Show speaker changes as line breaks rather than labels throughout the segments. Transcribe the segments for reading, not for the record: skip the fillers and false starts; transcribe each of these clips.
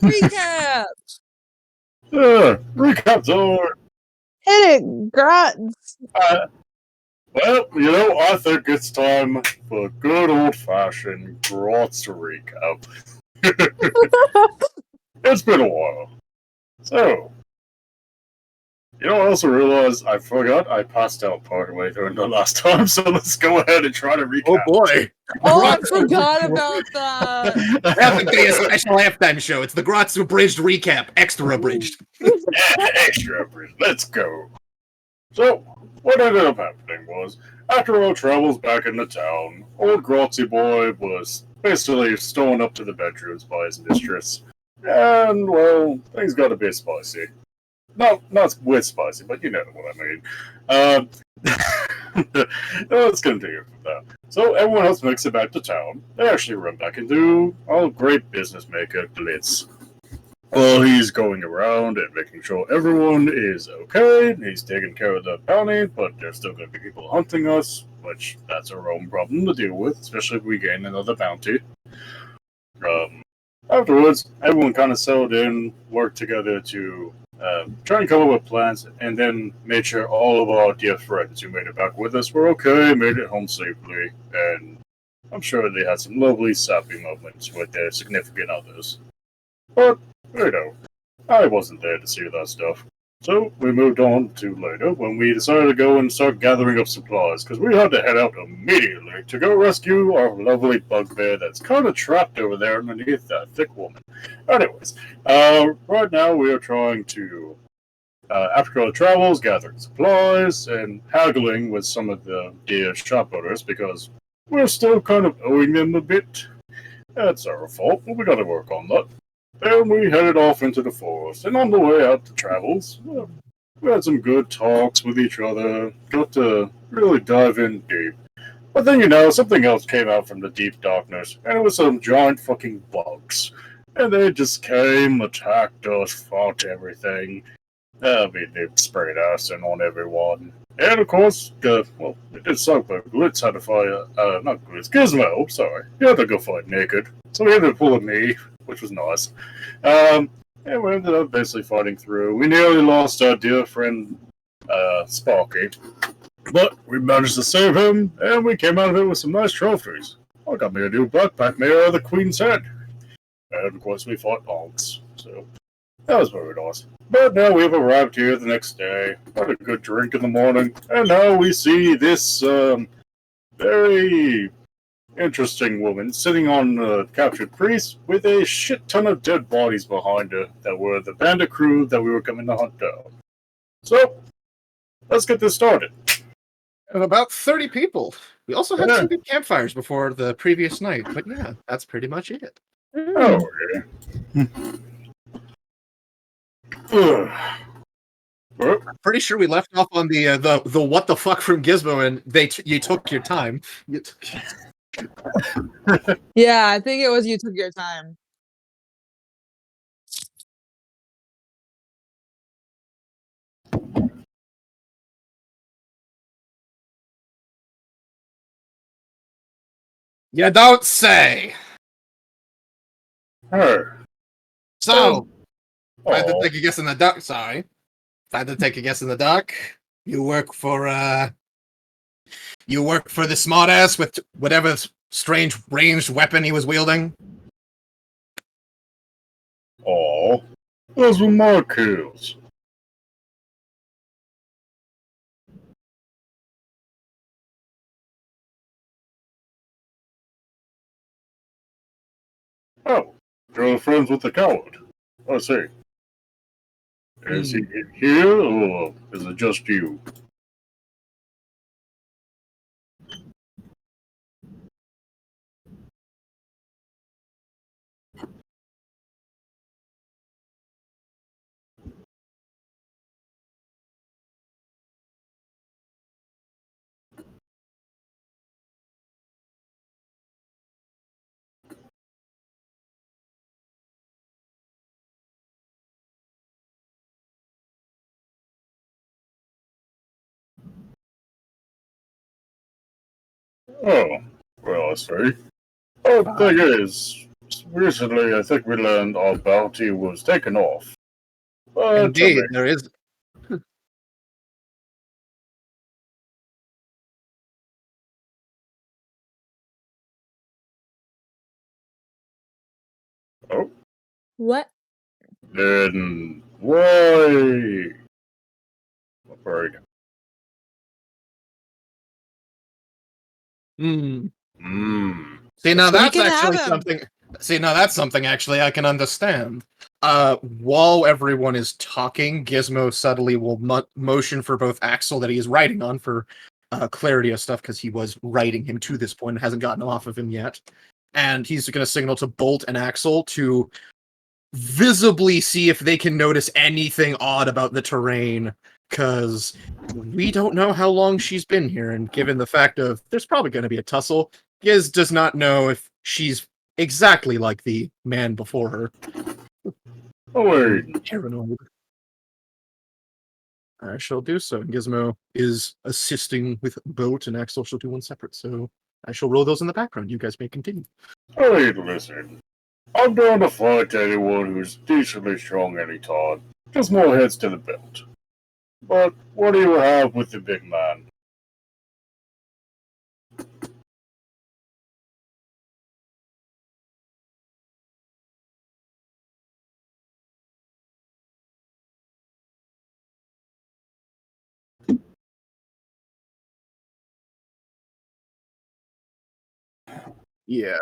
Recap!
Recap time!
Hit it, Grotz!
Well, I think it's time for a good old-fashioned Grotz recap. It's been a while. So, I also realized I forgot I passed out part of the way during the last time, so let's go ahead and try to recap.
Oh boy!
Oh, I forgot about that!
That would be a special halftime show. It's the Grotz abridged recap, extra abridged.
Extra abridged. Let's go. So, what ended up happening was, after our travels back into town, old Grotzy boy was basically stolen up to the bedrooms by his mistress. And, well, things got a bit spicy. Not with spicy, but you know what I mean. Let's continue from that. So everyone else makes it back to town. They actually run back into our great business maker, Glitz. Well, he's going around and making sure everyone is okay. He's taking care of the bounty, but there's still going to be people hunting us, which that's our own problem to deal with, especially if we gain another bounty. Afterwards, everyone kind of settled in, worked together to try and come up with plans, and then made sure all of our dear friends who made it back with us were okay, made it home safely, and I'm sure they had some lovely, sappy moments with their significant others. But, I wasn't there to see that stuff. So we moved on to later when we decided to go and start gathering up supplies, because we had to head out immediately to go rescue our lovely bugbear that's kind of trapped over there underneath that thick woman. Anyways, right now we are trying to, after our travels, gathering supplies and haggling with some of the dear shop owners because we're still kind of owing them a bit. That's our fault, but we gotta work on that. Then we headed off into the forest, and on the way out to travels, we had some good talks with each other, got to really dive in deep. But then, something else came out from the deep darkness, and it was some giant fucking bugs. And they just came, attacked us, fought everything. They sprayed acid on everyone. And of course, it did suck, but Glitz had to fight, not Glitz, Gizmo, sorry. He had to go fight naked. So he ended up pulling me, which was nice. And we ended up basically fighting through. We nearly lost our dear friend, Sparky. But we managed to save him, and we came out of it with some nice trophies. I got me a new backpack made out of the Queen's head. And of course we fought monks, so that was very nice. But now we've arrived here the next day, had a good drink in the morning, and now we see this very interesting woman sitting on a captured priest with a shit ton of dead bodies behind her that were the bandit crew that we were coming to hunt down. So, let's get this started.
And about 30 people. We also had some good campfires before the previous night, but yeah, that's pretty much it.
Oh, yeah.
I'm pretty sure we left off on the what the fuck from Gizmo, and you took your time.
Yeah, I think it was you took your time.
You don't say. So, if I had to take a guess in the dark. Sorry, if I had to take a guess in the dark, you work for the smartass with whatever strange ranged weapon he was wielding.
Oh, those were my kills. Oh, you're friends with the coward. I see. Is he here, or is it just you? Oh, well, I see. Oh, the thing is, recently, I think we learned our bounty was taken off. But
Indeed, there is.
oh,
What?
then why? Bird.
Hmm.
Hmm.
See, now
We
that's
can have
actually
him.
something. See, now that's something actually I can understand. While everyone is talking, Gizmo subtly will motion for both Axel that he is riding on for clarity of stuff because he was riding him to this point and hasn't gotten off of him yet. And he's going to signal to Bolt and Axel to visibly see if they can notice anything odd about the terrain because we don't know how long she's been here. And given the fact of there's probably going to be a tussle, Giz does not know if she's exactly like the man before her.
Oh, wait.
Paranoid. I shall do so. Gizmo is assisting with Boat, and Axel shall do one separate. So I shall roll those in the background. You guys may continue.
Oh, wait, listen. I'm down to fight anyone who's decently strong any time. Just more heads to the belt. But what do you have with the big man?
Yeah.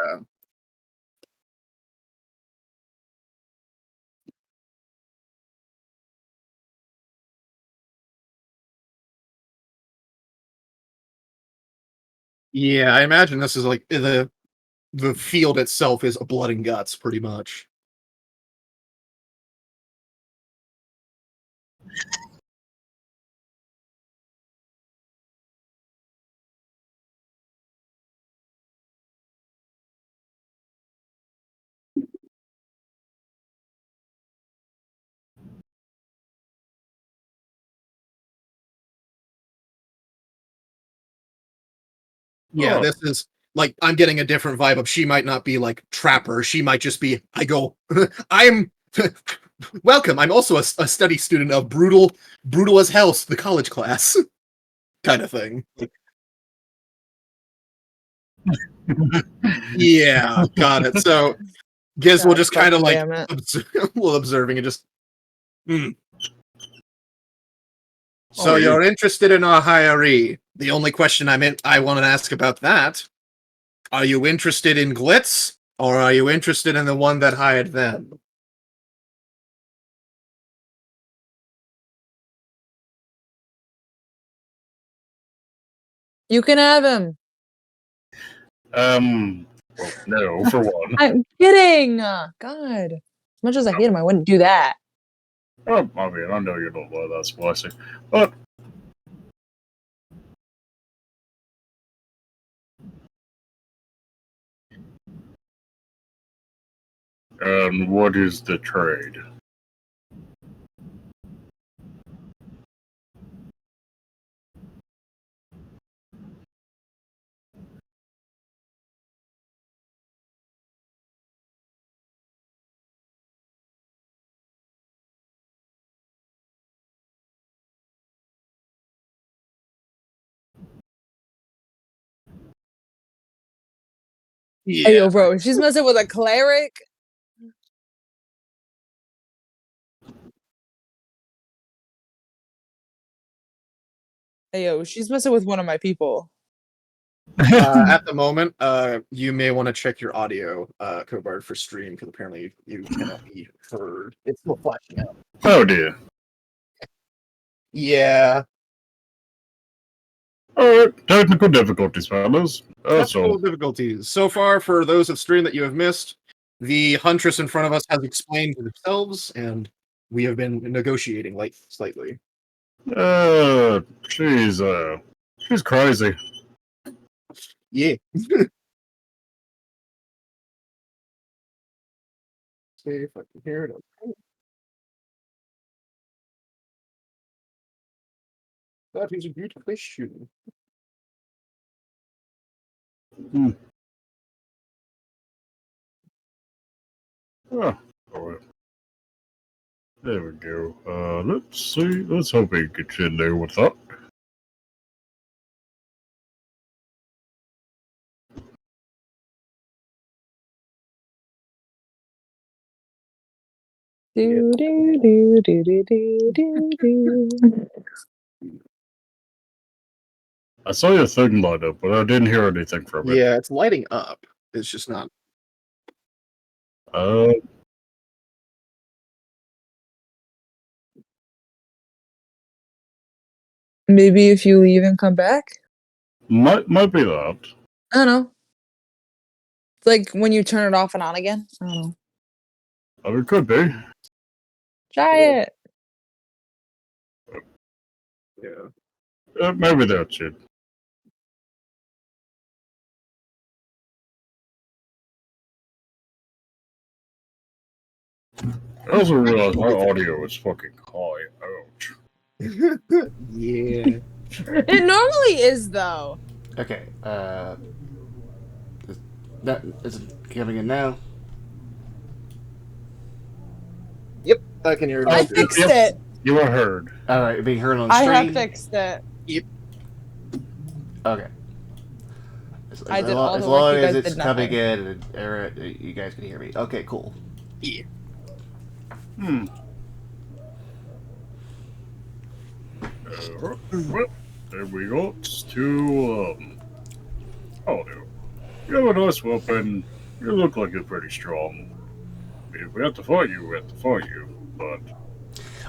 Yeah, I imagine this is like the field itself is blood and guts, pretty much. Yeah,
Oh,
this is like I'm getting a different vibe of she might not be like trapper. She might just be I'm welcome. I'm also a study student of brutal as hell, the college class kind of thing. Yeah, got it. So Giz will
God
just kind of
fucking
like
damn it.
while observing and just. Hmm. So
Oh, yeah.
you're interested in our hiree. The only question I want to ask about that, are you interested in Glitz, or are you interested in the one that hired them?
You can have him.
Well, no, for one.
I'm kidding. God. As much as I hate him, I wouldn't do that.
Oh, I mean, I know you don't like that spicy. But what is the trade?
Hey,
Yeah.
yo, bro, she's messing with a cleric. Hey, yo, she's messing with one of my people.
At the moment, you may want to check your audio, Kobard, for stream, because apparently you cannot be heard. It's still flashing out.
Oh dear.
Yeah.
Alright, technical difficulties, fellas. That's
Technical
all.
difficulties. So far, for those of stream that you have missed, the huntress in front of us has explained themselves, and we have been negotiating slightly.
She's, she's crazy.
Yeah. See if I can hear it. Okay. That is a good question.
Hmm. Oh, alright. There we go. Let's see. Let's hope we can continue with that.
Do, do, do, do, do, do, do, do.
I saw your thing light up, but I didn't hear anything from it.
Yeah, it's lighting up. It's just not.
Uh,
Maybe if you leave and come back?
might be that.
I don't know. It's like when you turn it off and on again. I don't know.
Oh, it could be.
Try it.
Yeah.
Maybe that's it. I also realized my audio is fucking high. Ouch.
Yeah.
It normally is, though.
Okay, is it coming in now?
Yep, I can hear it.
I
Yep.
fixed it.
You were heard.
Alright, being heard on
I
stream?
have fixed it.
Okay.
I did all
as
the work,
long
you
as
guys
it's
did
coming
nothing.
in and you guys can hear me. Okay, cool.
Yeah.
Well, there we go. It's to, oh no. You have a nice weapon. You look like you're pretty strong. I mean, if we have to fight you, we have to fight you. But,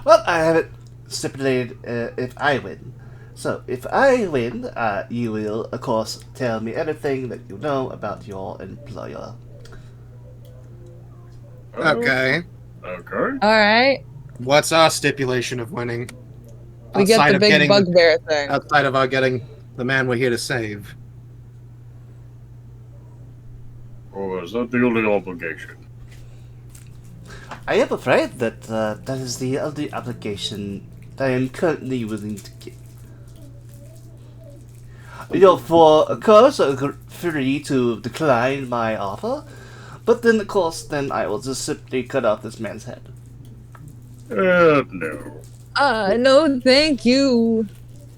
Well, I have it stipulated if I win. So, if I win, you will, of course, tell me everything that you know about your employer.
Okay.
Okay.
All right.
What's our stipulation of winning?
We get
Outside
the
of
big
getting
bugbear thing.
outside of our getting the man we're here to save.
Or is that the only obligation?
I am afraid that that is the only obligation that I am currently willing to give. You're, of course, free to decline my offer, but then, of course, then I will just simply cut off this man's head.
No.
No, thank you.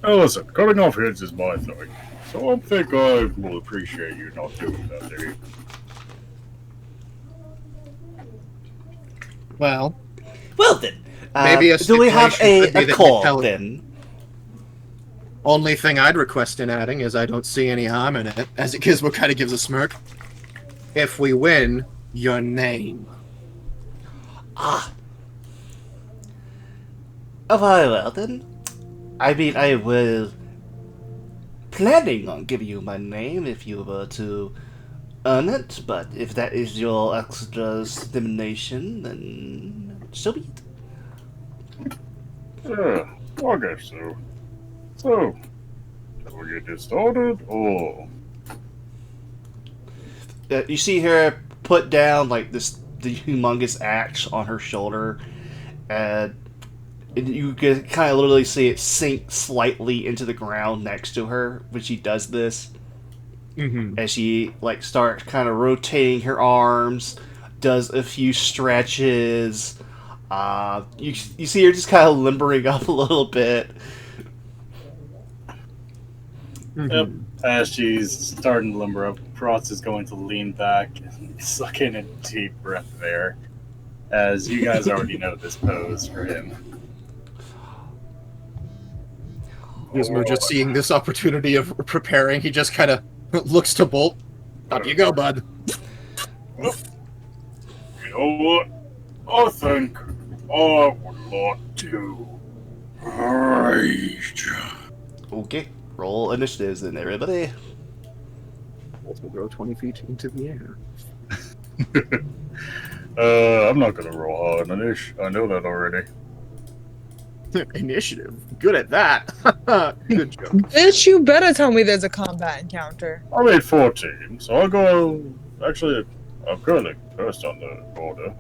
Now listen, cutting off heads is my thing. So I think I will appreciate you not doing that, dude.
Well,
Well then,
maybe a
do we have
stipulation could be
a
that you
call
tell-
then?
only thing I'd request in adding is I don't see any harm in it, as it Gizmo kind of gives a smirk. If we win, your name.
Ah. Oh, very well then. I mean, I was planning on giving you my name if you were to earn it, but if that is your extra stimulation, then so be it.
Yeah, I guess so. So, shall we get this started, or...
You see her put down like the humongous axe on her shoulder, and you can kind of literally see it sink slightly into the ground next to her when she does this.
Mm-hmm.
As she like starts kind of rotating her arms, does a few stretches. You see her just kind of limbering up a little bit.
Yep. As she's starting to limber up, Prots is going to lean back and suck in a deep breath there. As you guys already know this pose for him.
Gizmo just seeing this opportunity of preparing, he just kind of looks to Bolt. Up you go, bud.
Well, you know what? I think I would like to raise you.
Okay, roll initiatives then, everybody.
Bolt will go 20 feet into the air.
I'm not gonna roll high on an ish. I know that already.
Initiative. Good at that. Good joke.
Bitch, you better tell me there's a combat encounter.
I made 14, so I'll go. Actually, I'm currently first on the order.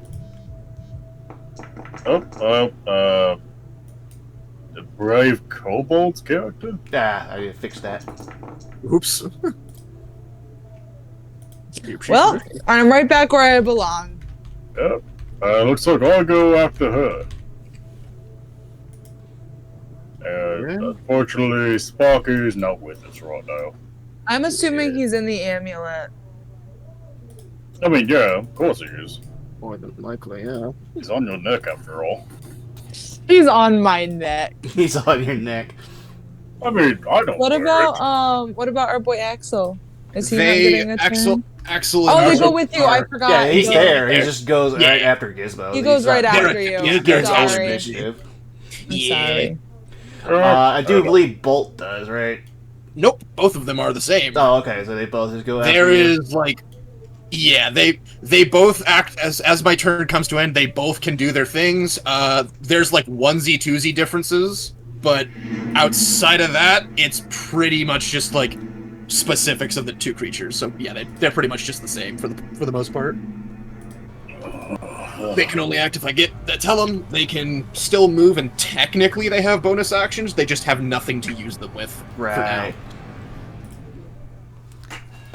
The brave kobold character?
I need to fix that.
Oops.
Well, I'm right back where I belong.
Yep. Looks like I'll go after her. Unfortunately, Sparky's not with us right now.
I'm assuming he's in the amulet.
I mean, yeah, of course he is.
More than likely, yeah.
He's on your neck after all.
He's on my neck.
He's on your neck.
I mean, I don't.
What
wear
about our boy Axel? Is he not getting a turn?
Axel.
Oh,
and
they
Axel
go with you. I forgot.
Yeah, he's
He
there. He
there.
just goes
Yeah.
right after Gizmo.
He goes right after
They're-
you.
He
I'm
gets all
sorry.
initiative.
I'm sorry.
I do believe Bolt does, right?
Nope, both of them are the same.
Oh, okay, so they both just go after
There
you.
is like, yeah, they both act as my turn comes to end. They both can do their things. There's like onesie twosie differences, but outside of that, it's pretty much just like specifics of the two creatures. So yeah, they're pretty much just the same for the most part. They can only act if I tell them. They can still move, and technically they have bonus actions. They just have nothing to use them with for now.
Right.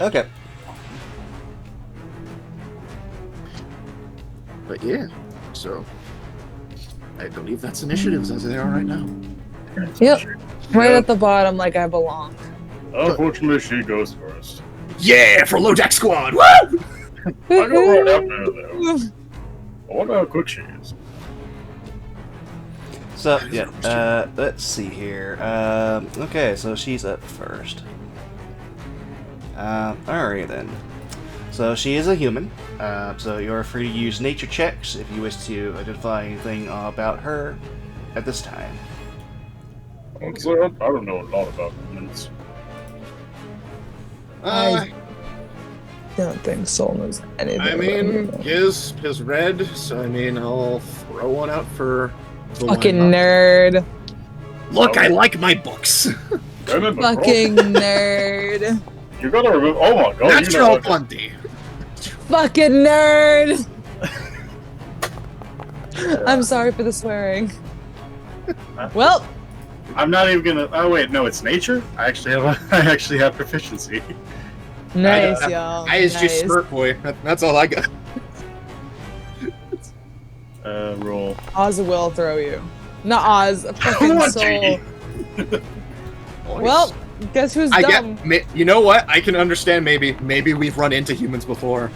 Okay.
But yeah, so I believe that's initiatives as they are right now.
Yep. Right at the bottom, like I belong.
Unfortunately, she goes first.
Yeah, for low deck squad. Woo!
I go right after her, though. I wonder how quick she is.
So, yeah, let's see here. Okay, so she's up first. Alright then. So she is a human, so you're free to use nature checks if you wish to identify anything about her at this time.
Honestly, I don't know a lot about humans.
I don't think Soul knows anything.
I mean, Giz is red, so I mean, I'll throw one out for the
fucking
one.
nerd.
Look, I like my books.
Fucking nerd.
You gotta remember. Oh my god!
Natural plenty.
Fucking nerd. I'm sorry for the swearing. Well,
I'm not even gonna. Oh wait, no, it's nature. I actually have proficiency.
nice, y'all.
I is
nice.
just Spurt Boy. That's all I got.
Roll.
Oz will throw you. Not Oz. Fucking Soul. Well, guess who's dumb?
You know what? I can understand. Maybe we've run into humans before.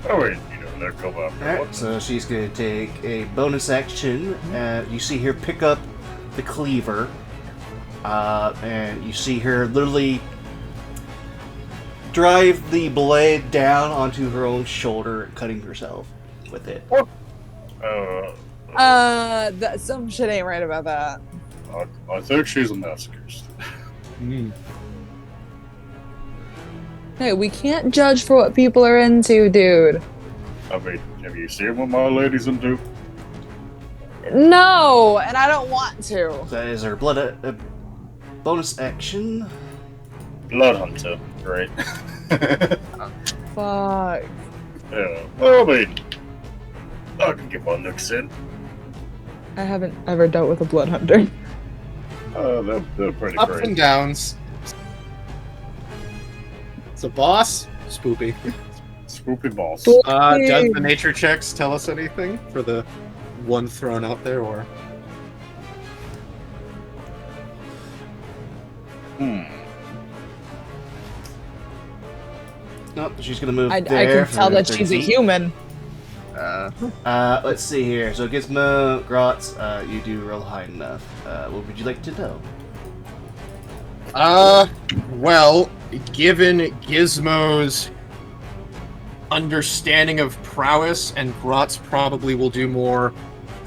Oh wait, they're Kobard.
Alright, so she's going to take a bonus action. You see her pick up the cleaver, and you see her literally drive the blade down onto her own shoulder, cutting herself with it.
That some shit ain't right about that.
I think she's a masochist.
Hey, we can't judge for what people are into, dude.
I mean, have you seen what my lady's into?
No, and I don't want to.
That is her bonus action.
Blood hunter, right?
Fuck.
Yeah. Well, I mean, I can get my looks in.
I haven't ever dealt with a blood hunter.
They're pretty
Ups
great.
and downs. So, boss, Spoopy.
Spoopy boss.
Does the nature checks tell us anything for the one thrown out there, or?
Nope, she's gonna move
I
there.
can tell
for
that
30
she's a
feet.
human.
Let's see here. So Gizmo, Grotz, you do roll high enough. What would you like to know?
Well, given Gizmo's understanding of prowess, and Grotz probably will do more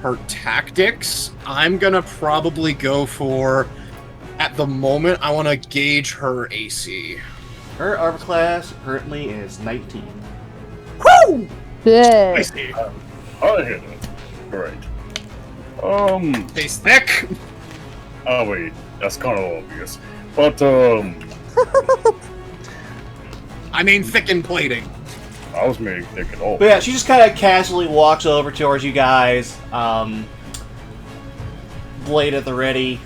her tactics, I'm gonna probably go for, at the moment, I want to gauge her AC.
Her armor class currently is 19.
Woo!
Yeah.
I see.
I hit it. Great.
Face thick.
Oh wait, that's kind of obvious. But
I mean, thick and plating.
I was maybe thinking, oh,
But yeah, she just kind of casually walks over towards you guys. Blade at the ready.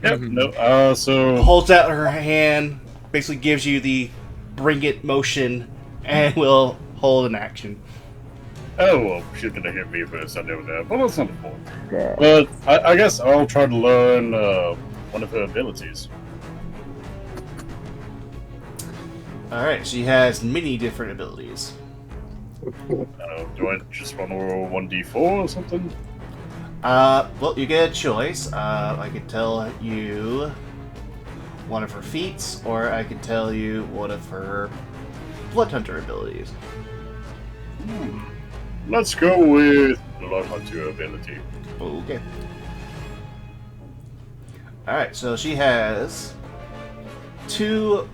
yep, no. So
Holds out her hand, basically gives you the bring it motion, and will hold an action.
Oh, well, she's gonna hit me first, I know that, but that's not the point. But I guess I'll try to learn one of her abilities.
Alright, she has many different abilities.
Do I just want to roll 1d4 or something?
Well, you get a choice. I could tell you one of her feats, or I could tell you one of her Blood Hunter abilities.
Let's go with Blood Hunter ability.
Okay. Alright, so she has two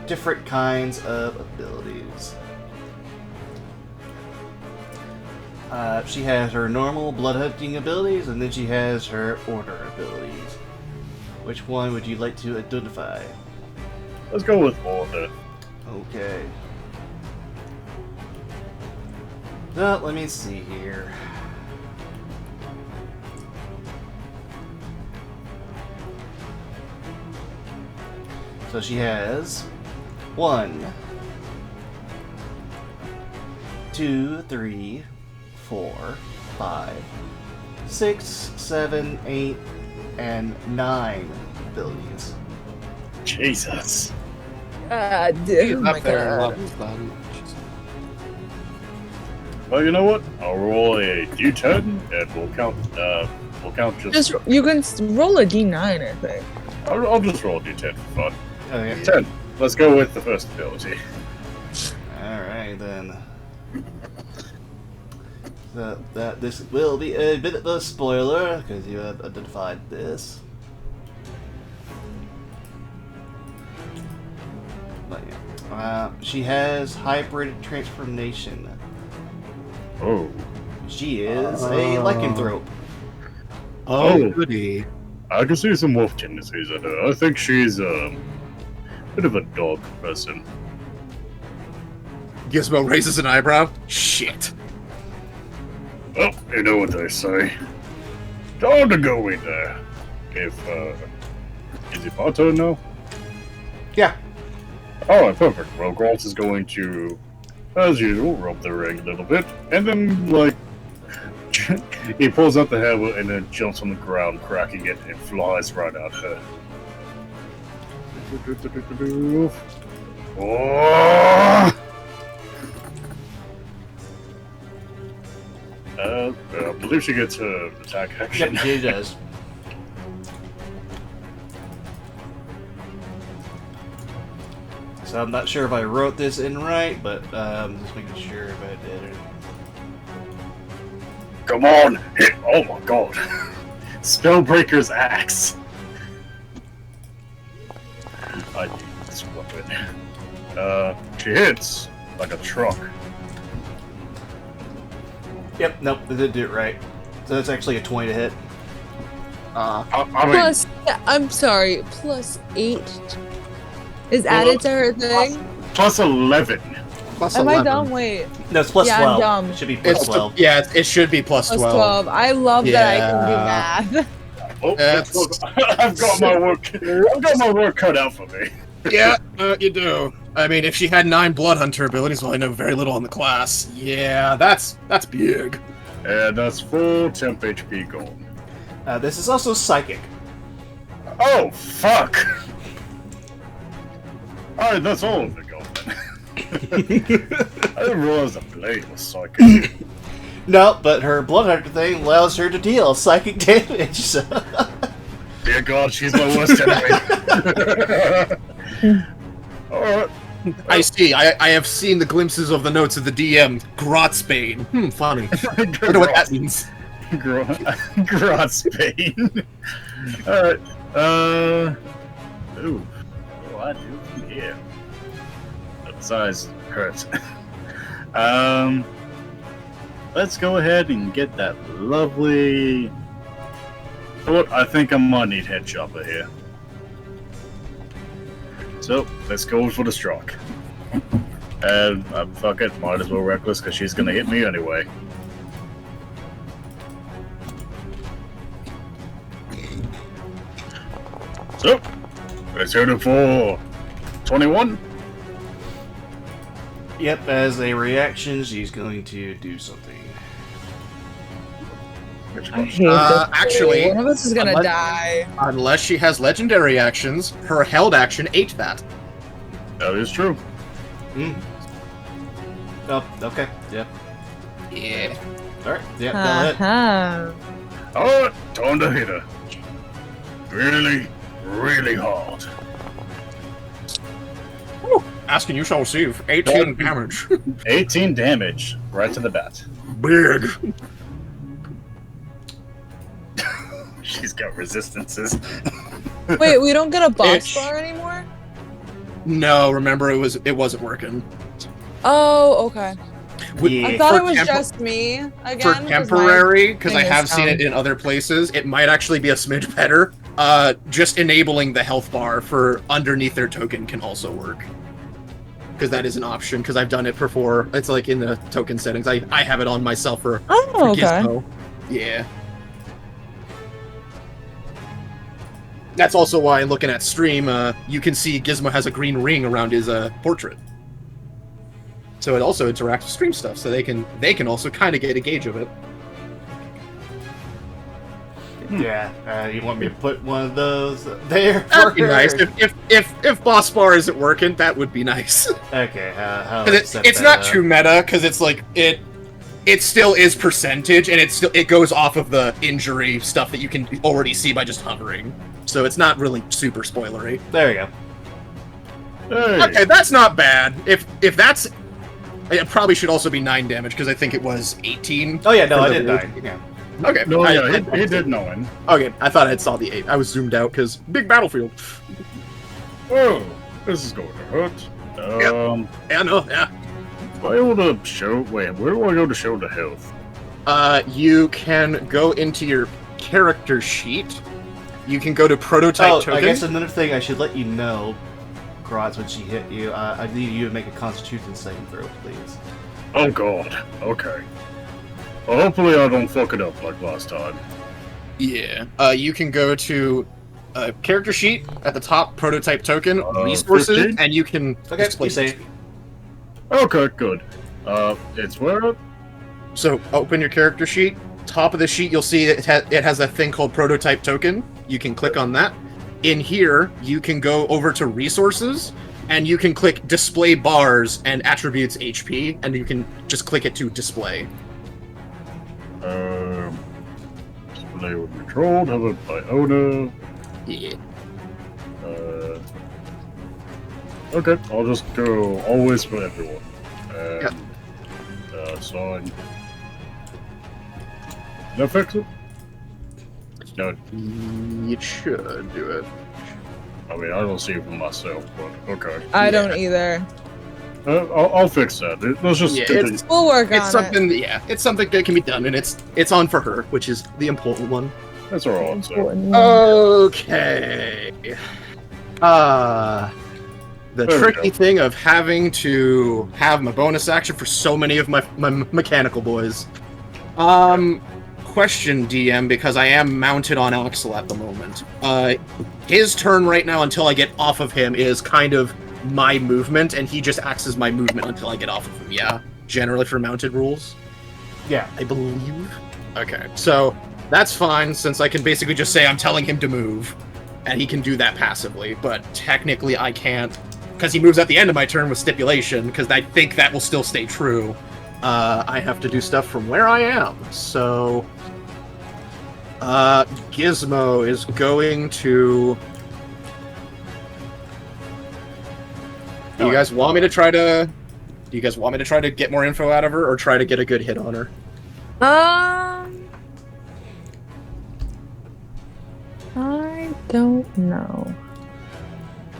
different kinds of abilities. She has her normal blood hunting abilities, and then she has her order abilities. Which one would you like to identify?
Let's go with order.
Okay. Well, let me see here. So she has 1, 2, 3, 4, 5, 6, 7, 8, and 9 abilities.
Jesus.
Oh
He's
my
up there in
god.
levels, then.
Well, you know what? I'll roll a d10 and we'll count. We'll count just.
You can roll a d9, I think.
I'll just roll a d10 for fun.
Okay.
10. Let's go with the first ability.
Alright then. So that this will be a bit of a spoiler because you have identified this. But yeah. She has hybrid transformation.
Oh.
She is a lycanthrope.
Oh.
Goody.
I can see some wolf tendencies in her. I think she's a bit of a dog person.
Gizmo raises an eyebrow. Shit.
Well, you know what they say. Time to go in there. If, is it my turn now?
Yeah.
Alright, perfect. Well, Gralt is going to, as usual, rub the ring a little bit, and then, like, he pulls out the hammer and then jumps on the ground, cracking it, and flies right at her. Oh! I believe she gets her attack action.
Yep, she does. So I'm not sure if I wrote this in right, but just making sure if I did it.
Come on! Hit! Oh my god! Spellbreaker's axe! I need this weapon. She hits like a truck.
Yep, nope, they did do it right. So that's actually a 20 to hit.
I mean,
Plus, I'm sorry, plus 8 is added to her thing?
plus 11.
Plus
Am
11.
I dumb? Wait.
No, it's plus
Yeah,
12.
I'm dumb.
It should be plus
It's
12.
yeah, it should be plus
Plus
12.
12. I love that I can do math.
Oh,
That's-
I've got my work. I've got my work cut out for me.
Yeah, you do. I mean, if she had 9 Blood Hunter abilities, well, I know very little on the class. Yeah, that's big.
And that's full temp HP gone.
This is also psychic.
Oh fuck! Alright, that's all of it gone then. I didn't realize the blade was psychic.
No, but her blood hunter thing allows her to deal psychic damage. So.
Dear God, she's my worst enemy. Alright.
I see. I have seen the glimpses of the notes of the DM. Grotsbane. Funny. I wonder what that means.
Grotsbane. Alright. Ooh. What do I do from here? That size hurts. Let's go ahead and get that lovely. You know what? I think I might need head chopper here. So let's go for the stroke. And fuck it, might as well reckless because she's gonna hit me anyway. So let's hit it for 21.
Yep, as a reaction, she's going to do something.
I hate this.
Actually,
One of us is gonna
unless-
die.
Unless she has legendary actions, her held action ate that.
That is true.
Oh, okay. Yep.
Yeah.
Alright, yep, that'll hit.
Uh-huh.
Oh, time to hit her. Really, really hard.
Asking you shall receive 18 damage.
18 damage right to the bat.
Big.
She's got resistances.
Wait, we don't get a box
Ish.
bar anymore?
No, remember it wasn't working.
Oh, okay.
Yeah.
I thought
For
it was
tempor-
just me again.
For
'cause my
temporary, because I
thing is
have seen
down.
it in other places, it might actually be a smidge better. Just enabling the health bar for underneath their token can also work. Because that is an option, because I've done it before. It's like in the token settings. I have it on myself for
Oh, okay.
Gizmo. Yeah. That's also why, looking at stream, you can see Gizmo has a green ring around his portrait. So it also interacts with stream stuff, so they can also kind of get a gauge of it.
Yeah, you want me to put one of those there?
That'd be
for her?
nice. If boss bar isn't working, that would be nice.
Okay, how
'Cause
set
it's
that
not
up?
too meta, because it's like it still is percentage, and it goes off of the injury stuff that you can already see by just hovering. So it's not really super spoilery.
There you go.
Hey,
Okay, that's not bad. If that's, it probably should also be 9 damage, because I think it was 18.
Oh yeah, no,
for
I
the
did
wound.
9. Yeah.
Okay.
no, yeah, he did know him.
Okay, I thought I saw the 8. I was zoomed out because big battlefield.
Oh, this is going to hurt.
Yeah, no, yeah.
Am I able to show? Wait, where do I go to show the health?
You can go into your character sheet. You can go to prototype
Oh,
token.
I guess another thing I should let you know, Grotz, when she hit you, I need you to make a Constitution saving throw, please.
Oh god. Okay. Well, hopefully I don't fuck it up like last time.
Yeah. You can go to character sheet at the top, prototype token, resources,
15?
and you can
Okay,
display
you save.
Okay, good. It's where?
So open your character sheet. Top of the sheet, you'll see it has a thing called prototype token. You can click on that. In here, you can go over to resources, and you can click display bars and attributes HP, and you can just click it to display.
Display with controlled, how about by owner?
Yeah.
Okay, I'll just go always for everyone.
Yep.
Sign. No fix it? No,
It should do it.
I mean, I don't see it for myself, but okay.
I don't either.
I'll fix that. Let's just
Yeah,
continue.
We'll work on
It's something, it's something that can be done, and it's on for her, which is the important one.
That's all
it.
right. So.
Important.
Okay. The
There we
tricky
go.
thing of having to have my bonus action for so many of my mechanical boys. Question, DM, because I am mounted on Axel at the moment. His turn right now until I get off of him is kind of my movement, and he just acts as my movement until I get off of him. Yeah, generally for mounted rules,
Yeah.
I believe. Okay, so that's fine, since I can basically just say I'm telling him to move, and he can do that passively, but technically I can't, because he moves at the end of my turn with stipulation, because I think that will still stay true. I have to do stuff from where I am, so... Gizmo is going to... Do you guys want me to try to... Do you guys want me to try to get more info out of her, or try to get a good hit on her?
I don't know.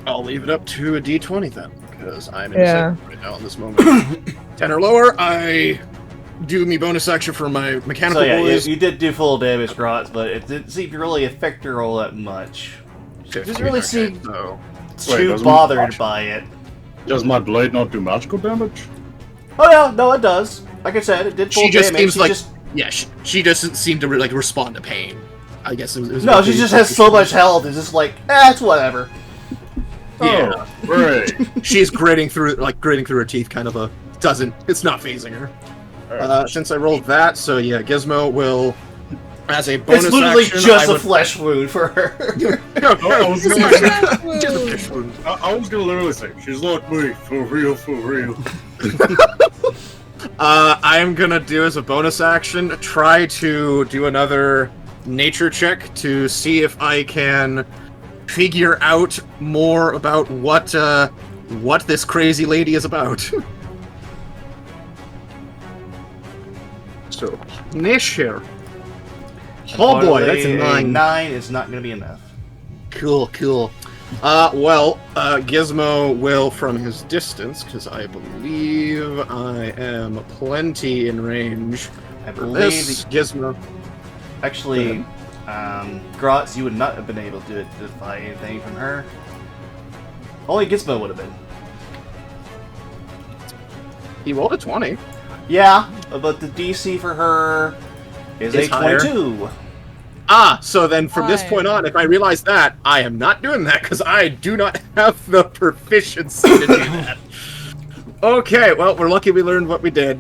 I'll leave it up to a d20 then, because I'm
Yeah.
innocent right now in this moment. 10 or lower, I do me bonus action for my mechanical
So yeah,
boys.
you did do full damage, Grotz, but it didn't seem to really affect her all that much. She doesn't really seem
So,
too
doesn't-
bothered by it.
Does my blade not do magical damage?
Oh yeah, no, it does. Like I said, it did full
she just
damage.
seems
She
like...
just-
Yeah, she doesn't seem to like respond to pain. I guess it was
no, she just has so much health. It's just like, it's whatever.
Yeah.
Oh, great.
She's gritting through her teeth, kind of a doesn't. It's not phasing her.
Alright.
Since I rolled that, so yeah, Gizmo will, as a bonus
It's literally
action,
just
I
a
would-
flesh wound for her.
I was
This
gonna
is
say-
not
Just a
food.
fish wound.
I was gonna literally say, she's like me, for real, for real.
I am gonna do as a bonus action, try to do another nature check to see if I can figure out more about what this crazy lady is about. So, nature. Oh boy, that's a
Unfortunately,
9.
9 is not going to be enough.
Cool. Gizmo will, from his distance, because I believe I am plenty in range.
I
For
believe,
this, Gizmo.
actually, Grotz, you would not have been able to identify anything from her. Only Gizmo would have been.
He rolled a 20.
Yeah, but the DC for her is
Is
a
higher.
22.
So then from this point on, if I realize that, I am not doing that because I do not have the proficiency to do that. Okay, well, we're lucky we learned what we did.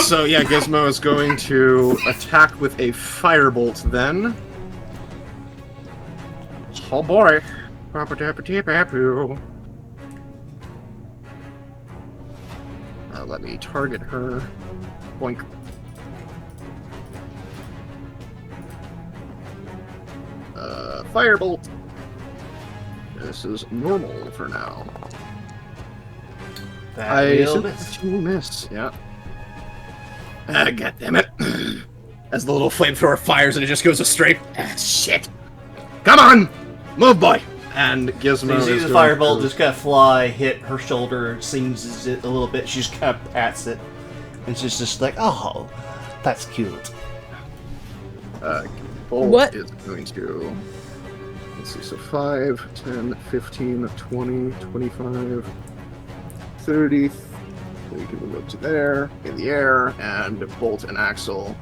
So yeah, Gizmo is going to attack with a firebolt then. Oh boy. Let me target her. Boink. Firebolt. This is normal for now.
That
I
will
simply
miss.
miss. Yeah. God damn it. As the little flamethrower fires and it just goes straight. Shit. Come on! Move, boy! And Gizmo
You see
is
the
going
firebolt
to-
just kind of fly, hit her shoulder, sings it a little bit. She just kind of pats it. And she's just like, oh, that's cute.
Bolt
What?
is going to... Let's see, so 5, 10, 15, 20, 25, 30... We can move up to there, in the air, and Bolt and Axel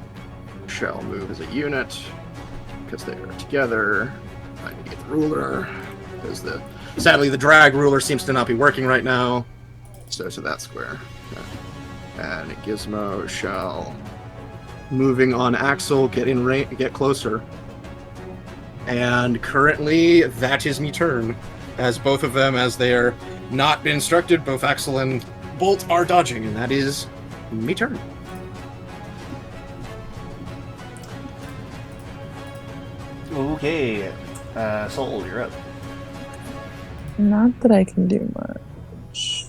shall move as a unit, because they are together. I need to get the ruler, because sadly the drag ruler seems to not be working right now, so to that square. And Gizmo shall, moving on Axel, get closer. And currently, that is me turn, as both of them, as they are not instructed, both Axel and Bolt are dodging, and that is me turn.
Okay. Soul, you're up.
Not that I can do much.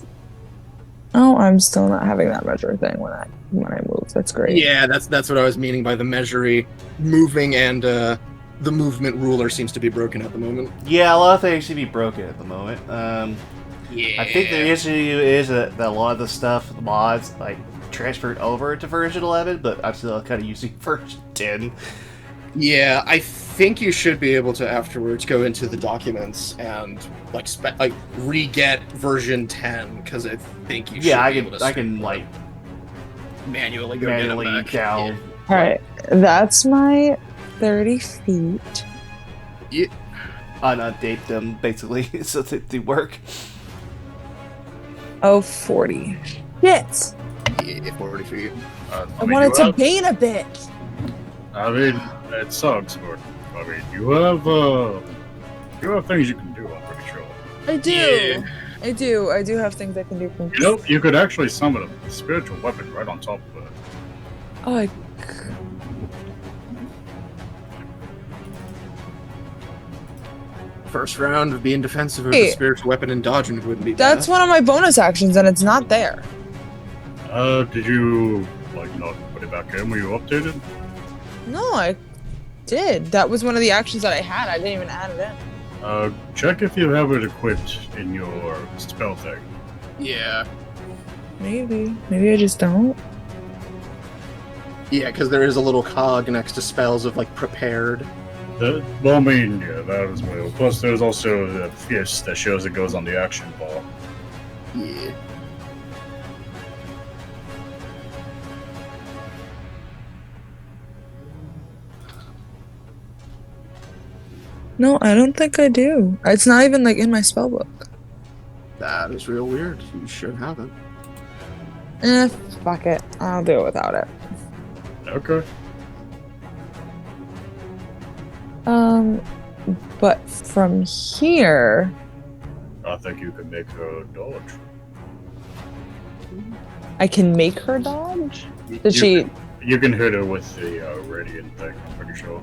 Oh, I'm still not having that measure thing when I move. That's great.
Yeah, that's what I was meaning by the measuring, moving, and the movement ruler seems to be broken at the moment.
Yeah, a lot of things should be broken at the moment.
Yeah.
I think the issue is that a lot of the stuff, the mods, like, transferred over to version 11, but I'm still kind of using version 10.
Yeah, I think you should be able to afterwards go into the documents and like re-get version 10 because I think you should
Yeah,
be able to
I can like
manually go
manually
get it back.
down.
All right, that's my 30 feet.
Unupdate them basically so that they work.
Oh, 40. Shit!
Yeah, 40 feet.
I wanted to gain a bit.
I mean, it sucks, but I mean, you have things you can do. I'm pretty sure.
I do.
Yeah.
I do have things I can do. From
You know, you could actually summon a spiritual weapon right on top of it.
Oh,
First round of being defensive with
Hey.
a spiritual weapon and dodging wouldn't be
that's
bad.
one of my bonus actions, and it's not there.
Did you like not put it back in when you updated?
No, I did. That was one of the actions that I had. I didn't even add it in.
Check if you have it equipped in your spell thing.
Yeah.
Maybe I just don't.
Yeah, because there is a little cog next to spells of like prepared.
Well, I mean, yeah, that as well. Plus, there's also the fist that shows it goes on the action bar.
Yeah.
No, I don't think I do. It's not even like in my spell book.
That is real weird. You should have it.
Fuck it. I'll do it without it.
Okay.
But from here,
I think you can make her dodge.
I can make her dodge?
You
Did she...
can- You can hit her with the radiant thing, I'm pretty sure.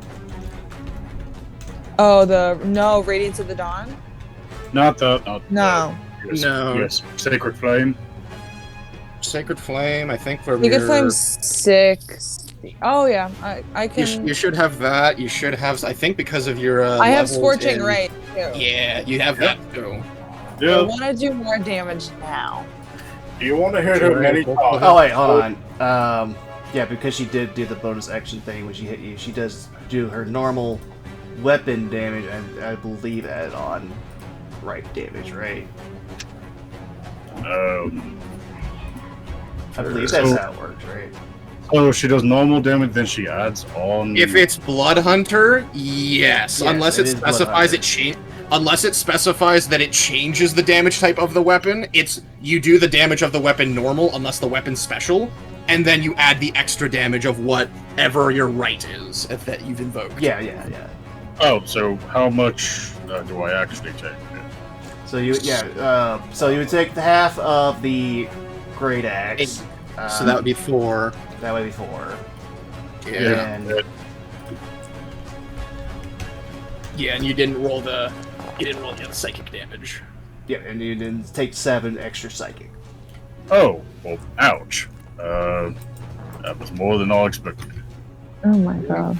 Oh, no, Radiance of the Dawn?
Not that, not
No.
Yes,
No.
Yes, Sacred Flame.
Sacred Flame, I think from
You
your...
can flame 6. Oh, yeah. I
You,
can...
you should have that. You should have, I think because of your
I have
levels
Scorching
in-
Ray, too.
Yeah, you have
Yep.
that too.
I
Yeah.
want to do more damage now.
Do you want to hit her
Sure,
many
we'll-
times?
Oh wait, hold on. Yeah, because she did do the bonus action thing when she hit you, she does do her normal weapon damage and I believe add on right damage, right? I believe that's
So-
how it works, right?
Oh, she does normal damage, then she adds on.
If it's Blood Hunter, yes.
Yes,
Unless
it
it
is Blood
specifies
Hunter.
Unless it specifies that it changes the damage type of the weapon, you do the damage of the weapon normal unless the weapon's special, and then you add the extra damage of whatever your right is that you've invoked.
Yeah.
Oh, so how much do I actually take?
So so you would take the half of the great axe.
So that would be 4.
that would be 4.
Yeah.
And
Yeah, and you didn't roll the other psychic damage.
yeah, and you then take 7 extra psychic.
Oh, well, ouch. That was more than I expected.
Oh my god.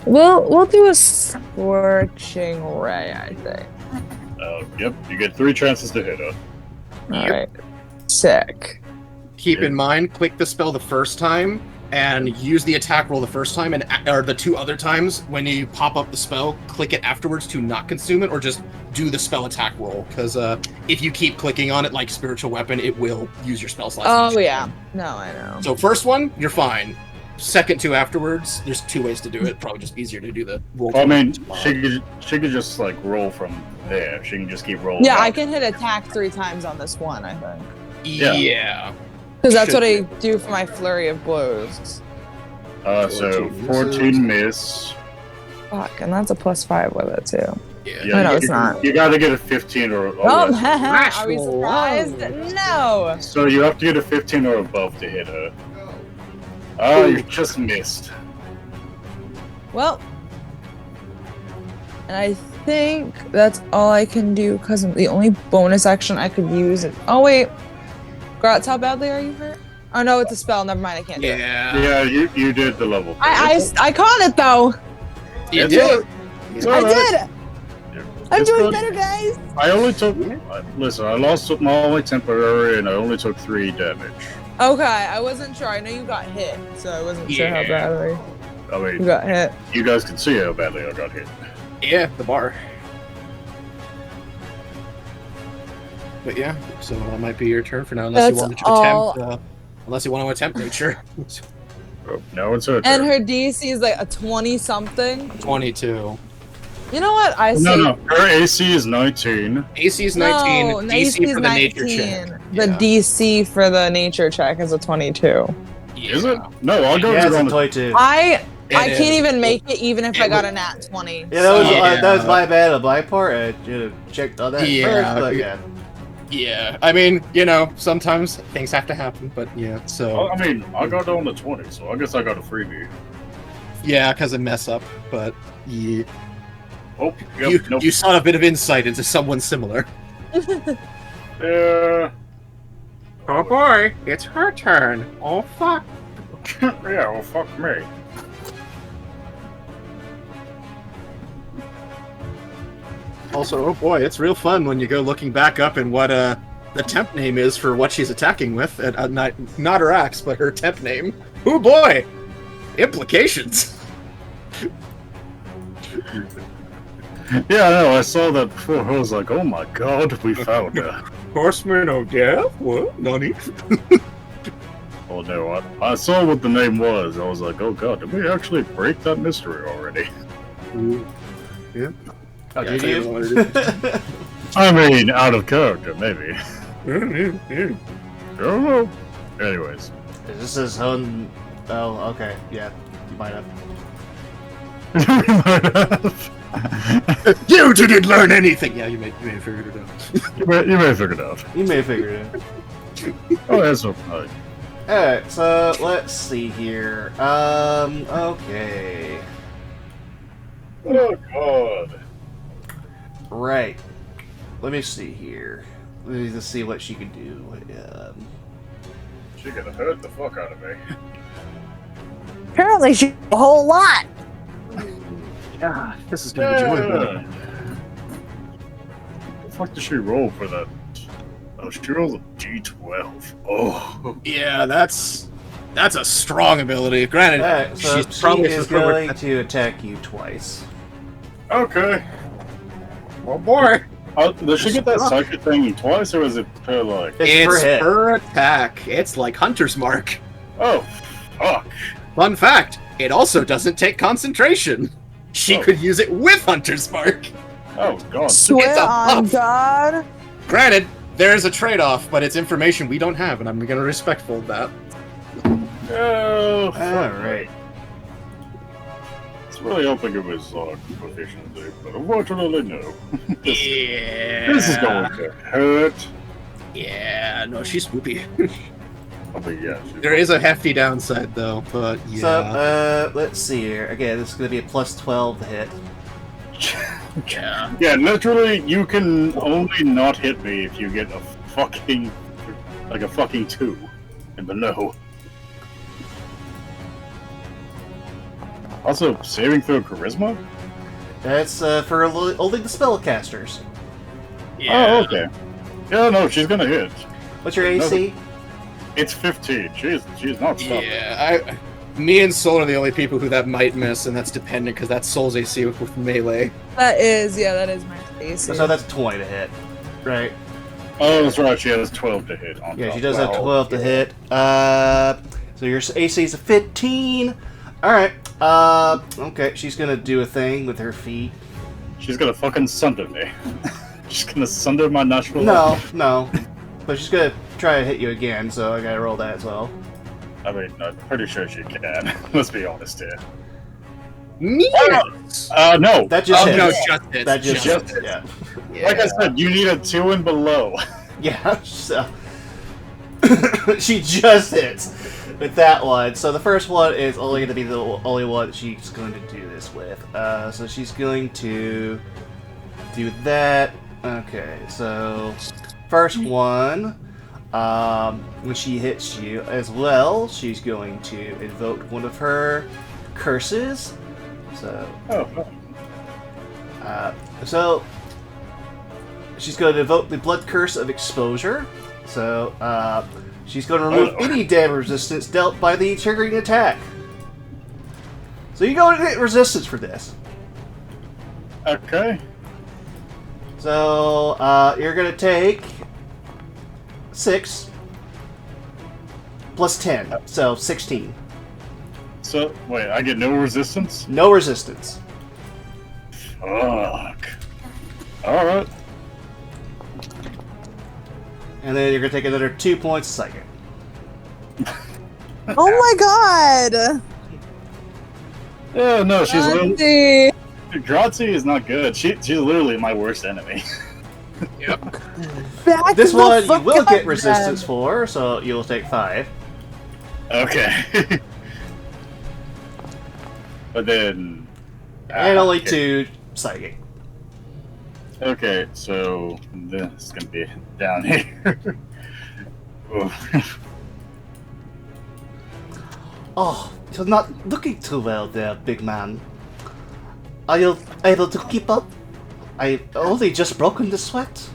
We'll do a Scorching Ray, I think.
Yep, you get 3 chances to hit her.
Alright. Sick.
Keep in mind, click the spell the first time, and use the attack roll the first time, or the 2 other times, when you pop up the spell, click it afterwards to not consume it, or just do the spell attack roll, because if you keep clicking on it like Spiritual Weapon, it will use your spell slots.
Oh yeah. No, I know.
So first one, you're fine. Second 2 afterwards, there's 2 ways to do it. Probably just easier to do the roll.
Well, I mean, she could just like roll from there. She can just keep rolling.
Yeah,
out.
I can hit attack 3 times on this one, I think.
Yeah.
Because that's
Should
what I
be.
do for my flurry of blows.
So
14
14 miss.
Fuck, and that's a +5 with it too.
Yeah.
Oh, no,
you,
it's not.
You gotta get a 15 or
Oh,
less.
haha, are we
Rational.
surprised? No!
So you have to get a 15 or above to hit her. Oh, you just missed.
Well, and I think that's all I can do because the only bonus action I could use is... Oh, wait. Gratz, how badly are you hurt? Oh, no, it's a spell. Never mind, I can't do it.
Yeah.
Yeah, you did the level. thing.
I caught it, though!
You
It's
did.
all- it's
I
alright.
did! I'm
It's
doing
good.
better, guys!
I only took. Listen, I lost my only temporary, and I only took 3 damage.
Okay, I wasn't sure. I know you got hit, so I wasn't sure how
Yeah.
badly
I
you
mean,
got hit.
you guys can see how badly I got hit.
Yeah, the bar. But yeah, so that might be your turn for now, unless you
That's
want to
all-
attempt. Unless you want to attempt nature.
Oh, now it's her
And
turn.
her DC is like a 20-something.
22.
You know what? I say...
No, her AC is 19.
AC is 19.
No,
DC
AC is
for the
19.
nature check.
The
Yeah.
DC for the nature check is a 22.
Is it? No, I'll go
Yeah,
to
it's a
on the.
22.
I can't
is.
even make it even if I
It
got
would-
a nat 20.
Yeah, that was
Yeah.
my bad on my part. I should have checked on that
Yeah,
first, but
yeah. Yeah, I mean, sometimes things have to happen, but yeah, so...
Well, I mean, I got on the 20, so I guess I got a freebie.
Yeah, because of mess up, but yeah.
Oh, yep, nope.
You saw a bit of insight into someone similar.
Yeah,
Oh boy, it's her turn. Oh fuck.
yeah, well, fuck me.
Also, oh boy, it's real fun when you go looking back up and what the temp name is for what she's attacking with, and not her axe, but her temp name. Oh boy, implications.
Yeah, I know, I saw that before. I was like, oh my god, we found her.
Horseman of Death? What? Nani?
Oh no, I saw what the name was. I was like, oh god, did we actually break that mystery already?
Yeah.
Oh,
Yeah,
did
I
you?
don't know what it is.
I mean, out of character, maybe. I don't know. Anyways.
Is this his own? Oh, okay. Yeah, you might have.
We might have.
You didn't learn anything! Yeah, you may have figured it out.
You may have figured it out.
You may have figured it out.
Oh, that's so funny.
Alright, so let's see here. Okay.
Oh, God.
Right. Let me see here. Let me just see what she can do.
She gonna hurt the fuck out of me.
Apparently, she a whole lot.
God, this is gonna be enjoyable.
The fuck did she roll for that? Oh, she rolls a D12. Oh.
Yeah, that's a strong ability. Granted,
Alright, so
she's probably
she is going to attack you twice.
Okay.
Oh boy!
Does she get that psychic thing twice, or is it per like?
It's per hit.
per attack. It's like Hunter's Mark.
Oh, fuck.
Fun fact: it also doesn't take concentration. She could use it with Hunter's Mark.
Oh, God.
Swear
It's a
on
buff.
God.
Granted, there's a trade-off, but it's information we don't have, and I'm gonna respectful of that.
Oh, fuck.
Alright.
I was really hoping it was proficiency, but unfortunately, no.
Yeah.
This is going to hurt.
Yeah, no, she's spoopy.
Oh, but yeah.
There is a hefty downside, though, but yeah.
So, let's see here. Again, this is going to be a plus 12 to hit.
Yeah.
Yeah, literally, you can only not hit me if you get a fucking 2 in the no. Also, saving throw charisma?
That's for only the spellcasters.
Oh, okay. Yeah, no, she's gonna hit.
What's your AC?
It's 15. She's not stopping.
Yeah, me and Soul are the only people who that might miss, and that's dependent because that's Soul's AC with melee.
That is my AC.
So that's 20 to hit, right?
Oh, that's right. She has 12 to hit. On
Yeah,
top.
she does have
Wow.
12 to hit. So your AC is a 15. All right. Okay, she's gonna do a thing with her feet.
She's gonna fucking sunder me. She's gonna sunder my natural.
No. But she's gonna try to hit you again, so I gotta roll that as well.
I mean, I'm pretty sure she can. Let's be honest here.
Yes!
No.
That just hits.
No, just hits.
That just
Just
hits. Yeah.
Like I said, you need a 2 and below.
Yeah. So she just hits with that one. So the first one is only going to be the only one she's going to do this with. So she's going to do that. Okay. So first one, when she hits you as well, she's going to invoke one of her curses. So.
Oh,
So she's going to invoke the blood curse of exposure. So she's going to remove any damage resistance dealt by the triggering attack. So you're going to get resistance for this.
okay.
So you're going to take 6 plus 10, so 16.
So wait, I get no resistance.
No resistance.
Fuck. All right.
And then you're going to take another 2 points a second.
Oh my God.
Yeah, no, she's
Auntie.
Grazi is not good. She's literally my worst enemy.
Yep.
Back
This
the
one you
fuck
will
up,
get resistance
then.
for, so you'll take 5.
Okay. But then.
And only
okay.
2 psychic.
Okay, so this is gonna be down here. Oof.
Oh, you're not looking too well there, big man. Are you able to keep up? I only just broken the sweat.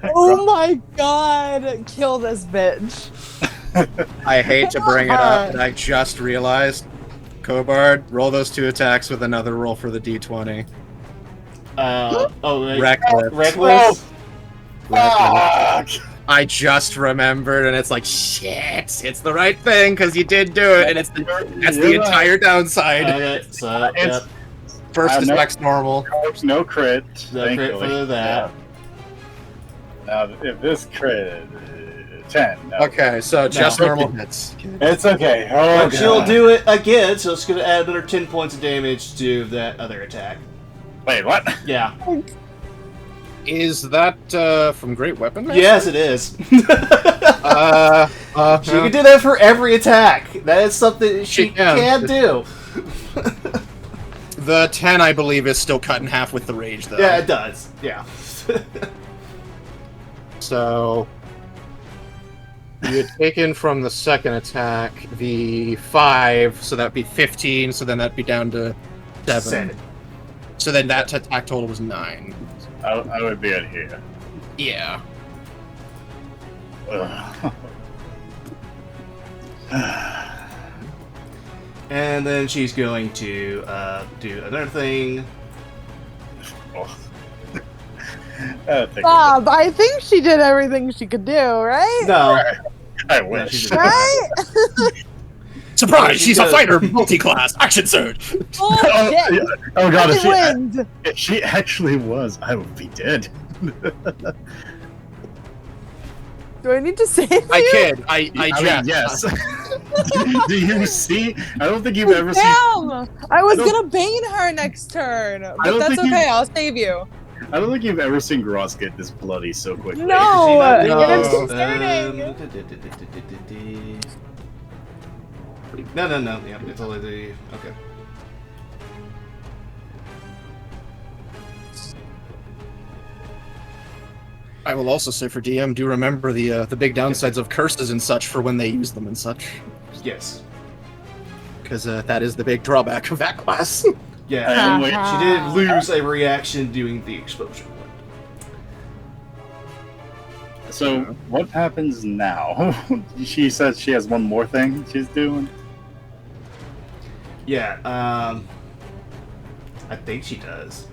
Oh my God. Kill this bitch.
I hate to bring it up, but I just realized. Kobard, roll those 2 attacks with another roll for the D20. Reckless.
Reckless?
Fuck!
I just remembered, and it's like, shit, it's the right thing, because you did do it, and that's the entire downside.
Okay, so, yep.
First is
no-
max normal.
No crit.
No crit
thankfully.
for that.
Yeah. Now, if this crit, 10. No.
Okay, so just
No.
normal hits.
It's okay. Oh,
But she'll
God.
do it again, so it's going to add another 10 points of damage to that other attack.
Wait, what?
Yeah.
Is that from Great Weapon Master?
Yes, it is. She
Yeah.
can do that for every attack. That is something she
can.
can do.
The 10, I believe, is still cut in half with the rage, though.
Yeah, it does. Yeah.
So you had taken from the second attack the 5, so that'd be 15. So then that'd be down to 7.
7.
So then that attack total was 9.
I would be at here.
Yeah.
Ugh.
And then she's going to do another thing.
Oh.
Bob, I think she did everything she could do, right?
No.
I
she
wish.
did-
Right?
Surprise!
She
She's a
does.
fighter, multi-class, action surge.
Oh,
Oh,
shit.
yeah. Oh god,
I win.
if she actually was, I would be dead.
Do I need to save you?
I kid. I
mean,
jest.
yes. Do you see? I don't think you've ever seen.
Damn! I was
I don't-
gonna bane her next turn,
don't
but that's
think you-
okay. I'll save you.
I don't think you've ever seen Gross get this bloody so quickly.
No,
Does she not
it's
know?
concerning.
No. Yeah, it's only the okay.
I will also say for DM, do remember the big downsides of curses and such for when they use them and such,
Yes.
because that is the big drawback of that class.
Yeah.
Wait,
She did lose a reaction doing the explosion one.
So what happens now? She says she has one more thing she's doing.
Yeah. I think she does.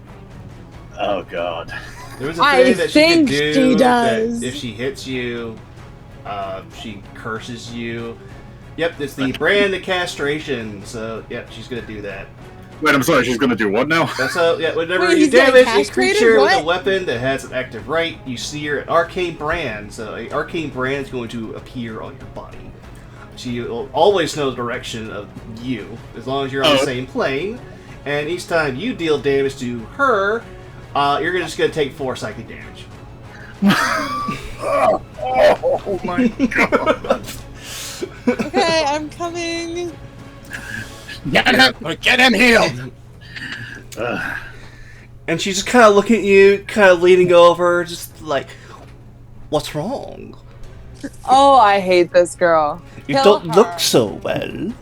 Oh god.
There was a
I
thing that she could
think
do
she
that
does.
if she hits you, she curses you. Yep, it's the brand of castration. So, yep, she's gonna do that.
Wait, I'm sorry. She's gonna do what now?
That's how. Yeah, whenever
Wait,
you
he's getting
damage a
castrated?
creature with a
What?
weapon that has an active right, you sear an arcane brand. So, an arcane brand is going to appear on your body. She will always know the direction of you as long as you're on the same plane. And each time you deal damage to her, you're just gonna take 4 psychic damage.
Oh my god.
Okay, I'm coming.
Get him healed.
And she's just kind of looking at you, kind of leaning over, just like, "What's wrong?
Oh, I hate this girl.
You
Kill
don't
her.
look so well."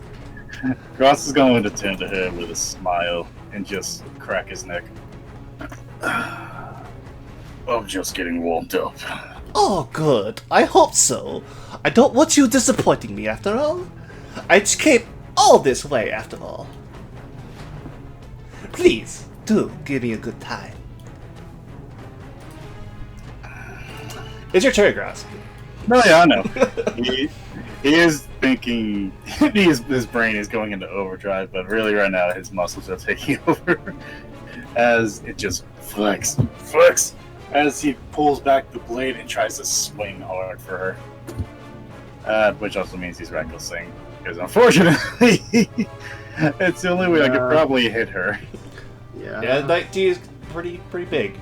Gross is going to turn to her with a smile and just crack his neck. I'm just getting warmed up.
Oh, good. I hope so. I don't want you disappointing me after all. I just came all this way after all. Please, do give me a good time. It's your turn, Gross.
No, yeah, I know. he is thinking. His brain is going into overdrive, but really, right now, his muscles are taking over as it just flex, as he pulls back the blade and tries to swing hard for her. Which also means he's recklessing, because unfortunately, it's the only way I could probably hit her.
Yeah, 19 is pretty big.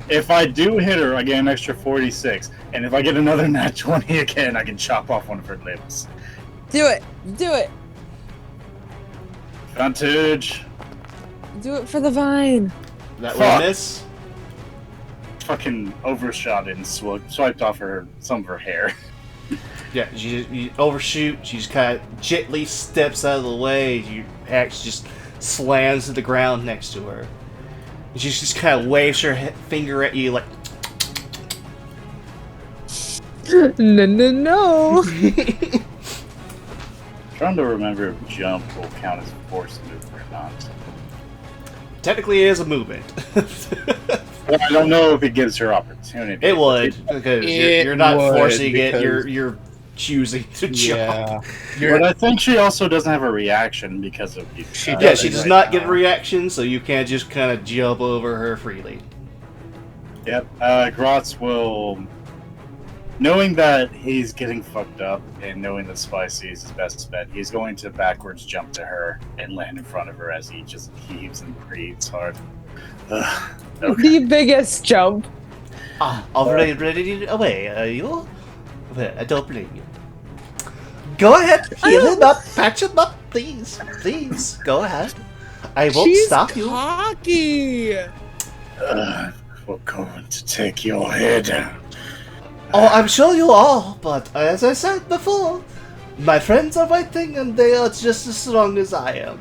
If I do hit her, I get an extra 46, and if I get another nat 20 again, I can chop off one of her limbs.
Do it. Do it.
Advantage.
Do it for the vine.
That
Fuck.
will miss.
Fucking overshot it and swiped off some of her hair.
Yeah, you overshoot. She just kind of gently steps out of the way. Your axe just slams to the ground next to her. And she just kind of waves her finger at you like,
No.
Trying to remember if jump will count as force move or not.
technically it is a movement.
Well, I don't know if it gives her opportunity.
It would, because you're not
It would,
forcing it.
because-
You're choosing to jump.
But I think she also doesn't have a reaction because of the.
She
Yeah, she does not get a reaction, so you can't just kind of jump over her freely.
Yep. Grotz will, knowing that he's getting fucked up and knowing that Spicy is his best bet, he's going to backwards jump to her and land in front of her as he just heaves and breathes hard. Okay.
The biggest jump.
Already ready away, are you? Well, I don't blame you. Go ahead, heal him up, patch him up, please. Please, go ahead. I won't stop you.
Cocky.
We're going to take your head.
Oh, I'm sure you are, but as I said before, my friends are fighting and they are just as strong as I am.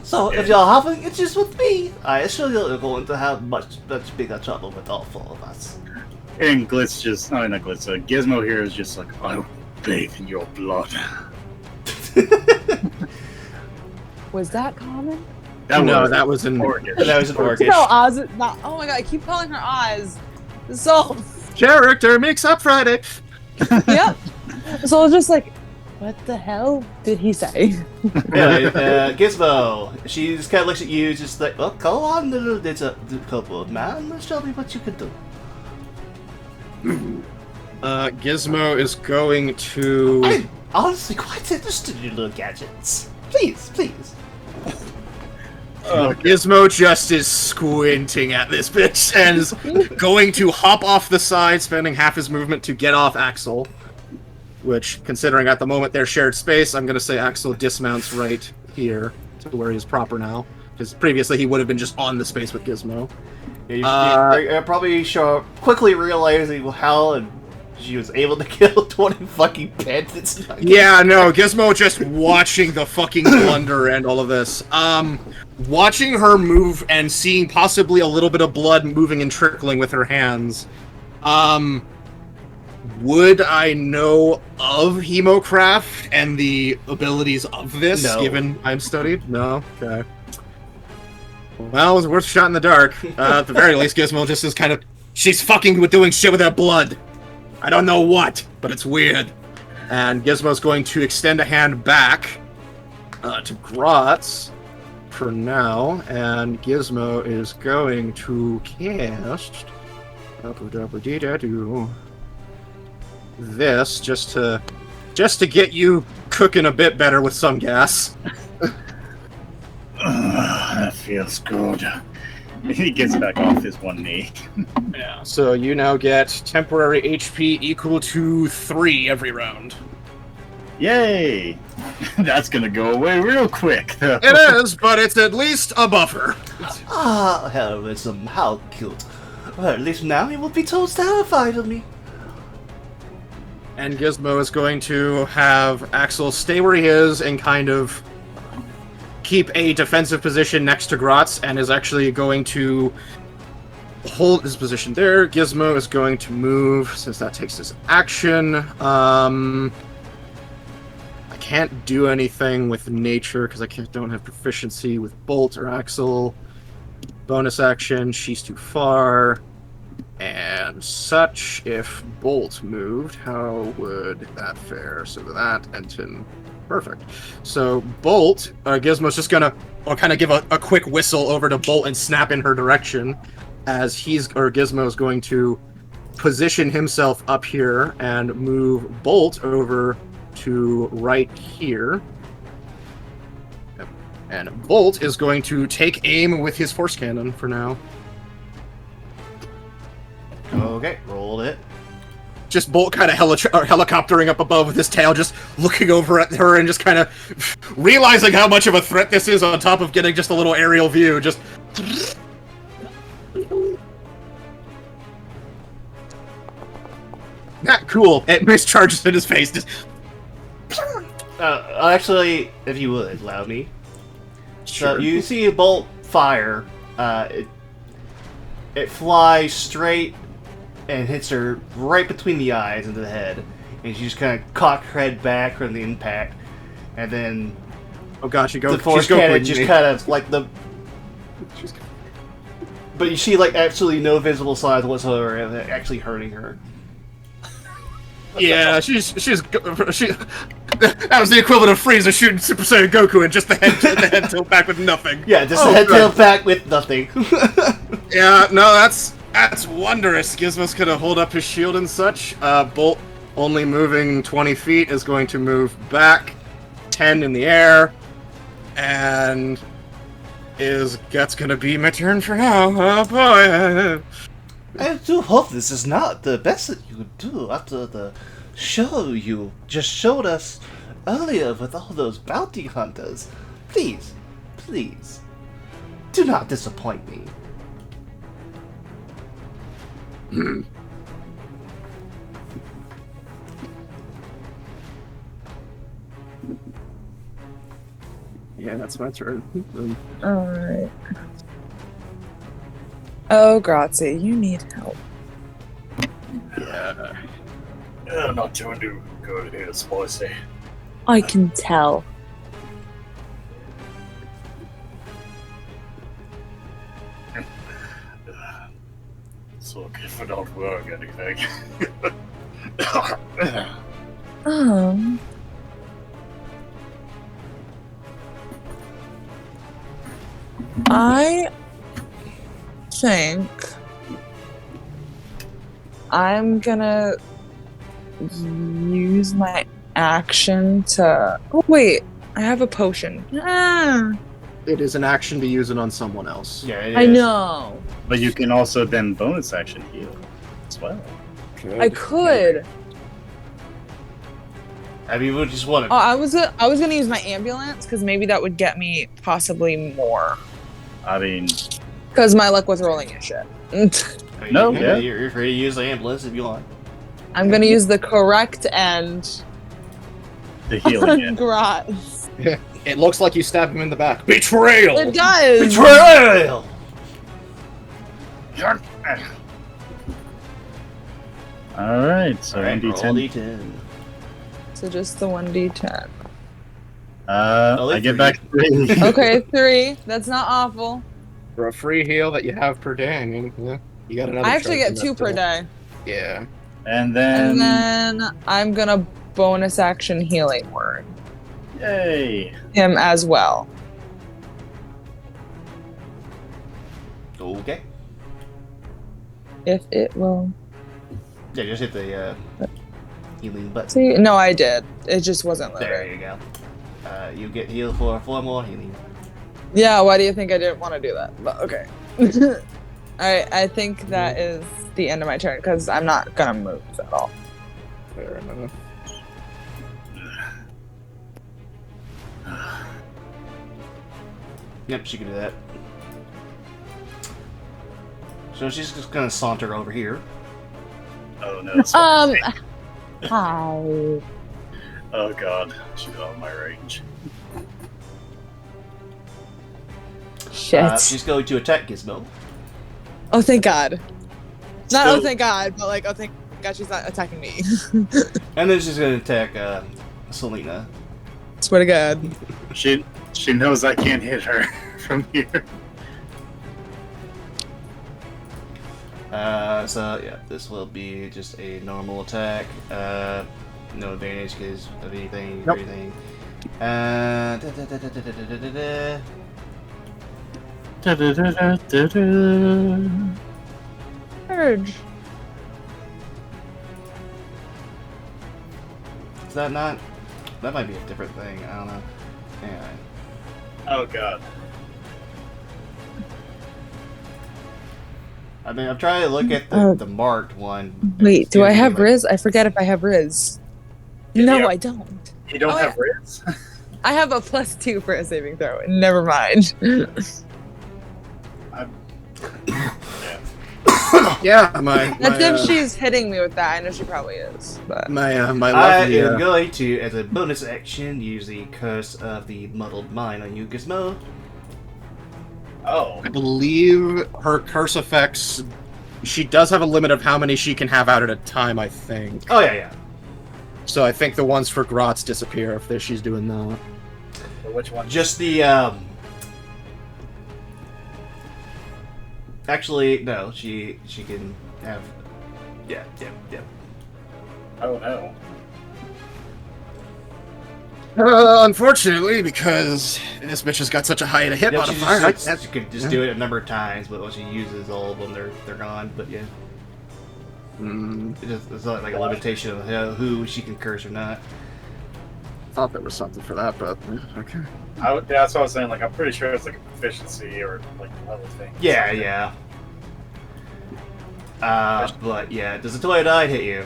So, if you're having issues with me, I assure you you're going to have much bigger trouble with all four of us.
And Glitz just, no, not Glitz, Gizmo here is just like, I will bathe in your blood.
Was that common?
That was an
Orcish.
That was an Orcish.
No, Oz. Not, oh my god, I keep calling her Oz. So,
character mix-up Friday.
yep. So I was just like, what the hell did he say?
Gizmo, she's kind of looks at you, just like, well, go on, little Kobold man, show me what you can do.
Gizmo is going to.
I'm honestly quite interested in your little gadgets. Please, please.
Gizmo just is squinting at this bitch and is going to hop off the side, spending half his movement to get off Axel. Which, considering at the moment their shared space, I'm going to say Axel dismounts right here to where he's proper now. Because previously he would have been just on the space with Gizmo.
Yeah, you're probably quickly realizing how she was able to kill 20 fucking pets.
Yeah, no, Gizmo just watching the fucking blunder and all of this. Watching her move and seeing possibly a little bit of blood moving and trickling with her hands. Would I know of Hemocraft and the abilities of this, given I'm studied? No? Okay. Well, it was worth a shot in the dark. At the very least, Gizmo just is kind of... She's fucking doing shit with her blood. I don't know what, but it's weird. And Gizmo's going to extend a hand back to Grotz for now, and Gizmo is going to cast this just to get you cooking a bit better with some gas.
That feels good. He gets back off his one knee.
Yeah. So you now get temporary HP equal to 3 every round.
Yay! That's gonna go away real quick, though.
It is, but it's at least a buffer.
Heroism, how cute. Well, at least now he will be toast terrified of me.
And Gizmo is going to have Axel stay where he is and kind of keep a defensive position next to Grotz, and is actually going to hold his position there. Gizmo is going to move, since that takes his action. I can't do anything with nature, because I don't have proficiency with Bolt or Axel. Bonus action, she's too far. And such, if Bolt moved, how would that fare? So that, Enton, perfect. So Bolt, Gizmo's just gonna kind of give a quick whistle over to Bolt and snap in her direction, as Gizmo's going to position himself up here and move Bolt over to right here. Yep. And Bolt is going to take aim with his force cannon for now.
Okay, rolled it.
Just Bolt kind of helicoptering up above with his tail, just looking over at her and just kind of realizing how much of a threat this is, on top of getting just a little aerial view. Just... Not cool. It mischarges in his face. Just...
Actually, if you would, allow me.
Sure.
So you see a bolt fire. It flies straight and hits her right between the eyes and the head. And she just kind of cocks her head back from the impact. And then
oh gosh,
the force cannon just kind of, like, the But you see, like, absolutely no visible signs whatsoever of it actually hurting her.
Yeah, she. That was the equivalent of Frieza shooting Super Saiyan Goku and just the head tilt back with nothing.
Yeah, just the head tilt back with nothing.
Yeah, no, that's wondrous. Gizmo's gonna hold up his shield and such. Bolt, only moving 20 feet, is going to move back 10 in the air, and that's gonna be my turn for now. Oh boy.
I do hope this is not the best that you could do after the show you just showed us earlier with all those bounty hunters. Please, please, do not disappoint me.
Yeah, that's my turn.
Alright. Oh, grazie, you need help.
Yeah.
Not doing too good here, spicy.
I can tell.
So if I don't work anything.
Um. I think I'm gonna use my action to. Oh wait, I have a potion. Ah,
It is an action to use it on someone else.
Yeah, it is.
I know.
But you can also then bonus action heal as well.
I could.
I mean, we just want
Oh,
to.
I was gonna use my ambulance because maybe that would get me possibly more.
I mean,
Because my luck was rolling and shit.
No, yeah.
You're free to use the ambulance if you want.
I'm gonna use the correct end
the healing
on
end.
Graz.
It looks like you stab him in the back. Betrayal!
It does.
Betrayal!
Alright, so
Alright, roll
1d10.
D10.
So just the 1d10.
I get back 3.
Okay, 3. That's not awful.
For a free heal that you have per day, I mean, yeah, you got another.
I actually
chunk
get
in
2
that
per
deal.
day.
Yeah.
And then,
And then I'm gonna bonus action healing word
yay!
him as well.
Okay.
If it will.
Yeah, just hit the healing button.
See? No, I did. It just wasn't
There
loaded.
you go. You get healed for 4 more healing.
Yeah, why do you think I didn't want to do that? But okay. Alright, I think that is the end of my turn because I'm not gonna move at all.
Fair enough.
Yep, she can do that. So she's just gonna saunter over here.
Oh no. it's not-
Hi.
Oh god, she's out of my range.
Shit.
She's going to attack Gizmo.
Oh, thank God. Not
Still-
oh, thank God, but like, oh, thank God she's not attacking me.
And then she's gonna attack Selena.
Swear to God.
She knows I can't hit her from here.
So yeah, this will be just a normal attack. No advantage because of anything or
Nope.
anything.
Urge.
Is that not? That might be a different thing. I don't know. Anyway.
Oh god.
I mean, I'm trying to look at the marked one.
Wait, do I
It's
have
gonna be
Riz? I forget if I have Riz.
Yeah,
No,
yeah.
I don't.
You don't
Oh,
have Riz?
I have a +2 for a saving throw. Never mind.
Yeah, my
That's if she's hitting me with that. I know she probably is, but
my
I
lovely.
am going to, as a bonus action, use the Curse of the Muddled Mind on you, Gizmo.
Oh.
I believe her curse effects. She does have a limit of how many she can have out at a time, I think.
Oh yeah, yeah.
So I think the ones for Grotz disappear if she's doing that.
So which one?
Just the Actually, no. She can have. Yeah.
Oh no.
Unfortunately, because this bitch has got such a high hit
Yeah,
modifier,
she could just do it a number of times, but once she uses all of them, they're gone. But yeah, it's not like a limitation of who she can curse or not.
thought there was something for that, but okay.
That's what I was saying. Like, I'm pretty sure it's like a proficiency or like level thing.
Yeah. But yeah, does a 29 hit you?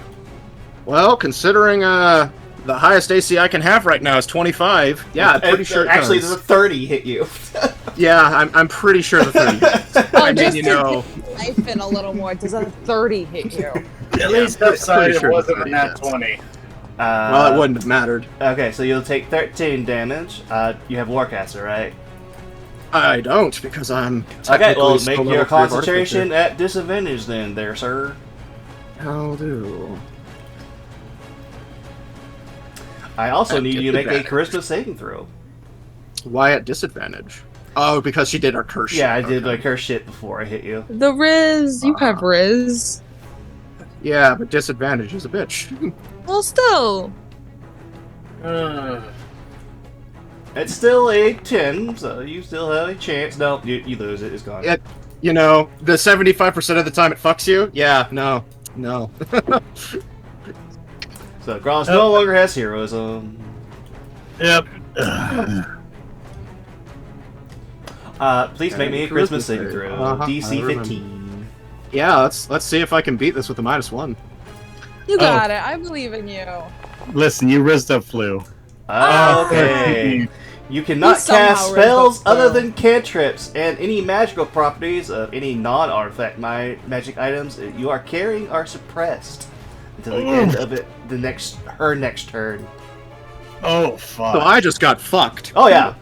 Well, considering the highest AC I can have right now is 25. Yeah, I'm pretty sure.
Actually,
does.
does a 30 hit you?
Yeah, I'm pretty sure the 30 hits. I mean, you know.
Knife in a little more. Does a 30 hit you?
At least upside it
sure
wasn't
the
a nat
30
20.
Well, it wouldn't have mattered.
Okay, so you'll take 13 damage. You have Warcaster, right?
I don't, because I'm
Okay, well,
still
make
level
your
3 of
concentration
Artificer.
at disadvantage then, there, sir.
I'll do.
I also
At
need you to make a
disadvantage.
charisma saving throw.
Why at disadvantage? Oh, because she did her curse.
Yeah, I
shit.
did
Okay.
like her shit before I hit you.
The Riz. You have Riz.
Yeah, but disadvantage is a bitch.
Well, still.
It's still a 10, so you still have a chance. No, you lose it. It's gone.
Yeah. You know, the 75% of the time it fucks you? Yeah, no.
So Gross no longer has heroism.
Yep.
Please make me a Charisma saving throw.
Uh-huh, I
DC
remember.
15.
Yeah, let's see if I can beat this with a -1.
You got it. I believe in you.
Listen, you rizzed up flu.
Okay. You cannot
You somehow
cast
raised
spells
up
other
spell.
than cantrips, and any magical properties of any non-artifact magic items you are carrying are suppressed until the end of her next turn.
Oh, fuck.
So I just got fucked.
Oh yeah.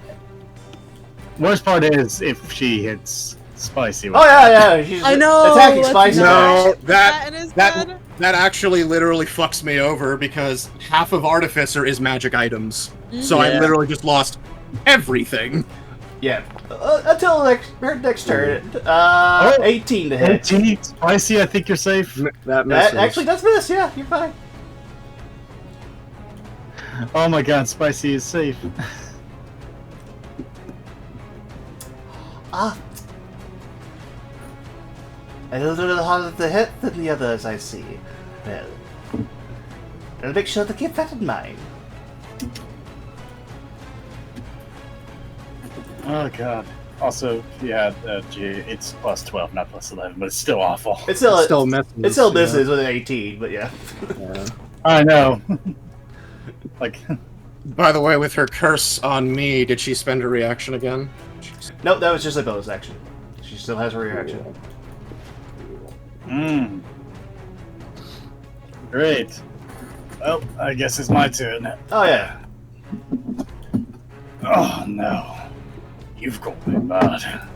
Worst part is if she hits Spicy.
Oh yeah. She's
I know,
attacking
let's
Spicy.
No,
That in his head.
that actually literally fucks me over because half of Artificer is magic items. So I
Yeah.
literally just lost everything.
Yeah. Until her next turn. 18 to hit.
18, Spicy, I think you're safe.
That misses.
That actually does miss. Yeah, you're fine.
Oh my god, Spicy is safe.
A little harder to hit than the others, I see. Well, I'll make sure to keep that in mind.
Oh god. Also, yeah, it's plus 12, not plus 11, but it's still awful.
It still
misses.
it still
yeah.
misses with an 18, but yeah.
Yeah.
I know. Like,
By the way, with her curse on me, did she spend a reaction again?
Nope, that was just a bonus action. She still has her reaction.
Great. Well, I guess it's my turn.
Oh yeah.
Oh no. You've got me bad.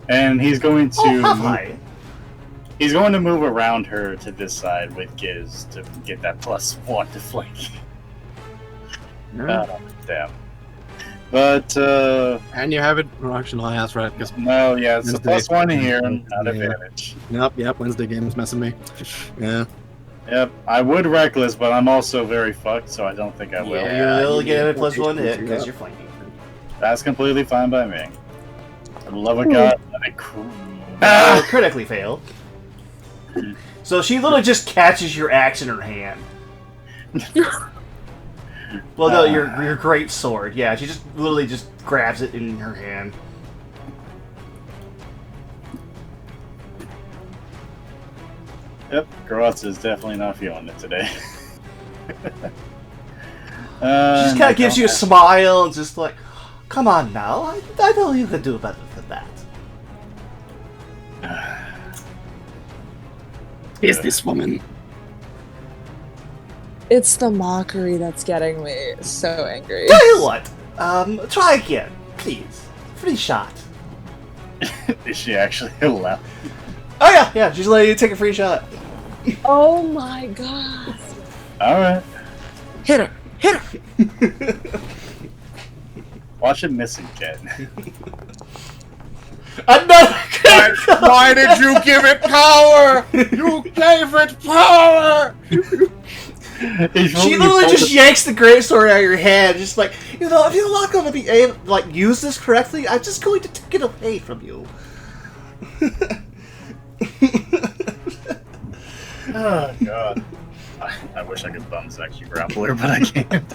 And he's going to
Hi.
he's going to move around her to this side with Giz to get that +1 to flank.
Yeah.
Oh, damn. But
And you have it. Well, actually, no, that's right. Because
no, yeah, it's a
Wednesday.
+1 here, not
Yeah.
advantage.
yep. Wednesday game's messing me. Yeah.
Yep, I would reckless, but I'm also very fucked, so I don't think I will.
Yeah, you will
you
get
need
a +1 to hit
to
because
up.
you're flanking.
That's completely fine by me. For the love of God, let it
Critically failed. So she literally just catches your axe in her hand. Well, no, your great sword. Yeah, she just literally just grabs it in her hand.
Yep, Garotz is definitely not feeling it today.
She just kind of gives you a smile and just like, come on now, I know you can do better than that.
Is this woman?
It's the mockery that's getting me so angry.
Tell you what, try again, please. Free shot.
Is she actually allowed?
Oh yeah, she's letting you take a free shot.
Oh my god.
Alright.
Hit her.
Watch it miss again.
Another critical!
Why did you give it power? You gave it power!
She literally just yanks the greatsword out of your hand, just like, if you're not going to be able to use this correctly, I'm just going to take it away from you.
Oh god. I wish I could bum section grappler, but I can't.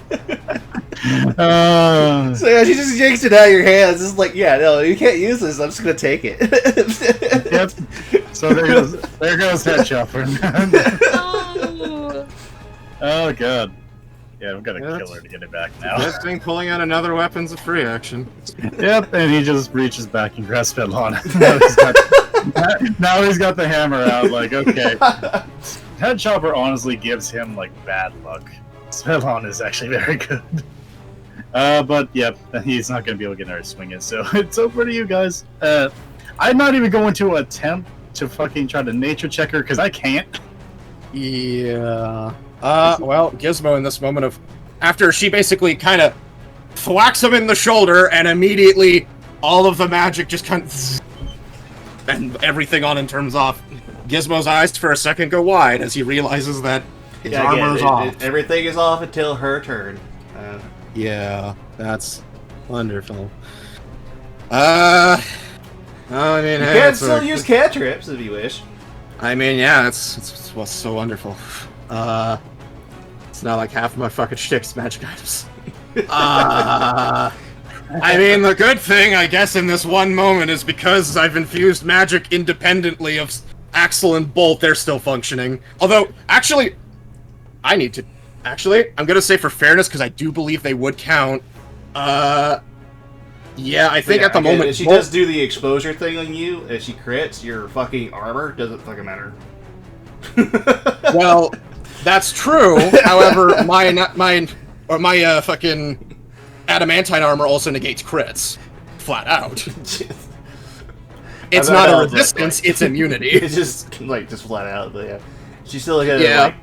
So yeah, she just yanks it out of your hands. It's like, yeah, no, you can't use this. I'm just gonna take it.
Yep. So there goes head chopper. Oh god. Yeah, we've got to kill her to get it back now.
That thing pulling out another weapon's a free action.
Yep, and he just reaches back and grabs Fedlon. Now he's got the hammer out, like, okay. Head chopper honestly gives him, like, bad luck. Fedlon is actually very good. But, yep, he's not going to be able to get another swing in, so it's over to you guys. I'm not even going to attempt to fucking try to nature check her, because I can't.
Yeah. Well, Gizmo in this moment of... After she basically kind of thwacks him in the shoulder, and immediately all of the magic just kind of... And everything on him turns off. Gizmo's eyes for a second go wide as he realizes that his armor is off.
Everything is off until her turn.
Yeah, that's wonderful. I mean,
you can still use cantrips if you wish.
I mean, yeah, it's what's so wonderful. It's not like half my fucking shtick's magic items. I mean, the good thing, I guess, in this one moment is because I've infused magic independently of Axel and Bolt, they're still functioning. Although, actually, I'm gonna say for fairness, because I do believe they would count. Yeah, I think at the moment...
If she does do the exposure thing on you, if she crits, your fucking armor doesn't fucking matter.
Well, that's true. However, my fucking adamantine armor also negates crits. Flat out. It's not a resistance, it's immunity.
It's just flat out, but yeah. She's still gonna,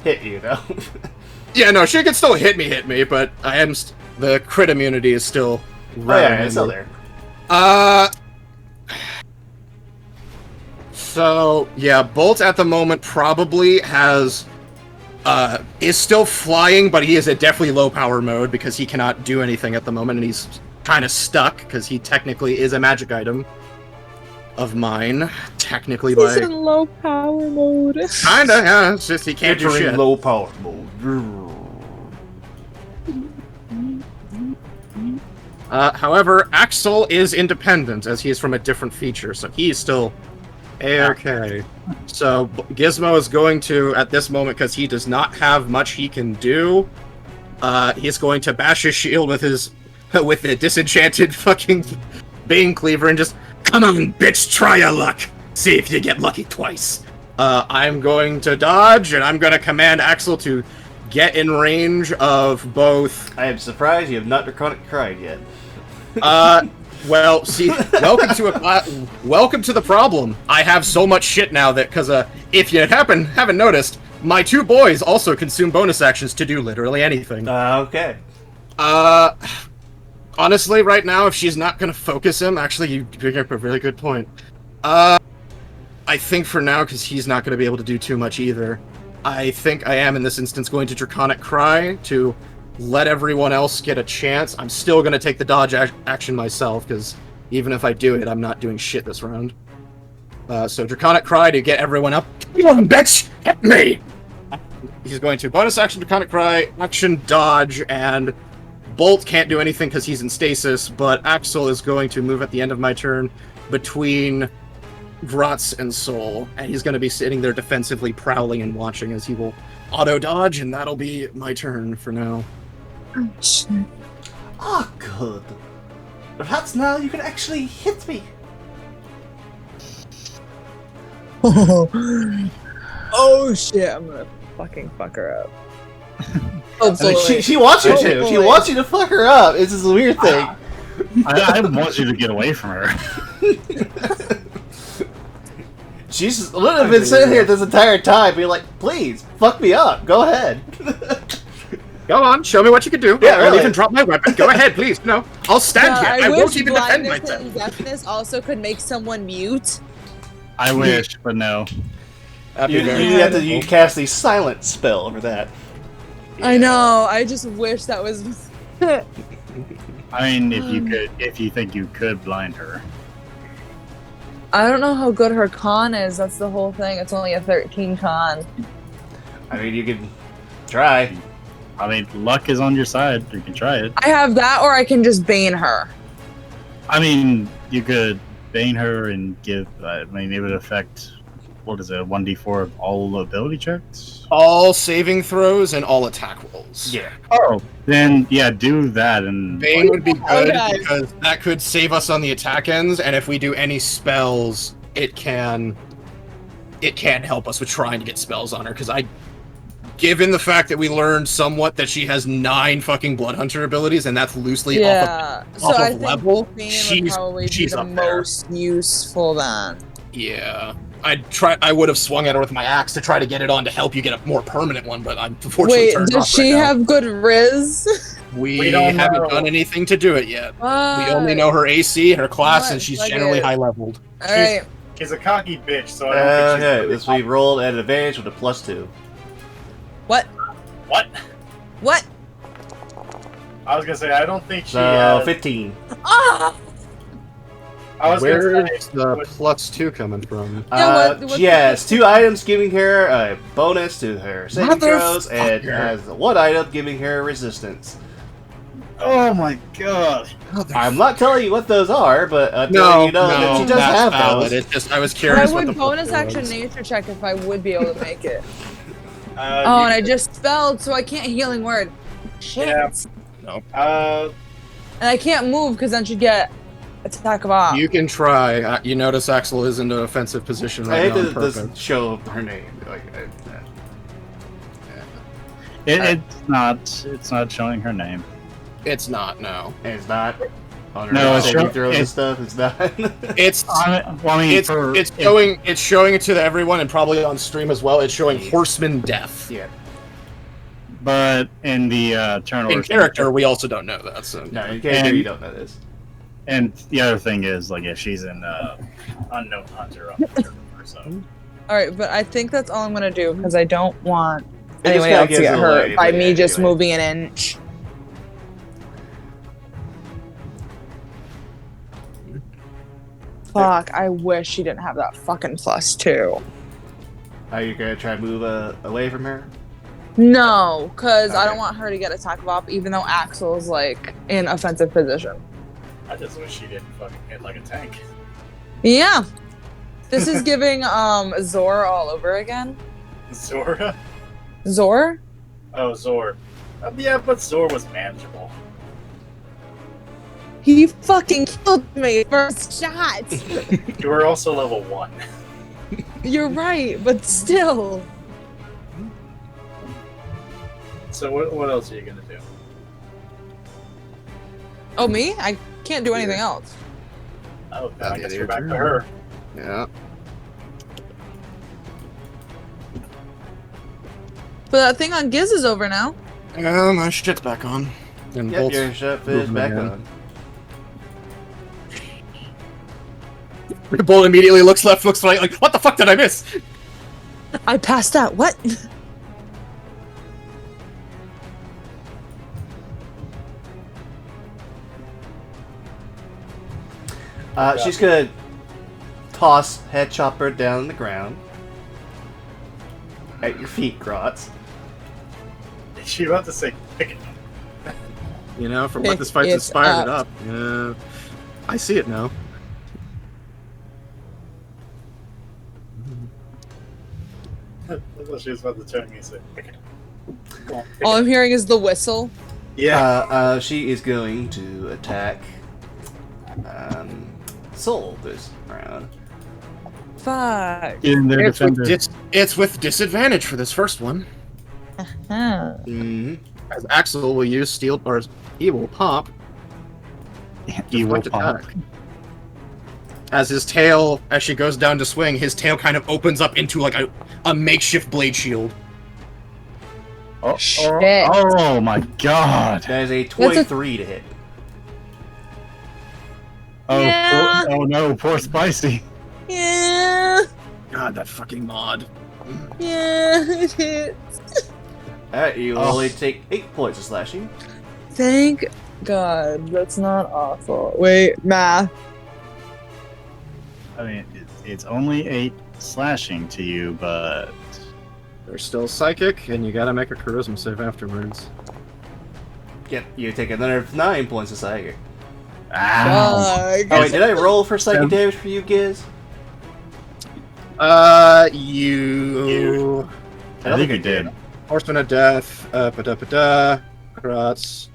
hit you, though.
Yeah, no, she can still hit me, but the crit immunity is still...
it's still there.
So, yeah, Bolt at the moment probably is still flying, but he is at definitely low power mode because he cannot do anything at the moment, and he's kind of stuck because he technically is a magic item of mine. Technically,
he's in low power mode.
Kinda, yeah. It's just he can't do shit.
Low power mode.
However, Axel is independent as he is from a different feature, so he is still A-okay. So Gizmo is going to, at this moment, because he does not have much he can do, he's going to bash his shield with the disenchanted fucking Bane Cleaver and just, come on, bitch, try your luck. See if you get lucky twice. I'm going to dodge, and I'm going to command Axel to get in range of both...
I am surprised you have not draconic cried yet.
Well, see, welcome to the problem. I have so much shit now that, because if you haven't noticed, my two boys also consume bonus actions to do literally anything.
Okay.
Honestly, right now, if she's not going to focus him, actually, you bring up a really good point. I think for now, because he's not going to be able to do too much either, I think I am, in this instance, going to Draconic Cry to let everyone else get a chance. I'm still going to take the dodge action myself, because even if I do it, I'm not doing shit this round. So Draconic Cry to get everyone up. Come on, bitch! Hit me! He's going to bonus action Draconic Cry, action dodge, and Bolt can't do anything because he's in stasis, but Axel is going to move at the end of my turn between Gratz and Soul, and he's going to be sitting there defensively prowling and watching as he will auto-dodge, and that'll be my turn for now.
Oh, shit.
Oh, good. Perhaps now you can actually hit me.
Oh shit, I'm gonna fucking fuck her up.
Hopefully. She wants you to. She wants you to fuck her up. It's this weird thing.
I want you to get away from her.
She's literally been sitting here this entire time being like, please, fuck me up. Go ahead.
Go on, show me what you can do.
Yeah,
I'll
really.
even drop my weapon. Go ahead, please. No. I'll stand here. I won't
wish
even defend
blindness
myself.
and deafness also could make someone mute.
I wish, but no.
That'd
You,
be very
you have to
helpful.
you cast the silent spell for that.
I know. I just wish that was.
I mean, if you think you could blind her.
I don't know how good her con is. That's the whole thing. It's only a 13 con.
I mean, you can try.
I mean, luck is on your side. You can try it.
I have that, or I can just bane her.
I mean, you could bane her and give. I mean, it would affect. What is it? 1d4 of all ability checks.
All saving throws and all attack rolls.
Yeah.
Oh, then yeah, do that and.
Bane would be good
Okay.
because that could save us on the attack ends, and if we do any spells, it can help us with trying to get spells on her. Because given the fact that we learned somewhat that she has 9 fucking Blood Hunter abilities, and that's loosely
Yeah. So
off
I
of
think
level,
bane would
she's
probably be the
up there.
most useful then.
Yeah. I would have swung at her with my axe to try to get it on to help you get a more permanent one, but I'm unfortunately
Wait,
turned
does
off
she
right now.
have good Riz?
We
don't
haven't
know.
done anything to do it yet. We
What?
only know her AC, her class,
What?
and she's
Fuck
generally
it.
high leveled.
Alright.
She's a cocky bitch, so I don't think
Okay, this we rolled at advantage with a +2.
What?
What?
What?
I was gonna say I don't think she.
So 15.
Ah!
I was
Where's
gonna say.
the +2 coming from?
Yeah, what-
She has 2 items giving her a bonus to her saving throws, and
Motherfucker.
has 1 item giving her resistance.
Oh my god.
I'm not telling you what those are, but I'm
No,
telling you know that she does
that's
have
valid.
those.
It's just I was
But I
curious what the
would bonus
+2
action
was.
nature check if I would be able to make it.
You
Oh, and I just spelled, so I can't healing word. Shit.
Yeah.
And I can't move because then she'd get attack of op.
You can try. You notice Axel is in an offensive position
I
right
hate
now on
that it
purpose.
doesn't show her name. Like,
It's not showing her name.
It's not, no.
and it's not on her
No, it's
saving
show-
throws and
it's-
stuff. It's not.
It's
I mean,
it's showing it to everyone and probably on stream as well. It's showing Horseman Death.
Yeah.
But in the turn
In
order
character, we also don't know that. So
No, in character
And-
you don't know this.
And the other thing is, like, if she's in unknown hunter, so
Alright, but I think that's all I'm gonna do because I don't want
It just
anyone
kinda
else to
gives
get
it
hurt
away,
by
but
me
yeah,
just
anyway.
moving an inch. Fuck, I wish she didn't have that fucking +2.
Are you gonna try to move away from her?
No, because I
Okay.
don't want her to get attack of op, even though Axel's like in offensive position.
I just wish she didn't fucking hit like a tank.
Yeah. This is giving Zor all over again.
Zora?
Zor?
Oh, Zor. Yeah, but Zor was manageable.
He fucking killed me first shot.
You were also level 1.
You're right, but still.
So what else are you gonna do?
Oh, me? I can't do anything else.
Oh, then I
Yeah,
guess
your
we're back
turn.
to her.
yeah.
But that thing on Giz is over now.
My shit's back on. And
Yep,
Bolt's
your ship is
moving
back
again.
on.
Bolt immediately looks left, looks right, like, what the fuck did I miss?
I passed that. What?
She's gonna toss Head Chopper down on the ground at your feet, Grotz.
Is she about to say pick it up?
You know, from what
Pick
this fight's
it
inspired it
up.
up. Yeah. I see it now.
I thought she was about to turn me and say pick it up. Come on, pick
All
it
I'm hearing is the whistle.
up. Yeah.
She is going to attack Soul this round.
Fuck.
In their
It's with disadvantage for this first one.
Huh.
Mm-hmm.
As Axel will use steel, or he will pop.
Evil
deflect
pop.
attack. As his tail, as she goes down to swing, his tail kind of opens up into like a makeshift blade shield.
Oh,
Shit.
oh my god.
That is a 23 to hit.
Oh,
Yeah.
oh no, poor Spicy.
Yeah.
God, that fucking mod.
Yeah. It is.
Alright, you
Oh.
only take 8 points of slashing.
Thank God. That's not awful. Wait, math.
I mean, it's only 8 slashing to you, but
They're still psychic, and you gotta make a charisma save afterwards.
Yep, you take another 9 points of psychic.
ow.
Fuck.
Oh wait, did I roll for psychic damage for you, Giz?
You...
I think you did.
Horseman of Death, ba-da-ba-da, Kratz.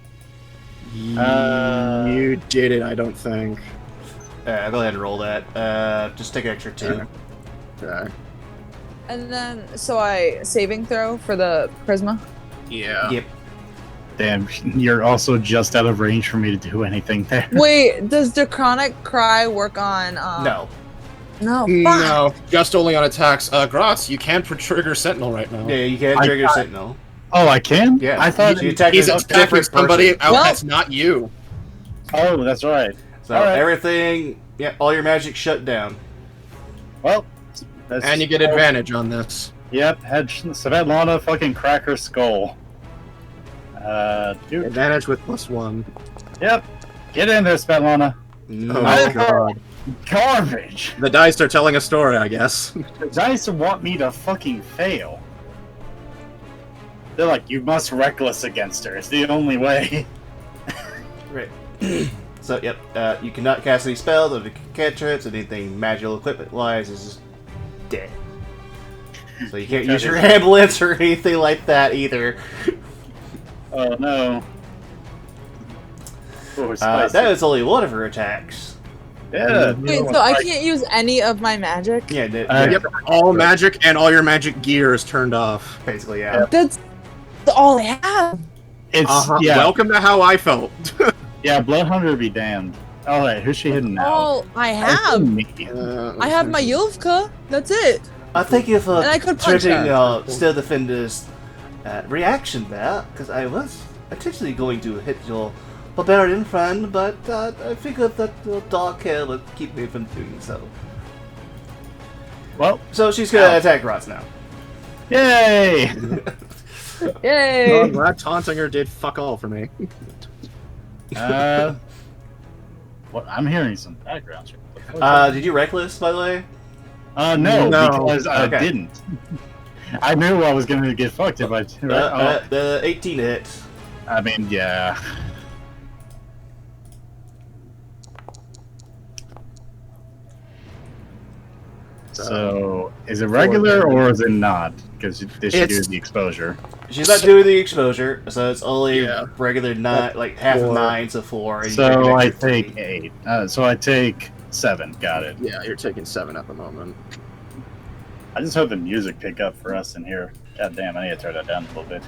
You did it, I don't think.
Alright, go ahead and roll that. Just take an extra 2.
Okay.
And then, so I saving throw for the charisma.
Yeah.
Yep.
Damn, you're also just out of range for me to do anything there.
Wait, does the chronic cry work on?
No.
No. Fuck.
No, just only on attacks. Gratz, you can't trigger Sentinel right now.
Yeah, you can't trigger Sentinel.
Oh, I can?
Yeah.
I thought.
You attack
He's
a
attacking
different
somebody
person.
out that's not you.
Oh, that's right.
So
Alright.
everything, yeah, all your magic shut down.
Well, that's,
And you get advantage on this.
Yep, had Svetlana fucking crack her skull. Dude.
Advantage with +1.
Yep. Get in there, Svetlana.
Oh
I-
my god.
Garbage.
The dice are telling a story, I guess.
The dice want me to fucking fail. They're like, you must reckless against her. It's the only way.
Right. So, yep, you cannot cast any spells or cantrips, anything magical equipment-wise is just dead. So you can't use your ambulance or anything like that either.
Oh no. Oh, spicy.
That is only one of her attacks.
Yeah.
Wait, so I can't use any of my magic?
Yeah,
Yep, all magic and all your magic gear is turned off.
basically, yeah.
That's all I have.
It's
Yeah. Welcome to how I felt.
yeah. Bloodhunter be damned. All right, who's she hitting now?
All I have.
Me.
I have my Yulvka. That's it.
Thank you for
And I could punch
treating
her.
Still Defender's reaction there, because I was potentially going to hit your barbarian friend, but I figured that your dark hair would keep me from doing so.
Well,
So she's gonna attack Rots now.
yay!
Yay.
Oh, I'm glad taunting her did fuck all for me.
What? I'm hearing some background.
Did you reckless, by the way?
No,
No.
because I
Okay.
didn't. I knew I was going to get fucked if I.
The 18 hits.
I mean, yeah. So, is it regular or is it not? Because this should do
It's-
the exposure.
She's not doing the exposure, so it's only
Yeah.
regular 9, like half of
4.
9, so 4. And you
So
take an
I
extra
take
3.
8. So I take 7. Got it.
Yeah, you're taking 7 at the moment.
I just hope the music pick up for us in here. God damn, I need to turn that down a little bit.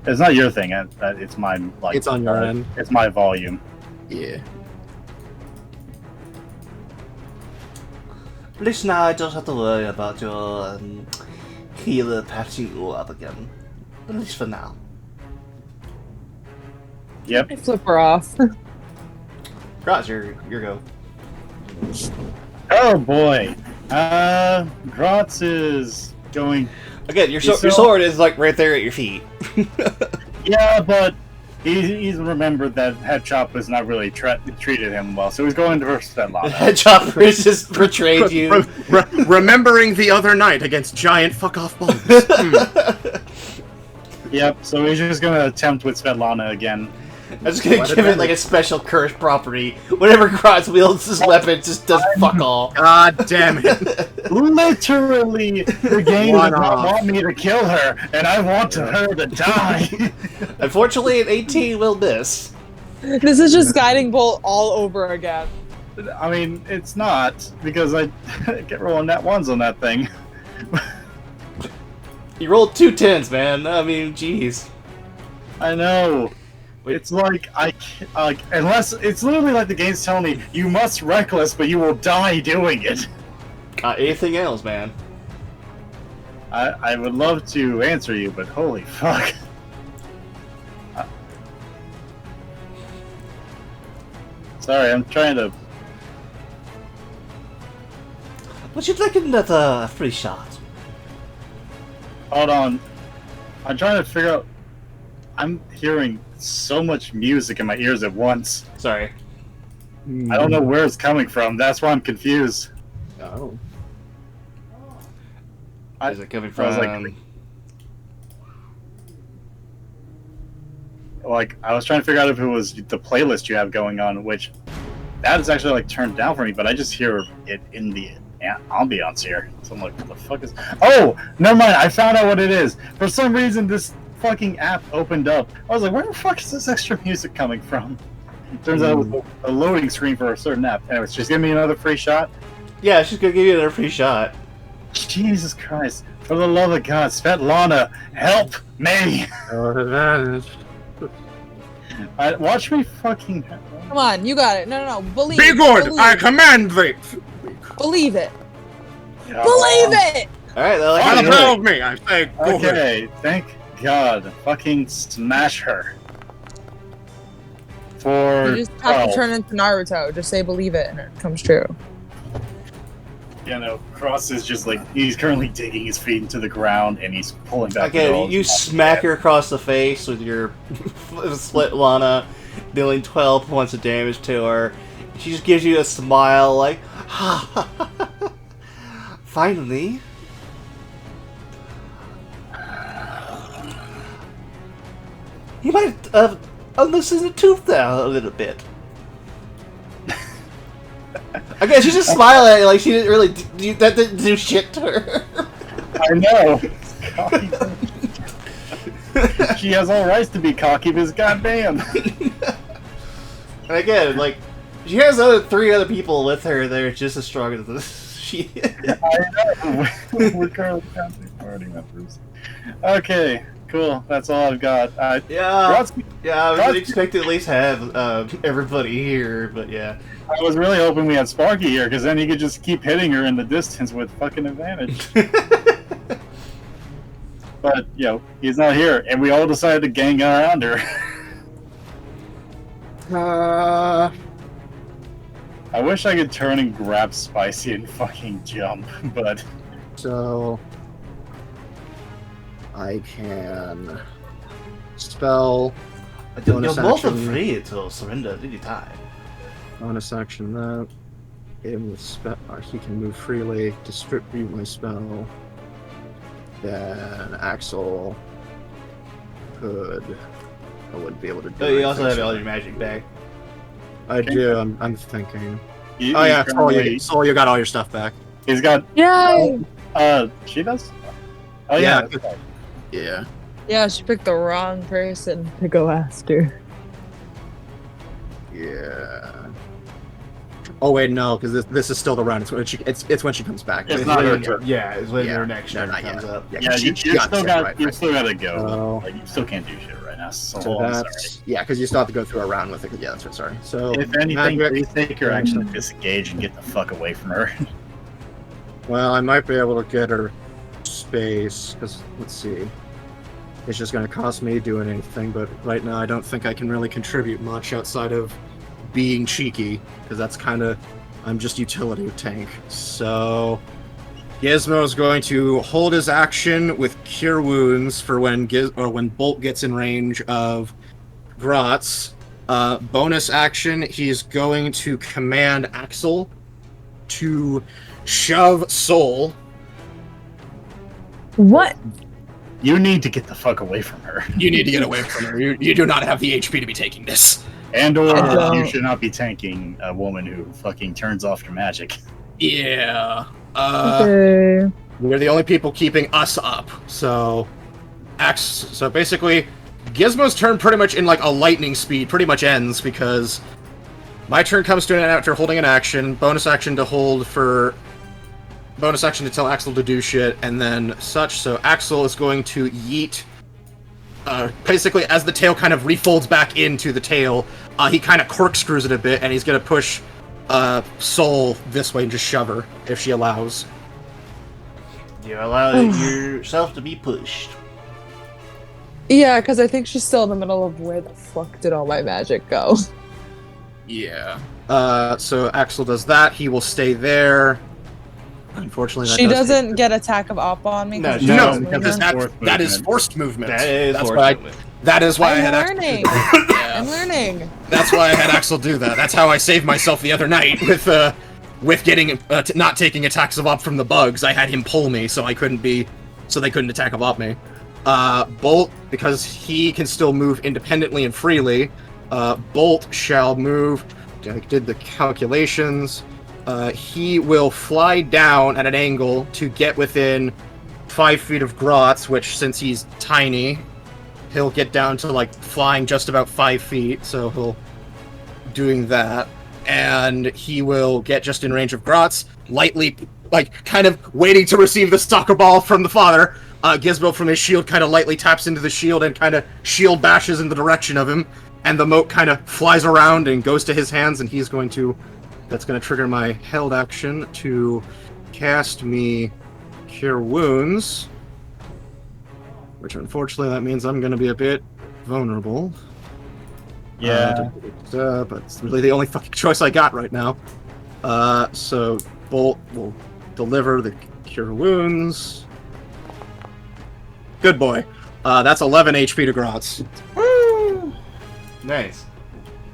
It's not your thing. It's my like.
It's on your end.
It's my volume.
Yeah.
At least now I don't have to worry about your healer patching you up again. At least for now.
Yep.
I flip her off.
Rots, your go.
Oh boy. Grotz is going.
Again, your
You still-
sword is like right there at your feet.
Yeah, but he's remembered that Head Chop was not really treated him well, so he's going to versus Svetlana.
Head Chopper has just betrayed you.
Remembering the other night against giant fuck off bombs.
Yep. So he's just going to attempt with Svetlana again.
I'm just gonna give it like a special curse property. Whenever Cross wields his weapon, it just does fuck all.
God damn it.
Literally, the game
One
does not
off.
want me to kill her, and I want her to die.
Unfortunately, an 18 will miss.
This is just guiding bolt all over again.
I mean, it's not, because I get rolling nat ones on that thing.
You rolled 2 10s, man. I mean, jeez.
I know. It's like, unless, it's literally like the game's telling me, you must reckless, but you will die doing it.
Anything else, man?
I would love to answer you, but holy fuck. So Sorry, I'm trying to.
Would you like another free shot?
Hold on. I'm trying to figure out. I'm hearing so much music in my ears at once.
Sorry.
I don't know where it's coming from. That's why I'm confused.
Oh.
Where's it coming
I was
from?
Like, I was trying to figure out if it was the playlist you have going on, which that is actually like turned down for me, but I just hear it in the ambiance here. So I'm like, what the fuck is? Oh, never mind. I found out what it is. For some reason, this fucking app opened up. I was like, where the fuck is this extra music coming from? Turns out it was a loading screen for a certain app. Anyways, just give me another free shot.
Yeah, she's gonna give you another free shot.
Jesus Christ! For the love of God, Svetlana, help me! Watch me fucking.
Come on, you got it. No. Believe.
Be good!
Believe,
I command thee!
believe it.
Yeah.
Believe it.
Alright, they're like,
Fine.
Follow me, I say go ahead.
Okay, thank God. Fucking smash her. For
You just have
12.
to turn into Naruto. Just say believe it, and it comes true.
You know, Cross is just like he's currently digging his feet into the ground, and he's pulling back. the
okay,
girls.
you smack her across the face with your split Lana, dealing 12 points of damage to her. She just gives you a smile, like, finally. You might loosen the tooth down a little bit. Okay, she just smiled at you like she didn't really that didn't do shit to her.
I know. She has all rights to be cocky, but goddamn.
And again, like, she has three other people with her that are just as strong as she is.
I know. We're currently counting party members. Okay, cool. That's all I've got.
Yeah, I was expecting to at least have everybody here, but yeah.
I was really hoping we had Sparky here, because then he could just keep hitting her in the distance with fucking advantage. But, you know, he's not here, and we all decided to gang around her. I wish I could turn and grab Spicy and fucking jump, but...
So I can spell
You're
bonus
both
action.
free to surrender at any time.
Bonus action that. Him with he can move freely, distribute my spell. Then Axel could. I wouldn't be able to do.
Oh, you also have
anything,
all
so-
your magic back.
I do. I'm thinking.
He,
Oh yeah,
he's
Soul, you got all your stuff back.
He's got...
Yay!
She does? Oh, yeah.
Yeah.
Yeah, she picked the wrong person to go after.
Yeah. Oh wait, no, because this is still the round. It's when she comes back.
It's not her
Yeah.
turn.
Yeah, it's when
Yeah,
your next
no,
turn
not
comes
yet.
up.
Yeah,
she
you still
it,
got
right,
you
right.
still gotta go.
So-
Like, you still can't do shit right now. So,
So
I'm sorry.
that's because you still have to go through a round with it. Yeah, that's right. Sorry. So
If anything,
magic-
please take your action to disengage and get the fuck away from her.
Well, I might be able to get her space because let's see. It's just going to cost me doing anything, but right now I don't think I can really contribute much outside of being cheeky because that's kind of I'm just utility tank. So Gizmo is going to hold his action with Cure Wounds for when when Bolt gets in range of Grotz. Bonus action, he's going to command Axel to shove Soul.
What?
You need to get the fuck away from her.
You need to get away from her. You do not have the HP to be taking this.
And or
Oh.
you should not be tanking a woman who fucking turns off your magic.
Yeah.
Okay.
We're the only people keeping us up. So basically, Gizmo's turn pretty much in like a lightning speed pretty much ends because my turn comes to an end after holding an action, bonus action to hold for bonus action to tell Axel to do shit, and then such. So Axel is going to yeet. Basically, as the tail kind of refolds back into the tail, he kind of corkscrews it a bit, and he's going to push Soul this way and just shove her, if she allows.
You allow yourself to be pushed.
Yeah, because I think she's still in the middle of where the fuck did all my magic go?
Yeah. So Axel does that. He will stay there. Unfortunately, that
She
does
doesn't get attack of op on me.
No,
'cause
she
she's
No,
doesn't.
movement.
that is forced movement.
That is
That's
forced
why
movement.
that is why I had
I'm learning.
Axel. Yeah.
I'm learning.
That's why I had Axel do that. That's how I saved myself the other night with getting not taking attacks of op from the bugs. I had him pull me, so they couldn't attack of op me. Bolt, because he can still move independently and freely. Bolt shall move. I did the calculations. He will fly down at an angle to get within 5 feet of Grotz, which, since he's tiny, he'll get down to like flying just about 5 feet. So he'll doing that, and he will get just in range of Grotz, lightly, like kind of waiting to receive the soccer ball from the father. Gizmo from his shield kind of lightly taps into the shield and kind of shield bashes in the direction of him, and the moat kind of flies around and goes to his hands, and he's going to. That's going to trigger my held action to cast me Cure Wounds, which unfortunately that means I'm going to be a bit vulnerable.
Yeah.
But it's really the only fucking choice I got right now. So Bolt will deliver the Cure Wounds. Good boy. That's 11 HP to Grotz.
Woo! Nice.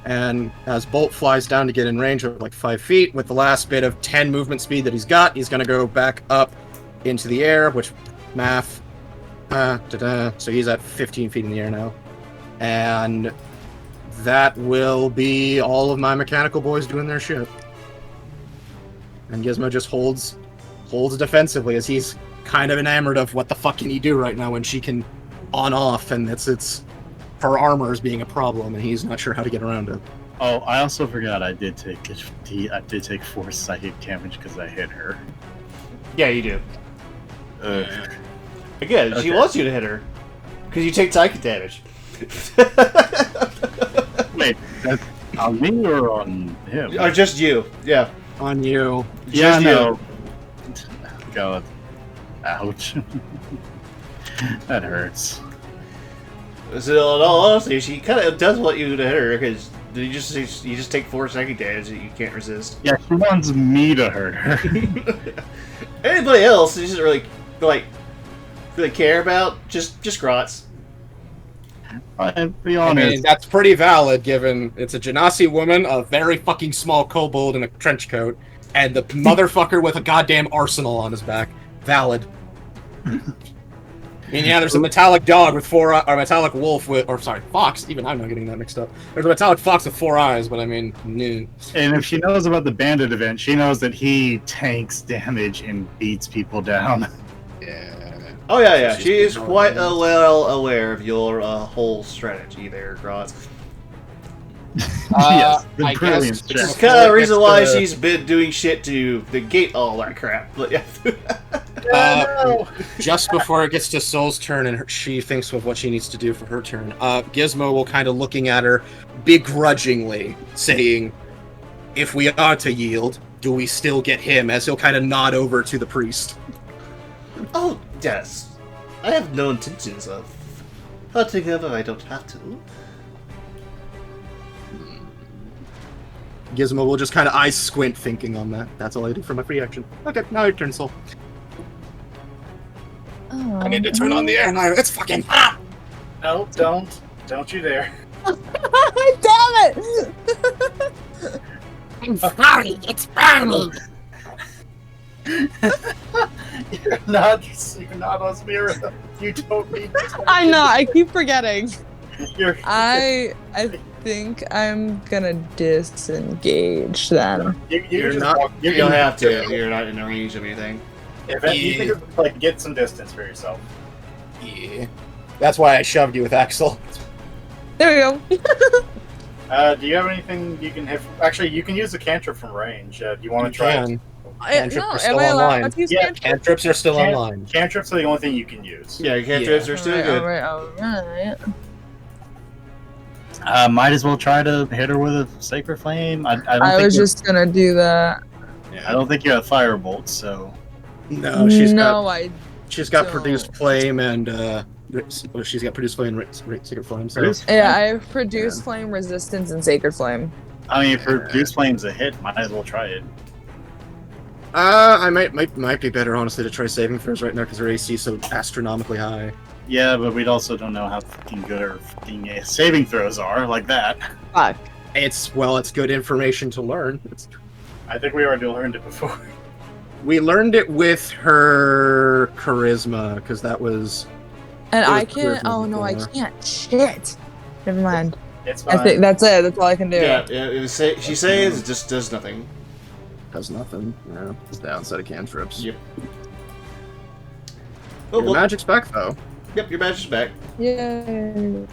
And as Bolt flies down to get in range of like 5 feet, with the last bit of 10 movement speed that he's got, he's going to go back up into the air, which math. So he's at 15 feet in the air now. And that will be all of my mechanical boys doing their shit. And Gizmo just holds defensively, as he's kind of enamored of what the fuck can he do right now when she can on off, and it's her armor is being a problem, and he's not sure how to get around it.
Oh, I also forgot I did take 4 psychic damage because I hit her.
Yeah, you do.
Ugh.
Again, she
Okay.
wants you to hit her. Because you take psychic damage.
Wait, that's on me or on him?
Or just you. Yeah.
On you.
Yeah,
Just
no. God. Ouch. That hurts.
So, in all honesty, she kind of does want you to hit her, because you just take 4 psychic damage that you can't resist.
Yeah, she wants me to hurt her.
Anybody else, she doesn't really care about. Just Grotz.
I'll be
I
honest.
mean, that's pretty valid, given it's a Genasi woman, a very fucking small kobold in a trench coat, and the motherfucker with a goddamn arsenal on his back. Valid. I mean, yeah, there's a metallic dog with 4 or metallic wolf with, or sorry, fox. Even I'm not getting that mixed up. There's a metallic fox with 4 eyes, but I mean, no.
And if she knows about the bandit event, she knows that he tanks damage and beats people down.
Yeah.
Oh yeah.
She's
She is
been
quite
going
well aware of your whole strategy there, Grotz.
Yes, the
I
brilliant
guess
strategy.
It's kind of the reason why
It's,
she's been doing shit to negate all that crap. But yeah.
Just before it gets to Soul's turn and she thinks of what she needs to do for her turn, Gizmo will kind of looking at her begrudgingly, saying, if we are to yield, do we still get him? As he'll kind of nod over to the priest.
Oh, yes. I have no intentions of hurting him if I don't have to.
Gizmo will just kind of eyes squint thinking on that. That's all I do for my free action. Okay, now your turn, Soul.
Oh,
I need to turn on the air now. It's fucking hot!
No, don't you dare.
Damn it!
I'm sorry, it's burning.
You're not Osmira. You don't need to.
I'm not. I keep forgetting.
You're,
I think I'm gonna disengage then.
you're
You're
not.
not-
You
You don't
can
have to. You're not in the range of anything.
If you think of, like, get some distance for yourself.
Yeah. That's why I shoved you with Axel.
There we go.
Do you have anything you can hit? Actually, you can use the cantrip from range. Do you want to try?
Can. Cantrips
No,
are
am
still
I allowed
online.
to use
Yeah.
cantrip?
Cantrips are still
Can-
online.
Cantrips are the only thing you can use.
Yeah, cantrips
Yeah.
are still good.
Alright.
Might as well try to hit her with a sacred flame. I don't
I
think
was
you-
just gonna do that.
I don't think you have firebolt, so.
No, she's
I
got
don't.
produced flame and she's got produced flame and sacred flame. So
Produce
yeah, I have produced flame resistance and sacred flame.
I mean, if her Goose Flame's a hit, might as well try it.
I might be better, honestly, to try saving throws right now because her AC is so astronomically high.
Yeah, but we also don't know how fucking good her fucking saving throws are, like that.
Fuck.
It's good information to learn.
I think we already learned it before.
We learned it with her charisma because that was.
And
It was
I can't.
charisma
Oh no, I
before.
can't. Shit. Never mind.
It's
I
fine.
think that's it. That's all I can do.
Yeah, she says it just does nothing.
Does nothing. Yeah, it's the downside of cantrips.
Yep.
Your
Oh, well,
magic's back though.
yep, your magic's back.
Yay.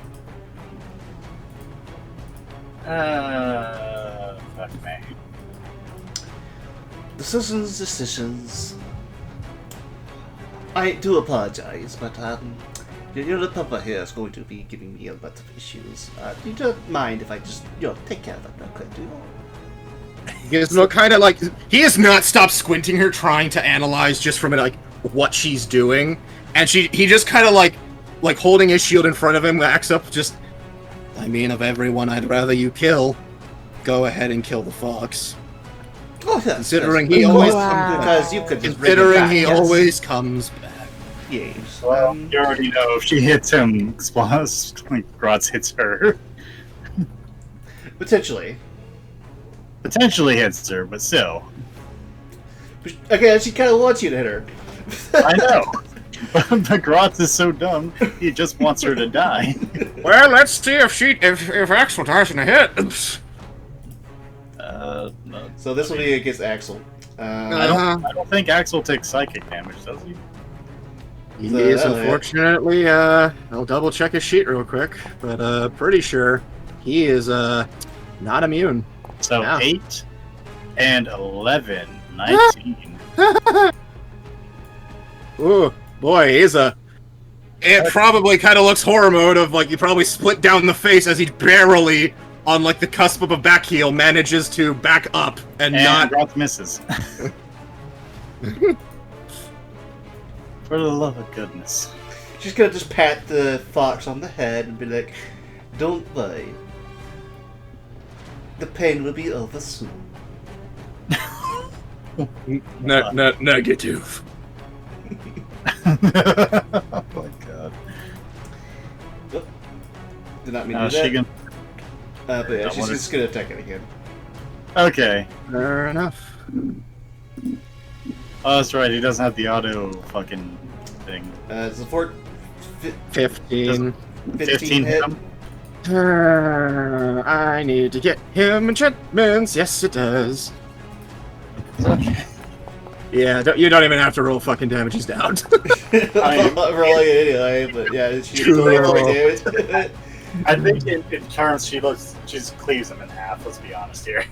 Fuck me.
Decisions. I do apologize, but your little papa here is going to be giving me a lot of issues. Do you don't mind if I just, take care of that real quick, do you?
Gizmo kind of like he has not stopped squinting her, trying to analyze just from like what she's doing, and he just kind of like holding his shield in front of him, backs up. Just, I mean, of everyone I'd rather you kill, go ahead and kill the fox.
Oh, yes,
Considering
yes.
he always
Wow.
Because you could just bring him
considering
back,
he
yes.
always comes back.
Yes.
Well, you already know if she hits him, Grotz hits her.
Potentially.
Potentially hits her, but still.
Again, she kind of wants you to hit her.
I know. But Grotz is so dumb, he just wants her to die.
Well, let's see if Axel dies in a hit.
No.
So this will be against Axel.
I don't think Axel takes psychic damage, does he?
He
So
is
that'll
unfortunately. I'll double check his sheet real quick, but pretty sure he is not immune.
So
Yeah.
8 and 11, 19.
Ooh, boy, he's a. It probably kind of looks horror mode of like you probably split down the face as he barely, on like the cusp of a back heel, manages to back up and not.
Grotz misses. For the love of goodness.
She's gonna just pat the fox on the head and be like, "Don't worry. The pain will be over soon."
Negative.
Oh my god.
Did not mean to do
She
that.
can...
But yeah,
Don't
she's
wanna-
just gonna attack it again.
Okay.
Fair enough.
Oh, that's right. He doesn't have the auto fucking thing.
It's a
15.
15 hit.
him?
I need to get him enchantments. Yes, it does. Yeah, you don't even have to roll fucking damage. He's down.
I'm not rolling it anyway, but yeah, she's
True.
rolling damage.
I think in terms she just cleaves him in half. Let's be honest here.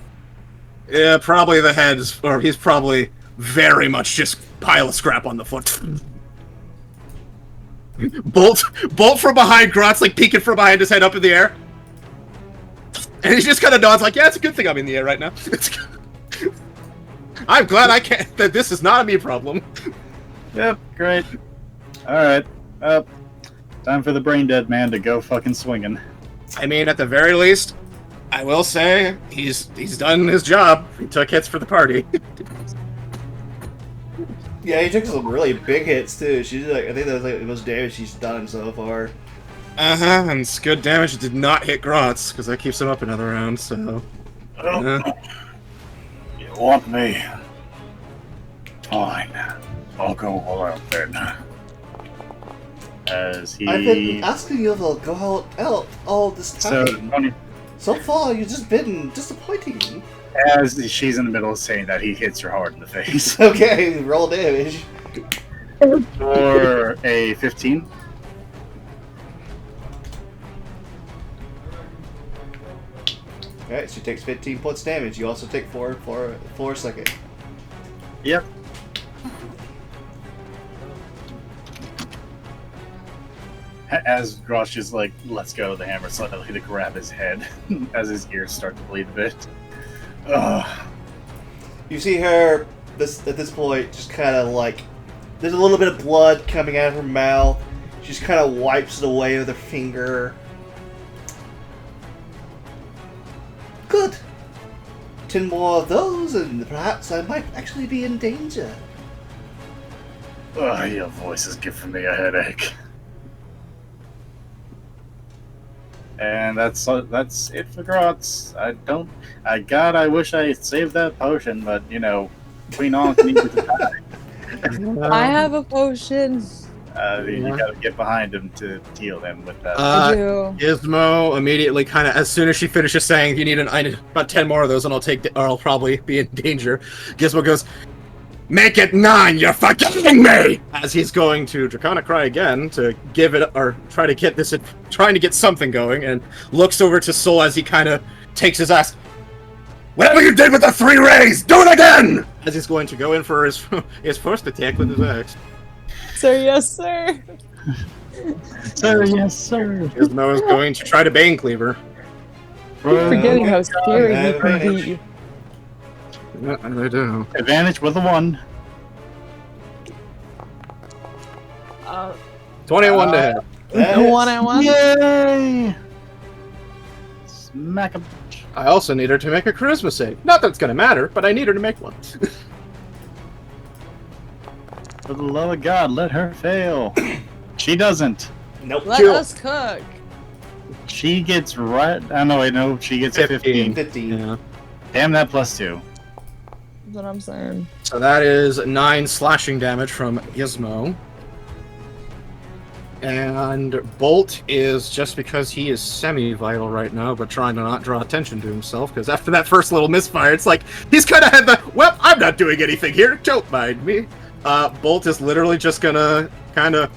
Yeah, probably the heads, or he's probably very much just pile of scrap on the foot. Bolt from behind, Grotz like peeking from behind his head up in the air. And he just kind of nods like, yeah, it's a good thing I'm in the air right now. I'm glad that this is not a me problem.
Yep, great. Alright. Time for the brain dead man to go fucking swinging.
I mean, at the very least, I will say he's done his job. He took hits for the party.
Yeah, he took some really big hits too. She's like, I think that was like the most damage she's done so far.
And it's good damage. It did not hit Grotz because that keeps him up another round. So.
You want me? Fine. I'll go all out then.
As he...
I've been asking you to go out all this
So,
time. So far, you've just been disappointing.
as she's in the middle of saying that, he hits her hard in the face.
Okay, roll damage.
For a 15.
Alright, she takes 15 points damage. You also take 4 a second.
Yep. As Grosh just like lets go of the hammer slightly to grab his head as his ears start to bleed a bit. Ugh.
You see her at this point just kind of like there's a little bit of blood coming out of her mouth. She just kind of wipes it away with her finger. Good. 10 more of those, and perhaps I might actually be in danger.
Oh, your voice is giving me a headache. And that's it for Grots. I wish I saved that potion, but you know, Queen Ankh needs to die.
I have a potion.
You gotta get behind him to heal him with that.
I do.
Gizmo immediately kind of, as soon as she finishes saying, I need about 10 more of those and I'll probably be in danger. Gizmo goes, make it 9, you're forgetting me! As he's going to Draconic Cry again to give it, or trying to get something going, and looks over to Soul as he kind of takes his ass. Whatever you did with the 3 rays, do it again! As he's going to go in for his first attack with his axe.
Sir, yes, sir.
Sir, yes, sir.
Gizmo is going to try to Bane Cleaver.
Forgetting how scary
I
you can be.
Yeah, I do.
Advantage with a 1.
21 to hit.
That
The
is-
1 on 1.
Yay! Smack him.
I also need her to make a charisma save. Not that it's going to matter, but I need her to make one.
For the love of God, let her fail. She doesn't.
Nope.
Let
Kill.
us cook.
She gets right. I know. She gets 15.
15.
Yeah.
Damn that +2.
That's what I'm saying.
So that is 9 slashing damage from Gizmo. And Bolt is, just because he is semi-vital right now, but trying to not draw attention to himself, because after that first little misfire, it's like, he's kind of had the, well, I'm not doing anything here, don't mind me. Bolt is literally just gonna kind of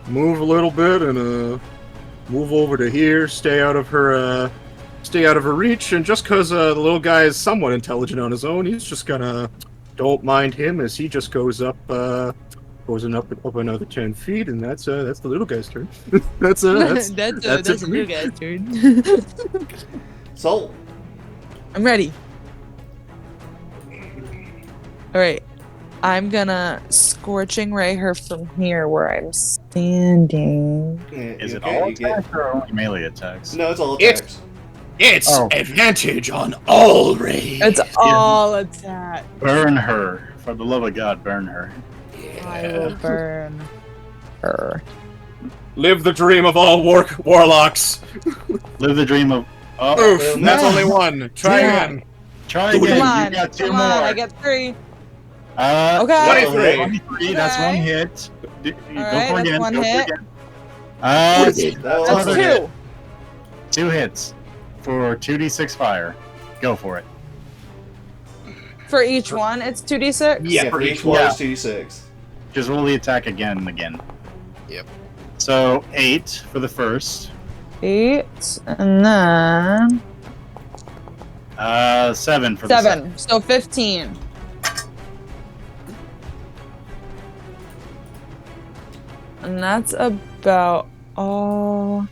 move a little bit and move over to here, stay out of her reach, and just because the little guy is somewhat intelligent on his own, he's just gonna, don't mind him as he just goes up another 10 feet, and that's the little guy's turn. that's
that's
it
a
for me.
new guy's turn.
So,
I'm ready. Alright. I'm gonna Scorching Ray her from here where I'm standing.
Is it
okay,
all
you get-
attacks or only melee attacks?
No, it's all
It's-
attacks.
It's
Oh.
advantage on all raids.
It's all attack.
Burn her. For the love of God, burn her.
I will burn her.
Live the dream of all warlocks.
Live the dream of. Oh,
Oof,
no.
that's only one. Try
Yeah.
again.
try
Come
again.
Come on,
You got 2
come
more.
on, I get 3.
Okay.
23.
23. That's
Okay.
1 hit. Go
Alright,
for
that's
again.
1
Go for
hit.
again.
That's
That's
another
2.
hit. 2 hits for 2d6 fire. Go for it.
For each one, it's 2d6?
Yeah, for each one
Yeah.
is 2d6.
Just roll the attack again and again.
Yep.
So 8 for the first.
8, and then
7 for the second.
7. So 15. And that's about all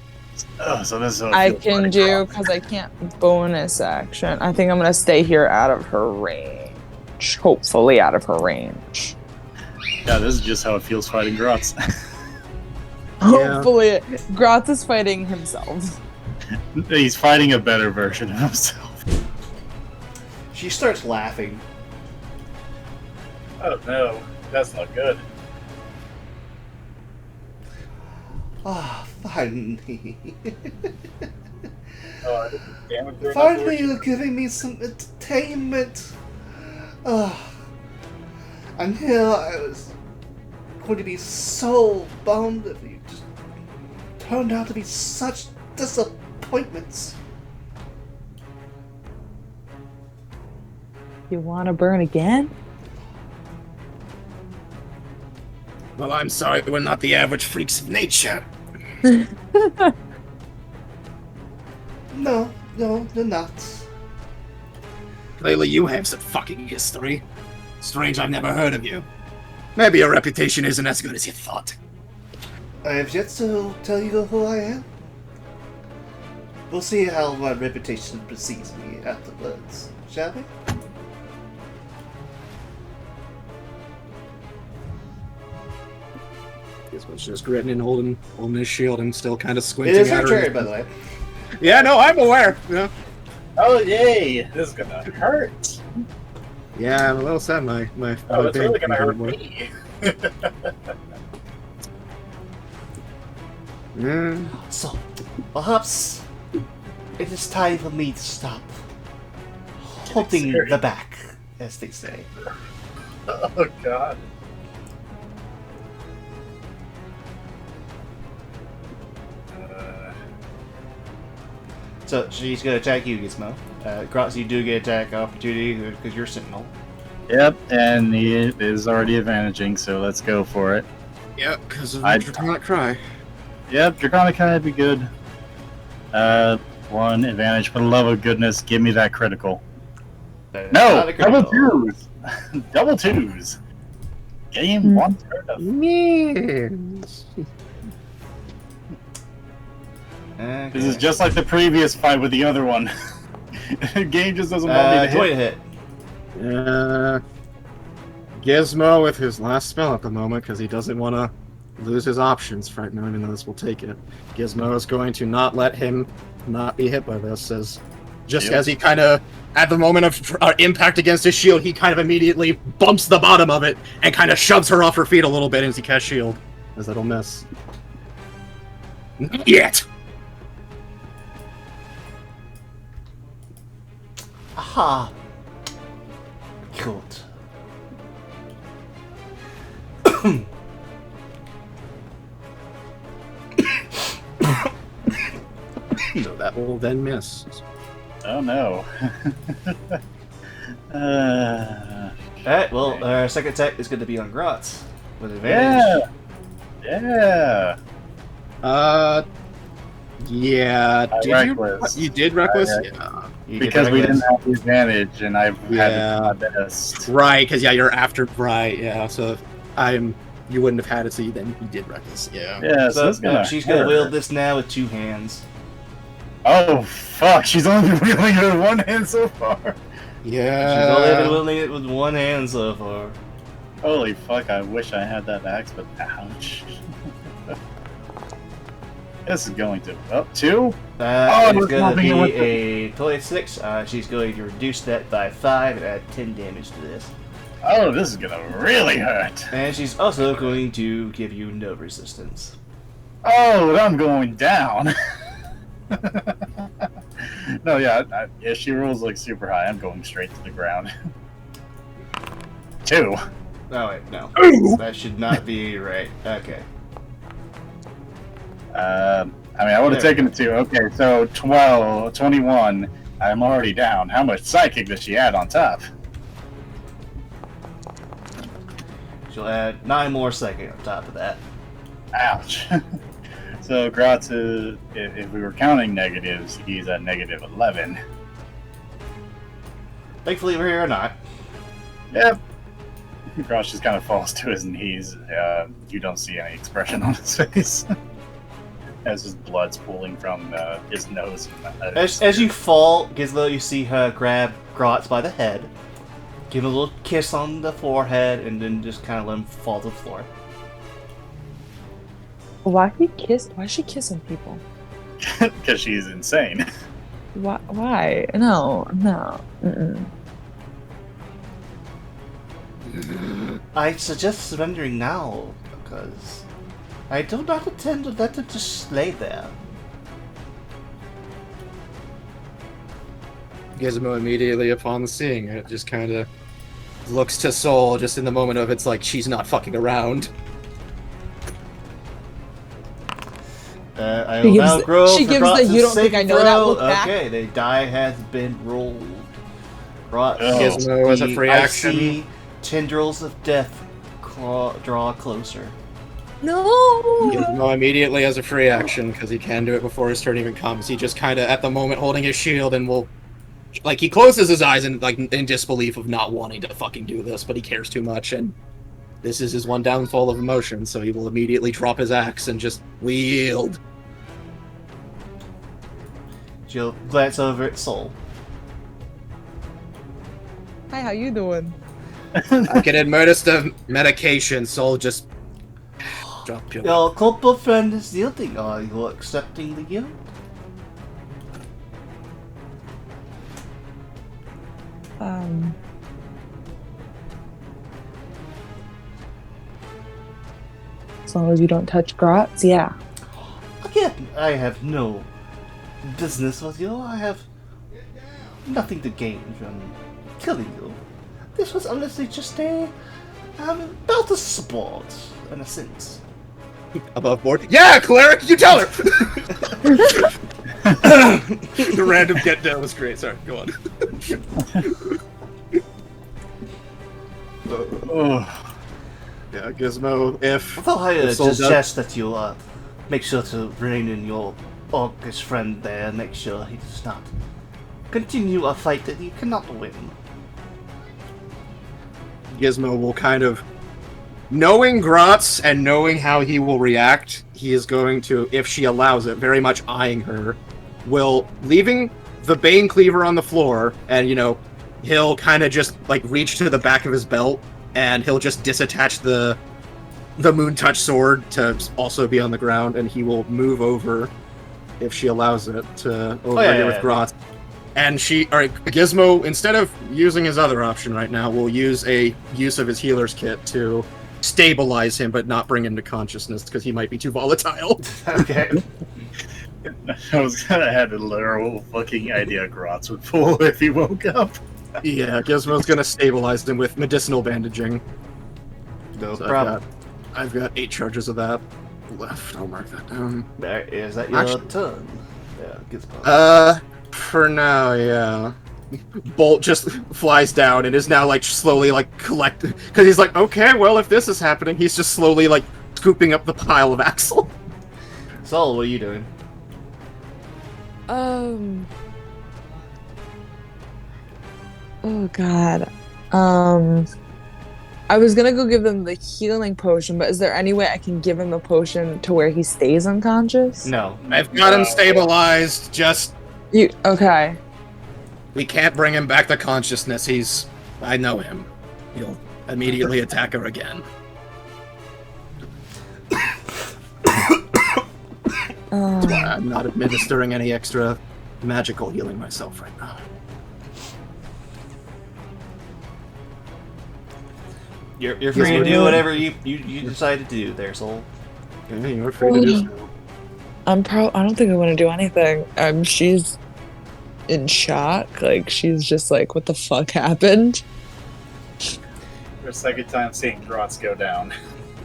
Oh, so this is how it
I
feels
can
like.
do because I can't bonus action. I think I'm gonna stay here out of her range. Hopefully out of her range.
Yeah, this is just how it feels fighting Grots.
Hopefully. Gratz is fighting himself.
He's fighting a better version of himself.
She starts laughing.
Oh no, that's not good.
Ah, finally.
Oh, damn it,
Finally, you're giving me some entertainment. Ah, I knew I was going to be so bummed if you just turned out to be such disappointments.
You wanna burn again?
Well, I'm sorry, we're not the average freaks of nature.
No, they're not.
Clearly, you have some fucking history. Strange, I've never heard of you. Maybe your reputation isn't as good as you thought.
I have yet to tell you who I am. We'll see how my reputation precedes me afterwards, shall we?
This was just gritting and holding his shield and still kind of
It
squinting
is
at
her
her.
turn, by the way.
Yeah, no, I'm aware. Yeah.
Oh yay! This is gonna hurt.
Yeah, I'm a little sad. My
Oh, it's really
thing
gonna hurt
more.
me.
Yeah.
So, perhaps it is time for me to stop holding
serious.
the back, as they say.
Oh god.
So she's gonna attack you, Gizmo. Grots, you do get attack opportunity because you're Sentinel.
Yep, and he is already advantaging, so let's go for it.
Yeah, because of
I-
Draconic Cry.
Yep, Draconic would be good. 1 advantage. For the love of goodness, give me that critical.
That is
No!
not a
Double
critical.
2s! Double 2s! Game 1/3 of.
Yes.
Okay.
This is just like the previous fight with the other one. Game just doesn't want me to
20
hit.
to hit.
Gizmo with his last spell at the moment because he doesn't want to lose his options right now, even though this will take it. Gizmo is going to not let him not be hit by this, as he kind of, at the moment of impact against his shield, he kind of immediately bumps the bottom of it and kind of shoves her off her feet a little bit as he casts shield, as that'll miss. Yet!
Aha! Good.
So that will then miss.
Oh no.
Alright, well, our second attack is going to be on Grots. With advantage.
Yeah!
Yeah. Did
reckless.
you did reckless?
I-
Yeah.
You get
Because we
reckless.
didn't have the advantage, and I've had
Yeah.
my best.
Right, because you're after. Right, yeah. So you wouldn't have had it, so you did reckless. Yeah.
Yeah, so
So
that's gonna
she's going to
hurt.
wield this now with 2 hands.
Oh, fuck, she's only been wielding it with 1 hand so far.
Yeah.
She's only been wielding it with 1 hand so far.
Holy fuck, I wish I had that axe, but ouch. This is going to. Oh, 2?
It's
we're
going to
swapping it
be
with
a 26. She's going to reduce that by 5 and add 10 damage to this.
Oh, this is gonna really hurt.
And she's also going to give you no resistance.
Oh, I'm going down. No, yeah, if she rolls like super high, I'm going straight to the ground. 2.
Oh, wait, no. That should not be right. Okay.
I mean, I would have
There.
taken it 2. Okay, so 12, 21. I'm already down. How much psychic does she add on top?
She'll add 9 more psychic on top of that.
Ouch. So Gratz is, if we were counting negatives, he's at negative 11.
Thankfully, we're here or not.
Yep. Gratz just kind of falls to his knees. You don't see any expression on his face. As his blood's pooling from his nose. And,
As you fall, Gizmo, you see her grab Grotz by the head, give him a little kiss on the forehead, and then just kind of let him fall to the floor.
Why is she kissing people?
Because she's insane.
Why? No. Mm-mm.
I suggest surrendering now, because I do not intend to let it just lay there.
Gizmo immediately upon seeing it just kind of looks to Soul just in the moment of it's like she's not fucking around.
I
She
will
gives
now
the-
grow
she
for
gives the
Grotz's
"you don't think
saving
I know that"
throw.
look back.
Okay, the die has been rolled. Grotz,
Oh.
Gizmo as a
the
free
icy
action.
tendrils of death draw closer.
No.
Gizmo immediately has a free action because he can do it before his turn even comes. He just kind of at the moment holding his shield and will, like, he closes his eyes in like in disbelief of not wanting to fucking do this, but he cares too much, and this is his one downfall of emotion. So he will immediately drop his axe and just wield.
She'll glance over at Soul.
Hi, how you doing?
I can administer medication, so just drop your.
Your couple friend is yielding. Are you accepting the yield?
As long as you don't touch Grots, yeah.
Again, I have no business with you. I have nothing to gain from killing you. This was honestly just a about a sport, in a sense.
Above board. Yeah, cleric, you tell her. The random get down was great. Sorry, go on. Yeah, Gizmo. If
Although I
if Soul
suggest that you make sure to rein in your orcish friend there, make sure he does not continue a fight that he cannot win.
Gizmo will kind of, knowing Gratz and knowing how he will react, he is going to, if she allows it, very much eyeing her, will, leaving the Bane Cleaver on the floor, and, you know, he'll kind of just, like, reach to the back of his belt, and he'll just disattach the Moon Touch sword to also be on the ground, and he will move over, if she allows it, to over here with Gratz. And Gizmo, instead of using his other option right now, will use a use of his healer's kit to stabilize him, but not bring him to consciousness, because he might be too volatile.
Okay.
I had a literal fucking idea Grotz would pull if he woke up.
Yeah, Gizmo's gonna stabilize him with medicinal bandaging.
No
So
problem.
I've got 8 charges of that left. I'll mark that down.
Is that your turn? Yeah,
Gizmo. For now, yeah. Bolt just flies down and is now, like, slowly, like, because he's like, okay, well, if this is happening, he's just slowly, like, scooping up the pile of Axel.
Saul, what are you doing?
Oh god. I was gonna go give them the healing potion, but is there any way I can give him the potion to where he stays unconscious?
No.
I've got him stabilized, just...
Okay.
We can't bring him back to consciousness. I know him. He'll immediately attack her again. I'm not administering any extra magical healing myself right now.
You're free to do whatever you decide to do there, Soul.
Yeah, you're free to do so.
I don't think I want to do anything. She's in shock. Like, she's just like, what the fuck happened?
For a second time seeing Grotz go down.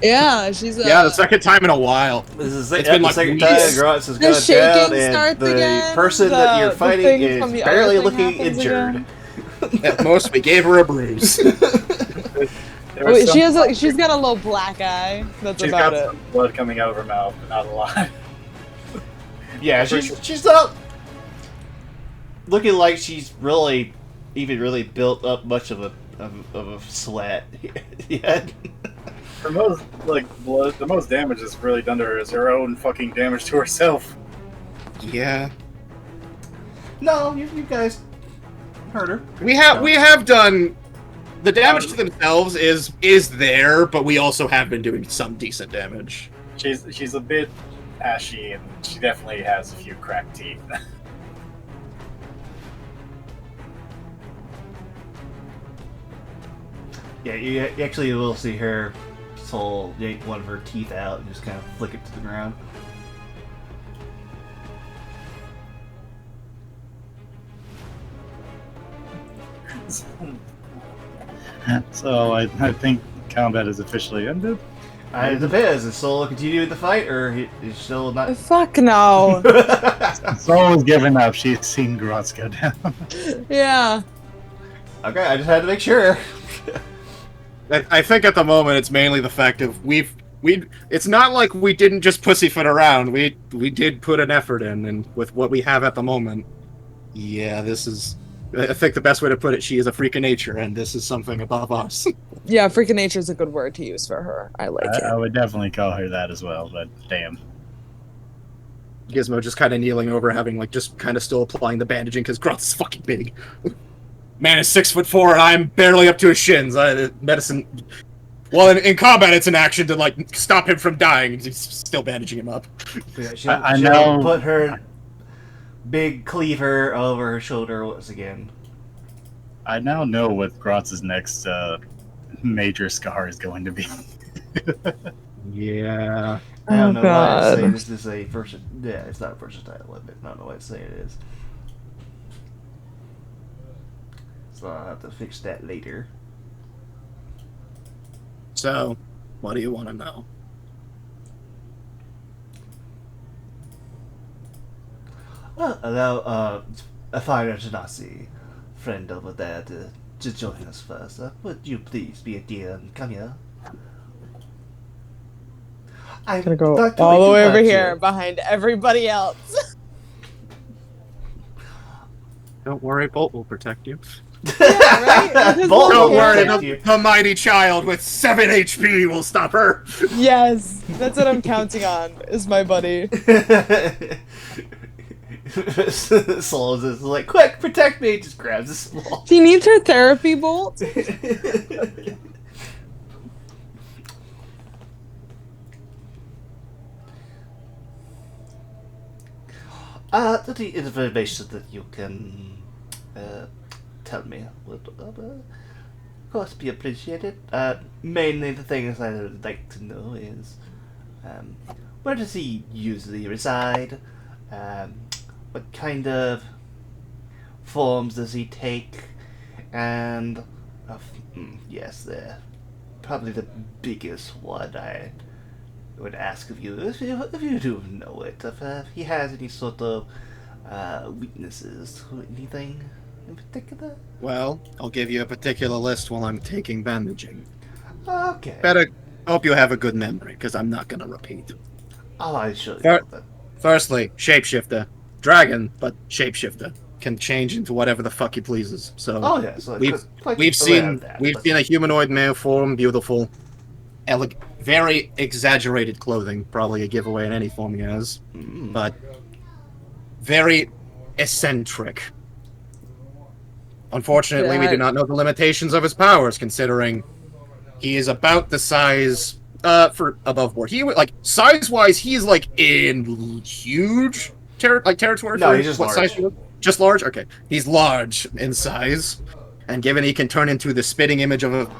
Yeah, she's
yeah, the second time in a while.
This is
It's been
the
like
second
weeks.
time Grotz has
The
gone
shaking
down, and
starts
the
again,
person that you're
the
fighting
thing
is
from the
barely
other thing
looking
happens
injured.
again.
At most, we gave her a bruise.
Wait, she's got a little black eye. That's about it.
Some blood coming out of her mouth, but not a lot.
Yeah, she's not looking like she's really built up much of a sweat yet.
The most damage that's really done to her is her own fucking damage to herself.
Yeah.
No, you guys hurt her.
We have done the damage to themselves is there, but we also have been doing some decent damage.
She's a bit ashy, and she definitely has a few cracked teeth.
Yeah, you actually will see her Soul yank one of her teeth out and just kind of flick it to the ground.
So I think combat is officially ended.
It depends. Is Soul continuing the fight, or is still not?
Fuck no.
Soul has given up. She's seen Grotz go down.
Yeah.
Okay, I just had to make sure.
I think at the moment it's mainly the fact of it's not like we didn't just pussyfoot around. We did put an effort in, and with what we have at the moment, yeah, this is. I think the best way to put it, she is a freak of nature, and this is something above us.
Yeah, freak of nature is a good word to use for her. I like it.
I would definitely call her that as well, but damn.
Gizmo just kind of kneeling over, having like just kind of still applying the bandaging because Grotz is fucking big. Man is 6'4", and I'm barely up to his shins. Medicine. Well, in combat, it's an action to like stop him from dying. He's still bandaging him up.
Yeah,
I
she'll
know.
Put her big cleaver over her shoulder once again.
I now know what Grotz's next major scar is going to be.
Yeah.
I don't
Oh,
know why I say
God.
this is a versatile. Yeah, it's not a versatile weapon. I don't know why I say it is. So I'll have to fix that later.
So, what do you want to know?
Well, allow a fire Genasi friend over there to join us first. Would you please be a dear and come here? I'm
Gonna go
not
all
going
the
to
way over
hurt
here
you.
behind everybody else.
Don't worry, Bolt will protect you.
Yeah, right? With his
Bolt
little
Don't worry,
hand.
the mighty child with 7 HP will stop her.
Yes, that's what I'm counting on. Is my buddy.
Soul is like, quick, protect me! Just grabs a small.
She needs her therapy bolt.
The information that you can tell me would, of course, be appreciated. Mainly the things I would like to know is where does he usually reside? What kind of forms does he take? And, yes, probably the biggest one I would ask of you, if you do know it, if he has any sort of weaknesses or anything in particular.
Well, I'll give you a particular list while I'm taking bandaging.
Okay.
Better hope you have a good memory, because I'm not going to repeat.
Oh, I should
Fair-
know that.
Firstly, shapeshifter. Dragon, but shapeshifter. Can change into whatever the fuck he pleases. So
Oh, yeah, so
we've
like
we've
aware of
seen
that,
we've
but-
seen a humanoid male form, beautiful, very exaggerated clothing, probably a giveaway in any form he has, but very eccentric. Unfortunately, we do not know the limitations of his powers, considering he is about the size for above board. He like size-wise, he's like in huge territory.
No,
for
he's just
what
large.
size he was? Just large. Okay, he's large in size, and given he can turn into the spitting image of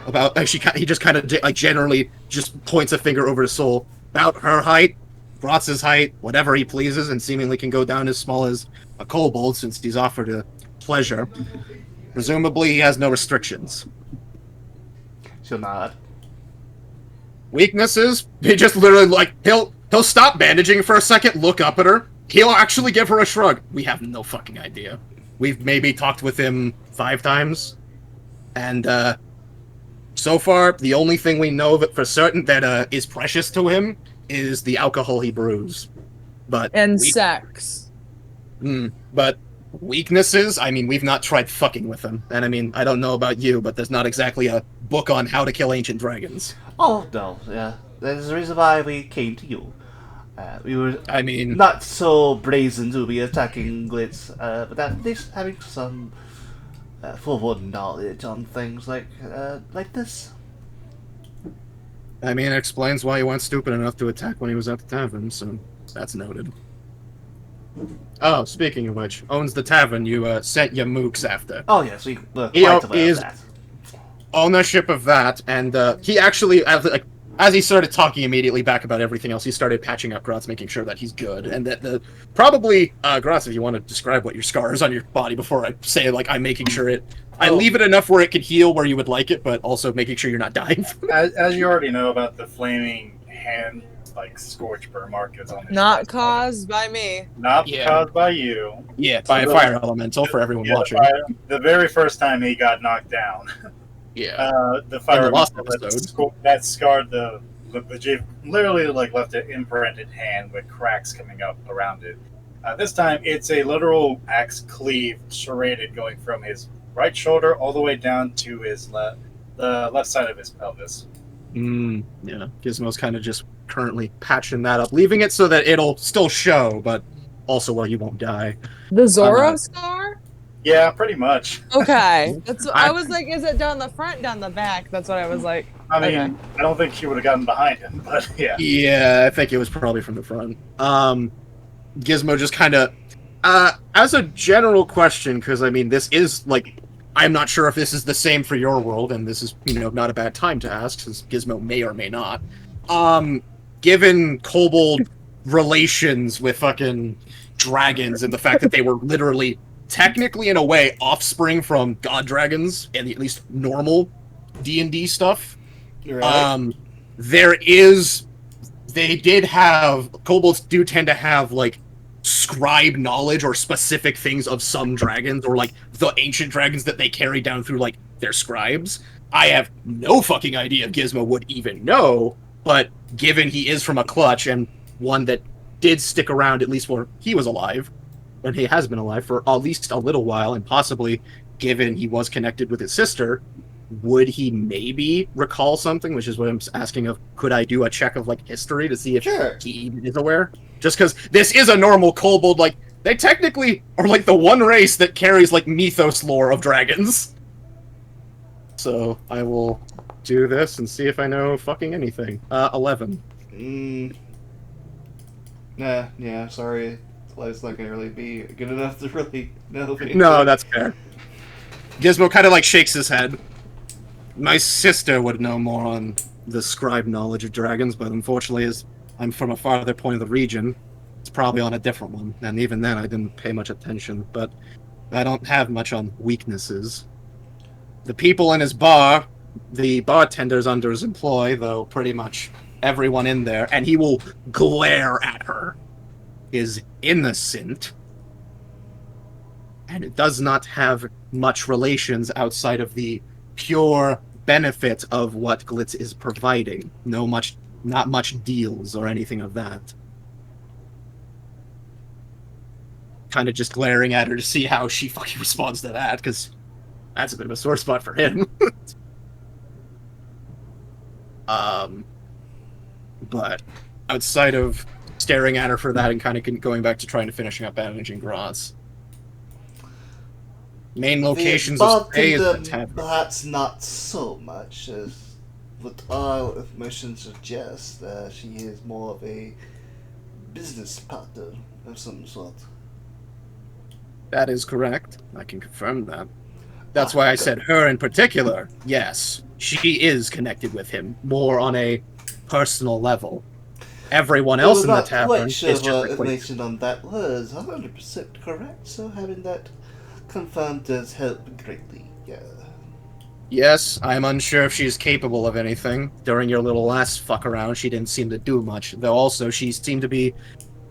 he just kind of like generally just points a finger over his soul about her height, Grotz's height, whatever he pleases, and seemingly can go down as small as a kobold since he's offered a pleasure. Presumably, he has no restrictions.
She'll nod.
Weaknesses? He just literally like he'll stop bandaging for a second, look up at her. He'll actually give her a shrug. We have no fucking idea. We've maybe talked with him 5 times, and so far the only thing we know of it for certain that is precious to him is the alcohol he brews. But
And sex.
But weaknesses? I mean, we've not tried fucking with him, and I mean, I don't know about you, but there's not exactly a book on how to kill ancient dragons.
Oh, no, yeah. There's the reason why we came to you. We were
I mean,
not so brazen to be attacking Glitz, but at least having some forward knowledge on things like this.
I mean, it explains why he went stupid enough to attack when he was at the tavern, so that's noted. Oh, speaking of which, owns the tavern you sent your mooks after.
Oh, yes, we were
He
quite aware
is-
of that.
Ownership of that, and he actually, as he started talking immediately back about everything else, he started patching up Grotz, making sure that he's good, and that probably, Grotz, if you want to describe what your scar is on your body before I say, like, I'm making sure I leave it enough where it can heal where you would like it, but also making sure you're not dying from it.
As you already know about the flaming hand, like scorch burn markings on his
Not
chest.
caused by me.
Not
Yeah.
caused by you.
Yeah, by a fire elemental for everyone
Yeah,
watching.
the very first time he got knocked down,
Yeah.
the fire
the last
elemental
episode.
that scarred the literally like left an imprinted hand with cracks coming up around it. This time it's a literal axe cleave serrated going from his right shoulder all the way down to his the left side of his pelvis.
Yeah, Gizmo's kind of just currently patching that up, leaving it so that it'll still show, but also where you won't die.
The Zorro scar?
Yeah, pretty much.
Okay. That's what I
I-
was like, is it down the front, down the back? That's what I was like.
I mean,
Okay.
I don't think he would have gotten behind him, but yeah.
Yeah, I think it was probably from the front. Gizmo just kind of, as a general question, because I mean, this is like I'm not sure if this is the same for your world, and this is, not a bad time to ask, since Gizmo may or may not. Given kobold relations with fucking dragons and the fact that they were literally, technically in a way, offspring from god dragons, and at least normal D&D stuff,
Right.
kobolds do tend to have, like, scribe knowledge or specific things of some dragons, or like the ancient dragons that they carry down through like their scribes. I have no fucking idea if Gizmo would even know, but given he is from a clutch and one that did stick around at least when he was alive, and he has been alive for at least a little while, and possibly given he was connected with his sister, would he maybe recall something? Which is what I'm asking of, could I do a check of like history to see if
Sure.
he is aware? Just because this is a normal kobold, like, they technically are like the one race that carries like mythos lore of dragons. So I will do this and see if I know fucking anything. 11.
Nah, yeah, sorry. Life's not gonna really be good enough to really know.
No, that's fair. Gizmo kind of like shakes his head. My sister would know more on the scribe knowledge of dragons, but unfortunately, as I'm from a farther point of the region, it's probably on a different one. And even then, I didn't pay much attention, but I don't have much on weaknesses. The people in his bar, the bartender's under his employ, though pretty much everyone in there, and he will glare at her, is innocent. And it does not have much relations outside of the pure benefit of what Glitz is providing. Not much deals or anything of that. Kind of just glaring at her to see how she fucking responds to that, because that's a bit of a sore spot for him. But outside of staring at her for that and kind of going back to trying to finishing up managing Graz. Main locations of stay is the tavern.
Perhaps not so much, as what our information suggests that she is more of a business partner of some sort.
That is correct. I can confirm that. That's why I said her in particular. Yes, she is connected with him, more on a personal level. Everyone else in the tavern is just
information on that was 100% correct, so having that confirmed does help greatly, yeah.
Yes, I'm unsure if she's capable of anything. During your little last fuck around, she didn't seem to do much, though also she seemed to be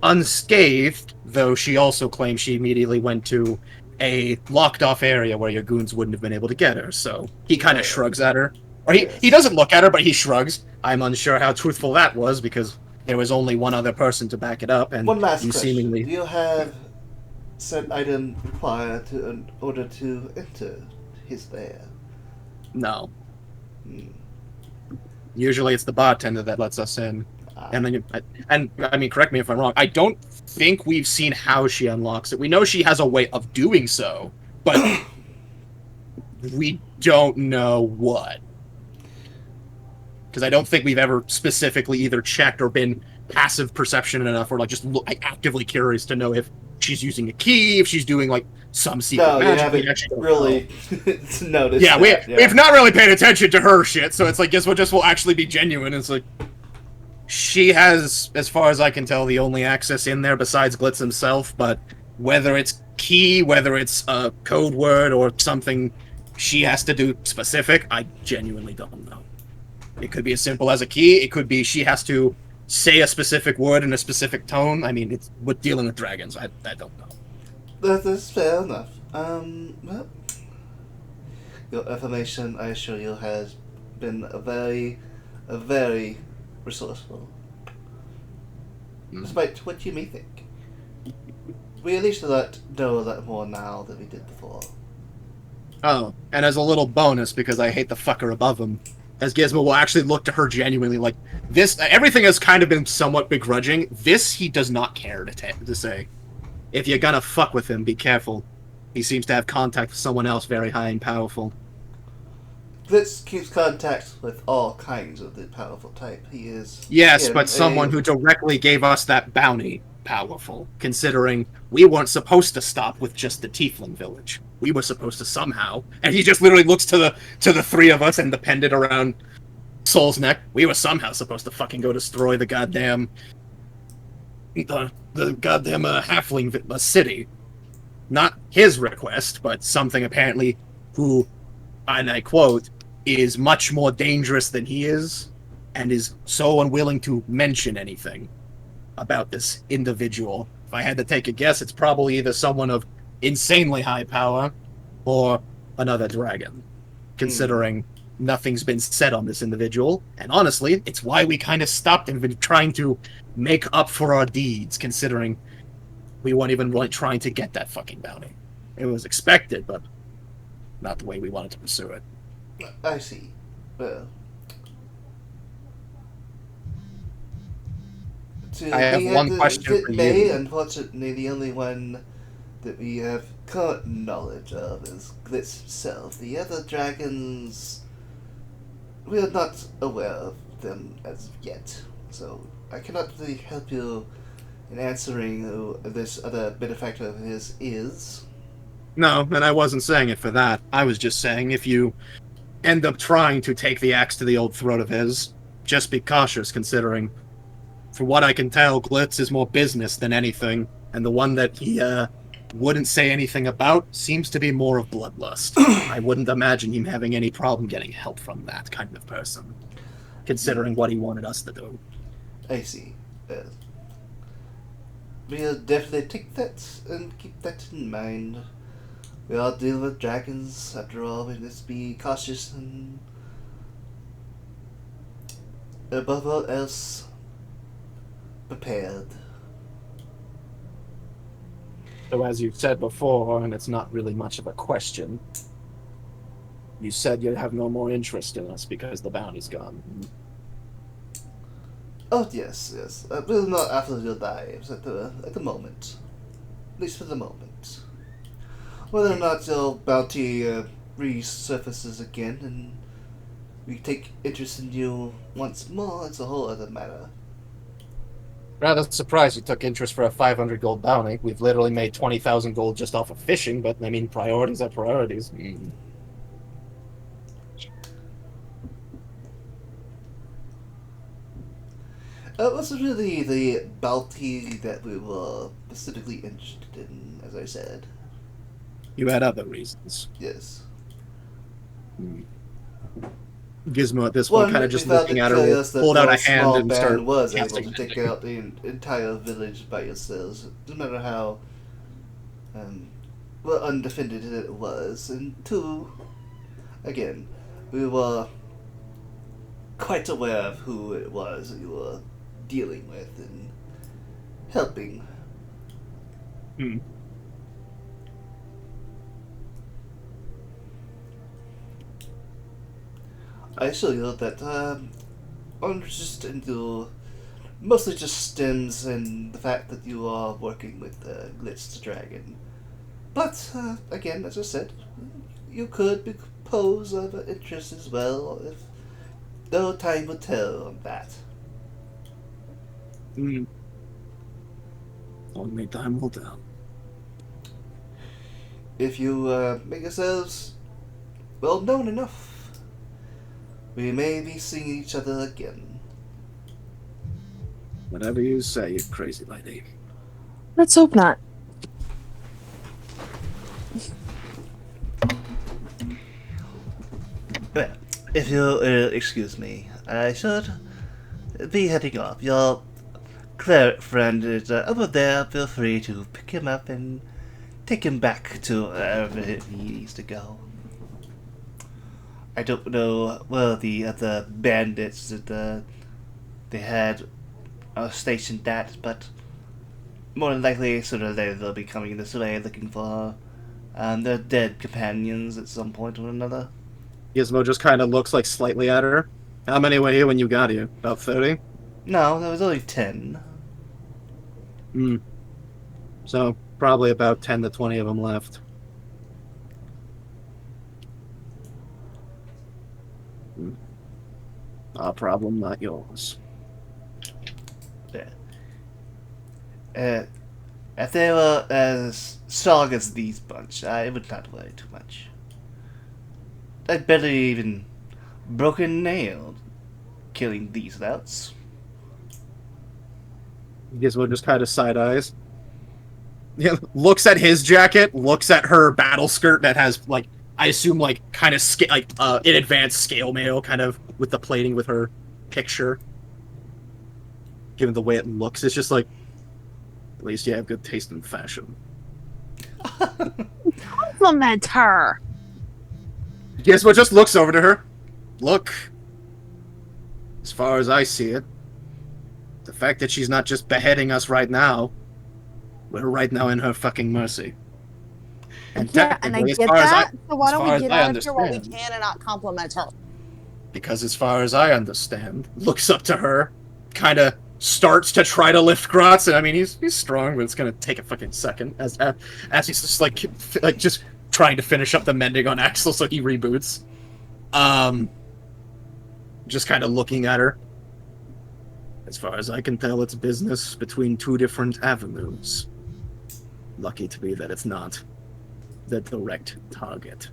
unscathed, though she also claimed she immediately went to a locked-off area where your goons wouldn't have been able to get her, so he kind of shrugs at her. Or he doesn't look at her, but he shrugs. I'm unsure how truthful that was, because there was only one other person to back it up, and
one last
you
question.
seemingly...
Do you have said item required in order to enter his lair?
No. Usually it's the bartender that lets us in. And then, I mean, correct me if I'm wrong, I don't think we've seen how she unlocks it. We know she has a way of doing so, but we don't know what. Because I don't think we've ever specifically either checked or been passive perception enough, or like just actively curious to know if she's using a key, if she's doing like some secret magic.
You haven't really noticed.
Yeah, we've not really paid attention to her shit, so it's like, guess we'll actually be genuine. It's like, she has, as far as I can tell, the only access in there besides Glitz himself, but whether it's key, whether it's a code word or something she has to do specific, I genuinely don't know. It could be as simple as a key, it could be she has to say a specific word in a specific tone. I mean, it's with dealing with dragons, I don't know.
That is fair enough. Well, your information, I assure you, has been a very resourceful. Despite what you may think. We at least know a lot more now than we did before.
Oh, and as a little bonus, because I hate the fucker above him, as Gizmo will actually look to her genuinely like, this, everything has kind of been somewhat begrudging. This he does not care to say. If you're gonna fuck with him, be careful. He seems to have contact with someone else very high and powerful.
Glitz keeps contact with all kinds of the powerful type. He is...
Yes, but someone who directly gave us that bounty. powerful, considering we weren't supposed to stop with just the Tiefling village. We were supposed to somehow, and he just literally looks to the three of us and the pendant around Soul's neck. We were somehow supposed to fucking go destroy the goddamn halfling city. Not his request, but something apparently who, and I quote, is much more dangerous than he is, and is so unwilling to mention anything about this individual. If I had to take a guess, it's probably either someone of insanely high power or another dragon, considering nothing's been said on this individual. And honestly, it's why we kind of stopped and been trying to make up for our deeds, considering we weren't even really trying to get that fucking bounty. It was expected, but not the way we wanted to pursue it.
I see. Well,
I have one question for you.
Unfortunately, the only one that we have current knowledge of is Glitz himself. The other dragons, we are not aware of them as of yet, so I cannot really help you in answering who this other benefactor of his is.
No, and I wasn't saying it for that. I was just saying if you end up trying to take the axe to the old throat of his, just be cautious, considering, for what I can tell, Glitz is more business than anything, and the one that he wouldn't say anything about seems to be more of bloodlust. I wouldn't imagine him having any problem getting help from that kind of person, considering what he wanted us to do.
I see. We'll definitely take that and keep that in mind. We all deal with dragons, after all. We must be cautious and, above all else, prepared.
So as you said before, and it's not really much of a question, you said you have no more interest in us because the bounty's gone.
Oh, yes, yes. We're not after your lives at the moment. At least for the moment. Whether or not your bounty resurfaces again and we take interest in you once more, it's a whole other matter.
Rather surprised you took interest for a 500 gold bounty. We've literally made 20,000 gold just off of fishing, but I mean, priorities are priorities.
It wasn't really the bounty that we were specifically interested in, as I said.
You had other reasons.
Yes.
Gizmo at this point kind of just looking at her, pulled out a hand and started
was able
casting
to take out the entire village by yourselves, no matter how well undefended it was. And two, again, we were quite aware of who it was that you were dealing with and helping. I assure you that I'm just into mostly just stems and the fact that you are working with Glitz the Dragon. But again, as I said, you could pose of interest as well, if no time will tell on that.
Only time will tell.
If you make yourselves well known enough, we may be seeing each other again.
Whatever you say, you crazy lady.
Let's hope not.
Well, if you'll excuse me, I should be heading off. Your cleric friend is over there. Feel free to pick him up and take him back to wherever he needs to go. I don't know where the other bandits that they had are stationed at, but more than likely sooner or later they'll be coming this way looking for their dead companions at some point or another.
Gizmo just kind of looks like slightly at her. How many were here when you got here? About 30?
No, there was only 10.
So, probably about 10 to 20 of them left. Our problem, not yours.
Yeah. If they were as strong as these bunch, I would not worry too much. I'd barely even broken nailed killing these louts.
Gizmo just kind of side eyes. Yeah, looks at his jacket, looks at her battle skirt that has like I assume like kind of in advanced scale mail, kind of with the plating with her picture. Given the way it looks, it's just like at least you have good taste in fashion.
Compliment her.
Gizmo just looks over to her. Look, as far as I see it, the fact that she's not just beheading us right now, we're right now in her fucking mercy. And
Yeah, and I
technically, as
get
far as
that. So why
as
don't
far
we
as
get
I
out of here while we
understand-
can and not compliment her?
Because as far as I understand, looks up to her, kind of starts to try to lift Grotz, and I mean he's strong, but it's gonna take a fucking second as he's just like just trying to finish up the mending on Axel, so he reboots. Just kind of looking at her. As far as I can tell, it's business between two different avenues. Lucky to be that it's not the direct target.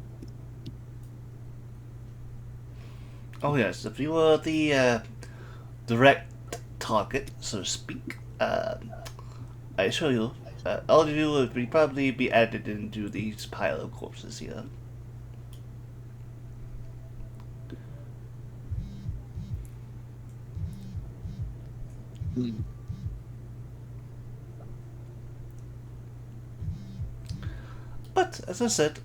Oh yes, if you were the direct target, so to speak, I assure you, all of you would probably be added into these pile of corpses here. But as I said,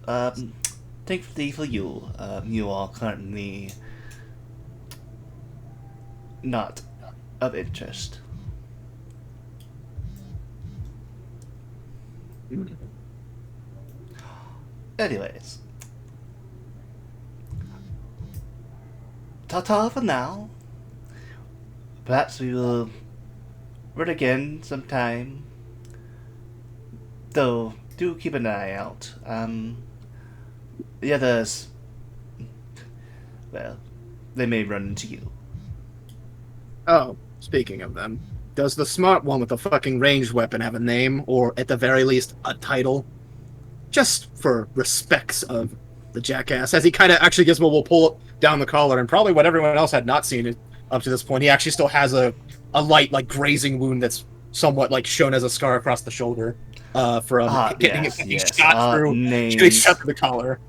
thankfully for you, you are currently not of interest. Anyways, ta-ta for now. Perhaps we will run again sometime. Though, do keep an eye out. The others, well, they may run into you.
Oh, speaking of them, does the smart one with the fucking ranged weapon have a name, or at the very least, a title? Just for respects of the jackass, as he kind of actually Gizmo will pull down the collar, and probably what everyone else had not seen it up to this point, he actually still has a light, like, grazing wound that's somewhat, like, shown as a scar across the shoulder, from getting shot through, getting shot through the collar.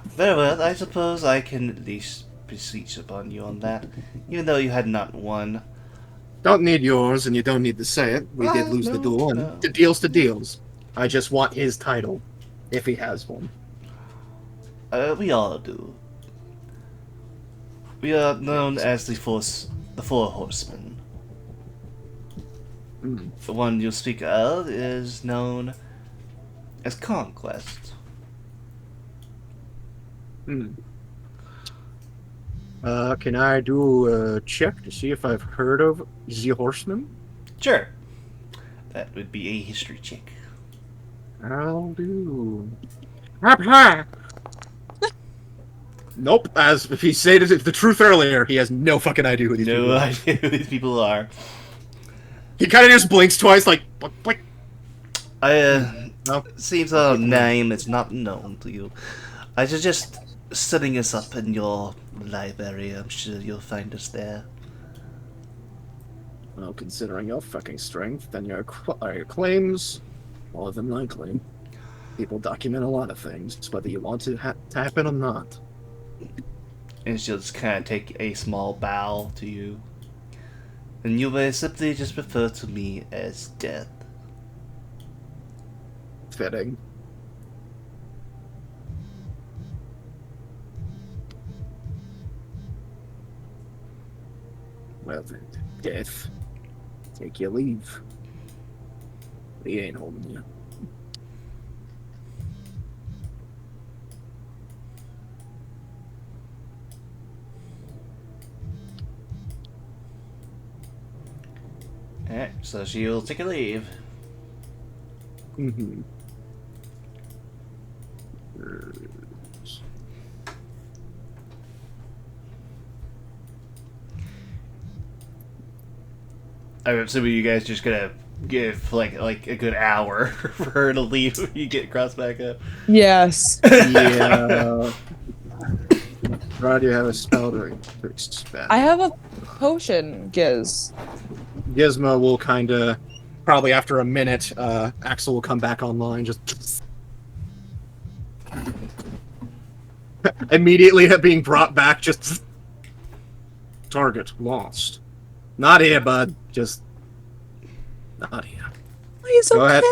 Very well, I suppose I can at least beseech upon you on that, even though you had not won.
Don't need yours, and you don't need to say it. We did lose the duel, and the deal's to deals. I just want his title, if he has one.
We all do. We are known as the Four Horsemen. The one you speak of is known as Conquest.
Can I do a check to see if I've heard of the Horseman?
Sure. That would be a history check.
I'll do. Apply. Nope. As if he stated the truth earlier, he has no fucking idea who these people
No
are.
idea who these people are.
He kind of just blinks twice, like, blink. No.
Seems our name is not known to you. I suggest setting us up in your library. I'm sure you'll find us there.
Well, considering your fucking strength, then your claims, more than likely. People document a lot of things, whether you want to happen or not.
And she'll just kind of take a small bow to you. And you may simply just refer to me as Death.
Fitting. Well then, Death. Take your leave. He ain't holding you.
Alright, so she'll take a leave.
Mm-hmm.
I'm assuming you guys just gonna give like a good hour for her to leave when you get crossed back up.
Yes.
Yeah. Rod, you have a spell to increase spell.
I have a potion, Giz.
Gizmo will kind of, probably after a minute, Axel will come back online, just immediately being brought back, just target lost. Not here, bud. Just not here.
He's
Go
okay.
ahead.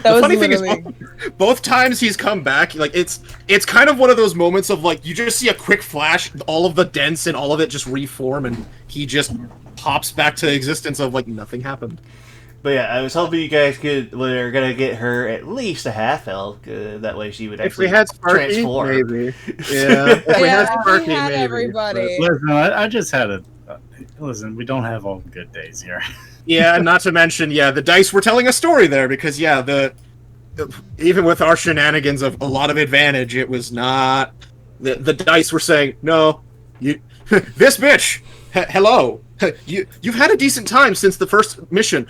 That
The
was
funny thing is,
literally-
both times he's come back, like it's kind of one of those moments of like you just see a quick flash, all of the dents and all of it just reform, and he just pops back to existence of like nothing happened.
But yeah, I was hoping you guys were gonna get her at least a half elf. That way she would
If
actually
we had Sparky,
transform.
maybe. Yeah. If we had
Yeah,
Sparky,
we had
maybe.
everybody.
Listen, I just had a. Listen, we don't have all good days here.
Yeah, not to mention, yeah, the dice were telling a story there because, yeah, even with our shenanigans of a lot of advantage, it was not the dice were saying, no, you, this bitch, hello, you've had a decent time since the first mission.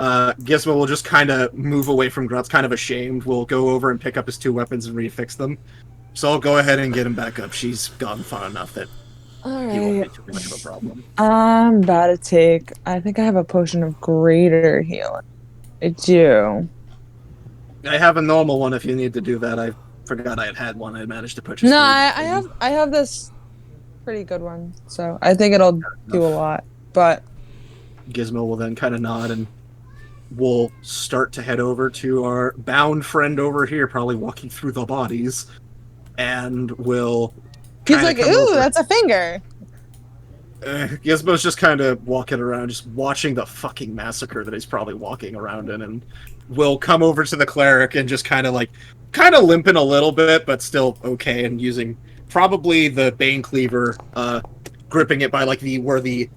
Gizmo will just kind of move away from Grot's, kind of ashamed. We'll go over and pick up his 2 weapons and refix them. So I'll go ahead and get him back up. She's gone far enough that he won't be
Alright.
too much of a problem.
I'm about to take. I think I have a potion of greater healing. I do.
I have a normal one if you need to do that. I forgot I had one. I managed to purchase.
No, I have this pretty good one, so I think it'll do a lot. But
Gizmo will then kind of nod and we'll start to head over to our bound friend over here, probably walking through the bodies, and we'll.
he's
kinda
like,
come
"Ooh,
over.
that's a finger."
Gizmo's just kind of walking around, just watching the fucking massacre that he's probably walking around in, and we'll come over to the cleric and just kind of limping a little bit, but still okay, and using probably the Bane Cleaver, gripping it by like where the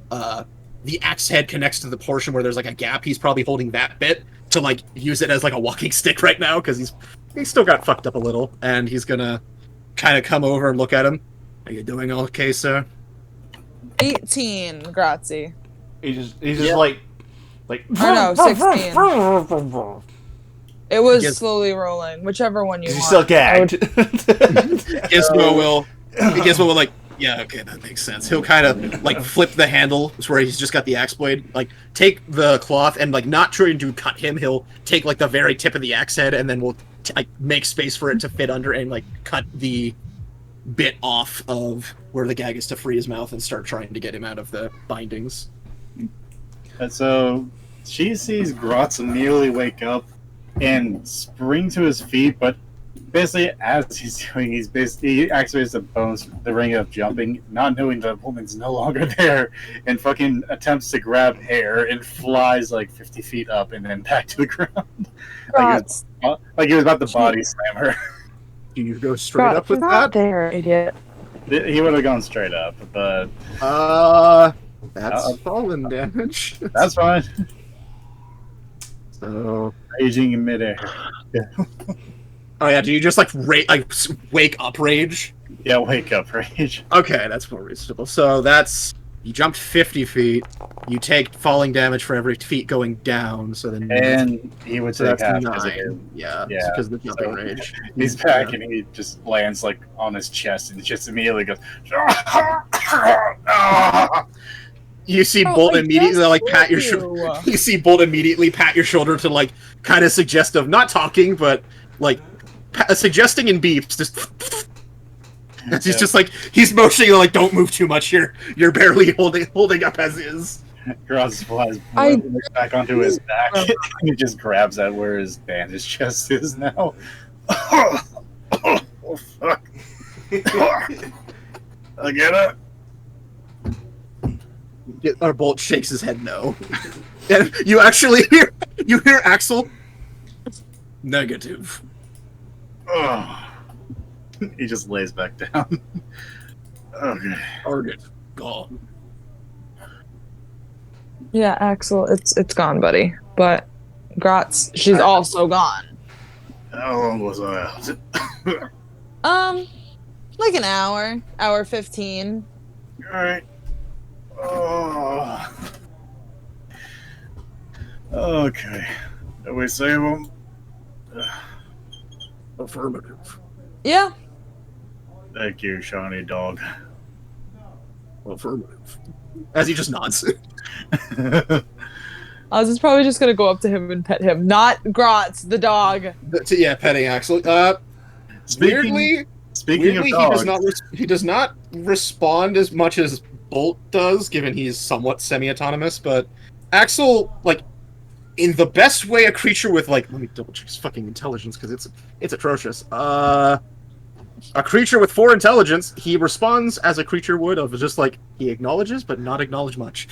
axe head connects to the portion where there's like a gap. He's probably holding that bit to like use it as like a walking stick right now because he's still got fucked up a little, and he's gonna kind of come over and look at him. Are you doing okay, sir?
18, grazie.
He's just like.
I know, 16. It was
Yes.
slowly rolling, whichever one you
He's
want.
still gagged.
Gizmo will like, yeah, okay, that makes sense. He'll kind of like flip the handle where he's just got the axe blade, like take the cloth and like not trying to cut him. He'll take like the very tip of the axe head and then we'll like make space for it to fit under and like cut the bit off of where the gag is to free his mouth and start trying to get him out of the bindings.
And so she sees Grotz immediately wake up and spring to his feet, but basically as he's doing, he activates the ring of jumping, not knowing the woman's no longer there, and fucking attempts to grab air and flies like 50 feet up and then back to the ground.
Grotz.
Like he was about to body slam her.
Do you go straight up with that?
There, idiot.
He would have gone straight up, but
That's fallen damage.
that's fine.
So,
Raging in midair.
oh yeah, do you just like wake up rage?
Yeah, wake up, Rage.
Okay, that's more reasonable. So that's you jumped 50 feet. You take falling damage for every feet going down. So then
And he would
so
take
that's
half because of
9.
it.
Yeah,
Yeah,
because of the jumping
so
rage.
He's back and he just lands like on his chest and just immediately goes.
You see
Oh,
Bolt
I
immediately
just
like pat your
told
shoulder.
you.
You see Bolt immediately pat your shoulder to like kind of suggestive, not talking, but like suggesting in beeps. He's just like he's motioning like don't move too much. You're barely holding up as is.
Gross flies
I-
back onto his back. And he just grabs at where his bandaged chest is now. Oh, fuck. I get it.
Our Bolt shakes his head no. And you actually hear Axel. Negative.
Oh. He just lays back down. Okay.
Target gone.
Yeah, Axel, it's gone, buddy. But Grotz, she's also gone.
How long was I out?
Like an hour, hour 15.
Alright.
Oh. Okay. Did we save him?
Affirmative.
Yeah.
Thank you, shiny dog.
Affirmative. As he just nods.
I was probably just gonna go up to him and pet him, not Grotz, the dog.
Yeah, petting Axel. Weirdly,
Speaking of
he
dogs,
does not respond as much as Bolt does, given he's somewhat semi-autonomous. But Axel, like, in the best way a creature with, like, let me double check his fucking intelligence because it's atrocious. A creature with 4 intelligence, he responds as a creature would, of just like he acknowledges but not acknowledge much.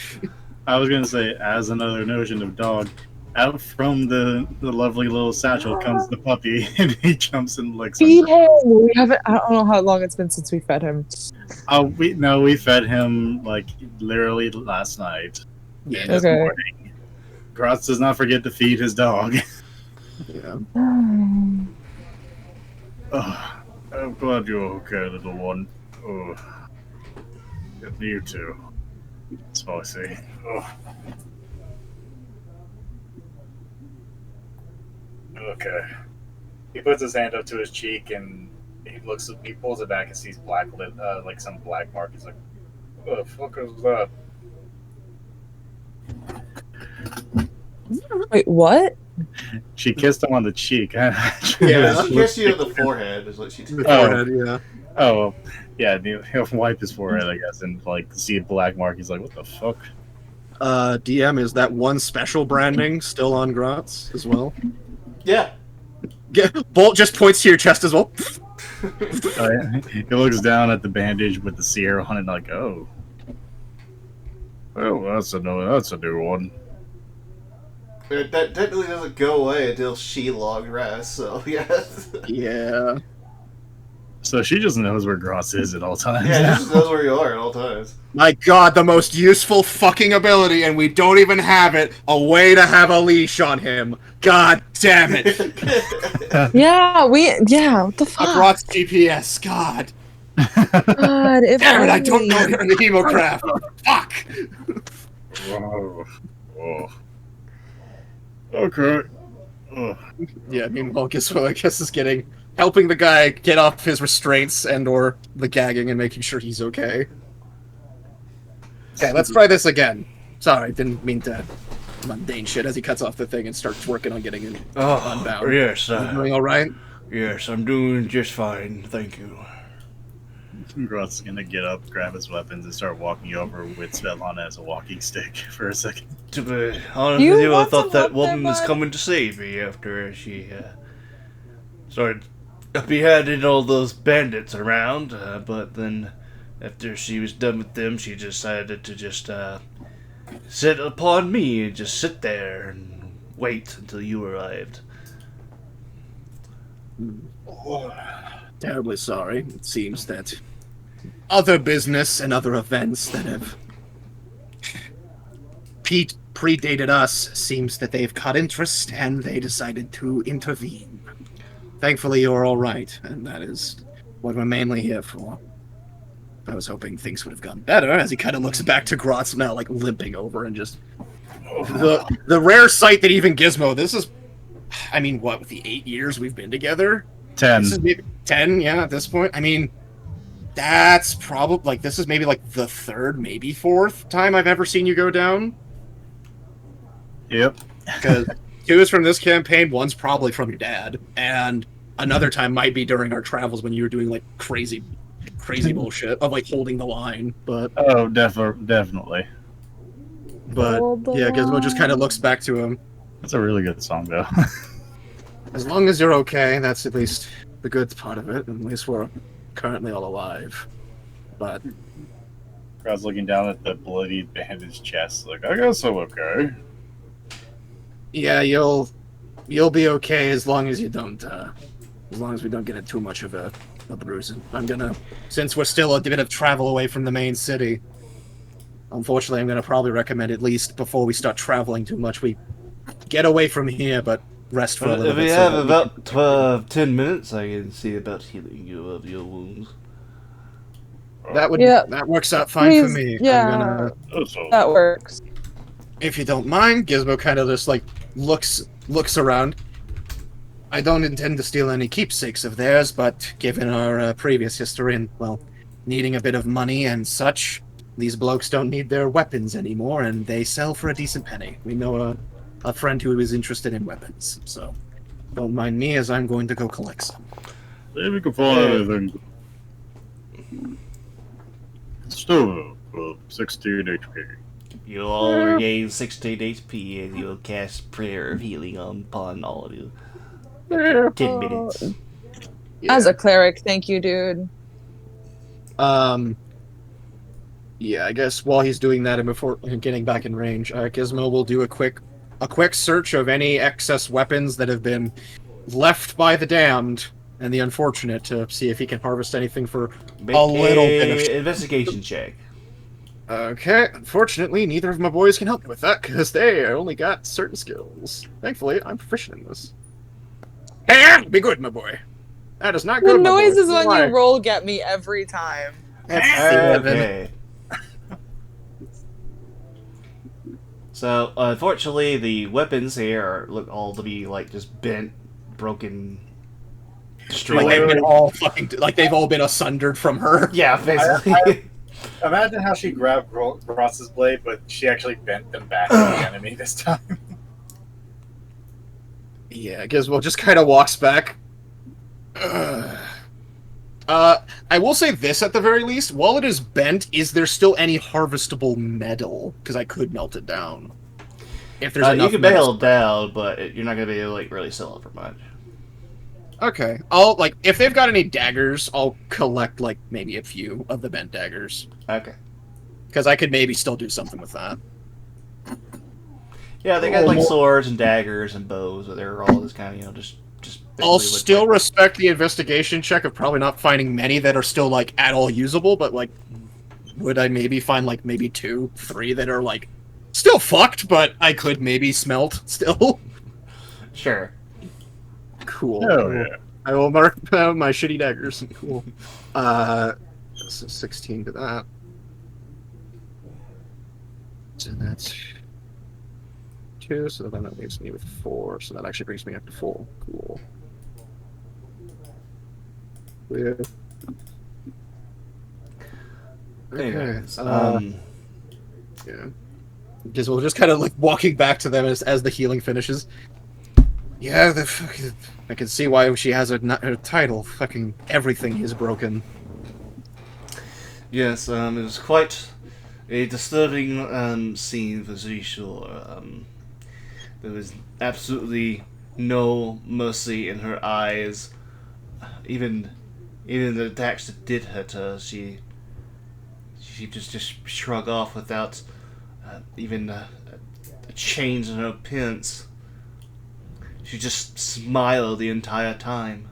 I was gonna say, as another notion of dog, out from the lovely little satchel comes the puppy, and he jumps and licks him.
Feed him. We haven't. I don't know how long it's been since we fed him.
Oh, we fed him like literally last night.
Yeah.
This
Okay.
morning. Gratz does not forget to feed his dog.
Yeah.
oh, I'm glad you're okay, little one. Oh, you too. Spicy. Oh. Okay. He puts his hand up to his cheek and he pulls it back and sees black like some black mark. He's like, "What the fuck is that?"
Wait, what?
She kissed him on the cheek.
Yeah.
She kissed you on the forehead, is what she did.
Forehead, yeah.
Oh, yeah. He'll wipe his forehead, I guess, and like see a black mark. He's like, "What the fuck?"
DM, is that one special branding still on Gratz as well?
Yeah.
Bolt just points to your chest as well.
He looks down at the bandage with the sear on it, like, "Oh,
Well, that's a new one.
That definitely doesn't go away until she long rests, so yeah.
Yeah.
so she just knows where Gross is at all times."
Yeah, she just knows where you are at all times.
My god, the most useful fucking ability, and we don't even have it. A way to have a leash on him. God damn it.
Yeah, what the
A
fuck?
Gratz GPS, god.
God, if
Damn it, I don't
only.
know you're in the hemocraft. Fuck.
Whoa. Whoa. Okay. Ugh.
Yeah, meanwhile, I guess is helping the guy get off his restraints and or the gagging and making sure he's okay. Okay, let's try this again. Sorry, didn't mean to mundane shit as he cuts off the thing and starts working on getting him unbound.
yes.
You doing all right?
Yes, I'm doing just fine, thank you.
Gross is gonna get up, grab his weapons, and start walking over with Svetlana as a walking stick for a second.
To be honest
You
with you, I
want
thought
some
that
help there,
woman was
bud?
coming to save me after she started beheading all those bandits around, but then after she was done with them, she decided to just sit upon me and just sit there and wait until you arrived.
Terribly sorry. It seems that other business and other events that have predated us seems that they've caught interest and they decided to intervene. Thankfully, you're all right, and that is what we're mainly here for. I was hoping things would have gone better, as he kind of looks back to Grotz now, like limping over and just the rare sight that even Gizmo. This is, I mean, what, with the 8 years we've been together?
10.
This is maybe 10, yeah, at this point. I mean, that's probably, like, this is maybe, like, the 3rd, maybe 4th time I've ever seen you go down.
Yep.
Because 2 is from this campaign, 1's probably from your dad, and another time might be during our travels when you were doing, like, crazy bullshit of, like, holding the line, but...
Oh, definitely.
But, yeah, Gizmo just kind of looks back to him.
That's a really good song, though.
As long as you're okay, that's at least the good part of it. At least we're currently all alive. But
Crowd's looking down at the bloody bandaged chest, like, I guess I'm okay.
yeah, you'll be okay as long as you don't as long as we don't get it too much of a bruising. Since we're still a bit of travel away from the main city, unfortunately I'm gonna probably recommend, at least before we start traveling too much, we get away from here but rest for a little
If
bit.
we
so
have
that
about 10 minutes, I can see about healing you of your wounds.
That works out fine for me.
Yeah,
I'm gonna,
that works.
if you don't mind, Gizmo kind of just like looks around. I don't intend to steal any keepsakes of theirs, but given our previous history and, well, needing a bit of money and such, these blokes don't need their weapons anymore, and they sell for a decent penny. We know a friend who is interested in weapons, so don't mind me as I'm going to go collect some.
Maybe we can find anything. Still, 16 HP.
You'll all regain 16 HP and you'll cast Prayer of Healing upon all of you. 10 minutes.
As a cleric, thank you, dude.
Yeah, I guess while he's doing that and before getting back in range, Gizmo will do a quick search of any excess weapons that have been left by the damned and the unfortunate to see if he can harvest anything for a little bit of
investigation check.
Okay, unfortunately, neither of my boys can help me with that because they only got certain skills. Thankfully, I'm proficient in this. Hey, be good, my boy. That is not good.
The noises when
Why?
you roll get me every time.
Okay. So, unfortunately, the weapons here look all to be like just bent, broken, destroyed.
Like they've been all fucking, like they've all been sundered from her.
Yeah, basically.
Imagine how she grabbed Ross's blade, but she actually bent them back to the enemy this time.
Yeah, Gizmo just kind of walks back. I will say this at the very least. While it is bent, is there still any harvestable metal? Because I could melt it down. If there's enough
you can
metal.
melt it down, but you're not going to be able to like, really sell it for much.
Okay. I'll, like, if they've got any daggers, I'll collect, like, maybe a few of the bent daggers.
Okay.
Because I could maybe still do something with that.
Yeah, they got, like, swords and daggers and bows, but they're all just kind of, just
I'll still respect the investigation check of probably not finding many that are still, like, at all usable, but, like, would I maybe find, like, maybe 2, 3 that are, like, still fucked, but I could maybe smelt still?
Sure.
Cool.
Hell yeah.
I will mark my shitty daggers. Cool. So 16 to that. So that's 2, so then that leaves me with 4, so that actually brings me up to 4. Cool. Yeah.
Anyways,
yeah. Because we'll just kind of like walking back to them as the healing finishes. Yeah, I can see why she has her title. Fucking everything is broken.
Yes, it was quite a disturbing scene for to be sure. There was absolutely no mercy in her eyes. Even the attacks that did hurt her, she just shrugged off without even a change in her appearance. She just smiled the entire time.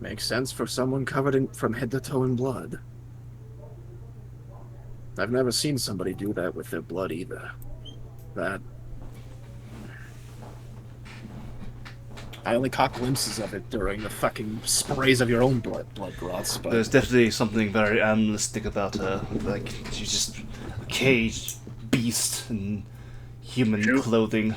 Makes sense for someone covered from head to toe in blood. I've never seen somebody do that with their blood either. I only caught glimpses of it during the fucking sprays of your own blood broths. But
There's definitely something very animalistic about her. Like, she's just a caged beast in human clothing.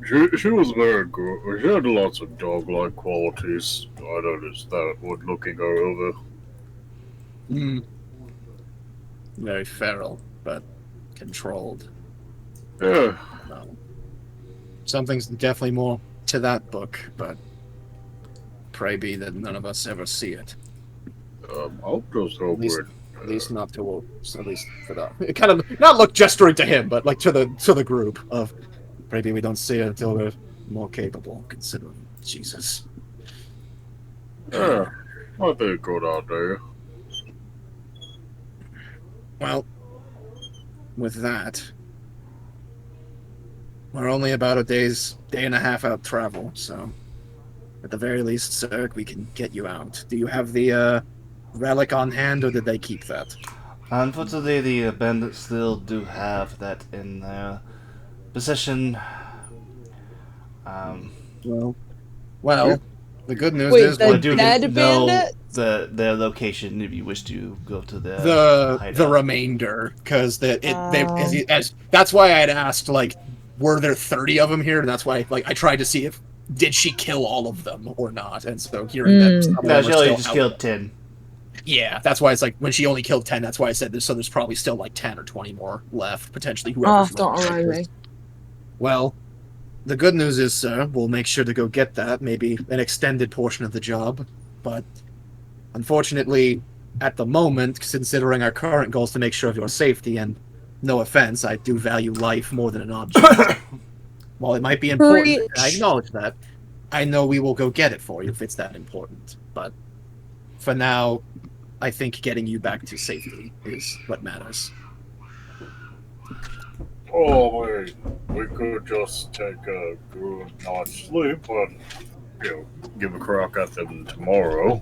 She was very good. She had lots of dog-like qualities. I noticed that when looking her over.
Very feral, but controlled.
Yeah.
No. Something's definitely more to that book, but pray be that none of us ever see it.
I'll just hope
At least not to, at least for that. It kind of not look gesturing to him, but like to the group of. Maybe we don't see it until we're more capable, considering Jesus.
Yeah, I think good idea.
Well, with that, we're only about a day and a half out travel, so at the very least, sir, we can get you out. Do you have the relic on hand, or did they keep that?
Unfortunately, the bandits still do have that in their possession.
Well, the good news
Wait,
is
the
do
dead
know-
bandit?
their location if you wish to go to their
The
hideout.
remainder, because that's why I had asked, like, were there 30 of them here? And that's why, like, I tried to see if did she kill all of them or not. And so hearing that some of
No,
them
she
were
only
still
just
out
killed
there.
10.
Yeah, that's why it's like when she only killed 10. That's why I said this. So there's probably still like 10 or 20 more left potentially.
Oh,
Whoever's
don't
left.
remind me.
Well, the good news is, sir, we'll make sure to go get that. Maybe an extended portion of the job, but unfortunately, at the moment, considering our current goals to make sure of your safety, and no offense, I do value life more than an object. While it might be important, and I
Preach.
acknowledge that, I know we will go get it for you if it's that important. But for now, I think getting you back to safety is what matters.
Oh, we could just take a good night's sleep and, give a crack at them tomorrow.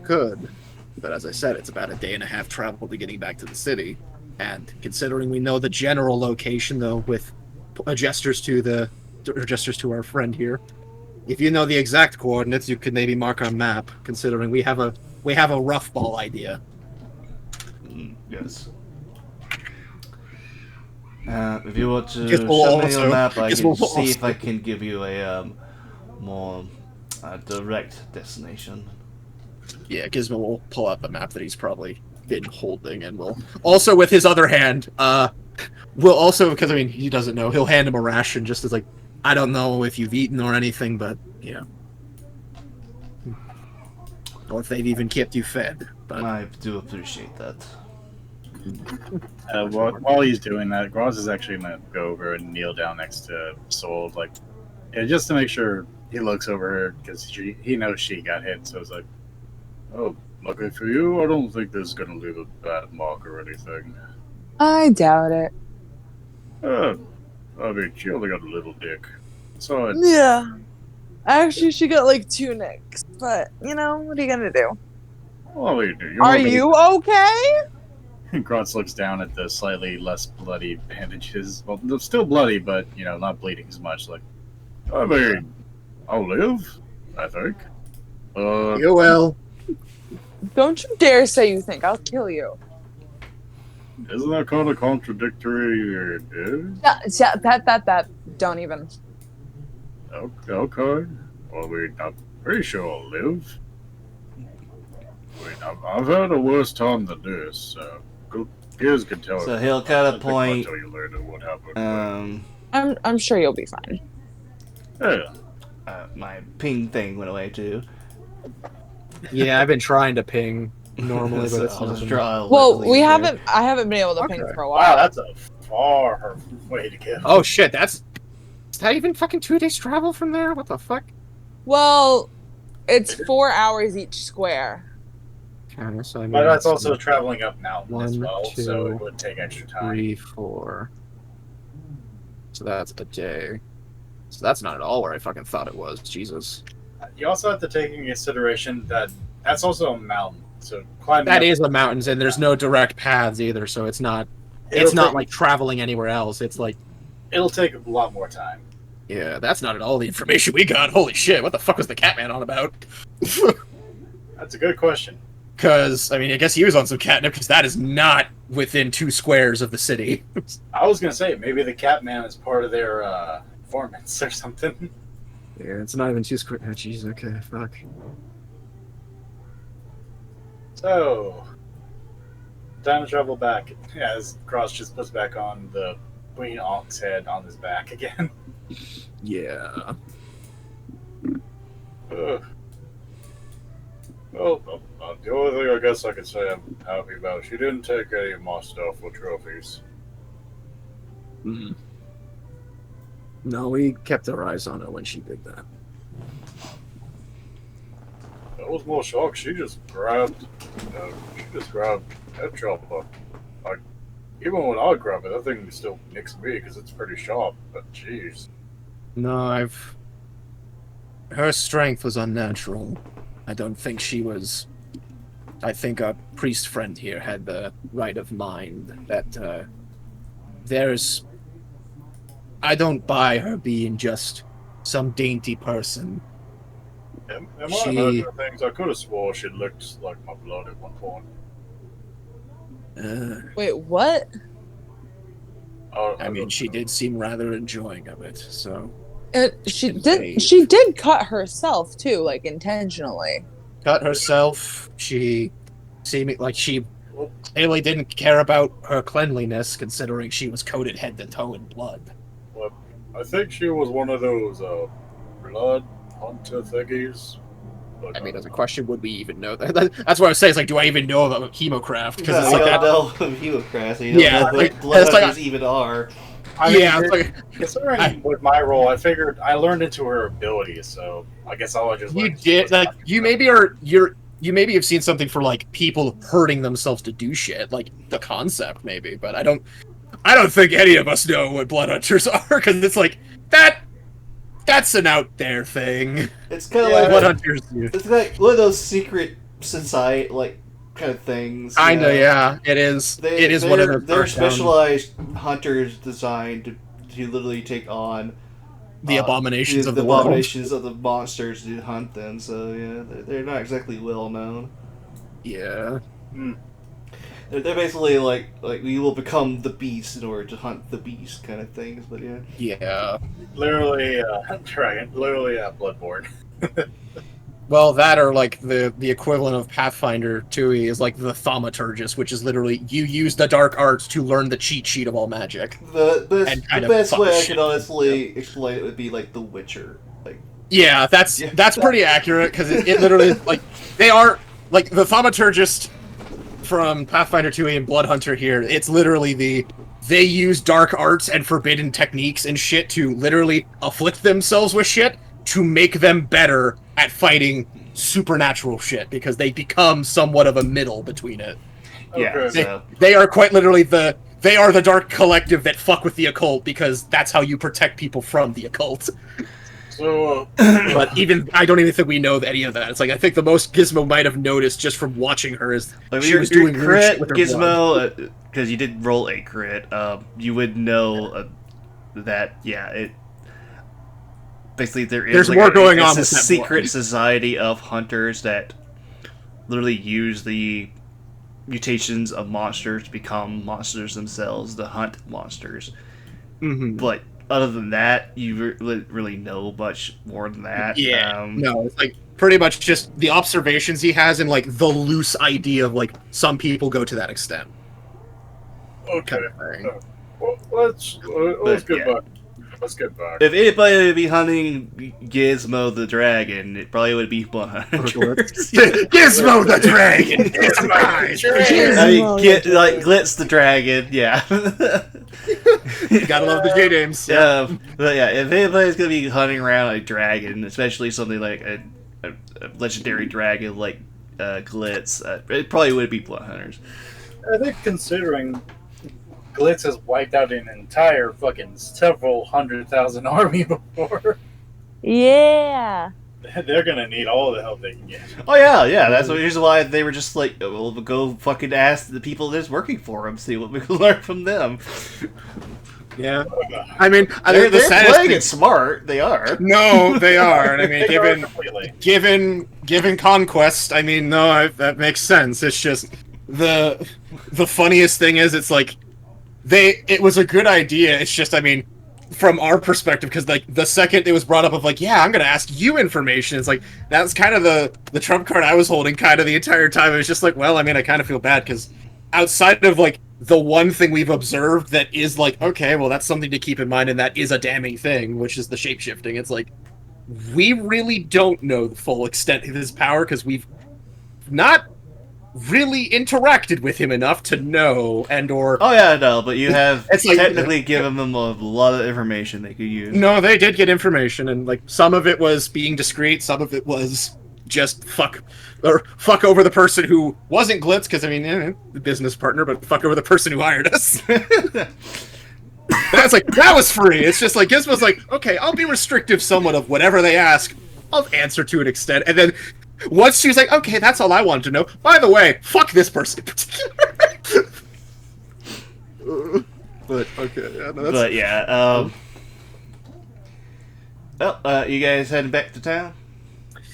Good. But as I said, it's about a day and a half travel to getting back to the city. And considering we know the general location, though, with gestures to our friend here, if you know the exact coordinates, you could maybe mark our map. Considering we have a rough ball idea.
Yes. If you want to
Guess we'll
show me
also-
your map, I
guess
can
we'll
see if
also-
I can give you a more direct destination.
Yeah, Gizmo will pull out the map that he's probably been holding, and will also, with his other hand, will also, because I mean he doesn't know, he'll hand him a ration just as like, I don't know if you've eaten or anything, but yeah, or if they've even kept you fed. But
I do appreciate that.
While he's doing that, Groz is actually gonna go over and kneel down next to Soul, like, just to make sure he looks over her because he knows she got hit. So it's like,
Oh, lucky for you, I don't think this is gonna leave a bad mark or anything.
I doubt it.
I mean, she only got a little dick. So
Yeah. Actually, she got like 2 nicks, but what are you gonna do?
well, you
Are you okay?
Groz looks down at the slightly less bloody bandages. Well, they're still bloody, but not bleeding as much. Like,
I mean, I'll live, I think.
you will.
Don't you dare say you think. I'll kill you.
Isn't that kind of contradictory?
Yeah, that. Don't even.
Okay. Well, I mean, I'm pretty sure I'll live. I mean, I've had a worse time than this, so Gears can tell
So
you.
he'll kind
I
of
think I'll
point.
tell you later what happened.
I'm sure you'll be fine.
Yeah.
My ping thing went away too.
Yeah, I've been trying to ping normally, but
So
it's
I'll just
not.
draw a
Well,
little
we
here.
haven't. I haven't been able to ping
Okay.
for a
wow,
while.
that's a far way to go.
Oh shit, is that even fucking 2 days travel from there? What the fuck?
Well, it's 4 hours each square.
Okay, so I mean,
But that's also traveling up mountain as
1,
well, so
2,
it would take extra time.
3, 4. So that's a day. So that's not at all where I fucking thought it was. Jesus.
You also have to take into consideration that that's also a mountain, so climbing
That
up,
is the mountains, and there's no direct paths either, so it's not.
it'll
It's not
take-
like traveling anywhere else. It's like,
it'll take a lot more time.
yeah, that's not at all the information we got. Holy shit, what the fuck was the Catman on about?
That's a good question.
Because, I mean, I guess he was on some catnip, because that is not within 2 squares of the city.
I was gonna say maybe the Catman is part of their informants or something.
Yeah, it's not even 2 squares. Oh, jeez, okay, fuck.
So, time to travel back. As Cross just puts back on the Queen Onk's head on his back again.
Yeah.
Well, the only thing I guess I could say I'm happy about, she didn't take any of my stuff or trophies.
Mm. No, we kept our eyes on her when she did that.
I was more shocked. She just grabbed head chopper. Like, even when I grab it, that thing still nicks me because it's pretty sharp. But jeez,
No, her strength was unnatural. I don't think she was. I think our priest friend here had the right of mind that there's. I don't buy her being just some dainty person.
Am I
She-
imagining things? I could have swore she looked like my blood at one point.
Wait, what?
I mean, she did seem rather enjoying of it, so
She
Conveyed.
did. She did cut herself too, like intentionally.
cut herself. She seemed like she clearly didn't care about her cleanliness, considering she was coated head to toe in blood.
Well, I think she was one of those blood hunter thingies. But,
I mean, as a question, would we even know that? That's what I was saying. It's like, do I even know about chemocraft? Because
No,
it's
you
like
don't
that.
know who Hemocraft, so you don't
Yeah,
know
like,
what blood
it's like-
hunters even are.
I mean,
Yeah, it's like,
considering with my role, I figured I learned into her abilities, so I guess I'll just.
you
let-
did like you maybe you maybe have seen something for like people hurting themselves to do shit, like the concept maybe, but I don't think any of us know what blood hunters are because it's like that's an out there thing.
It's kind of
Yeah,
like
Blood hunters do.
it's like one of those secret society kind of things. you
Kinda,
know?
yeah. It is. It is one of the
They're
dark down-
specialized hunters designed to literally take on
the abominations
the
of the world.
abominations of the monsters to hunt them. So yeah, they're not exactly well known.
Yeah.
They're basically like we will become the beast in order to hunt the beast kind of things. But yeah,
Yeah.
Literally, dragon. Literally, Bloodborne.
Well, that or like the equivalent of Pathfinder 2e is like the thaumaturgist, which is literally you use the dark arts to learn the cheat sheet of all magic.
the
And kind
the
of
best
fuck
way I
shit.
could honestly explain it would be like The Witcher. Like
Yeah, that's pretty accurate because it literally like they are like the thaumaturgist from Pathfinder 2e and Blood Hunter here. It's literally they use dark arts and forbidden techniques and shit to literally afflict themselves with shit to make them better at fighting supernatural shit because they become somewhat of a middle between it.
yeah,
Okay.
so
They are quite literally they are the dark collective that fuck with the occult because that's how you protect people from the occult.
So,
But even I don't even think we know any of that. It's like I think the most Gizmo might have noticed just from watching her is
like,
she
your,
was
your
doing weird
crit
shit with her blood.
Gizmo because you did roll a crit. You would know that it. Basically, there's
more going on
it's a
with that
secret
blood.
society of hunters that literally use the mutations of monsters to become monsters themselves to hunt monsters.
Mhm.
But other than that, you really know much more than that.
Yeah, no, it's like pretty much just the observations he has and like the loose idea of like some people go to that extent.
okay.
Kind of thing.
Well, let's get
yeah.
back. Let's get back.
If anybody would be hunting Gizmo the dragon, it probably would be Blood Hunters.
Gizmo the dragon! Gizmo!
I mean, Glitz the dragon, yeah.
Gotta love the J names.
But yeah, if anybody's gonna be hunting around a dragon, especially something like a legendary dragon like Glitz, it probably would be Blood Hunters.
I think considering Glitz has wiped out an entire fucking several 100,000 army before,
Yeah.
they're gonna need all the help they can get.
Oh yeah, that's the reason why they were just like, we'll go fucking ask the people that's working for them, see what we can learn from them.
Yeah. I mean,
They're
the saddest
playing
thing-
it smart. They are.
No, they are. And I mean,
They are completely.
given conquest, I mean, no, that makes sense. It's just the funniest thing is it's like it was a good idea. It's just, I mean, from our perspective, because like the second it was brought up of like, yeah, I'm gonna ask you information, it's like that's kind of the trump card I was holding kind of the entire time. It was just like, well, I mean, I kind of feel bad because outside of like the one thing we've observed that is like, okay, well, that's something to keep in mind, and that is a damning thing, which is the shapeshifting. It's like we really don't know the full extent of his power because we've not really interacted with him enough to know or
Oh yeah, no, but you have
It's like-
technically given them a lot of information they could use.
no, they did get information, and like some of it was being discreet, some of it was just fuck over the person who wasn't Glitz, because I mean, the business partner, but fuck over the person who hired us. That's like that was free. It's just like Gizmo's like, okay, I'll be restrictive somewhat of whatever they ask. I'll answer to an extent, and then once she was like, okay, that's all I wanted to know. By the way, fuck this person in particular. But okay, yeah, no, that's...
But yeah, well, you guys heading back to town?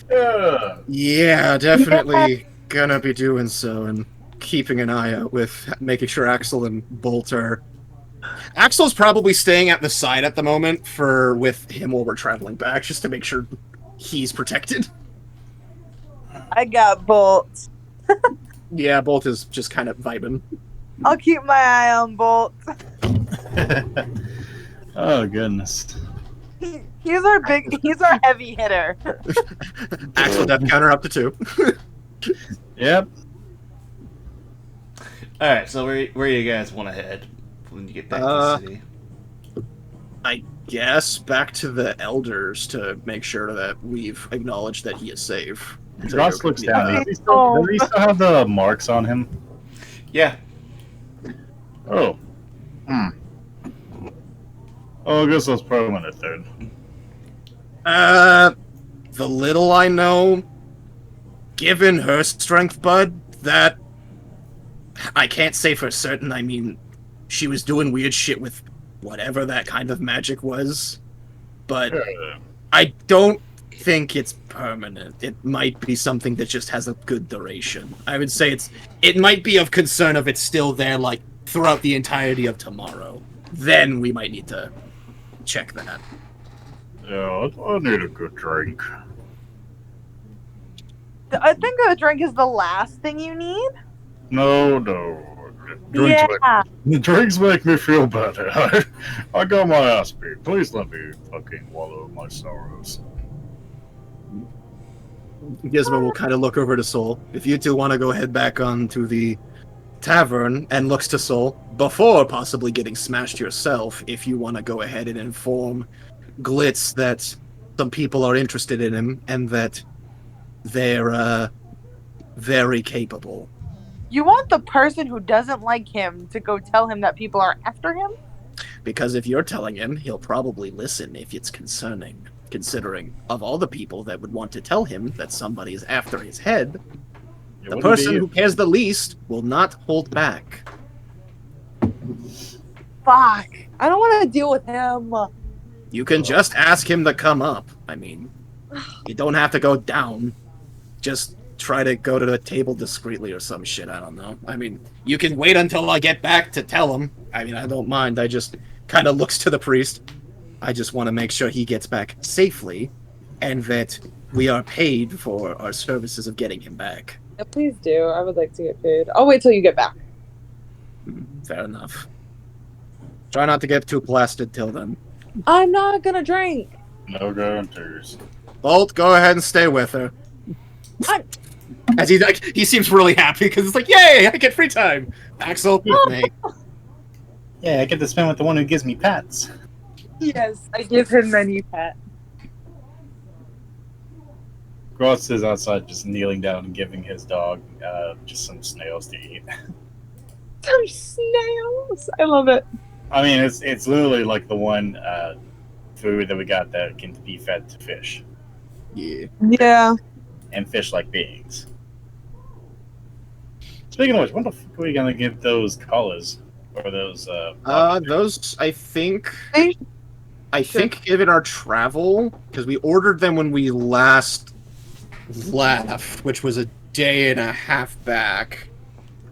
Yeah, definitely gonna be doing so and keeping an eye out with making sure Axel and Bolt are. Axel's probably staying at the side at the moment with him while we're traveling back, just to make sure he's protected.
I got Bolt.
Yeah, Bolt is just kind of vibing.
I'll keep my eye on Bolt.
Oh goodness.
He's our heavy hitter.
Axel death counter up to 2.
Yep.
All right, so where you guys want to head when you get back to the city?
I guess back to the elders to make sure that we've acknowledged that he is safe.
Ross looks down. Does he still have the marks on him?
Yeah.
Oh. Oh, I guess that's permanent then.
The little I know, given her strength, bud, that I can't say for certain. I mean, she was doing weird shit with whatever that kind of magic was, but I don't think it's permanent. It might be something that just has a good duration. I would say it might be of concern if it's still there, like, throughout the entirety of tomorrow. Then we might need to check that.
Yeah, I need a good drink.
I think a drink is the last thing you need.
No. Drinks make me feel better. I got my ass beat. Please let me fucking wallow my sorrows.
Gizmo will kind of look over to Soul. If you two want to go head back onto the tavern, and looks to Soul, before possibly getting smashed yourself, if you want to go ahead and inform Glitz that some people are interested in him, and that they're very capable.
You want the person who doesn't like him to go tell him that people are after him?
Because if you're telling him, he'll probably listen if it's concerning. Considering, of all the people that would want to tell him that somebody is after his head, the person who cares the least will not hold back.
Fuck. I don't want to deal with him.
You can just ask him to come up. I mean, you don't have to go down. Just try to go to the table discreetly or some shit, I don't know. I mean, you can wait until I get back to tell him. I mean, I don't mind. I just kind of looks to the priest. I just want to make sure he gets back safely, and that we are paid for our services of getting him back.
Yeah, please do. I would like to get paid. I'll wait till you get back.
Fair enough. Try not to get too blasted till then.
I'm not gonna drink.
No guarantees.
Bolt, go ahead and stay with her. As he seems really happy because it's like, yay, I get free time. Axel, with me.
Yeah, I get to spend with the one who gives me pats.
Yes, I give him many pets.
Gross is outside just kneeling down and giving his dog just some snails to eat.
Some snails. I love it.
I mean, it's literally like the one food that we got that can be fed to fish.
Yeah.
Yeah.
And fish-like beings. Speaking of which, when the fuck are we gonna give those collars? Or those,
those, I think, given our travel, because we ordered them when we last left, which was a day and a half back.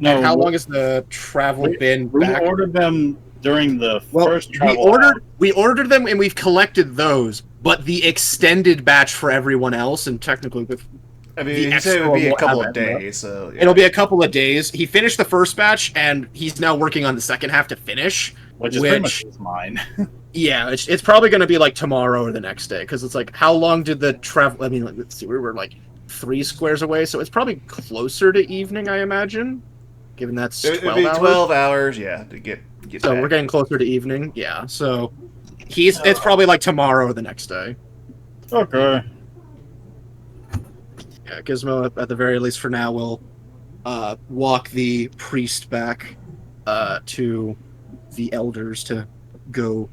No,
and how long has the travel been back?
We ordered them during the first travel.
We ordered them and we've collected those, but the extended batch for everyone else, and technically with
I mean, he said it would be a couple of days, so yeah.
It'll be a couple of days. He finished the first batch, and he's now working on the second half to finish.
Which is pretty much mine.
Yeah, it's probably going to be like tomorrow or the next day, because it's like, how long did the travel... I mean, let's see, we were like 3 squares away, so it's probably closer to evening, I imagine, given that's 12
hours. It'd be 12 hours, yeah, to get
so
back.
We're getting closer to evening, yeah, so it's probably like tomorrow or the next day.
Okay.
Yeah, Gizmo, at the very least for now, will walk the priest back to the elders to go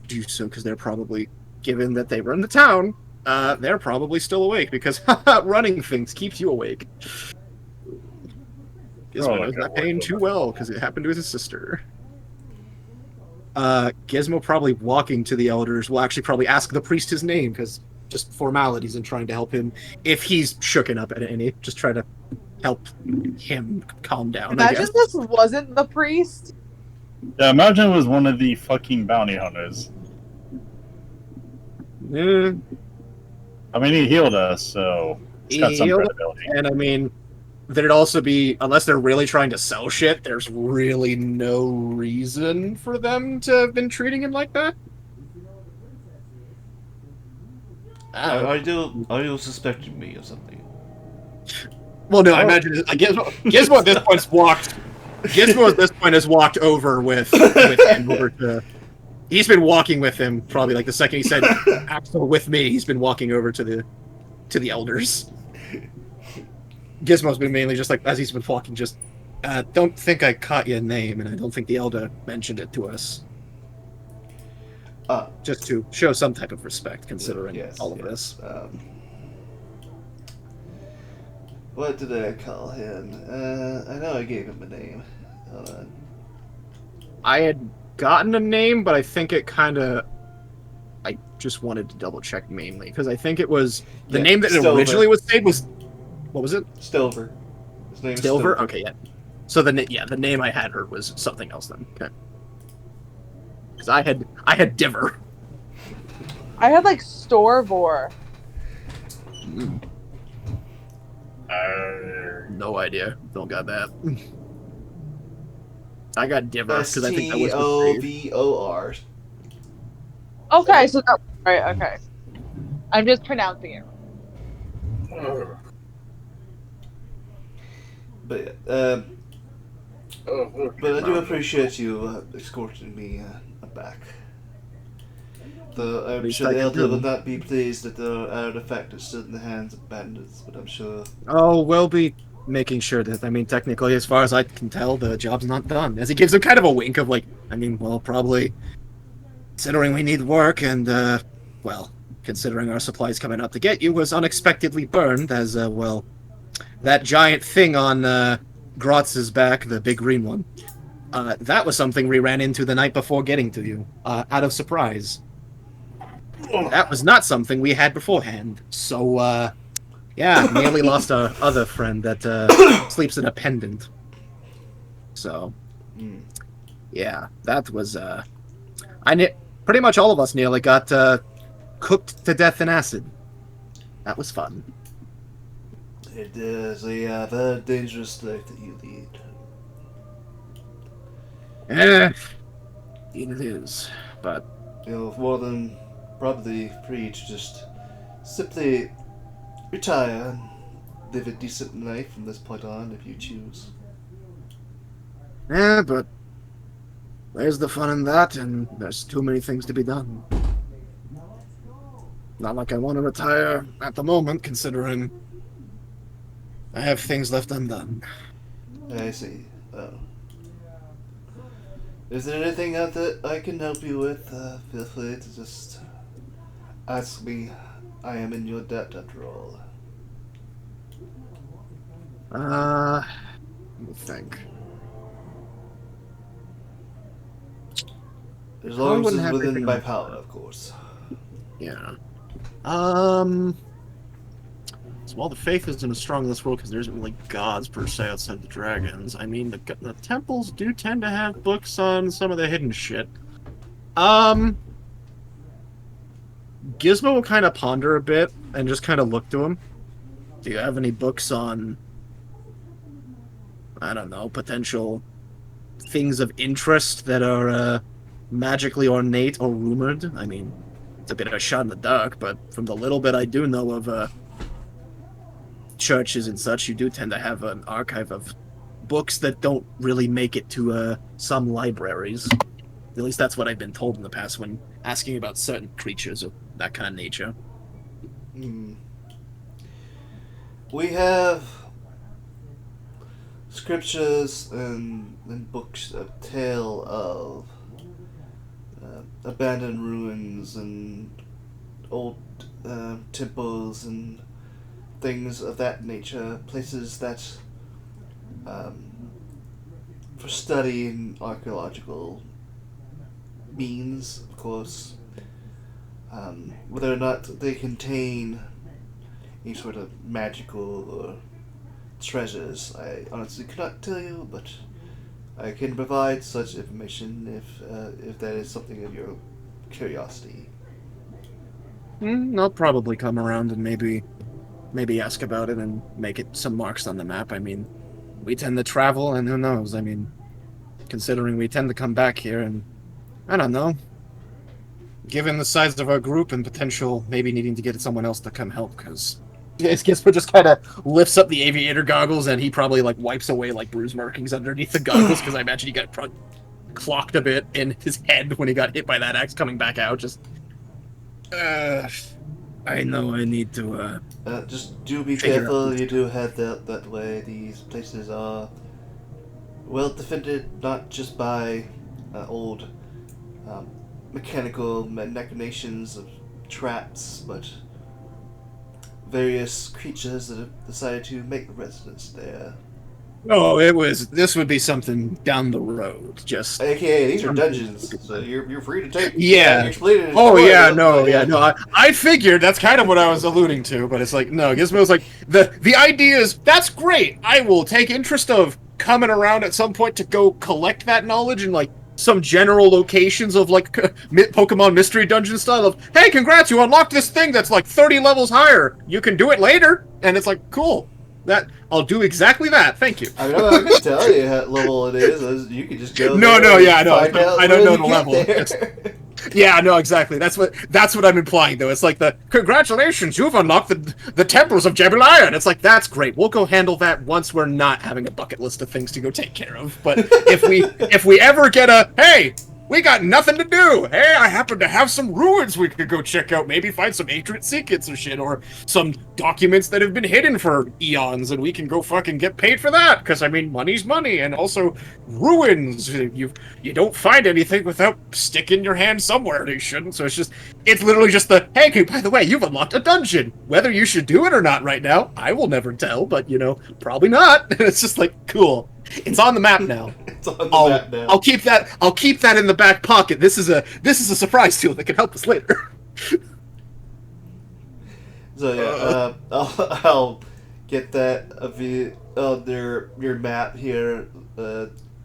do so, because they're probably, given that they run the town, they're probably still awake, because running things keeps you awake. Gizmo is not paying too well, because it happened to his sister. Gizmo probably walking to the elders will actually probably ask the priest his name, because just formalities and trying to help him if he's shooken up at any. Just try to help him calm down. I
Imagine
guess.
this wasn't the priest.
Yeah, imagine it was one of the fucking bounty hunters.
Eh,
I mean, he healed us, so it's got some
healed us.
credibility.
And I mean, there'd also be, unless they're really trying to sell shit, there's really no reason for them to have been treating him like that.
Are you suspecting me of something?
Well, no, I imagine Gizmo at this point's walked. Gizmo at this point has walked over with him over to. He's been walking with him probably like the second he said "Axel with me." He's been walking over to the elders. Gizmo's been mainly just like as he's been walking, just don't think I caught your name, and I don't think the elder mentioned it to us. Just to show some type of respect, considering all of this.
What did I call him? I know I gave him a name. Hold on.
I had gotten a name, but I think it kind of. I just wanted to double check mainly because I think it was the name that it originally was said was. What was it?
Stover. His name is
Stover. Okay, yeah. So the name I had heard was something else then. Okay. Because I had Diver.
I had like Storvor.
No idea. Don't got that. I got Diver because I think that was
Stovor.
Okay, so that right. Okay, I'm just pronouncing it.
But I do appreciate you escorting me back. Though I'm sure the elder will not be pleased that the artifact is still in the hands of bandits, but I'm sure.
Oh, we'll be making sure that, I mean, technically, as far as I can tell, the job's not done. As he gives him kind of a wink of like, I mean, well, probably, considering we need work and, well, considering our supplies coming up to get you was unexpectedly burned as, well, that giant thing on Grotz's back, the big green one. That was something we ran into the night before getting to you, out of surprise. That was not something we had beforehand. So, yeah, nearly lost our other friend that sleeps in a pendant. So, yeah, that was, pretty much all of us nearly got cooked to death in acid. That was fun.
It is a very dangerous life that you lead.
Yeah, it is, but...
You're more than probably free to just simply retire and live a decent life from this point on if you choose.
Yeah, but there's the fun in that, and there's too many things to be done. Not like I want to retire at the moment, considering I have things left undone.
I see. Is there anything else that I can help you with? Feel free to just ask me. I am in your debt after all.
Let me think.
As long as it's within my power, of course.
Yeah. Well, the faith isn't as strong in this world because there isn't really gods per se outside the dragons. I mean, the temples do tend to have books on some of the hidden shit. Gizmo will kind of ponder a bit and just kind of look to him. Do you have any books on, I don't know, potential things of interest that are magically ornate or rumored? I mean, it's a bit of a shot in the dark, but from the little bit I do know of churches and such, you do tend to have an archive of books that don't really make it to some libraries. At least that's what I've been told in the past when asking about certain creatures of that kind of nature.
We have scriptures and books that tale of abandoned ruins and old temples and things of that nature, places that, for studying archaeological means, of course, Whether or not they contain any sort of magical or treasures, I honestly cannot tell you, but I can provide such information if that is something of your curiosity.
I'll probably come around and maybe ask about it and make it some marks on the map. I mean, we tend to travel, and who knows? I mean, considering we tend to come back here, and I don't know. Given the size of our group and potential maybe needing to get someone else to come help, because Gizmo just kind of lifts up the aviator goggles, and he probably like wipes away like bruise markings underneath the goggles, because I imagine he got clocked a bit in his head when he got hit by that axe coming back out. Just, I know I need to.
Just do be careful. You do head that way. These places are well defended, not just by old mechanical machinations of traps, but various creatures that have decided to make residence there.
Oh, this would be something down the road, just...
AKA, these are dungeons, so you're free to take...
Yeah. I figured, that's kind of what I was alluding to, but it's like, no, Gizmo's like, the idea is, that's great, I will take interest of coming around at some point to go collect that knowledge and, like, some general locations of, like, Pokemon Mystery Dungeon style of, hey, congrats, you unlocked this thing that's, like, 30 levels higher, you can do it later, and it's like, cool. I'll do exactly that. Thank you.
I mean, I can tell you what level it is. You can just go.
I don't know the level. Yeah, no, exactly. That's what I'm implying, though. It's like congratulations, you've unlocked the temples of Jebeliah. And it's like, that's great. We'll go handle that once we're not having a bucket list of things to go take care of. But if we ever get hey, we got nothing to do. Hey, I happen to have some ruins we could go check out. Maybe find some ancient secrets or shit, or some documents that have been hidden for eons, and we can go fucking get paid for that. Because, I mean, money's money, and also ruins. You don't find anything without sticking your hand somewhere they shouldn't. So it's literally just hey, by the way, you've unlocked a dungeon. Whether you should do it or not right now, I will never tell, but, probably not. It's just like, cool. It's on the map now.
It's on the map now.
I'll keep that in the back pocket. This is a surprise tool that can help us later.
So yeah, I'll get that on your map here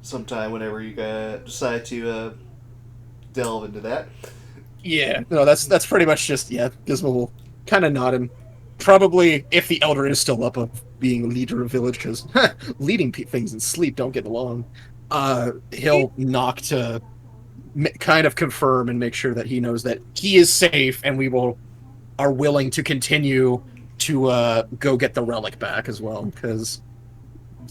sometime whenever you guys decide to delve into that.
Yeah, no, that's pretty much just Gizmo will kind of nod and probably, if the elder is still up, of being leader of village, because leading things in sleep don't get along. He'll knock to kind of confirm and make sure that he knows that he is safe, and we are willing to continue to go get the relic back as well, because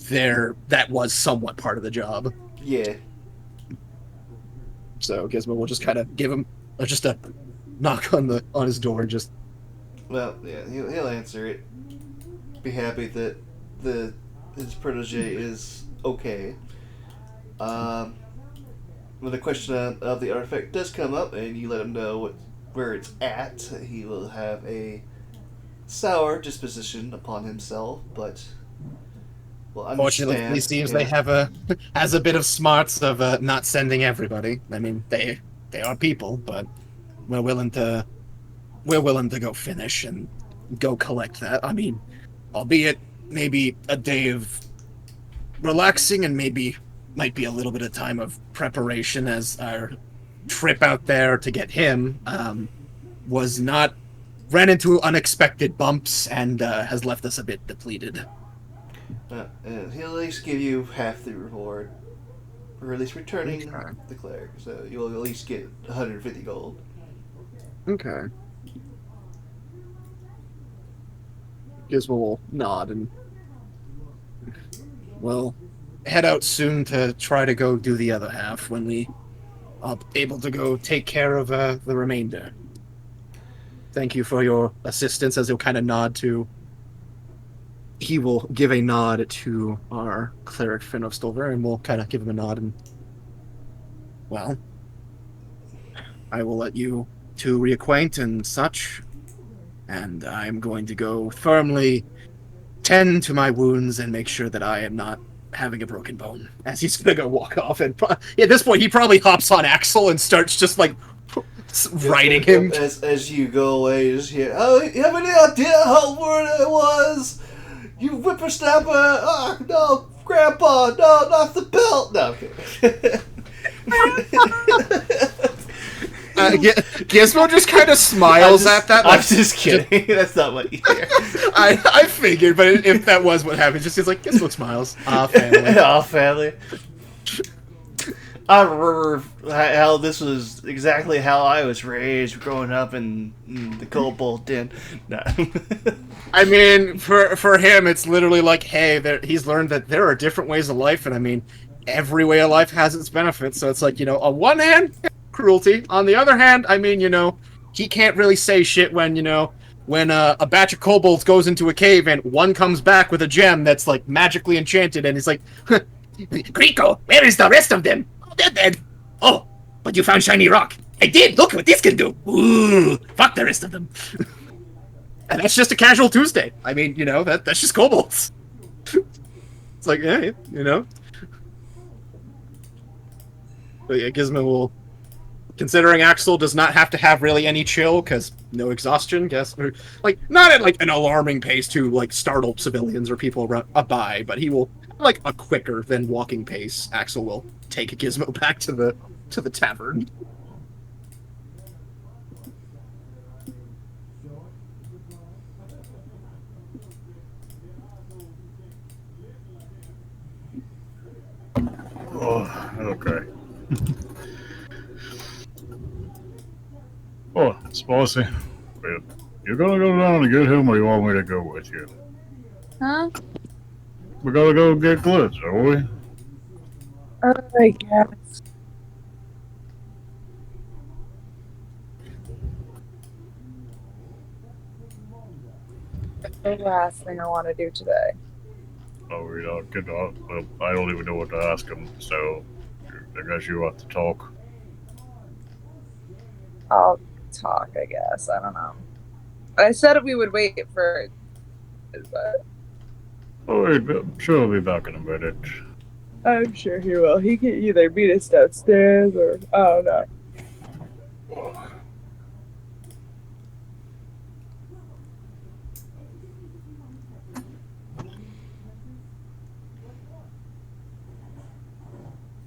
that was somewhat part of the job.
Yeah.
So Gizmo will just kind of give him just a knock on his door, just.
Well, yeah, he'll answer it. Be happy that his protege is okay. When the question of the artifact does come up, and you let him know where it's at, he will have a sour disposition upon himself, but will understand.
Fortunately, it seems they has a bit of smarts of not sending everybody. I mean, they are people, but we're willing to go finish and go collect that. I mean, albeit maybe a day of relaxing and might be a little bit of time of preparation, as our trip out there to get him ran into unexpected bumps and has left us a bit depleted.
He'll at least give you half the reward, or at least returning the cleric, so you'll at least get 150 gold.
Okay. Gizmo will nod and we'll head out soon to try to go do the other half when we are able to go take care of the remainder. Thank you for your assistance, as he'll kind of nod to... He will give a nod to our cleric, Finn of Stolver, and we'll kind of give him a nod and... Well, I will let you two reacquaint and such, and I'm going to go firmly tend to my wounds and make sure that I am not having a broken bone. As he's gonna go walk off, and at this point he probably hops on Axel and starts just like writing him.
As you go away, you just hear, oh, you have any idea how bored I was? You whippersnapper! Oh, no, Grandpa! No, not the belt! No, okay.
Gizmo just kind of smiles at that.
I'm just kidding. That's not what you hear.
I figured, but if that was what happened, just he's like, Gizmo smiles. Ah, family.
Aw, family. I remember how this was exactly how I was raised growing up in the Cobalt Den. No.
I mean, for him, it's literally like, hey, he's learned that there are different ways of life, and I mean, every way of life has its benefits. So it's like, on one hand, cruelty. On the other hand, I mean, he can't really say shit when, when a batch of kobolds goes into a cave and one comes back with a gem that's like magically enchanted, and he's like,
Kriko, where is the rest of them? Oh, they're dead. Oh, but you found shiny rock. I did. Look what this can do. Ooh, fuck the rest of them.
and that's just a casual Tuesday. I mean, that's just kobolds. It's like, yeah, But yeah, Gizmo will, considering Axel does not have to have really any chill, because no exhaustion, or, not at, an alarming pace to, startle civilians or people by, but he will, a quicker than walking pace, Axel will take Gizmo back to the tavern.
Oh, okay. Oh, Spicy. You gonna go down and get him, or you want me to go with you?
Huh?
We gotta go get Glitz, are we?
I guess. That's the last thing I want to do today.
Oh, we don't get off. Well, I don't even know what to ask him, so I guess you have to talk.
I'll talk, I guess. I don't know. I said we would wait for it, but
Oh, I'm sure he'll be back in a minute.
I'm sure he will. He can either meet us downstairs or I don't know.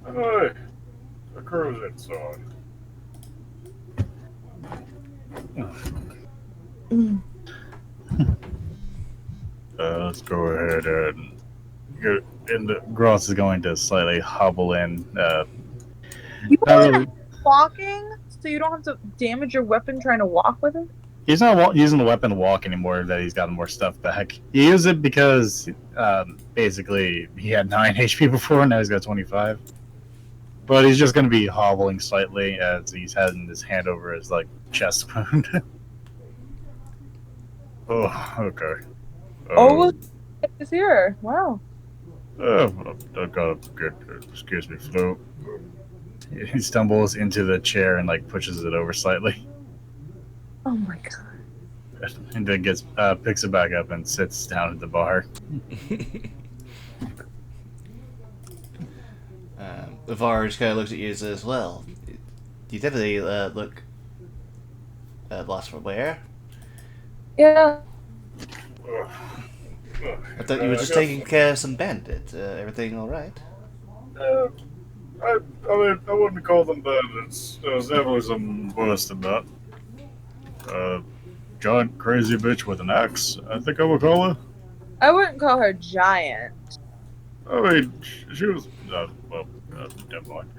Hey, the crew's inside. Let's go ahead and get in. Gross is going to slightly hobble in.
You are walking, so you don't have to damage your weapon trying to walk with it?
He's not using the weapon to walk anymore, that he's gotten more stuff back. He used it because, basically, he had 9 HP before, and now he's got 25. But he's just going to be hobbling slightly as he's having his hand over his, chest wound.
Oh, okay.
It's here. Wow.
I gotta get, excuse me, Flo.
He stumbles into the chair and, pushes it over slightly.
Oh my god.
And then picks it back up and sits down at the bar.
Var just kind of looks at you and says, well, you definitely look lost for wear.
Yeah.
I thought you were just taking care of some bandits. Everything all right?
I mean, I wouldn't call them bandits. There's definitely some worse than that. Giant crazy bitch with an axe, I think I would call her.
I wouldn't call her giant.
I mean, she was, never mind.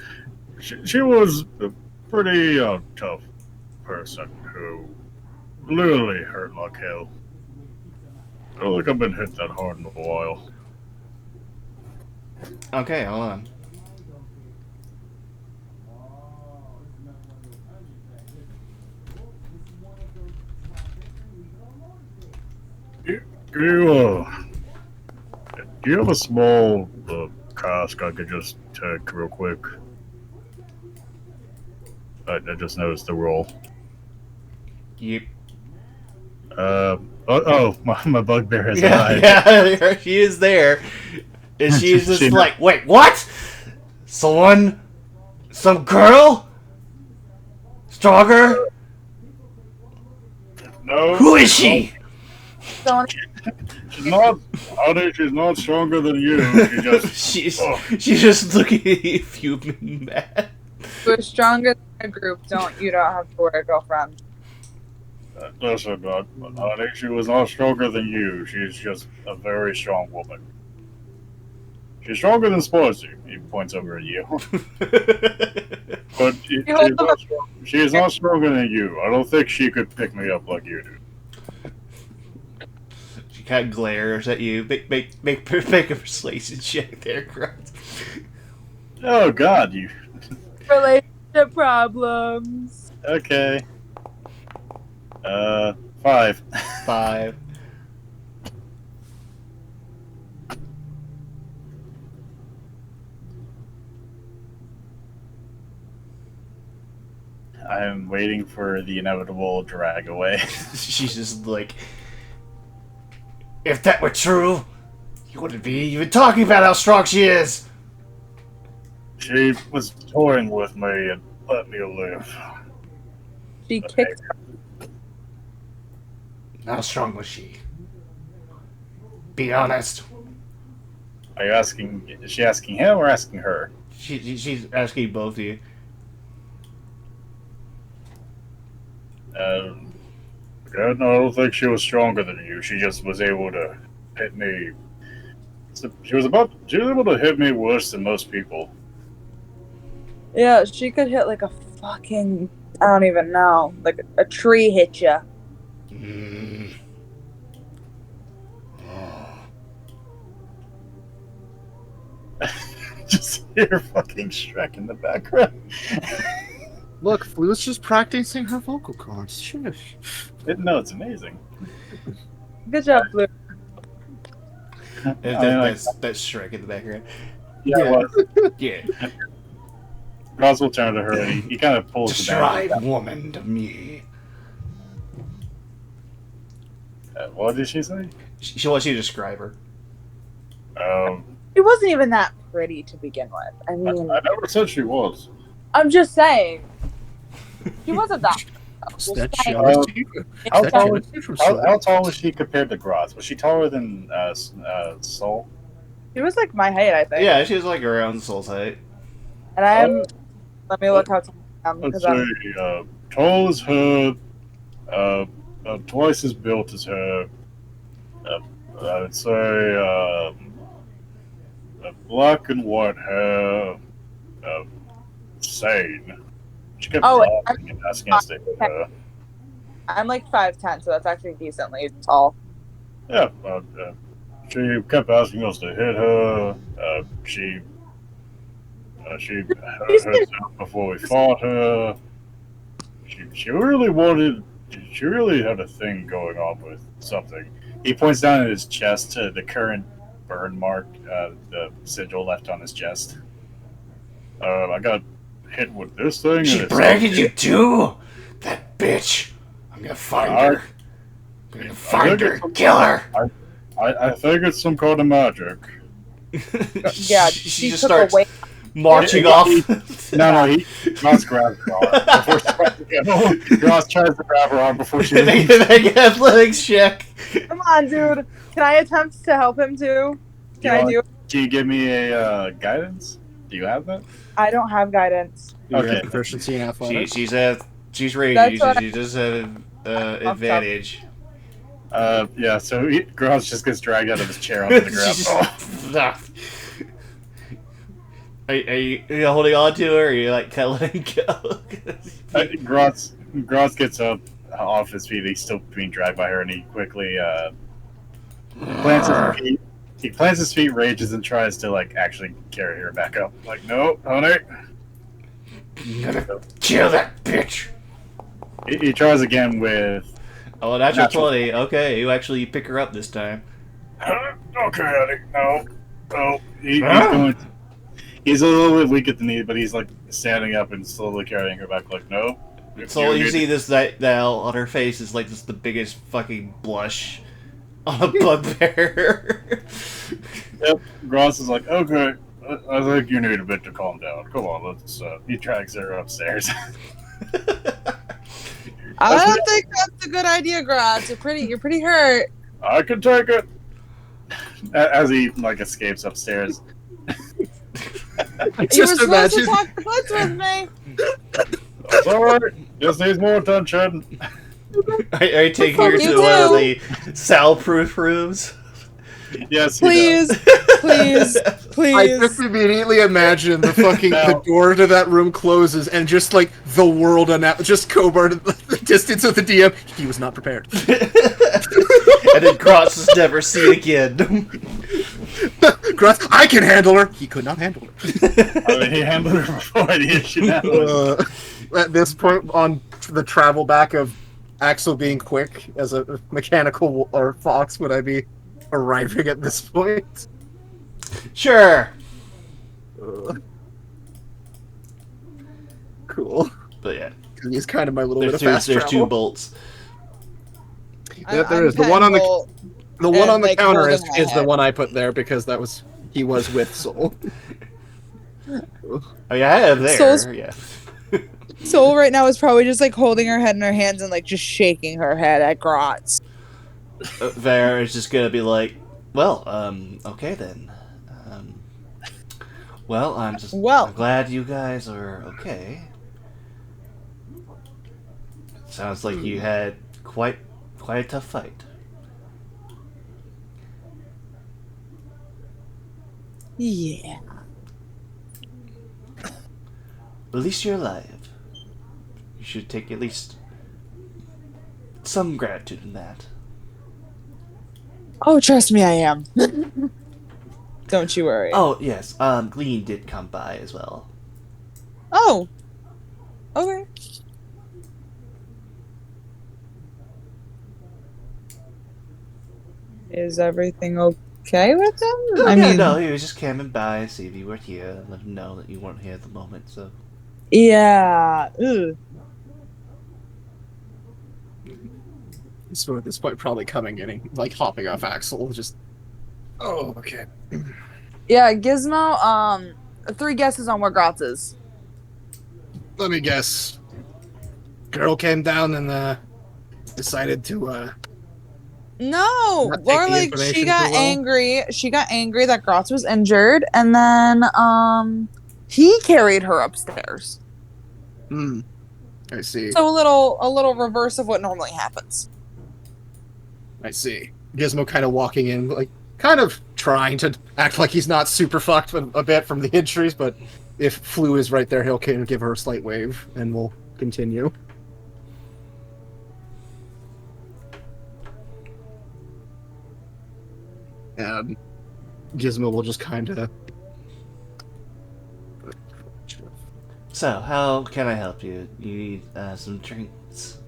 She was a pretty tough person who literally hurt like hell. I don't think I've been hit that hard in a while.
Okay, hold on.
Do you have a small cask I could just take real quick? I just noticed the roll.
Yep.
My bugbear has
Yeah,
arrived.
yeah, she is there. And she's just like, wait, what? Some girl? stronger?
No.
Who is she?
Don't
She's not. Honey, she's not stronger than you. She just.
She's just looking at you fuming mad.
we're stronger than a group. You don't have to worry, girlfriend.
Listen, honey, she was not stronger than you. She's just a very strong woman. She's stronger than Sportsy. He points over at you. But she is not stronger than you. I don't think she could pick me up like you do.
She kind of glares at you. Make a persuasion check there, Grunt.
Oh God, you.
Relationship problems.
Okay. 5.
5.
I'm waiting for the inevitable drag away.
She's just like, if that were true, you wouldn't be even talking about how strong she is.
She was toying with me and let me live.
She kicked
How strong was she? Be honest.
Are you asking? Is she asking him or asking her?
She's asking both of you.
God, no, I don't think she was stronger than you. She just was able to hit me. She was able to hit me worse than most people.
Yeah, she could hit like a fucking, I don't even know, like a tree hit you.
Mm.
Just hear fucking Shrek in the background.
Look, Flu's just practicing her vocal cords. Shush.
No, it's amazing.
Good job, Blue.
That's Shrek in the background.
Yeah, it was.
Yeah.
Ross will turn to her and he kind of pulls the bag.
Describe woman to me.
What did she say?
She wants you to describe her.
She wasn't even that pretty to begin with. I mean,
I never said she was.
I'm just saying. She wasn't that. Just
That
saying.
jealousy.
How
That
tall,
jealousy from
how
Soul.
tall was she compared to Gross? Was she taller than Soul?
She was like my height, I think.
Yeah, she was like around Soul's height.
And I'm. Let me look how tall I am.
Let's
'Cause I'm-
say tall as her, twice as built as her. I would say black and white hair, sane. She kept
Oh,
laughing and asking us to hit her.
I'm like 5'10", so that's actually decently tall.
Yeah, she kept asking us to hit her. She hurt herself before we fought her. She really wanted. She really had a thing going on with something.
He points down at his chest to the current burn mark, the sigil left on his chest.
I got hit with this thing.
She
and it's
bragged you too? That bitch. I'm gonna find her. I'm gonna find her. Kill her.
I think it's some kind of magic.
Yeah,
she
she
just
took
starts
away.
marching off.
No, Ross grabs her arm before she tries to go. Ross tries to grab her arm before she
Make
leaves.
an athletics check.
Come on, dude. Can I attempt to help him too? Can I do it?
Can you give me a guidance? Do you have that?
I don't have guidance.
Do you
Okay.
have proficiency in athletics?
She's ready.
That's what
She does have advantage.
Yeah, so Gross just gets dragged out of his chair onto the
She's
ground.
just- Are you holding on to her, or are you like kind of letting go?
Gross gets up off his feet. He's still being dragged by her, and he quickly plants his feet. He plants his feet, rages, and tries to like actually carry her back up. Like, no, honey.
I'm gonna kill that bitch.
He tries again with.
Oh, natural
Natural.
20. Okay, you actually pick her up this time.
Okay, honey. No.
He's going. He's a little bit weak at the knee, but he's like standing up and slowly carrying her back. Like, no.
So you see this now on her face is like just the biggest fucking blush on a bugbear.
Yep. Gross is like, okay. I think you need a bit to calm down. Come on, let's. He drags her upstairs.
I don't think that's a good idea, Gratz. You're pretty hurt.
I can take it.
As he like escapes upstairs.
You were supposed to talk the butts with me.
It's alright. Just needs more attention.
Are you taking her
You
to one of
do.
the soundproof rooms?
Yes, he does.
Please,
I just immediately imagine the fucking the door to that room closes and just like the world just Kobard at the distance of the DM. He was not prepared.
And then Cross is never seen again.
Gruth, I can handle her. He could not handle her.
I mean, he handled her before the issue now.
At this point, on the travel back of Axel being quick as a mechanical or fox, would I be arriving at this point?
Sure.
Cool.
But yeah,
He's kind of my little bit of
there's
fast
two
travel.
bolts.
Yeah, there is. The one on the
like,
counter
holding
is
my
the
head.
one I put there because he was with Soul.
Oh yeah, I have there.
Soul's-
Yeah.
Soul right now is probably just like holding her head in her hands and like just shaking her head at Gratz.
Ver is just gonna be like, well, okay then. Well, I'm glad you guys are okay. Sounds like you had quite a tough fight.
Yeah.
At least you're alive. You should take at least some gratitude in that.
Oh, trust me, I am. Don't you worry.
Oh yes, Glean did come by as well.
Oh. Okay. Is everything okay with him? I mean,
No, he was just coming by, see if you were here, and let him know that you weren't here at the moment. So
yeah. Ugh.
So at this point, probably hopping off Axel, just. Oh, okay.
Yeah, Gizmo. 3 guesses on where Gratz is.
Let me guess. Girl came down and decided to
No,
Not take
or
the
like
information
she got
too well?
angry. She got angry that Gratz was injured, and then he carried her upstairs.
I see.
So a little reverse of what normally happens.
I see. Gizmo kind of walking in, like, kind of trying to act like he's not super fucked a bit from the injuries, but if Flu is right there, he'll kind of give her a slight wave, and we'll continue. And Gizmo will just kind of...
So, how can I help you? You need some drinks.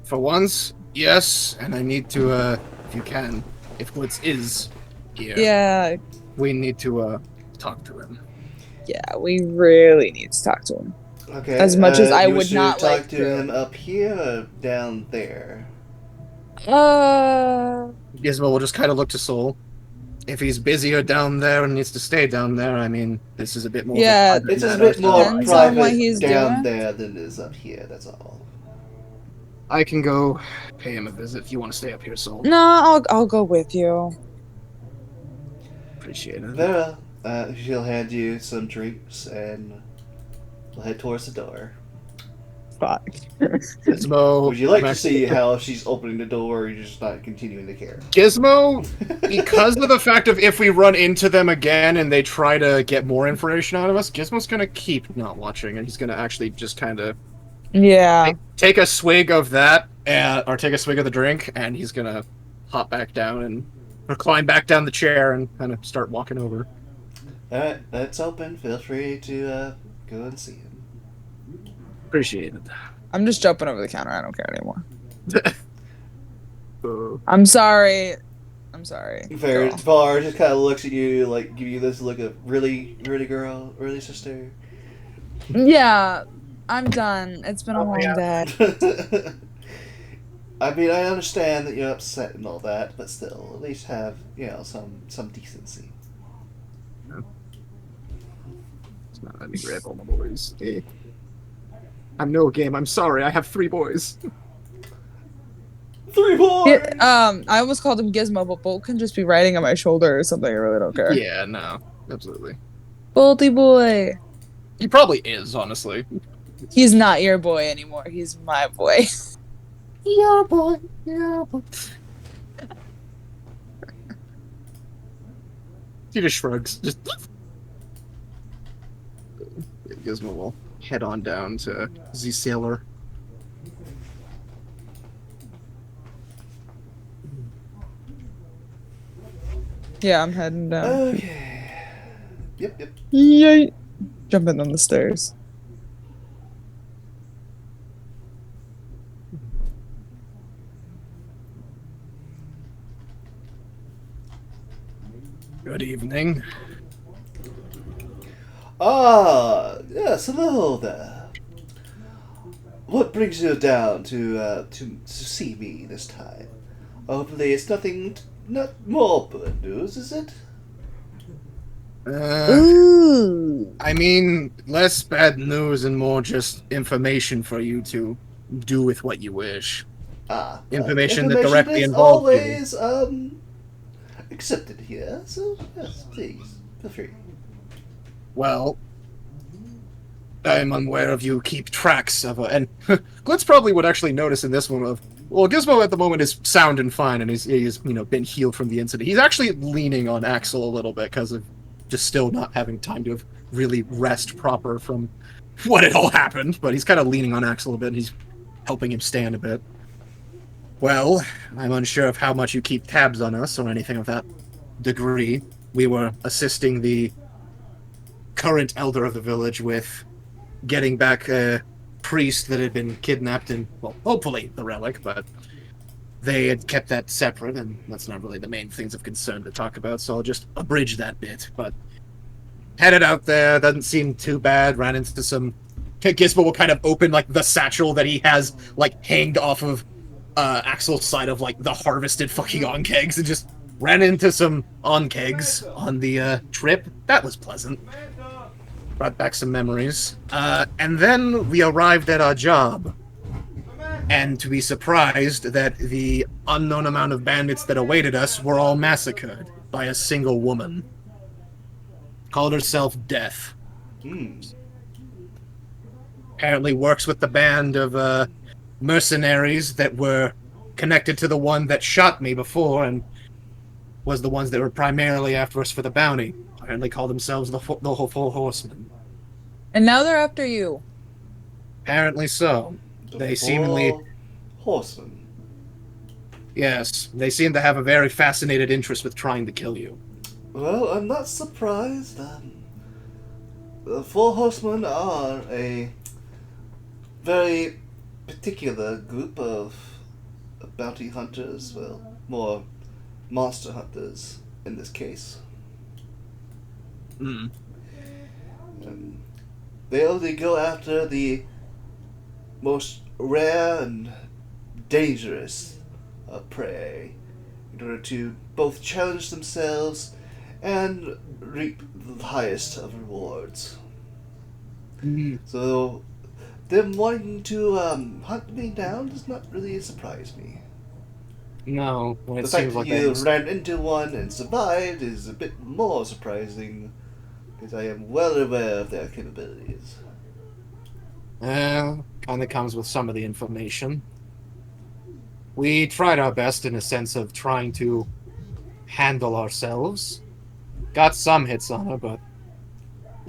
For once, yes, and I need to, if you can, if Blitz is here,
Yeah,
we need to, talk to him.
yeah, we really need to talk to him.
Okay.
As much as I
you
would
should
not
talk
like
to
to.
him up here or down there.
Gizmo will just kind of look to Soul. If he's busier down there and needs to stay down there, I mean, this is a bit more.
Yeah,
of a
It's a
matter,
bit more
Depends on what
private
he's
down
doing.
there than it is up here, that's all.
I can go pay him a visit if you want to stay up here, Soul.
No, I'll go with you.
Appreciate it.
Vera, she'll hand you some drinks and we'll head towards the door.
Fuck.
Gizmo.
Would you like
I'm
to see how she's opening the door, or you're just not continuing to care?
Gizmo, because of the fact of if we run into them again and they try to get more information out of us, Gizmo's gonna keep not watching, and he's gonna actually just kind of
Yeah.
take a swig of that, or take a swig of the drink, and he's gonna hop back down or climb back down the chair and kind of start walking over.
Alright, that's open. Feel free to go and see him.
Appreciate it.
I'm just jumping over the counter. I don't care anymore. I'm sorry.
Very
girl.
far, just kind of looks at you, like, give you this look of, really, really, girl? Really, sister?
Yeah, I'm done. It's been a long day.
I mean, I understand that you're upset and all that, but still, at least have, some decency.
It's not any rebel, my boys. I'm no game. I'm sorry. I have 3 boys.
3 boys!
I almost called him Gizmo, but Bolt can just be riding on my shoulder or something. I really don't care.
Yeah, no, absolutely.
Bolty boy.
He probably is, honestly.
He's not your boy anymore. He's my boy.
Your boy, your boy. He just shrugs. Just Gizmo will head on down to the sailor.
Yeah, I'm heading down.
Okay. Yep.
Yay! Jumping on the stairs.
Good evening.
Yes, hello there. What brings you down to see me this time? Hopefully it's not more bad news, is it?
Ooh.
I mean, less bad news and more just information for you to do with what you wish. Information that directly
is
involves you.
always accepted here, so yes, please, feel free.
Well, I'm unaware of you keep tracks of and Glitz probably would actually notice in this one of, well, Gizmo at the moment is sound and fine, and he's been healed from the incident. He's actually leaning on Axel a little bit because of just still not having time to really rest proper from what had all happened, but he's kind of leaning on Axel a bit, and he's helping him stand a bit. Well, I'm unsure of how much you keep tabs on us or anything of that degree. We were assisting the current elder of the village with getting back a priest that had been kidnapped and, well, hopefully the relic, but they had kept that separate, and that's not really the main things of concern to talk about, so I'll just abridge that bit. But headed out there, doesn't seem too bad, ran into some... Gizmo will kind of open, like, the satchel that he has, like, hanged off of Axel's side of, like, the harvested fucking onkegs, and just ran into some onkegs on the trip. That was pleasant. Brought back some memories. And then we arrived at our job. And to be surprised that the unknown amount of bandits that awaited us were all massacred by a single woman. Called herself Death. Apparently works with the band of mercenaries that were connected to the one that shot me before and was the ones that were primarily after us for the bounty. Apparently called themselves the Four Horsemen.
And now they're after you.
Apparently so. They seemingly...
Horsemen.
Yes, they seem to have a very fascinated interest with trying to kill you.
Well, I'm not surprised. The Four Horsemen are a very particular group of bounty hunters, well, more monster hunters in this case. They only go after the most rare and dangerous of prey in order to both challenge themselves and reap the highest of rewards. So, them wanting to hunt me down does not really surprise me.
No, when it
The fact
seems
that
like
you ran into one and survived is a bit more surprising, because I am well aware of their capabilities.
kind of comes with some of the information. We tried our best in a sense of trying to handle ourselves. Got some hits on her, but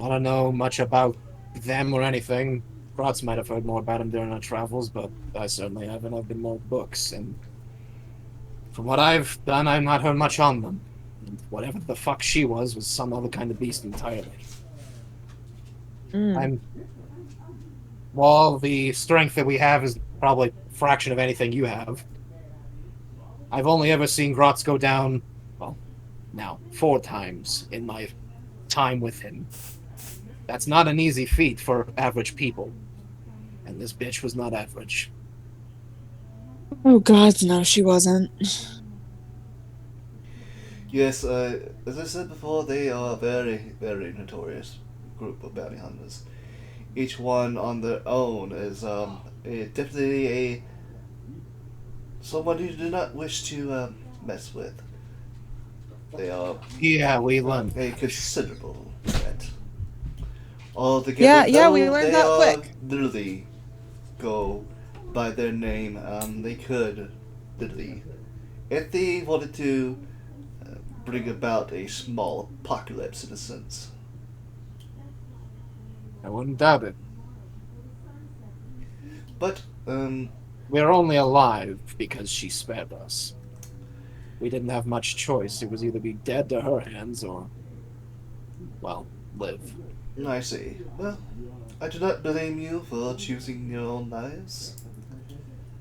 I don't know much about them or anything. Grotz might have heard more about them during our travels, but I certainly haven't. I've been more books, and from what I've done, I've not heard much on them. And whatever the fuck she was some other kind of beast entirely. Well, the strength that we have is probably a fraction of anything you have. I've only ever seen Grotz go down, well, now, 4 times in my time with him. That's not an easy feat for average people. And this bitch was not average.
Oh god, no, she wasn't.
Yes, as I said before, they are a very, very notorious group of bounty hunters. each one on their own is definitely someone you do not wish to mess with. They are
Yeah, we learned.
a considerable threat. Altogether,
Yeah,
though,
we learned
they
that
are
quick.
literally go by their name. They could literally, if they wanted to, bring about a small apocalypse in a sense.
I wouldn't doubt it.
But
We're only alive because she spared us. We didn't have much choice. It was either be dead to her hands or, well, live.
I see. Well, I do not blame you for choosing your own lives.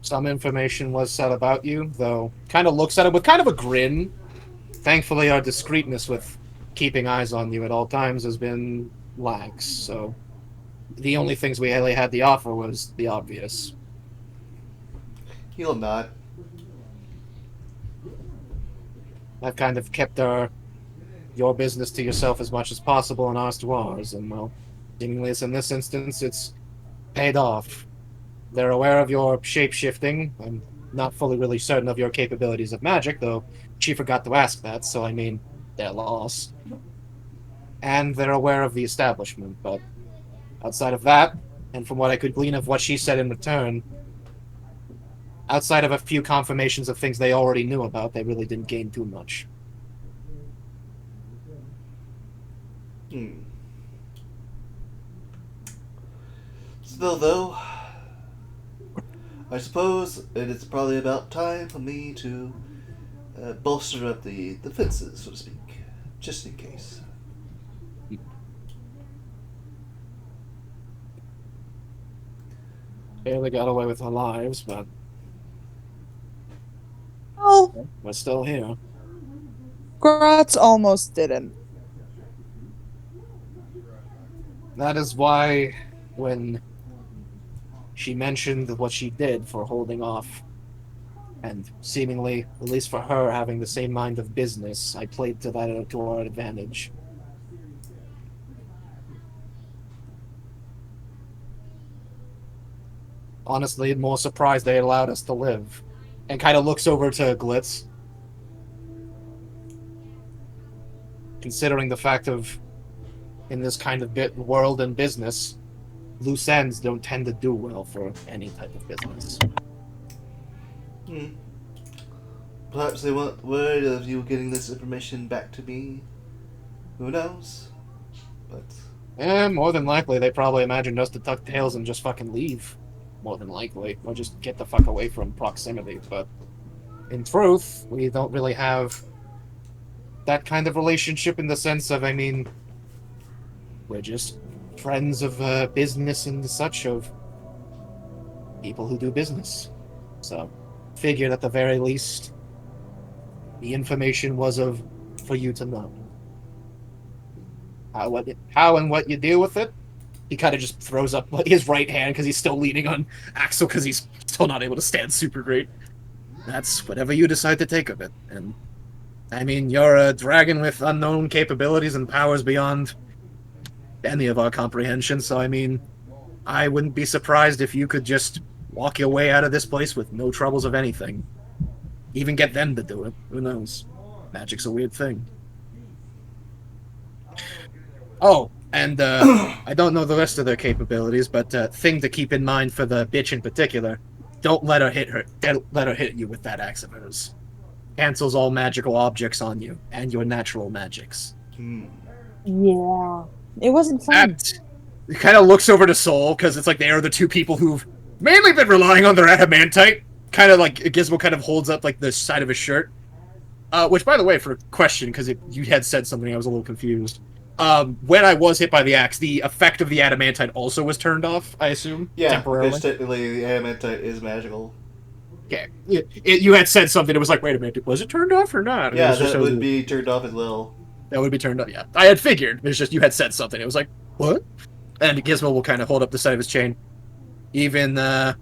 Some information was said about you, though kind of looks at it with kind of a grin. Thankfully, our discreetness with keeping eyes on you at all times has been lax, so the only things we really had to offer was the obvious.
He'll not.
I've kind of kept your business to yourself as much as possible and ours to ours, and well, seemingly in this instance, it's paid off. They're aware of your shape-shifting. I'm not fully really certain of your capabilities of magic, though she forgot to ask that, so I mean, they're lost. And they're aware of the establishment, but outside of that, and from what I could glean of what she said in return, outside of a few confirmations of things they already knew about, they really didn't gain too much.
Still, though, I suppose it is probably about time for me to bolster up the defenses, so to speak, just in case.
Barely got away with our lives, but
Oh,
we're still here.
Gratz almost didn't.
That is why, when she mentioned what she did for holding off, and seemingly, at least for her, having the same mind of business, I played to that to our advantage. Honestly, more surprised they allowed us to live. And kind of looks over to Glitz. Considering the fact of, in this kind of world and business, loose ends don't tend to do well for any type of business.
Perhaps they want word of you getting this information back to me. Who knows? But
More than likely, they probably imagined us to tuck tails and just fucking leave. More than likely. Or just get the fuck away from proximity. But in truth, we don't really have that kind of relationship in the sense of, I mean, we're just friends of business and such, of people who do business. So, figured at the very least, the information was for you to know. How and what you deal with it, he kind of just throws up his right hand because he's still leaning on Axel because he's still not able to stand super great. That's whatever you decide to take of it. And, I mean, you're a dragon with unknown capabilities and powers beyond any of our comprehension, so I mean, I wouldn't be surprised if you could just walk your way out of this place with no troubles of anything. Even get them to do it. Who knows? Magic's a weird thing. Oh, and I don't know the rest of their capabilities, but thing to keep in mind for the bitch in particular, don't let her hit you with that axe of hers. Cancels all magical objects on you, and your natural magics.
Yeah. It wasn't fun.
And it kind of looks over to Soul, because it's like they are the two people who've mainly been relying on their adamantite. Kind of like, Gizmo kind of holds up like the side of his shirt. Which, by the way, for a question, because you had said something, I was a little confused. When I was hit by the axe, the effect of the adamantite also was turned off, I assume?
yeah,
Temporarily?
because technically the adamantite is magical.
Okay. You had said something, it was like, wait a minute, was it turned off or not? And it
Yeah,
was just-
that would be turned off as well.
That would be turned up, yeah. I had figured. It's just you had said something. It was like, what? And Gizmo will kind of hold up the side of his chain. Even the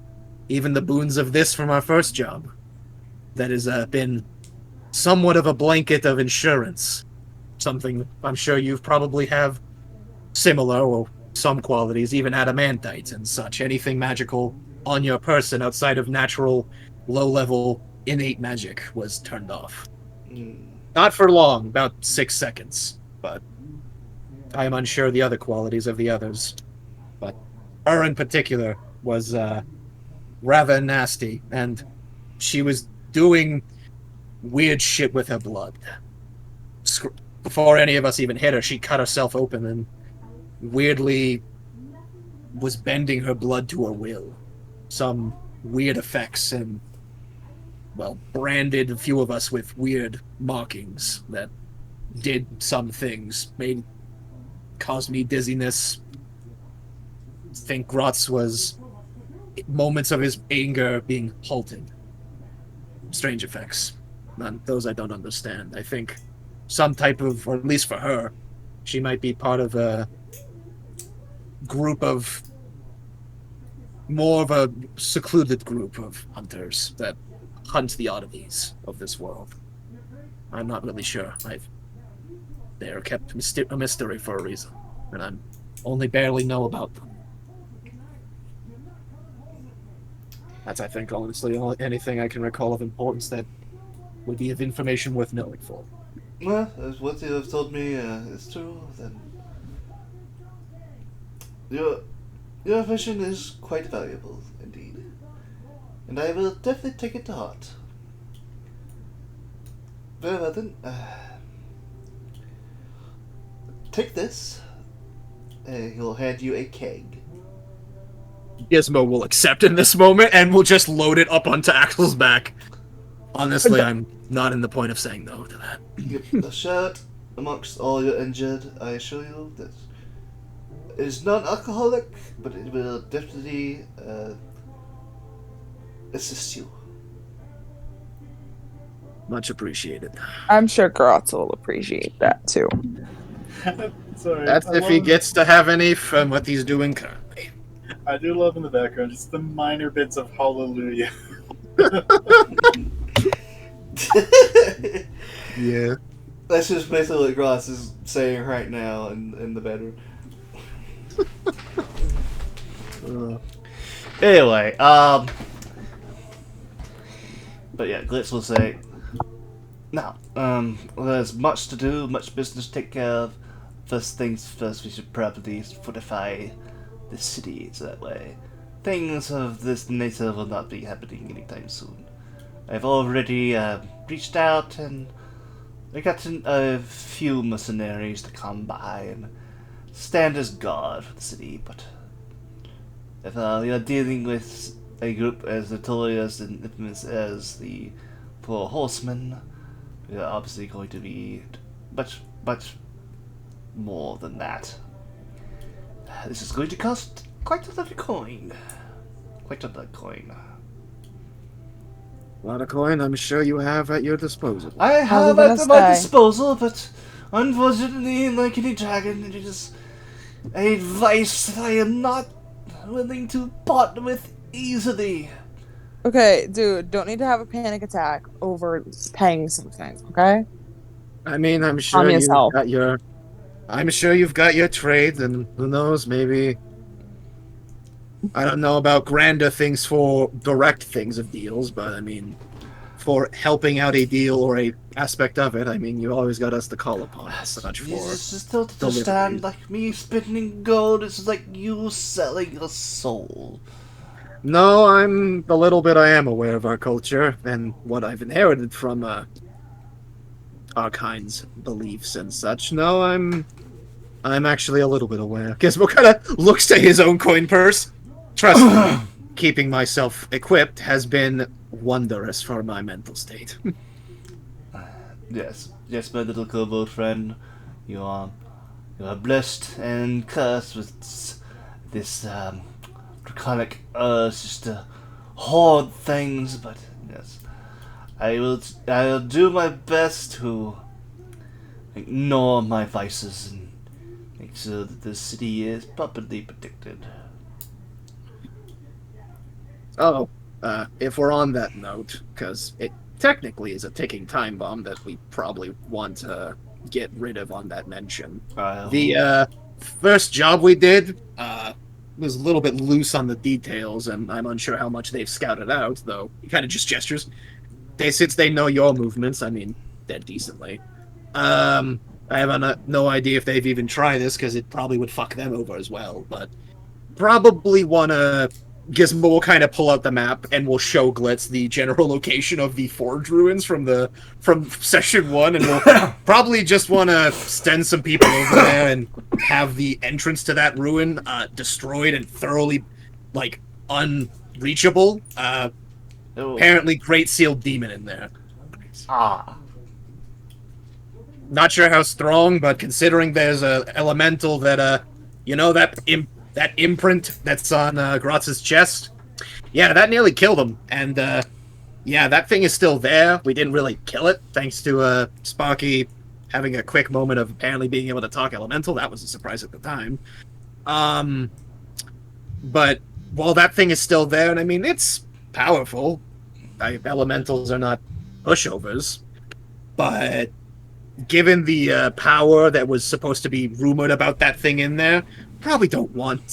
boons of this from our first job. That has been somewhat of a blanket of insurance. Something I'm sure you probably have similar, or some qualities, even adamantites and such. Anything magical on your person outside of natural, low-level, innate magic was turned off. Not for long, about 6 seconds, but I am unsure the other qualities of the others. But her in particular was rather nasty, and she was doing weird shit with her blood. Before any of us even hit her, she cut herself open and weirdly was bending her blood to her will. Some weird effects, and, well, branded a few of us with weird markings that did some things. Caused me dizziness. I think Grotz was moments of his anger being halted. Strange effects. None, those I don't understand. I think some type of, or at least for her, she might be part of a group of, more of a secluded group of hunters that hunt the oddities of this world. I'm not really sure. They are kept a mystery for a reason, and I only barely know about them. That's, I think, honestly, anything I can recall of importance that would be of information worth knowing for.
Well, if what you have told me is true, then your vision is quite valuable indeed, and I will definitely take it to heart. Very well then. Take this. He'll hand you a keg.
Gizmo will accept in this moment, and will just load it up onto Axel's back. Honestly, I'm not in the point of saying no to that.
Yep, a shirt amongst all your injured. I assure you that it is non-alcoholic, but it will definitely assist you.
Much appreciated.
I'm sure Grotz will appreciate that too.
Sorry,
That's if he gets to have any from what he's doing currently.
I do love in the background just the minor bits of hallelujah.
Yeah.
That's just basically what Gross is saying right now in the bedroom. Anyway, but yeah, Glitz will say, now, there's much to do, much business to take care of. First things first, we should probably fortify the city so that way things of this nature will not be happening anytime soon. I've already reached out and I got a few mercenaries to come by and stand as guard for the city, but if you're dealing with a group as notorious and infamous as the Four Horsemen, you're obviously going to be much more than that. This is going to cost quite a lot of coin. Quite a lot of coin.
A lot of coin I'm sure you have at your disposal.
I have at my disposal, but unfortunately, like any dragon, it is a vice that I am not willing to part with easily.
Okay, dude, don't need to have a panic attack over paying some things, okay?
I mean, I'm sure you've got your trades, and who knows, maybe I don't know about grander things for direct things of deals, but I mean, for helping out a deal or a aspect of it, I mean, you always got us to call upon as such for.
You just don't understand, like me spending gold is like you selling your soul.
No, I'm the little bit I am aware of our culture and what I've inherited from our kind's beliefs and such. No, I'm actually a little bit aware. Gizmo kind of looks to his own coin purse. Trust me, keeping myself equipped has been wondrous for my mental state.
Yes, my little kobold friend, you are blessed and cursed with this draconic urge just to hoard things. But yes, I will do my best to ignore my vices and make sure that the city is properly protected.
Oh, if we're on that note, because it technically is a ticking time bomb that we probably want to get rid of on that mention. The first job we did was a little bit loose on the details, and I'm unsure how much they've scouted out, though. He kind of just gestures. Since they know your movements, I mean, dead decently. I have no idea if they've even tried this, because it probably would fuck them over as well, but probably want to... Gizmo will kind of pull out the map, and will show Glitz the general location of the Forge ruins from Session 1, and we'll probably just want to send some people over there and have the entrance to that ruin destroyed and thoroughly, like, unreachable. Apparently Great Sealed Demon in there.
Ah.
Not sure how strong, but considering there's a elemental that, that imprint that's on Grotz's chest, yeah, that nearly killed him. And, yeah, that thing is still there. We didn't really kill it, thanks to Sparky having a quick moment of apparently being able to talk elemental. That was a surprise at the time. But while that thing is still there, and I mean, it's powerful. Elementals are not pushovers. But given the power that was supposed to be rumored about that thing in there, probably don't want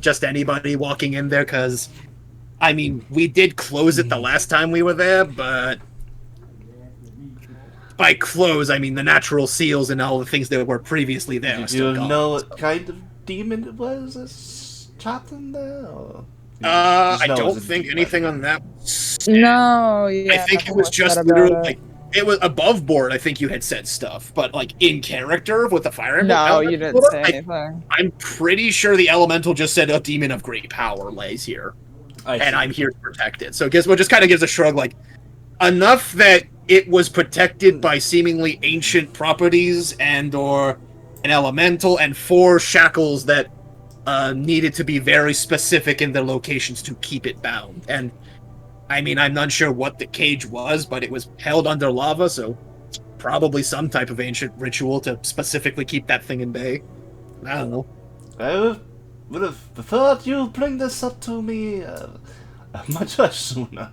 just anybody walking in there, because, I mean, we did close it the last time we were there, but by close, I mean the natural seals and all the things that were previously there.
Did you know what kind of demon it was that's trapped in there? Or...
I don't think anything on that.
No, yeah.
I think it was just literally like, it was above board. I think you had said stuff, but like in character with the fire emblem.
No, you didn't say anything.
I'm pretty sure the elemental just said a demon of great power lays here, and I'm here to protect it. So Gizmo just kind of gives a shrug, like enough that it was protected by seemingly ancient properties and/or an elemental, and 4 shackles that needed to be very specific in their locations to keep it bound. And I mean, I'm not sure what the cage was, but it was held under lava, so probably some type of ancient ritual to specifically keep that thing in bay. I don't know.
I would have preferred you bring this up to me much sooner.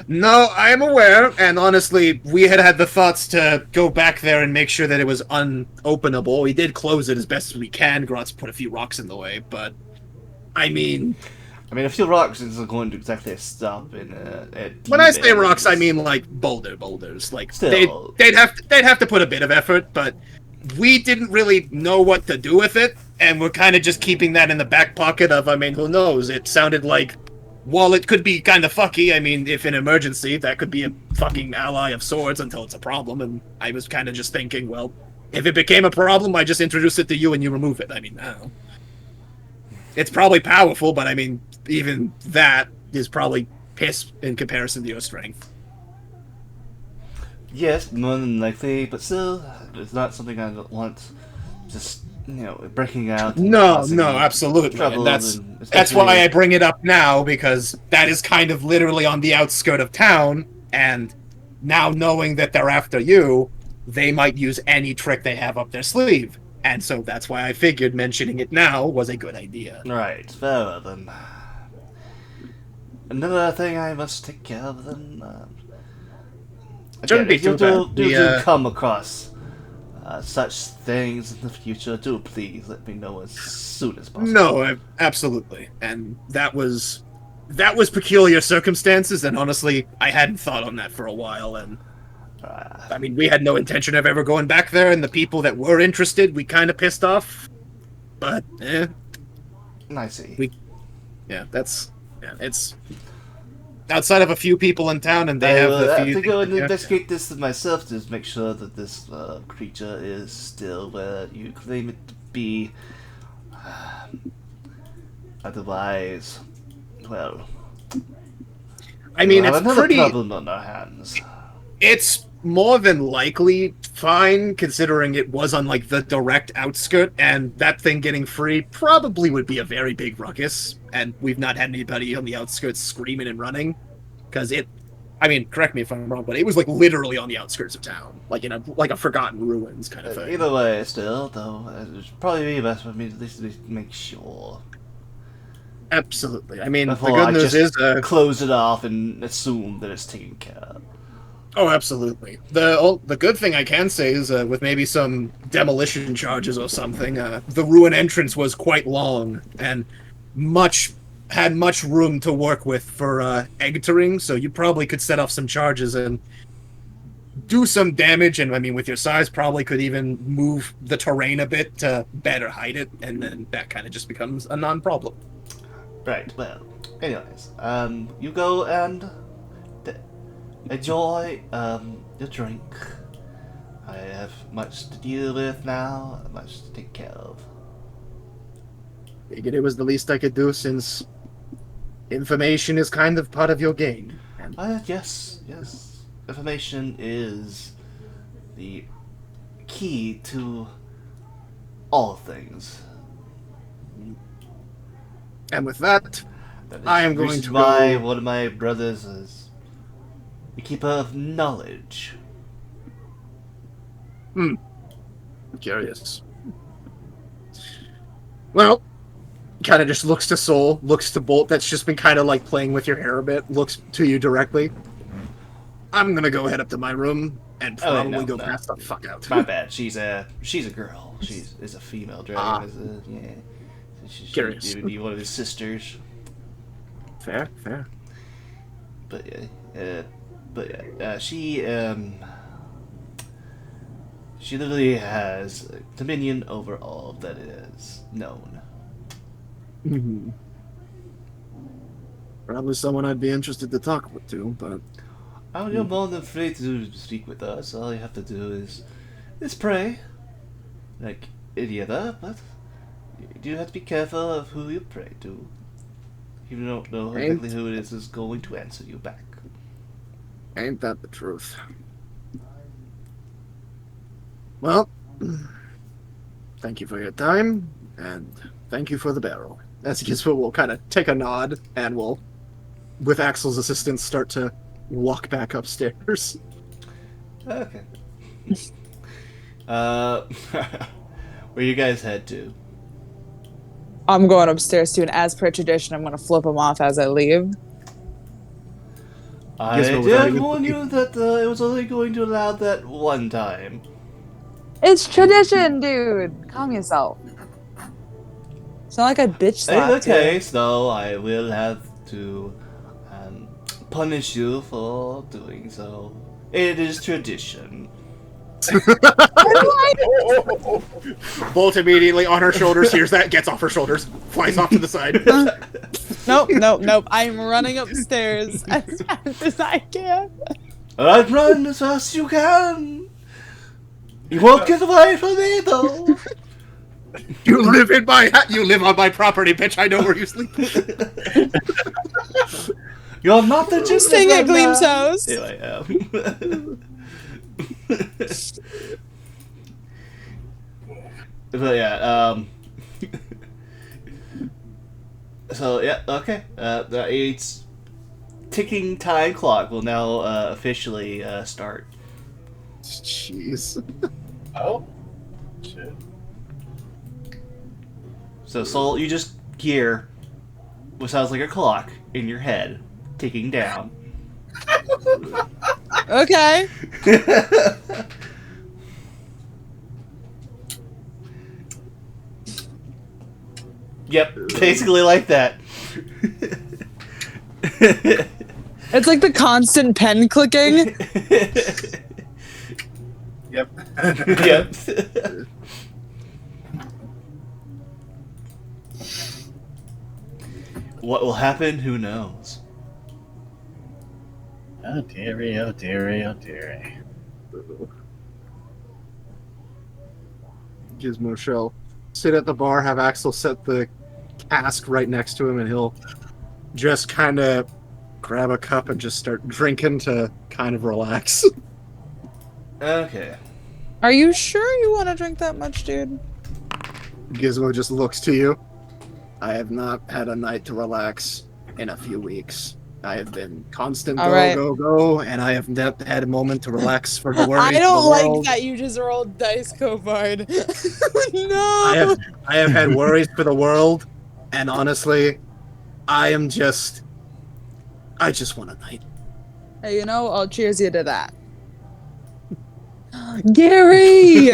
No, I am aware, and honestly, we had the thoughts to go back there and make sure that it was unopenable. We did close it as best as we can. Grotz put a few rocks in the way, but I mean,
a few rocks isn't going to exactly stop in a
when I say rocks, I mean like boulders. Like
still,
they'd have to put a bit of effort, but we didn't really know what to do with it, and we're kind of just keeping that in the back pocket of, I mean, who knows? It sounded like, while it could be kind of fucky, I mean, if in emergency, that could be a fucking ally of sorts until it's a problem, and I was kind of just thinking, well, if it became a problem, I just introduce it to you and you remove it. I mean, I don't know. It's probably powerful, but I mean, even that is probably piss in comparison to your strength.
Yes, more than likely, but still, it's not something I want just, breaking out.
No, absolutely. And that's why I bring it up now, because that is kind of literally on the outskirt of town, and now knowing that they're after you, they might use any trick they have up their sleeve. And so that's why I figured mentioning it now was a good idea.
Right, fair then. Another thing I must take care of then. If you do come across such things in the future, do please let me know as soon as possible.
No, absolutely. And that was peculiar circumstances, and honestly, I hadn't thought on that for a while, and I mean, we had no intention of ever going back there, and the people that were interested, we kind of pissed off, but,
I see.
It's outside of a few people in town, and they
I think I would investigate this myself to make sure that this creature is still where you claim it to be. Otherwise, well,
I mean,
we'll
it's
have
pretty.
Another problem on our hands.
It's more than likely fine, considering it was on like the direct outskirt, and that thing getting free probably would be a very big ruckus, and we've not had anybody on the outskirts screaming and running, because I mean, correct me if I'm wrong, but it was like literally on the outskirts of town, like in a forgotten ruins kind of thing.
Either way, still, though, it'd probably be best for me at least to make sure.
Absolutely. I mean,
Before
the good news is
close it off and assume that it's taken care of.
Oh, absolutely. The good thing I can say is with maybe some demolition charges or something, the ruin entrance was quite long and had much room to work with for entering, so you probably could set off some charges and do some damage, and I mean, with your size, probably could even move the terrain a bit to better hide it, and then that kind of just becomes a non-problem.
Right, well, anyways, you go and enjoy your drink. I have much to deal with now, much to take care of.
Figured it was the least I could do since information is kind of part of your game. And
Yes. Information is the key to all things.
and with that,
That is
I am
the
going
reason
to
why
go...
one of my brothers is the keeper of knowledge.
Curious. Well, kind of just looks to Soul, looks to Bolt, that's just been kind of like playing with your hair a bit, looks to you directly. I'm gonna go head up to my room and probably go pass the fuck out.
My bad. She's a girl. Is a female dragon.
Curious.
She would be one of his sisters.
Fair.
But she literally has dominion over all that is known.
Mm-hmm. Probably someone I'd be interested to talk to, but...
Oh, you're more than free to speak with us. All you have to do is pray, like any other, but you do have to be careful of who you pray to. You don't know exactly who it is going to answer you back.
Ain't that the truth? Well, thank you for your time, and thank you for the barrel. As Gizmo will kind of take a nod, and will, with Axel's assistance, start to walk back upstairs.
Okay. Where you guys head to?
I'm going upstairs too, and as per tradition, I'm going to flip him off as I leave.
I did warn you that it was only going to allow that one time.
It's tradition, dude. Calm yourself. It's not like I bitch slapped
In the case, though, I will have to punish you for doing so. It is tradition.
Bolt immediately on her shoulders, hears that, gets off her shoulders, flies off to the side.
Nope. I'm running upstairs as fast as I can.
Alright, run as fast as you can. You won't get away from me, though.
You live on my property, bitch. I know where you sleep.
You're not the
Just staying at Gleam's house.
Yeah, I am. But yeah, so yeah, okay. The it's ticking time clock will now officially start.
Jeez.
Oh, shit.
So Soul, you just hear what sounds like a clock in your head ticking down.
Okay.
Yep, basically like that.
It's like the constant pen clicking.
Yep.
Yep. What will happen? Who knows?
Oh dearie, oh dearie, oh dearie.
Gizmo shall sit at the bar, have Axel set the cask right next to him, and he'll just kind of grab a cup and just start drinking to kind of relax.
Okay.
Are you sure you want to drink that much, dude?
Gizmo just looks to you. I have not had a night to relax in a few weeks. I have been constant go, and I have not had a moment to relax for the worries
I don't
of the
like
world.
that you just rolled dice, Kobard. No!
I have had worries for the world, and honestly, I just want a night.
Hey, I'll cheers you to that. Gary!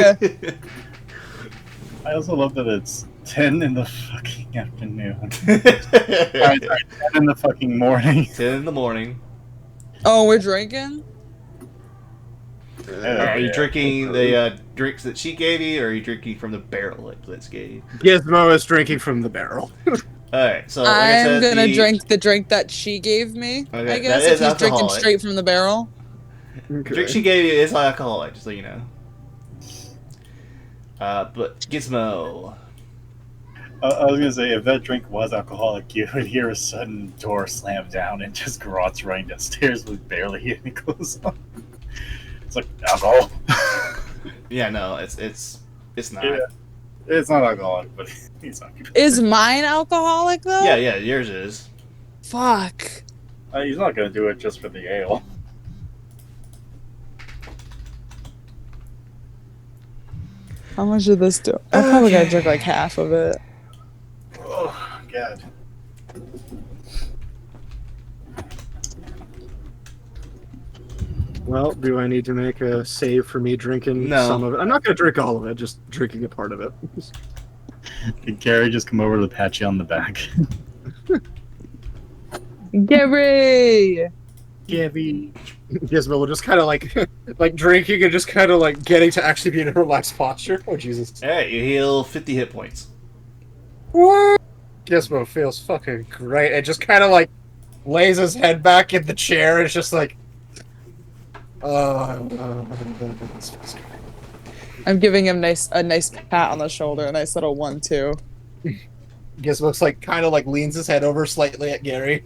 I also love that it's 10 in the fucking afternoon. Sorry, 10 in the fucking morning.
10 in the morning.
Oh, we're drinking?
Are you drinking the drinks that she gave you, or are you drinking from the barrel that Blitz gave you?
Gizmo is drinking from the barrel.
Alright, so like I
I'm
said,
gonna drink the drink that she gave me.
Okay,
I guess
that
if
is
he's drinking
alcoholic.
straight from the barrel.
The drink she gave you is alcoholic, just so you know. But Gizmo.
I was gonna say, if that drink was alcoholic, you would hear a sudden door slam down and just Grot's running downstairs with barely any clothes on. It's like alcohol.
Yeah, no, it's not.
Yeah. It's not alcoholic, but he's not.
Is mine alcoholic though?
Yeah, yours is.
Fuck.
He's not gonna do it just for the ale.
How much did this do? I probably gotta drink like half of it.
Oh god.
Well, do I need to make a save for me drinking
No.
some of it? I'm not going to drink all of it, just drinking a part of it.
Did Gary just come over to pat you on the back?
Gary!
Gabby. Gizmo will just kind of like drinking and just kind of like getting to actually be in a relaxed posture. Oh, Jesus.
Alright, you heal 50 hit points.
What? Gizmo feels fucking great. It just kind of like lays his head back in the chair. It's just like, this feels great.
I'm giving him a nice pat on the shoulder, a nice little 1-2.
Gizmo's like kind of like leans his head over slightly at Gary.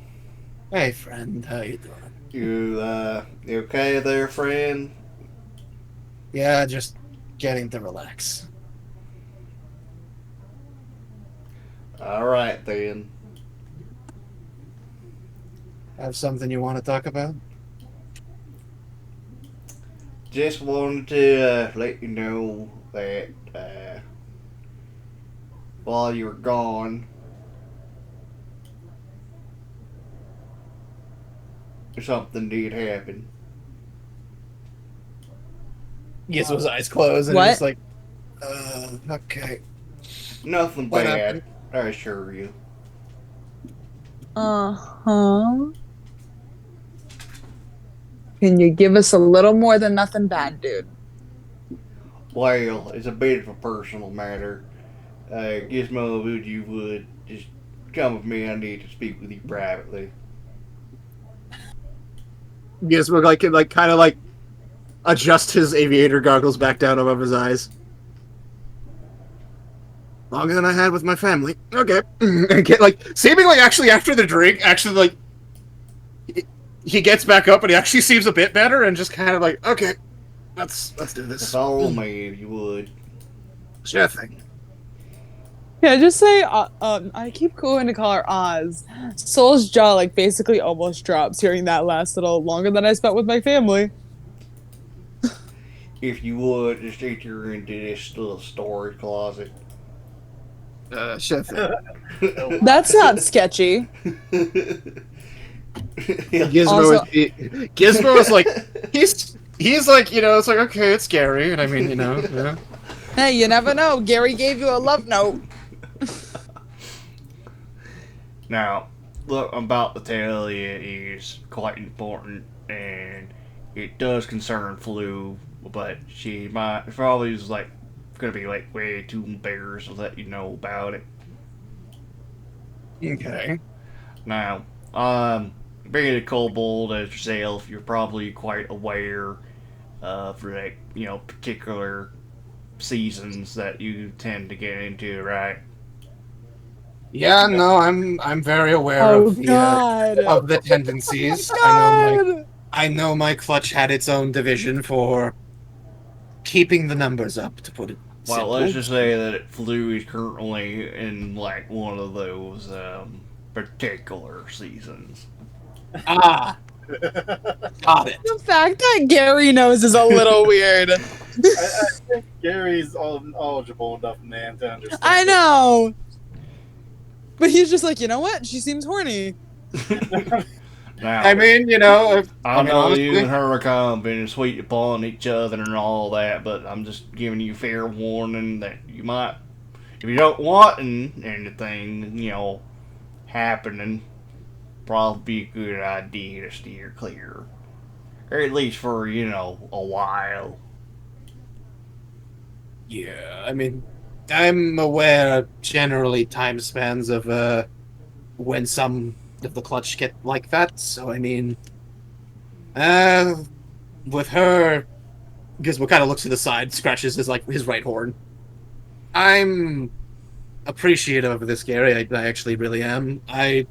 Hey, friend, how you doing?
You okay there, friend?
Yeah, just getting to relax.
Alright, then.
Have something you want to talk about?
Just wanted to let you know that while you were gone, something did happen.
Gizmo's eyes closed and
What?
he's like, okay.
Nothing
What
bad,
happened?
I assure you.
Uh-huh. Can you give us a little more than nothing bad, dude?
Well, it's a bit of a personal matter. Gizmo, would you would just come with me? I need to speak with you privately.
Gizmo like kind of like adjust his aviator goggles back down above his eyes. Longer than I had with my family. Okay. And get like seemingly actually after the drink, actually like he gets back up and he actually seems a bit better and just kind of like, okay, let's do this.
Follow me if you would.
Sure thing.
Yeah, just say, I keep going to call her Oz. Soul's jaw, like, basically almost drops hearing that last little longer than I spent with my family.
If you would, just enter into this little storage closet.
Sure thing.
That's not sketchy.
Gizmo,
Also-
Gizmo is like he's like, you know, it's like, okay, it's Gary, and I mean, you know, yeah.
Hey, you never know. Gary gave you a love note.
Now, what I'm about to tell you is quite important, and it does concern Flu, but she might probably is like gonna be like way too embarrassed to let you know about it.
Okay.
Now, being a kobold as yourself, you're probably quite aware of like, you know, particular seasons that you tend to get into, right?
Yeah, no, I'm very aware
Oh,
of
God.
of the tendencies.
God.
I know my clutch had its own division for keeping the numbers up, to put it
Well,
simple.
let's just say that Flu is currently in like one of those particular seasons.
Ah, got it.
The fact that Gary knows is a little weird.
I think Gary's knowledgeable enough, man, to understand.
I know. But he's just like, you know what? She seems horny.
Now,
I mean, you know,
I know
honestly,
you and her have been sweet upon each other and all that, but I'm just giving you fair warning that you might, if you don't want anything, happening, probably be a good idea to steer clear. Or at least for, a while.
yeah, I mean, I'm aware generally time spans of when some of the clutch get like that. So I mean, with her, Gizmo kind of looks to the side, scratches his right horn. I'm appreciative of this, Gary. I actually really am. I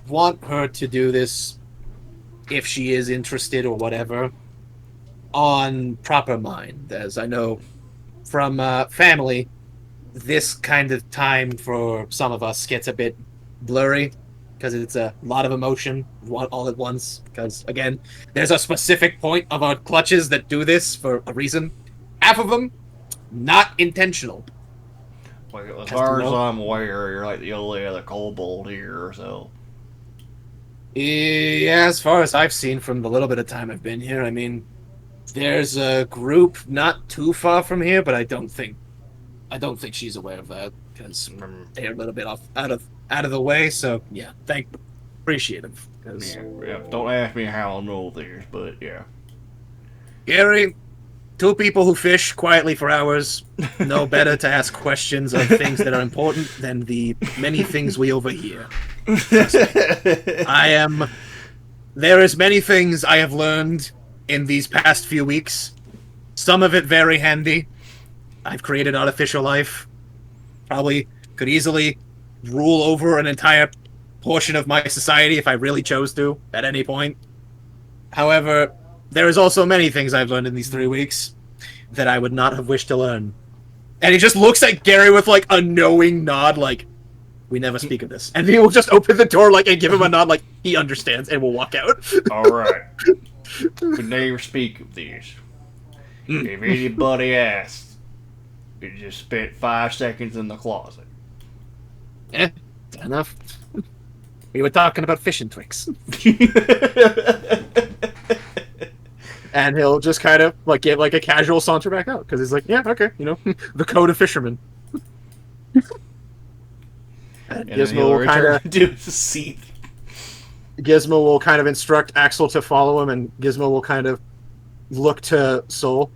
want her to do this if she is interested or whatever on proper mind, as I know from family, this kind of time for some of us gets a bit blurry because it's a lot of emotion all at once. Because again, there's a specific point of our clutches that do this for a reason. Half of them, not intentional.
Like, as far as I'm aware, you're like the only other kobold here, so.
Yeah, as far as I've seen from the little bit of time I've been here, I mean, there's a group not too far from here, but I don't think she's aware of that because they're a little bit out of the way. So yeah, appreciative.
Yeah, don't ask me how I know this, but yeah.
Gary, two people who fish quietly for hours know better to ask questions of things that are important than the many things we overhear. There is many things I have learned in these past few weeks. Some of it very handy. I've created artificial life. Probably could easily rule over an entire portion of my society if I really chose to at any point. However, there is also many things I've learned in these 3 weeks that I would not have wished to learn. And he just looks at Gary with like a knowing nod, like, we never speak of this. And he will just open the door like and give him a nod like he understands and will walk out.
Alright. Could never speak of this. If anybody asks, you just spent 5 seconds in the closet.
Enough. We were talking about fishing tricks. And he'll just kind of like get like a casual saunter back out because he's like, yeah, okay, the code of fishermen. And Gizmo will kind of
do the seat.
Gizmo will kind of instruct Axel to follow him, and Gizmo will kind of look to Soul.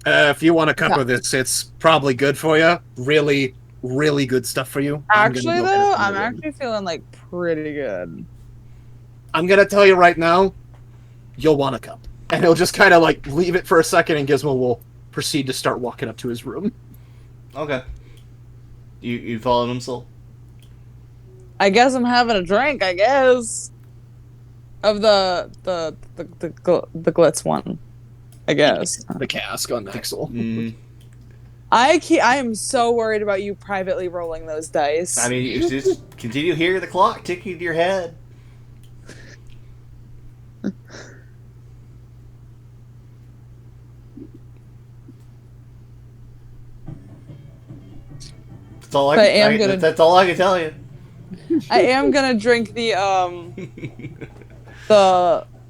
If you want a cup of this, it's probably good for you. Really, really good stuff for you.
Actually, though, I'm actually feeling like pretty good.
I'm gonna tell you right now, you'll want a cup. And he'll just kind of like leave it for a second, and Gizmo will proceed to start walking up to his room.
Okay. You following him, Soul?
I guess I'm having a drink. I guess of the glitz one. I guess
The cask on Axel.
Mm.
I am so worried about you privately rolling those dice.
I mean, you just continue to hear the clock ticking to your head. That's all I can tell you.
I am gonna drink the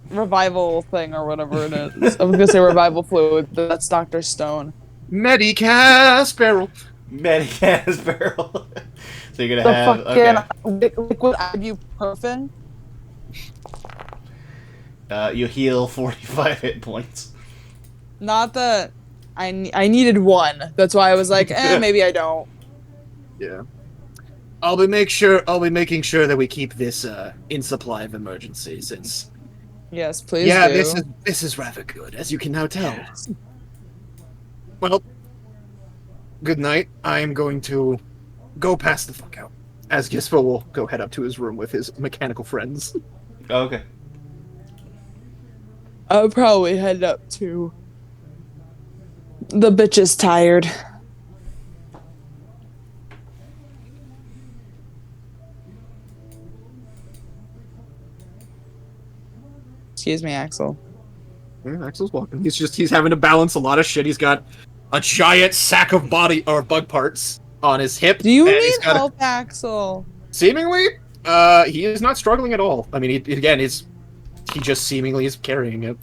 revival thing or whatever it is. I was gonna say revival fluid. That's Dr. Stone.
Medicast barrel.
Medicast barrel. So you're gonna have
liquid ibuprofen.
You heal 45 hit points.
Not that I needed one. That's why I was like, maybe I don't.
Yeah. I'll be making sure that we keep this in supply of emergency since.
Yes, please.
Yeah,
do.
this is rather good, as you can now tell. Yes. Well, good night. I'm going to go pass the fuck out. As Gizmo will go head up to his room with his mechanical friends.
Okay.
I'll probably head up to. The bitch is tired. Excuse me, Axel.
Yeah, Axel's walking. He's having to balance a lot of shit. He's got a giant sack of bug parts on his hip.
Do you need help, Axel?
Seemingly, He is not struggling at all. I mean, he just seemingly is carrying it.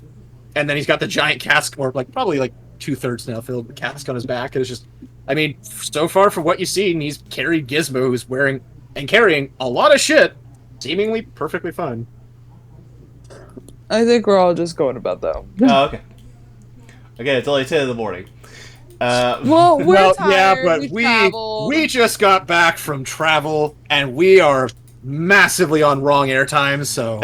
And then he's got the giant cask, or like probably like 2/3 now filled with cask on his back. And it's just, I mean, so far from what you've seen, he's carried Gizmo, who's wearing and carrying a lot of shit, seemingly perfectly fine.
I think we're all just going to bed though.
Oh, okay. Okay, it's only 10 in the morning.
Well, we're tired.
Yeah, but
traveled.
we just got back from travel, and we are massively on wrong airtime, so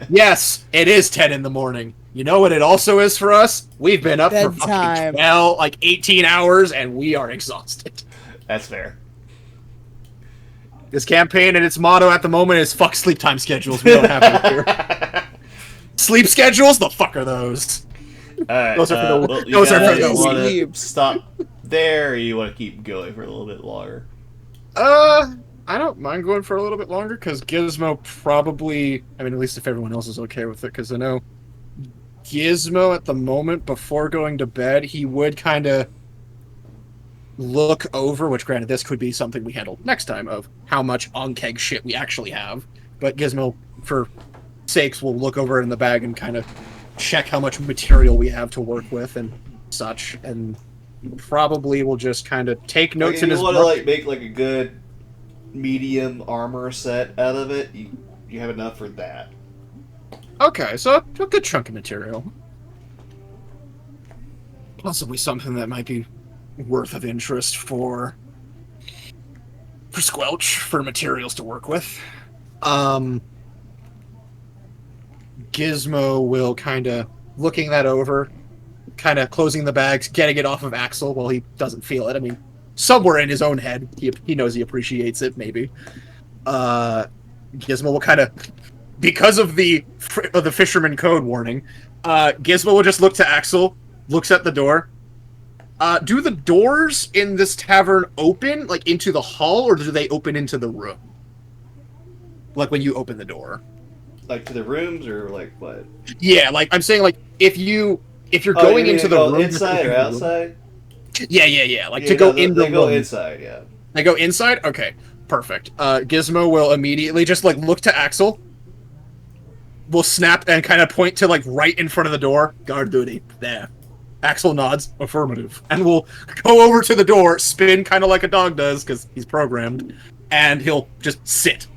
yes, it is 10 in the morning. You know what it also is for us? We've been up for fucking 12, like 18 hours, and we are exhausted.
That's fair.
This campaign and its motto at the moment is fuck sleep time schedules. We don't have it here. Sleep schedules? The fuck are those?
Alright,
Those are for the
those
are for
you
the
want to
sleeps.
stop there, or you want to keep going for a little bit longer?
I don't mind going for a little bit longer, because Gizmo probably, I mean, at least if everyone else is okay with it, because I know Gizmo at the moment, before going to bed, he would kind of look over, which granted, this could be something we handle next time, of how much on-keg shit we actually have, but Gizmo, for sakes, will look over in the bag and kind of check how much material we have to work with and such, and probably will just kind of take notes in his book.
You want to like make like a good medium armor set out of it, you have enough for that.
Okay, so a good chunk of material. Possibly something that might be worth of interest for Squelch, for materials to work with. Gizmo will kind of looking that over, kind of closing the bags, getting it off of Axel while he doesn't feel it. I mean, somewhere in his own head, he knows he appreciates it, maybe. Gizmo will kind of, because of the fisherman code warning, Gizmo will just look to Axel, looks at the door. Do the doors in this tavern open, like, into the hall, or do they open into the room? Like, when you open the door?
Like, to the rooms, or, like, what?
Yeah, like, I'm saying, like, if you're going into the room...
inside or outside?
Yeah. Like, to go in the room.
They go inside, yeah.
They go inside? Okay, perfect. Gizmo will immediately just, like, look to Axel. Will snap and kind of point to, like, right in front of the door. Guard duty. There. Axel nods. Affirmative. And we'll go over to the door, spin kind of like a dog does, because he's programmed, and he'll just sit.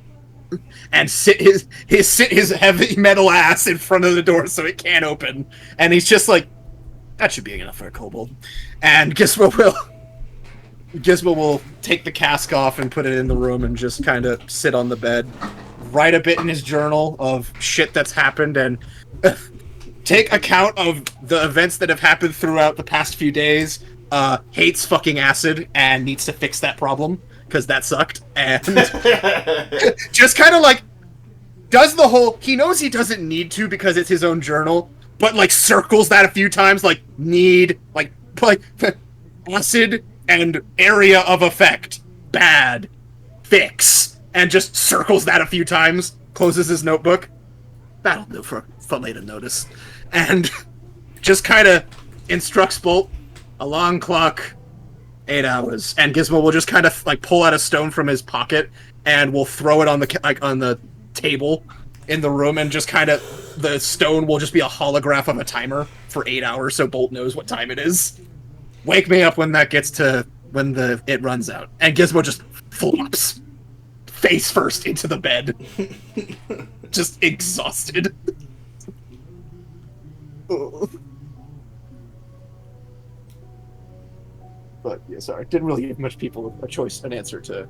And sit his heavy metal ass in front of the door so it can't open. And he's just like, that should be enough for a kobold. And Gizmo will take the cask off and put it in the room and just kind of sit on the bed, write a bit in his journal of shit that's happened, and take account of the events that have happened throughout the past few days. Hates fucking acid and needs to fix that problem, because that sucked. And just kind of like does the whole, he knows he doesn't need to because it's his own journal, but like circles that a few times, like need, like acid and area of effect, bad, fix, and just circles that a few times, closes his notebook. That'll do for later notice. And just kind of instructs Bolt, alarm clock, 8 hours. And Gizmo will just kind of like pull out a stone from his pocket and will throw it on the table in the room, and just kind of, the stone will just be a holograph of a timer for 8 hours, so Bolt knows what time it is. Wake me up when that gets to, when it runs out. And Gizmo just flops face first into the bed. Just exhausted. But yeah, sorry, didn't really give much people an answer to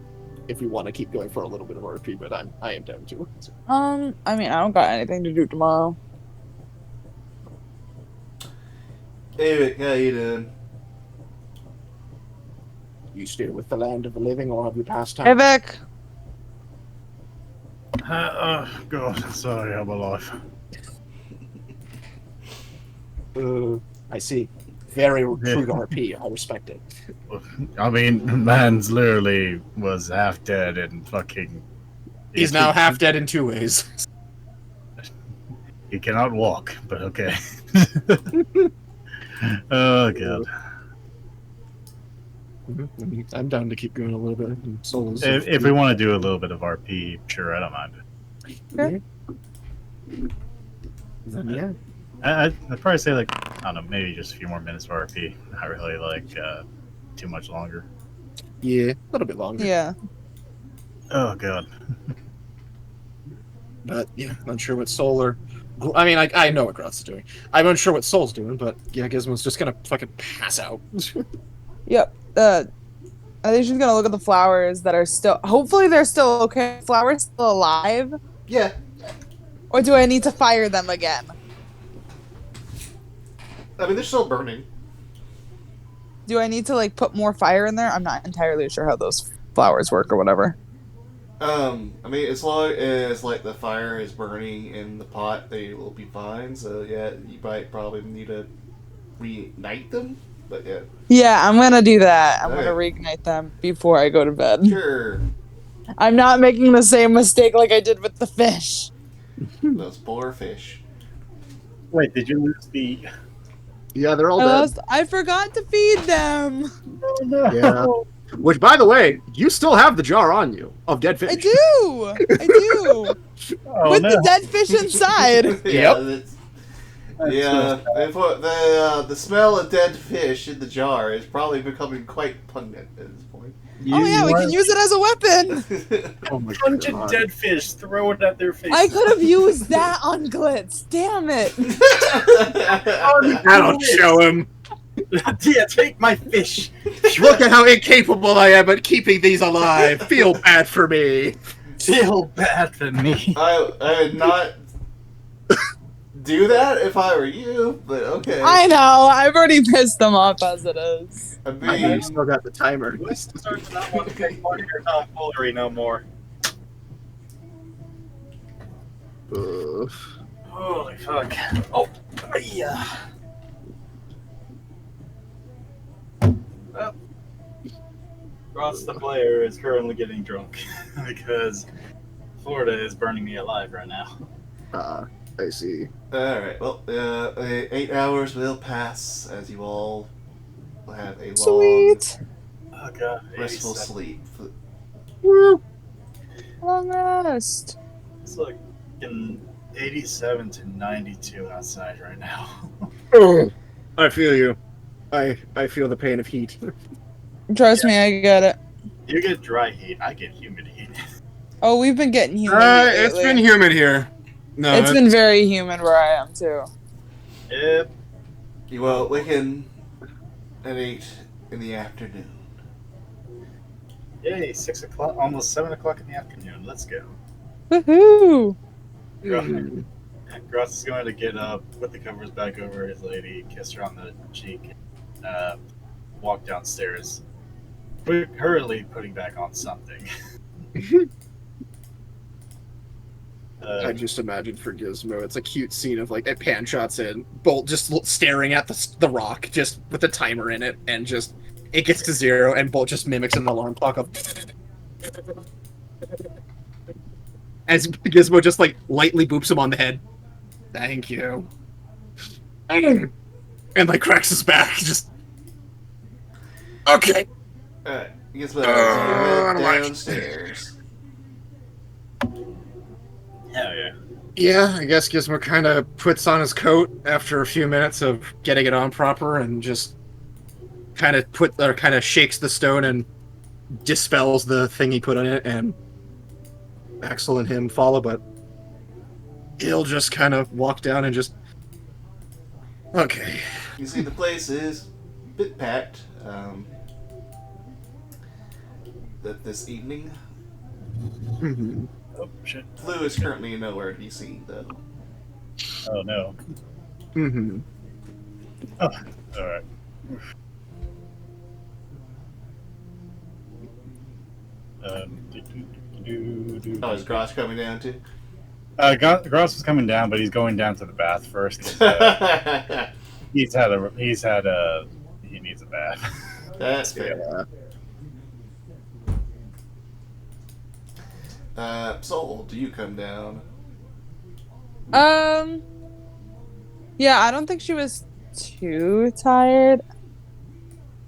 if we want to keep going for a little bit of RP, but I am down to. So.
I mean, I don't got anything to do tomorrow.
Ayevik, how you doing?
You still with the land of the living, or have you passed time?
Ayevik!
God, sorry, I'm alive.
I see. Very true to RP. I respect it.
I mean, man's literally was half dead and fucking...
He's now half dead in 2 ways.
He cannot walk, but okay. Oh, God.
I'm down to keep going a little bit. Souls.
If we want to do a little bit of RP, sure, I don't mind it.
Sure.
Then, yeah.
I'd probably say like I don't know, maybe just a few more minutes of RP. Not really like too much longer.
Yeah, a little bit longer.
Yeah.
Oh god.
But yeah, not sure what Soul or. I mean, I know what Groth's doing. I'm unsure what Soul's doing, but yeah, Gizmo's just gonna fucking pass out.
Yep. I think she's gonna look at the flowers that are still. Hopefully, they're still okay. Flowers still alive,
Yeah.
or do I need to fire them again?
I mean, they're still burning.
Do I need to like put more fire in there? I'm not entirely sure how those flowers work or whatever.
I mean, as long as like the fire is burning in the pot, they will be fine. So yeah, you might probably need to reignite them. But yeah.
Yeah, I'm gonna do that. I'm
Okay.
gonna reignite them before I go to bed.
Sure.
I'm not making the same mistake like I did with the fish.
Those poor fish.
Wait, did you lose the?
Yeah, they're all dead.
I forgot to feed them.
Oh no.
Yeah. Which, by the way, you still have the jar on you of dead fish.
I do. I do.
Oh
With
no.
the dead fish inside.
Yeah.
Yep.
Yeah. They put the smell of dead fish in the jar is probably becoming quite pungent at this point.
Oh yeah, we can use it as a weapon.
Oh my
Punch
god.
dead fish, throw it at their face.
I could have used that on Glitz. Damn it.
I don't show him.
Yeah, take my fish.
Look at how incapable I am at keeping these alive. Feel bad for me.
Feel bad for me.
I would not do that if I were you, but okay.
I know. I've already pissed them off as it is.
I
I
mean,
you still got the timer.
I'm starting to not want to take part of your tomfoolery no more. Holy fuck. Oh, yeah. Well, Ross the player is currently getting drunk because Florida is burning me alive right now.
I see.
alright, well, 8 hours will pass as you all have a long,
Sweet.
Oh god.
restful
87.
sleep.
Woo.
Long rest.
It's like in 87 to 92 outside right now.
Oh, I feel you. I feel the pain of heat.
Trust me, I get it.
You get dry heat, I get humid heat.
Oh, we've been getting humid.
It's
lately.
been humid here. No,
It's been very humid where I am too.
Yep.
You will awaken at 8 in the afternoon.
Yay, 6 o'clock, almost 7 o'clock in the afternoon. Let's go.
Woohoo!
Gross is going to get up, put the covers back over his lady, kiss her on the cheek, walk downstairs, hurriedly putting back on something.
I just imagine for Gizmo, it's a cute scene of like it pan shots in, Bolt just staring at the rock, just with the timer in it, and just it gets to 0, and Bolt just mimics an alarm clock of as Gizmo just like lightly boops him on the head. Thank you. And like cracks his back. Just okay.
Alright, you guys head
right.
downstairs.
Hell yeah.
Yeah, I guess Gizmo kind of puts on his coat after a few minutes of getting it on proper, and just kind of shakes the stone and dispels the thing he put on it, and Axel and him follow, but he'll just kind of walk down and just okay.
You see the place is a bit packed. That this evening,
Mhm.
Oh, shit.
Flu is currently nowhere to be seen, though.
Oh no.
Mhm.
Alright.
Oh, is Grosh coming down too?
Gross was coming down, but he's going down to the bath first. 'Cause, he needs a bath.
That's fair. Soul, do you come down?
Yeah, I don't think she was too tired.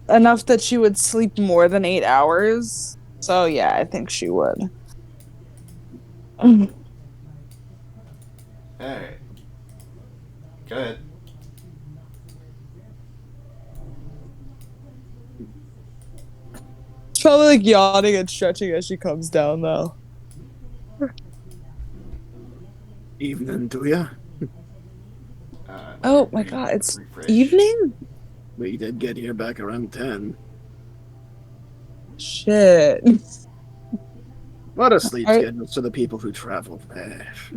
enough that she would sleep more than 8 hours. So yeah, I think she would.
Alright. Go ahead.
She's probably like yawning and stretching as she comes down though.
Evening to ya.
Oh my god, it's
Refresh.
evening?
We did get here back around 10.
Shit.
What a sleep
Are-
schedule to the people who travel.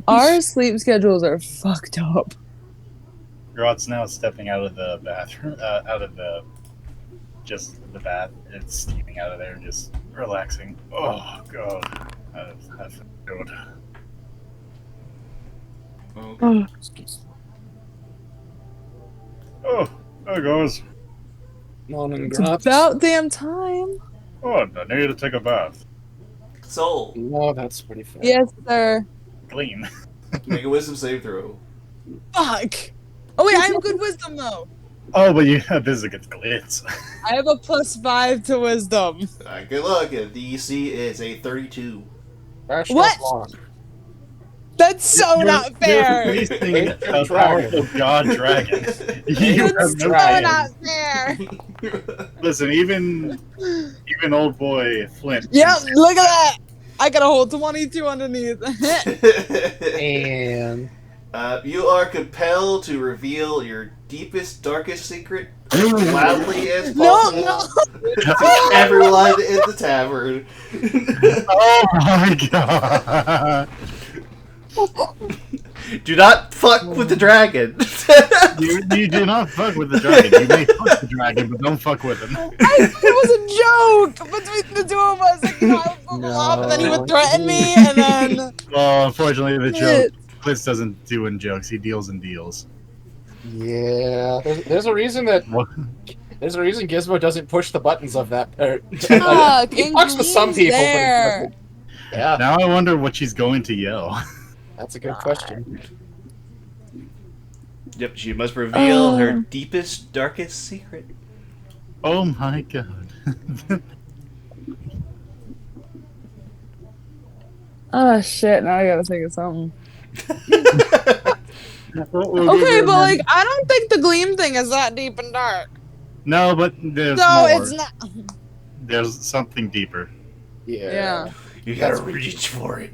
Our sleep schedules are fucked up.
Grot's now stepping out of the bathroom, out of the bath. It's steaming out of there and just relaxing. Oh god, that felt good.
Oh,
Oh, there goes.
Morning,
it's
Grots.
about damn time.
Oh, I need to take a bath.
Soul,
No, that's pretty fair.
Yes, sir.
Clean.
make a wisdom save throw.
Fuck. Oh wait, I have good wisdom though.
Oh, but you have this against glitz.
I have a +5 to wisdom.
Alright, good luck. The DC is a 32.
What? That's so not fair.
You're facing a powerful god dragon. You
That's
have
so
no chance.
not fair.
Listen, even old boy Flint.
Yep, look at that. I got a whole 22 underneath.
And
You are compelled to reveal your deepest, darkest secret as loudly as possible to everyone in the tavern.
Oh my god!
Do not fuck with the dragon.
You do not fuck with the dragon. You may fuck the dragon, but don't fuck with him.
I thought it was a joke between the two of us. Like, you know, I would go off and then he would threaten me, and then.
Well, unfortunately, the joke. Blitz doesn't do in jokes. He deals in deals.
yeah, there's a reason that there's a reason Gizmo doesn't push the buttons of that.
Fuck,
He talks to some people, but he
there.
doesn't. Yeah,
Now I wonder what she's going to yell.
that's a good question.
Yep, she must reveal her deepest, darkest secret.
Oh my god.
Oh shit! Now I gotta think of something.
We'll
Okay, but like, I don't think the gleam thing is that deep and dark.
No, but there's
So
more.
it's not.
There's something deeper.
Yeah.
You gotta reach for it.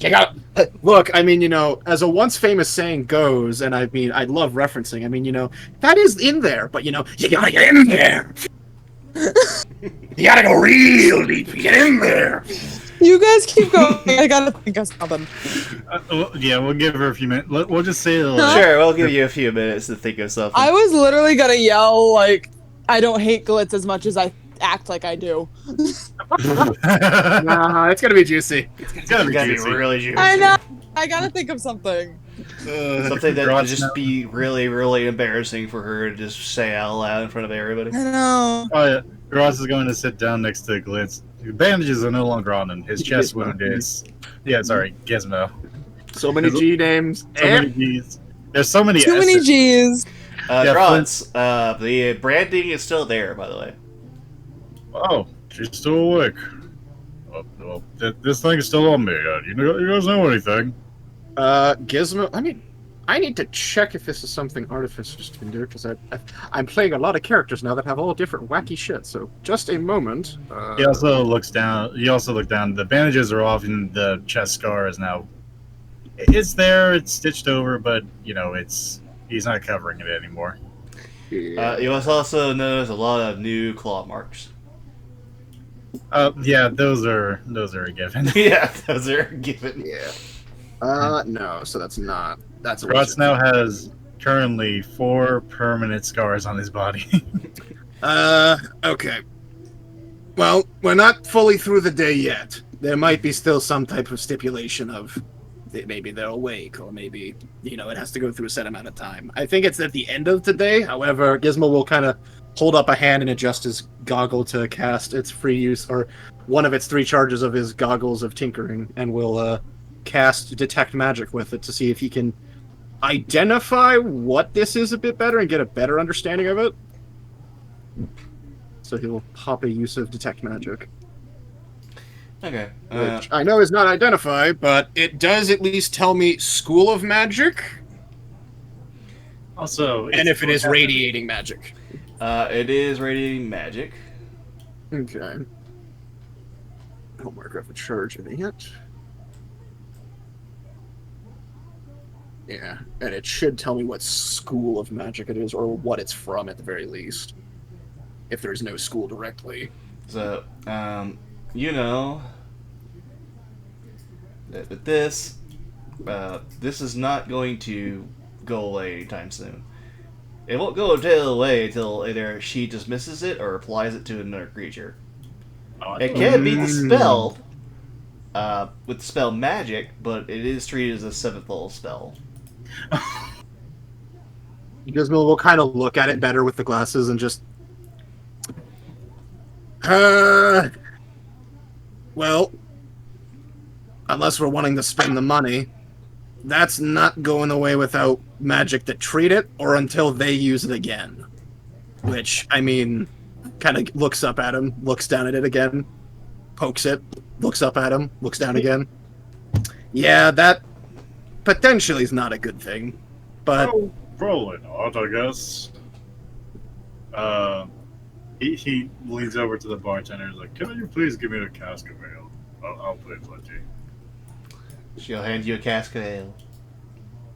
You got look. I mean, you know, as a once famous saying goes, and I mean, I love referencing. I mean, you know, that is in there, but you know, you gotta get in there. You gotta go real deep. Get in there.
You guys keep going. I gotta think of something.
Yeah, we'll give her a few minutes. We'll just say
Sure, we'll give you a few minutes to think of something.
I was literally gonna yell like, I don't hate glitz as much as I act like I do.
Nah, it's gonna be juicy.
It's gotta be
gotta be
juicy.
really juicy.
I know. I gotta think of something.
Something that would
Grot's
just
now-
be really, really embarrassing for her to just say out loud in front of everybody.
I know.
Oh yeah, Ross is going to sit down next to Glitz. The bandages are no longer on him. His chest
Gizmo.
wound is. Yeah, sorry, Gizmo.
So many G names.
So many G's. There's so many
Too many
S's.
G's.
Yeah,
Grotz, the branding is still there, by the way.
Oh, she's still awake. Oh, well, this thing is still on me. You guys know anything?
Gizmo. I need to check if this is something Artificers can do because I'm playing a lot of characters now that have all different wacky shit. So just a moment.
He also looks down. You also look down. The bandages are off, and the chest scar is now. It's there. It's stitched over, but you know, he's not covering it anymore.
You must also notice a lot of new claw marks.
Yeah, those are a given.
Yeah, those are given.
Yeah. No. So that's not. That's a
Ross now has currently 4 permanent scars on his body.
Okay. Well, we're not fully through the day yet. There might be still some type of stipulation of maybe they're awake, or maybe, you know, it has to go through a set amount of time. I think it's at the end of the day. However, Gizmo will kind of hold up a hand and adjust his goggle to cast its free use, or one of its 3 charges of his goggles of tinkering, and will cast Detect Magic with it to see if he can identify what this is a bit better and get a better understanding of it. So he'll pop a use of detect magic.
Okay.
Which I know is not identified, but it does at least tell me school of magic.
Also,
And if it is radiating magic.
It is radiating magic.
Okay. I'll mark off a charge of it. Yeah, and it should tell me what school of magic it is, or what it's from at the very least. If there's no school directly.
So, you know that with this is not going to go away anytime soon. It won't go away until either she dismisses it or applies it to another creature. It can be dispelled with the spell magic, but it is treated as a 7th level spell.
Gizmo will kind of look at it better with the glasses and just... well, unless we're wanting to spend the money, that's not going away without magic to treat it, or until they use it again. Which, I mean, kind of looks up at him, looks down at it again, pokes it, looks up at him, looks down again. Yeah, that potentially is not a good thing, but...
Oh, probably not, I guess. He leans over to the bartender. He's like, "Can you please give me a cask of ale? I'll pay plenty."
She'll hand you a cask of ale.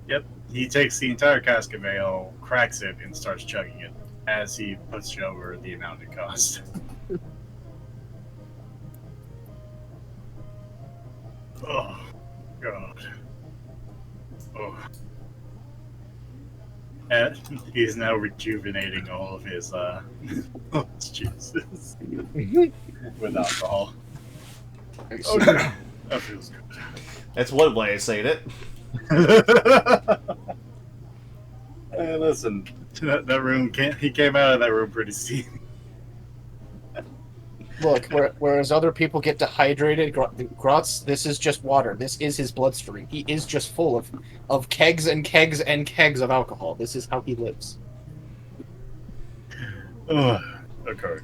Yep. He takes the entire cask of ale, cracks it, and starts chugging it as he puts you over the amount it costs. Oh, God. Oh. And he's now rejuvenating all of his, juices with alcohol. Oh, yeah. That feels good.
That's one way of saying it.
Hey, listen, that room he came out of that room pretty steamy.
Look, whereas other people get dehydrated, Grotz, this is just water. This is his bloodstream. He is just full of kegs and kegs and kegs of alcohol. This is how he lives.
Okay.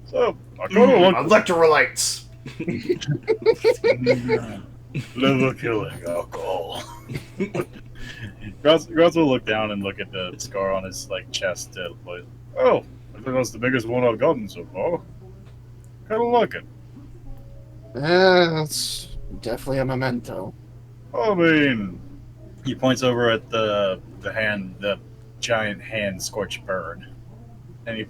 So, I kind of look...
Electrolytes!
Liver killing alcohol. Grotz will look down and look at the scar on his chest. Oh, I think that's the biggest one I've gotten so far. Kind of like it.
That's definitely a memento.
I mean, he points over at the giant hand scorched burn, and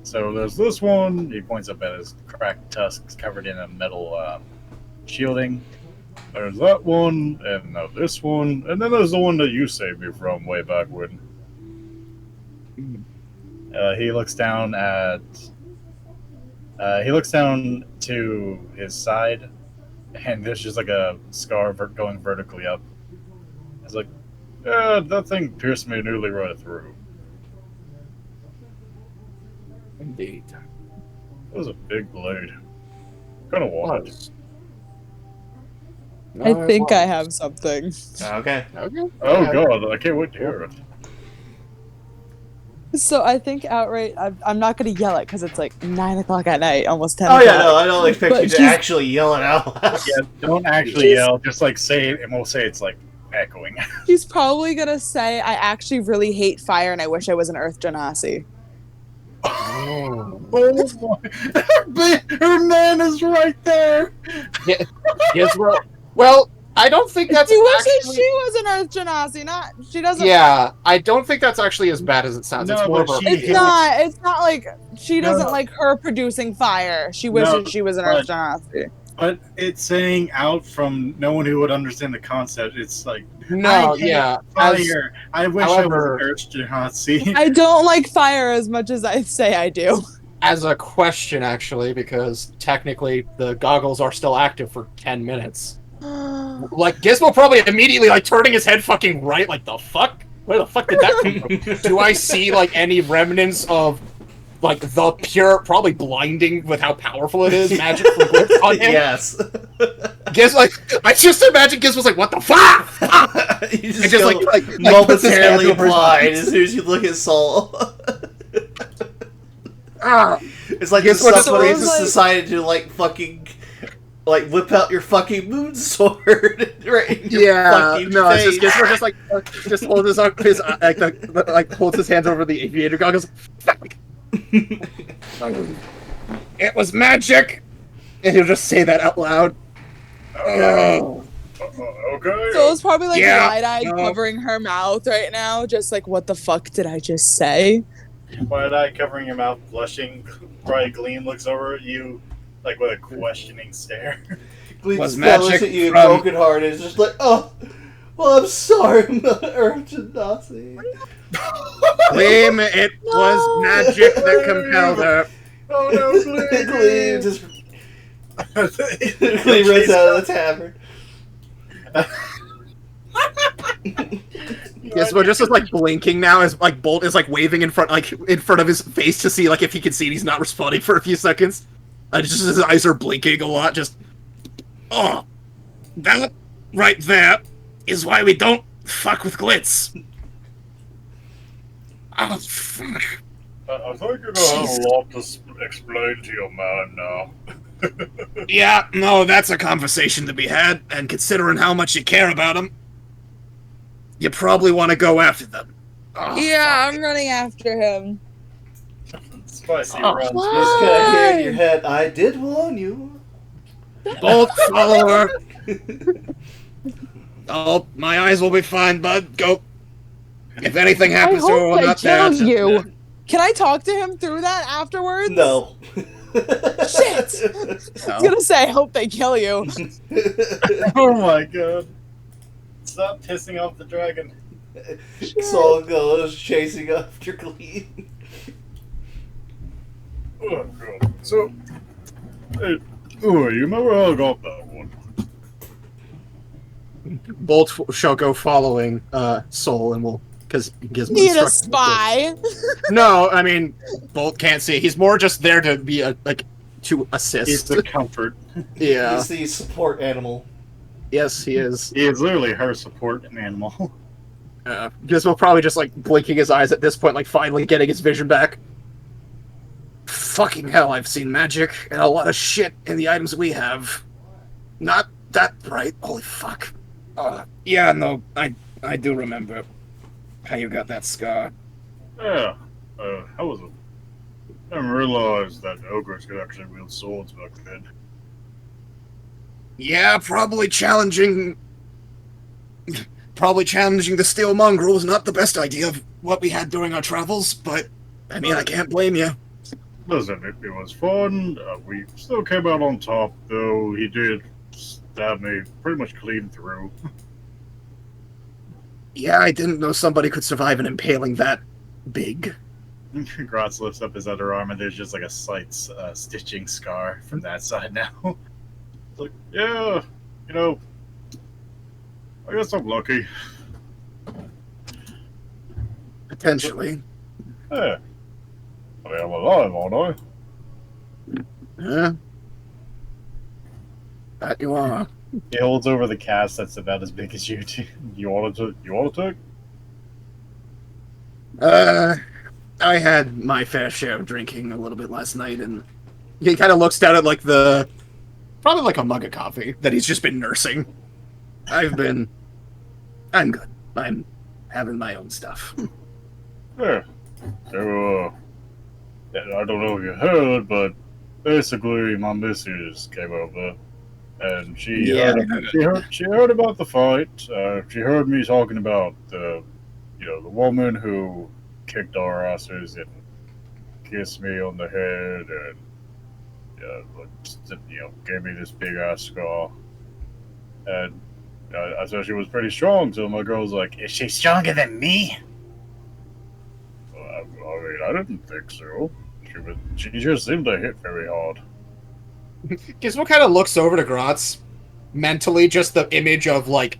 so there's this one. He points up at his cracked tusks covered in a metal shielding. There's that one, and now this one, and then there's the one that you saved me from way back when. He looks down to his side, and there's just a scar going vertically up. It's like, that thing pierced me nearly right through.
Indeed.
It was a big blade. Kind of wanted.
I think I have something.
Okay.
Oh God, I can't wait to hear it.
So I think outright, I'm not going to yell it because it's 9 o'clock at night, almost 10
Oh
o'clock.
yeah, no, I don't expect
But
you to actually yell it out.
Yeah, don't actually yell. Just say it, and we'll say it's echoing.
She's probably going to say, I actually really hate fire and I wish I was an Earth Genasi.
Oh my! Her man is right there.
Yes, well, I don't think that's
She wishes
actually...
she was an Earth Genasi, she doesn't...
Yeah, I don't think that's actually as bad as it sounds.
No,
it's more of
but
a...
It's not like she doesn't like her producing fire. She wishes she was an Earth Genasi.
But it's saying out from no one who would understand the concept. It's
No,
I hate
yeah.
fire. I wish I was an
however-
Earth Genasi.
I don't like fire as much as I say I do.
As a question, actually, because technically the goggles are still active for 10 minutes. Gizmo probably immediately, turning his head fucking right, the fuck? Where the fuck did that come from? Do I see, any remnants of, the pure, probably blinding with how powerful it is, magic from Glyph on him?
Yes.
I just imagine Gizmo's what the fuck?
You
And just,
momentarily blind as soon as you look at Soul. It's like
Guess
the
what, just
submarines
like-
decided to like fucking like whip out your fucking moon sword right in your fucking
no, it's
face.
just Gizmo just holds his like holds his hands over the aviator goggles. Fuck. It was magic, and he'll just say that out loud. Oh.
Okay.
So it's probably like
Yeah,
wide-eyed
no.
covering her mouth right now, just like, what the fuck did I just say?
Wide-eye covering your mouth, blushing. Probably Gleam looks over at you like with a questioning stare.
Gleam
Was
just kinda looks
magic
at you,
from-
broken hearted. It's just like, oh, well, I'm sorry, Urchin Nazi.
Gleam, it was magic that compelled her.
Oh no, Gleam!
Gleam just Gleam runs out of the tavern.
Gizmo just is like blinking now as like Bolt is like waving in front of his face to see like if he can see and he's not responding for a few seconds. Just his eyes are blinking a lot, just
That right there is why we don't fuck with glitz. Oh, fuck.
I think you're gonna have a lot to explain to your man now.
Yeah, no, that's a conversation to be had, and considering how much you care about him, you probably want to go after them. Oh,
Yeah,
fuck.
I'm running after him.
Spicy
Oh,
runs.
what?
Just gotta hear in your head, I did warn you.
Bolt, follow her. Oh, my eyes will be fine, bud. Go. If anything
I
happens to her,
hope
we're
they
not there.
kill you. Can I talk to him through that afterwards?
No.
Shit! I was gonna say, I hope they kill you.
Oh my god. Stop pissing off the dragon.
Saul goes chasing after Gleam.
Oh, God. So, hey, you remember how I got that one?
Bolt shall go following Soul and will because Gizmo
Need a
instructed him to.
spy.
No, I mean Bolt can't see. He's more just there to be to assist.
He's the comfort.
Yeah.
He's the support animal.
Yes, he is.
He is literally her support animal.
Gizmo probably just like blinking his eyes at this point, like finally getting his vision back. Fucking hell, I've seen magic and a lot of shit in the items we have. Not that bright. Holy fuck.
Yeah, no, I do remember how you got that scar.
Yeah. How was it? I didn't realize that ogres could actually wield swords back then.
Yeah, probably challenging the steel mongrel was not the best idea of what we had during our travels, but I mean, I can't blame you.
Listen, it was fun. We still came out on top, though he did stab me pretty much clean through.
Yeah, I didn't know somebody could survive an impaling that big.
Gratz lifts up his other arm and there's just like a slight stitching scar from that side now.
It's like, yeah, you know, I guess I'm lucky.
Potentially.
Yeah. I mean, I'm alive, aren't I?
Yeah. That you are.
He holds over the cast that's about as big as you two.
You want to take?
I had my fair share of drinking a little bit last night, and he kind of looks down at like probably like a mug of coffee that he's just been nursing. I'm good. I'm having my own stuff.
Yeah. So, I don't know if you heard, but basically my missus came over, and she heard about the fight. She heard me talking about the woman who kicked our asses and kissed me on the head and gave me this big ass scar. And I thought she was pretty strong, so my girl's like,
Is she stronger than me?
I mean, I didn't think so. She just seemed to hit very hard.
Gizmo kind of looks over to Gratz, mentally just the image of like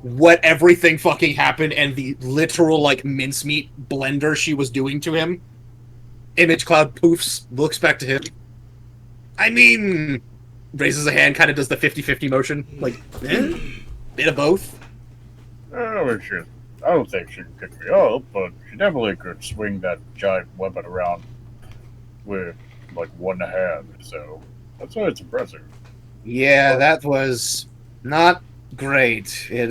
what everything fucking happened and the literal like mincemeat blender she was doing to him. Image cloud poofs, looks back to him. I mean, raises a hand, kind of does the 50-50 motion, like, bit of both.
I mean, I don't think she can pick me up, but she definitely could swing that giant weapon around with like one hand. So that's why it's impressive.
Yeah, that was not great. It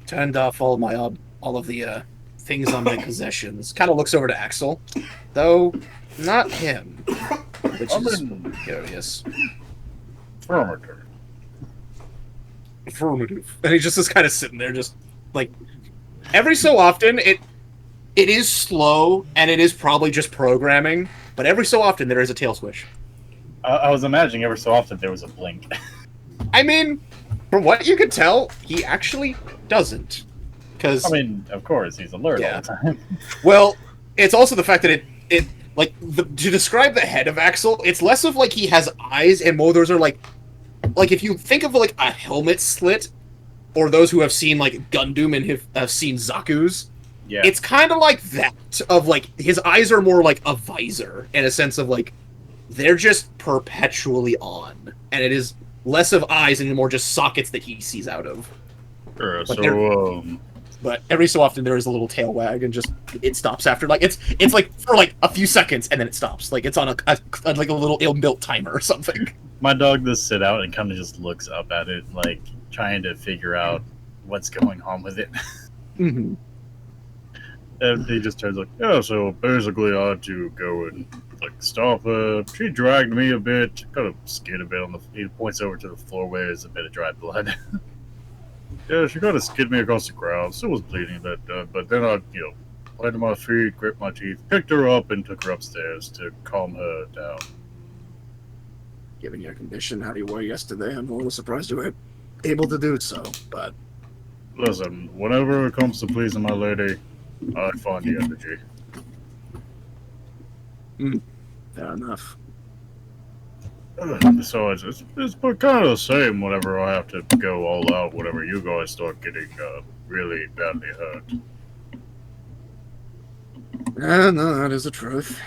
turned off all of the things on my possessions. Kind of looks over to Axel, though not him, which is curious.
Affirmative.
Affirmative. And he just is kind of sitting there, just like every so often it is slow and it is probably just programming, but every so often there is a tail swish.
I was imagining every so often there was a blink.
I mean, from what you can tell, he actually doesn't. Because
I mean, of course, he's alert all the time.
Well, it's also the fact that it to describe the head of Axel, it's less of like he has eyes and more those are like if you think of like a helmet slit, or those who have seen like Gundam and have seen Zaku's, it's kind of like that. Of like his eyes are more like a visor in a sense of like they're just perpetually on, and it is less of eyes and more just sockets that he sees out of.
Sure,
But every so often there is a little tail wag, and just it stops after like it's like for like a few seconds, and then it stops. Like it's on a like a little ill-built timer or something.
My dog does sit out and kind of just looks up at it, like trying to figure out what's going on with it.
Mm-hmm.
And he just turns like, yeah. So basically, I had to go and like stop her. She dragged me a bit, kind of skid a bit on the. He points over to the floor where there's a bit of dry blood. Yeah, she kind of skid me across the ground. Still was bleeding a bit, but then I, planted my feet, gripped my teeth, picked her up, and took her upstairs to calm her down.
Given your condition, how you were yesterday, I'm a little surprised you were able to do so. But
Listen, whenever it comes to pleasing my lady, I find the energy.
Fair enough.
So it's kind of the same whenever I have to go all out, whenever you guys start getting really badly hurt.
No, that is the truth.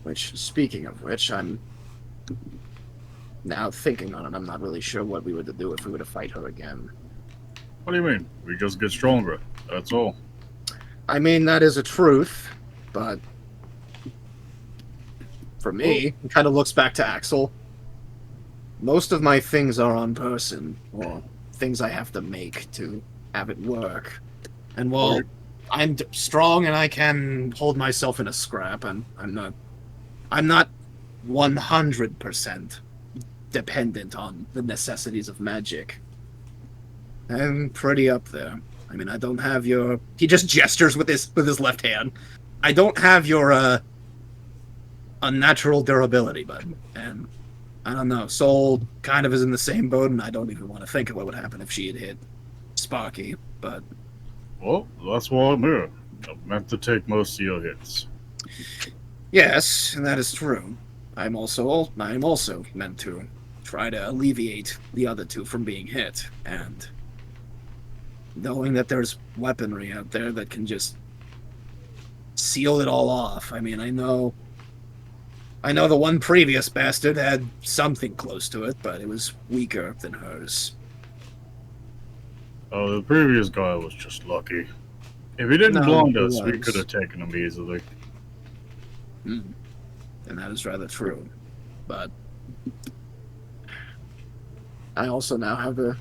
Which, speaking of which, I'm now thinking on it. I'm not really sure what we were to do if we were to fight her again.
What do you mean? We just get stronger. That's all.
I mean, that is a truth, but for me, it kind of looks back to Axel. Most of my things are on person, or things I have to make to have it work. And while I'm strong and I can hold myself in a scrap, and I'm not 100% dependent on the necessities of magic. I'm pretty up there. I mean, I don't have your... He just gestures with his left hand. I don't have your unnatural durability, but and I don't know. Soul kind of is in the same boat, and I don't even want to think of what would happen if she had hit Sparky. But
well, that's why I'm here. I'm meant to take most of your hits.
Yes, and that is true. I'm also meant to try to alleviate the other two from being hit, and knowing that there's weaponry out there that can just seal it all off. I mean, I know the one previous bastard had something close to it, but it was weaker than hers.
Oh, the previous guy was just lucky. If he didn't blind us, we could have taken him easily.
And that is rather true. But I also now have the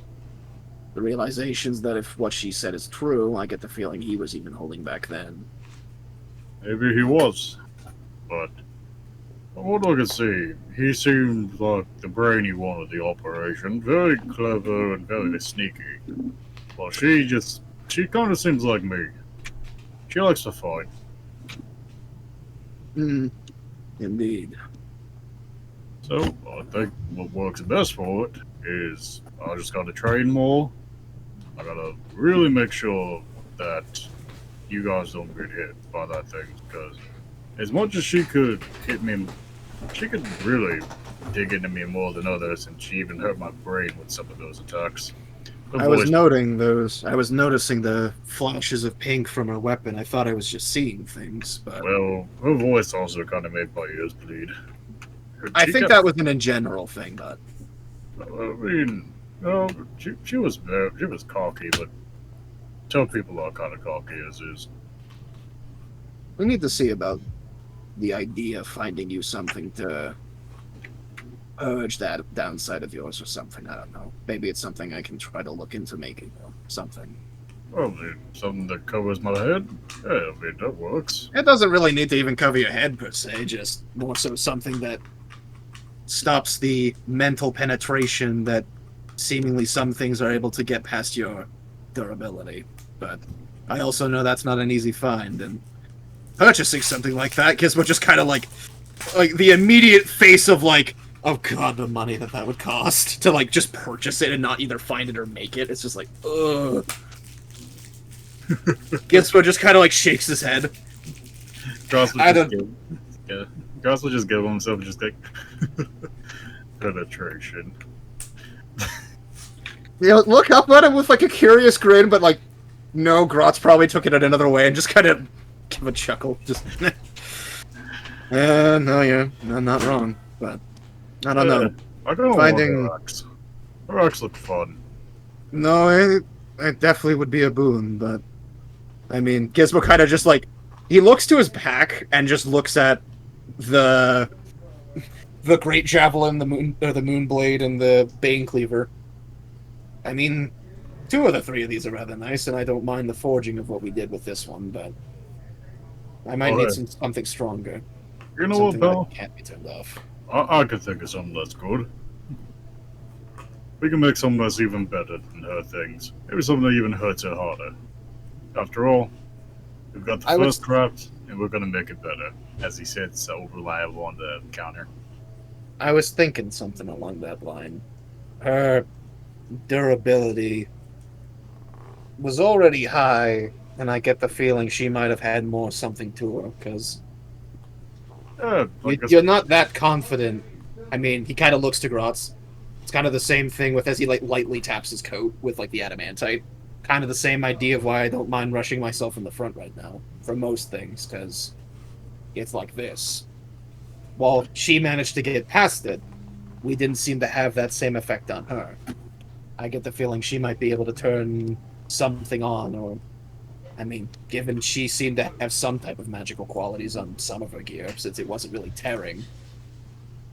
realizations that if what she said is true, I get the feeling he was even holding back then.
Maybe he was. But from what I can see, he seemed like the brainy one of the operation. Very clever and very sneaky. Well, she kind of seems like me. She likes to fight.
Indeed.
So, I think what works best for it is I just gotta train more. I gotta really make sure that you guys don't get hit by that thing, because as much as she could hit me, she could really dig into me more than others, and she even hurt my brain with some of those attacks.
I was noticing the flashes of pink from her weapon. I thought I was just seeing things, but...
Well, her voice also kind of made my ears bleed.
I think that was an in general thing, but...
I mean, no, she was cocky, but tell people are kind of cocky as is.
We need to see about the idea of finding you something to urge that downside of yours or something. I don't know. Maybe it's something I can try to look into making something.
Well, something that covers my head? Yeah, I mean, that works.
It doesn't really need to even cover your head per se, just more so something that stops the mental penetration that seemingly some things are able to get past your durability. But I also know that's not an easy find, and purchasing something like that, Gizmo just kind of like the immediate face of like, oh god, the money that would cost to like just purchase it and not either find it or make it. It's just like, ugh. Gizmo just kind of like shakes his head.
Gross will just give himself just like penetration.
Yeah, look up at him with like a curious grin, but like, no, Grotz probably took it another way and just kind of give a chuckle. Just, no, you're not wrong, but I don't know.
I don't
Finding
want rocks. Rocks look fun.
No, it definitely would be a boon, but I mean, Gizmo kind of just like he looks to his pack and just looks at the great javelin, the moon blade, and the bane cleaver. I mean, 2 of the 3 of these are rather nice, and I don't mind the forging of what we did with this one, but I might need something stronger.
You know what, pal?
Can't be turned off.
I could think of something that's good. We can make something that's even better than her things. Maybe something that even hurts her harder. After all, we've got the first craft, and we're gonna make it better. As he said, so reliable on the counter.
I was thinking something along that line. Her durability was already high, and I get the feeling she might have had more something to her, because you're not that confident. I mean, he kind of looks to Grotz. It's kind of the same thing with as he like lightly taps his coat with like the adamantite. Kind of the same idea of why I don't mind rushing myself in the front right now for most things, because it's like this. While she managed to get past it, we didn't seem to have that same effect on her. I get the feeling she might be able to turn something on, or I mean, given she seemed to have some type of magical qualities on some of her gear, since it wasn't really tearing,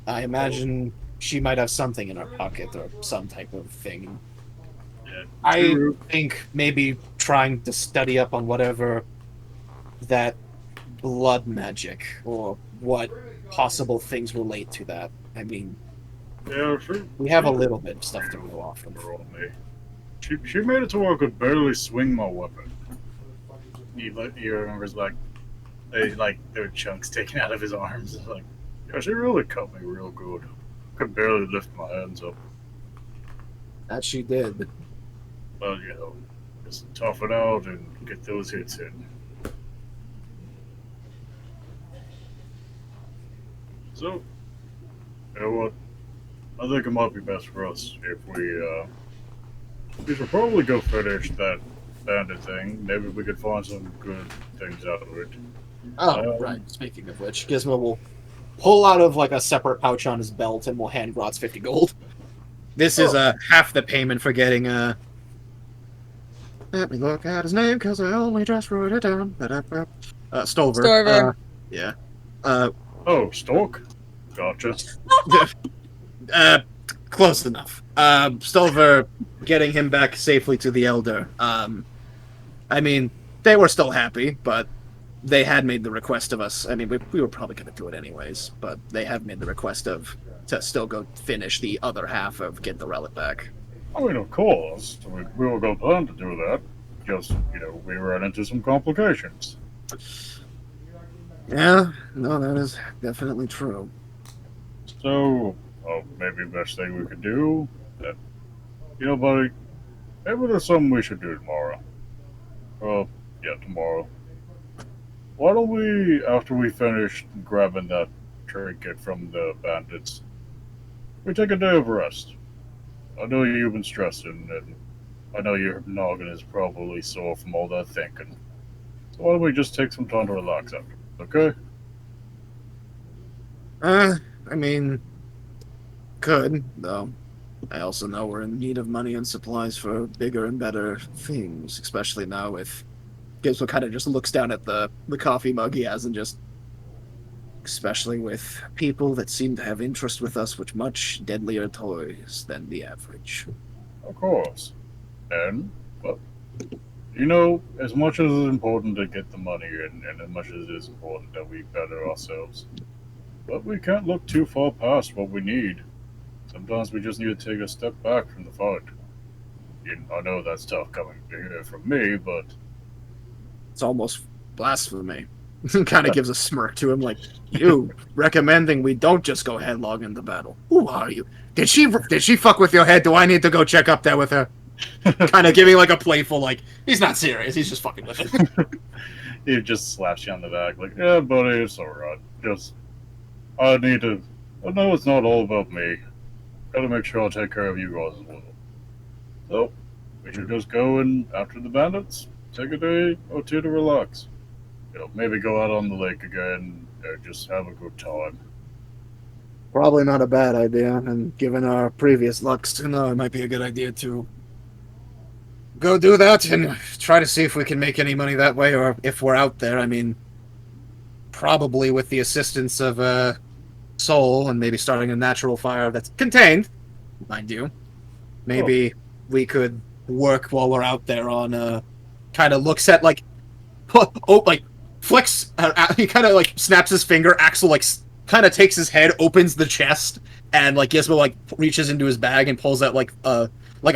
I imagine she might have something in her pocket or some type of thing.
Yeah,
I think maybe trying to study up on whatever that blood magic or what possible things relate to that. I mean,
yeah,
we have a little bit of stuff to go off of.
She made it to where I could barely swing my weapon. He remembers like there were chunks taken out of his arms. Like, yeah, she really cut me real good. I could barely lift my hands up.
That she did.
But you know, just tough it out and get those hits in. So, you know what? I think it might be best for us if we should probably go finish that bandit thing. Maybe we could find some good things out of it.
Oh, right. Speaking of which, Gizmo will pull out of like a separate pouch on his belt and will hand Grotz 50 gold. This is half the payment for getting let me look at his name, because I only just wrote it down. Stover.
Stover.
Yeah.
Oh, Stork? Gotcha.
Close enough. Stover getting him back safely to the Elder. I mean, they were still happy, but they had made the request of us. I mean, we were probably going to do it anyways, but they have made the request to still go finish the other half of get the relic back.
I mean, of course. We were going to plan to do that. Just, you know, we ran into some complications.
Yeah, no, that is definitely true.
So, maybe the best thing we could do, you know, buddy, maybe there's something we should do tomorrow. Yeah, tomorrow. Why don't we, after we finish grabbing that trinket from the bandits, we take a day of rest? I know you've been stressing, and I know your noggin is probably sore from all that thinking. So why don't we just take some time to relax after, okay?
I mean, could, though. I also know we're in need of money and supplies for bigger and better things, especially now with Gizmo kind of just looks down at the coffee mug he has and just
especially with people that seem to have interest with us with much deadlier toys than the average.
Of course. And, well, you know, as much as it's important to get the money in, and as much as it is important that we better ourselves, but we can't look too far past what we need. Sometimes we just need to take a step back from the fight. I know that's tough coming from me, but
It's almost blasphemy. Kind of gives a smirk to him, like, you recommending we don't just go headlong into battle. Who are you? Did she fuck with your head? Do I need to go check up there with her? Kind of giving like a playful, like, he's not serious, he's just fucking with it.
he just slaps you on the back, like, yeah, buddy, it's alright. Just, I know it's not all about me. Gotta make sure I take care of you guys as well. So, we should just go and, after the bandits, take a day or two to relax. Maybe go out on the lake again and just have a good time.
Probably not a bad idea, and given our previous lucks, it might be a good idea to go do that and try to see if we can make any money that way, or if we're out there, I mean, probably with the assistance of Soul and maybe starting a natural fire that's contained, mind you. Maybe we could work while we're out there on kind of looks at like flicks, he kind of like snaps his finger. Axel like kind of takes his head, opens the chest, and like Gizmo like reaches into his bag and pulls out like a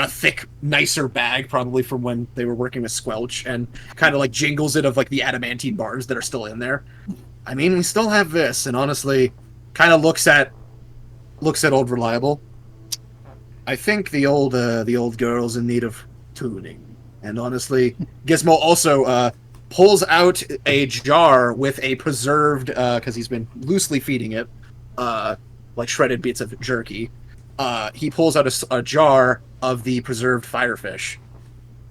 thick, nicer bag, probably from when they were working with Squelch, and kind of like jingles it of like the adamantine bars that are still in there. I mean, we still have this, and honestly, kind of looks at Old Reliable. I think the old girl's in need of tuning, and honestly, Gizmo also pulls out a jar with a preserved, because he's been loosely feeding it, like shredded bits of jerky. He pulls out a jar of the preserved firefish.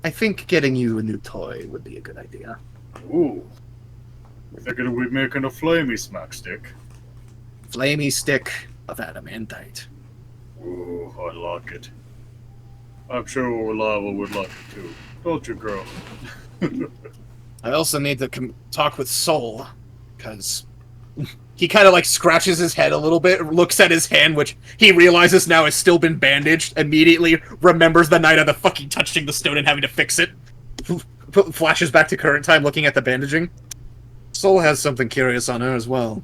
I think getting you a new toy would be a good idea.
Ooh. I think we're making a flamey smack stick.
Flamey stick of adamantite.
Ooh, I like it. I'm sure Reliable would like it too. Don't you, girl?
I also need to talk with Soul, because he kind of like scratches his head a little bit, looks at his hand, which he realizes now has still been bandaged, immediately remembers the night of the fucking touching the stone and having to fix it. Flashes back to current time looking at the bandaging. Soul has something curious on her as well.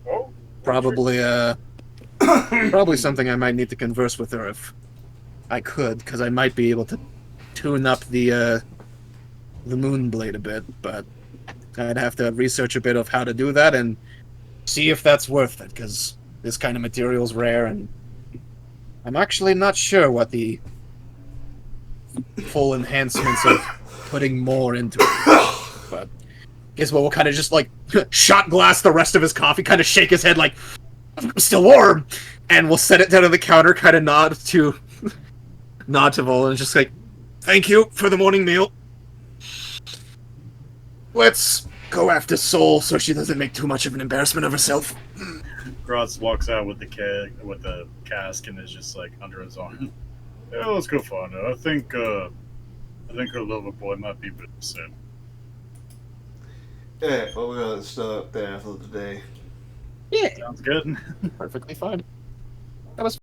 Oh,
Probably something I might need to converse with her if I could, because I might be able to tune up the Moonblade a bit, but I'd have to research a bit of how to do that and see if that's worth it, because this kind of material is rare, and I'm actually not sure what the full enhancements of putting more into it. But Gizmo will kind of just like shot glass the rest of his coffee, kind of shake his head like, I'm still warm, and we'll set it down on the counter, kind of nod to Vol, and just like, thank you for the morning meal. Let's go after Soul so she doesn't make too much of an embarrassment of herself.
Graz walks out with the cask and is just like under his arm. Yeah, let's go find her. I think her lover boy might be a bit upset.
Yeah, well, we're gonna start there for today.
Yeah,
Sounds good.
perfectly fine. That was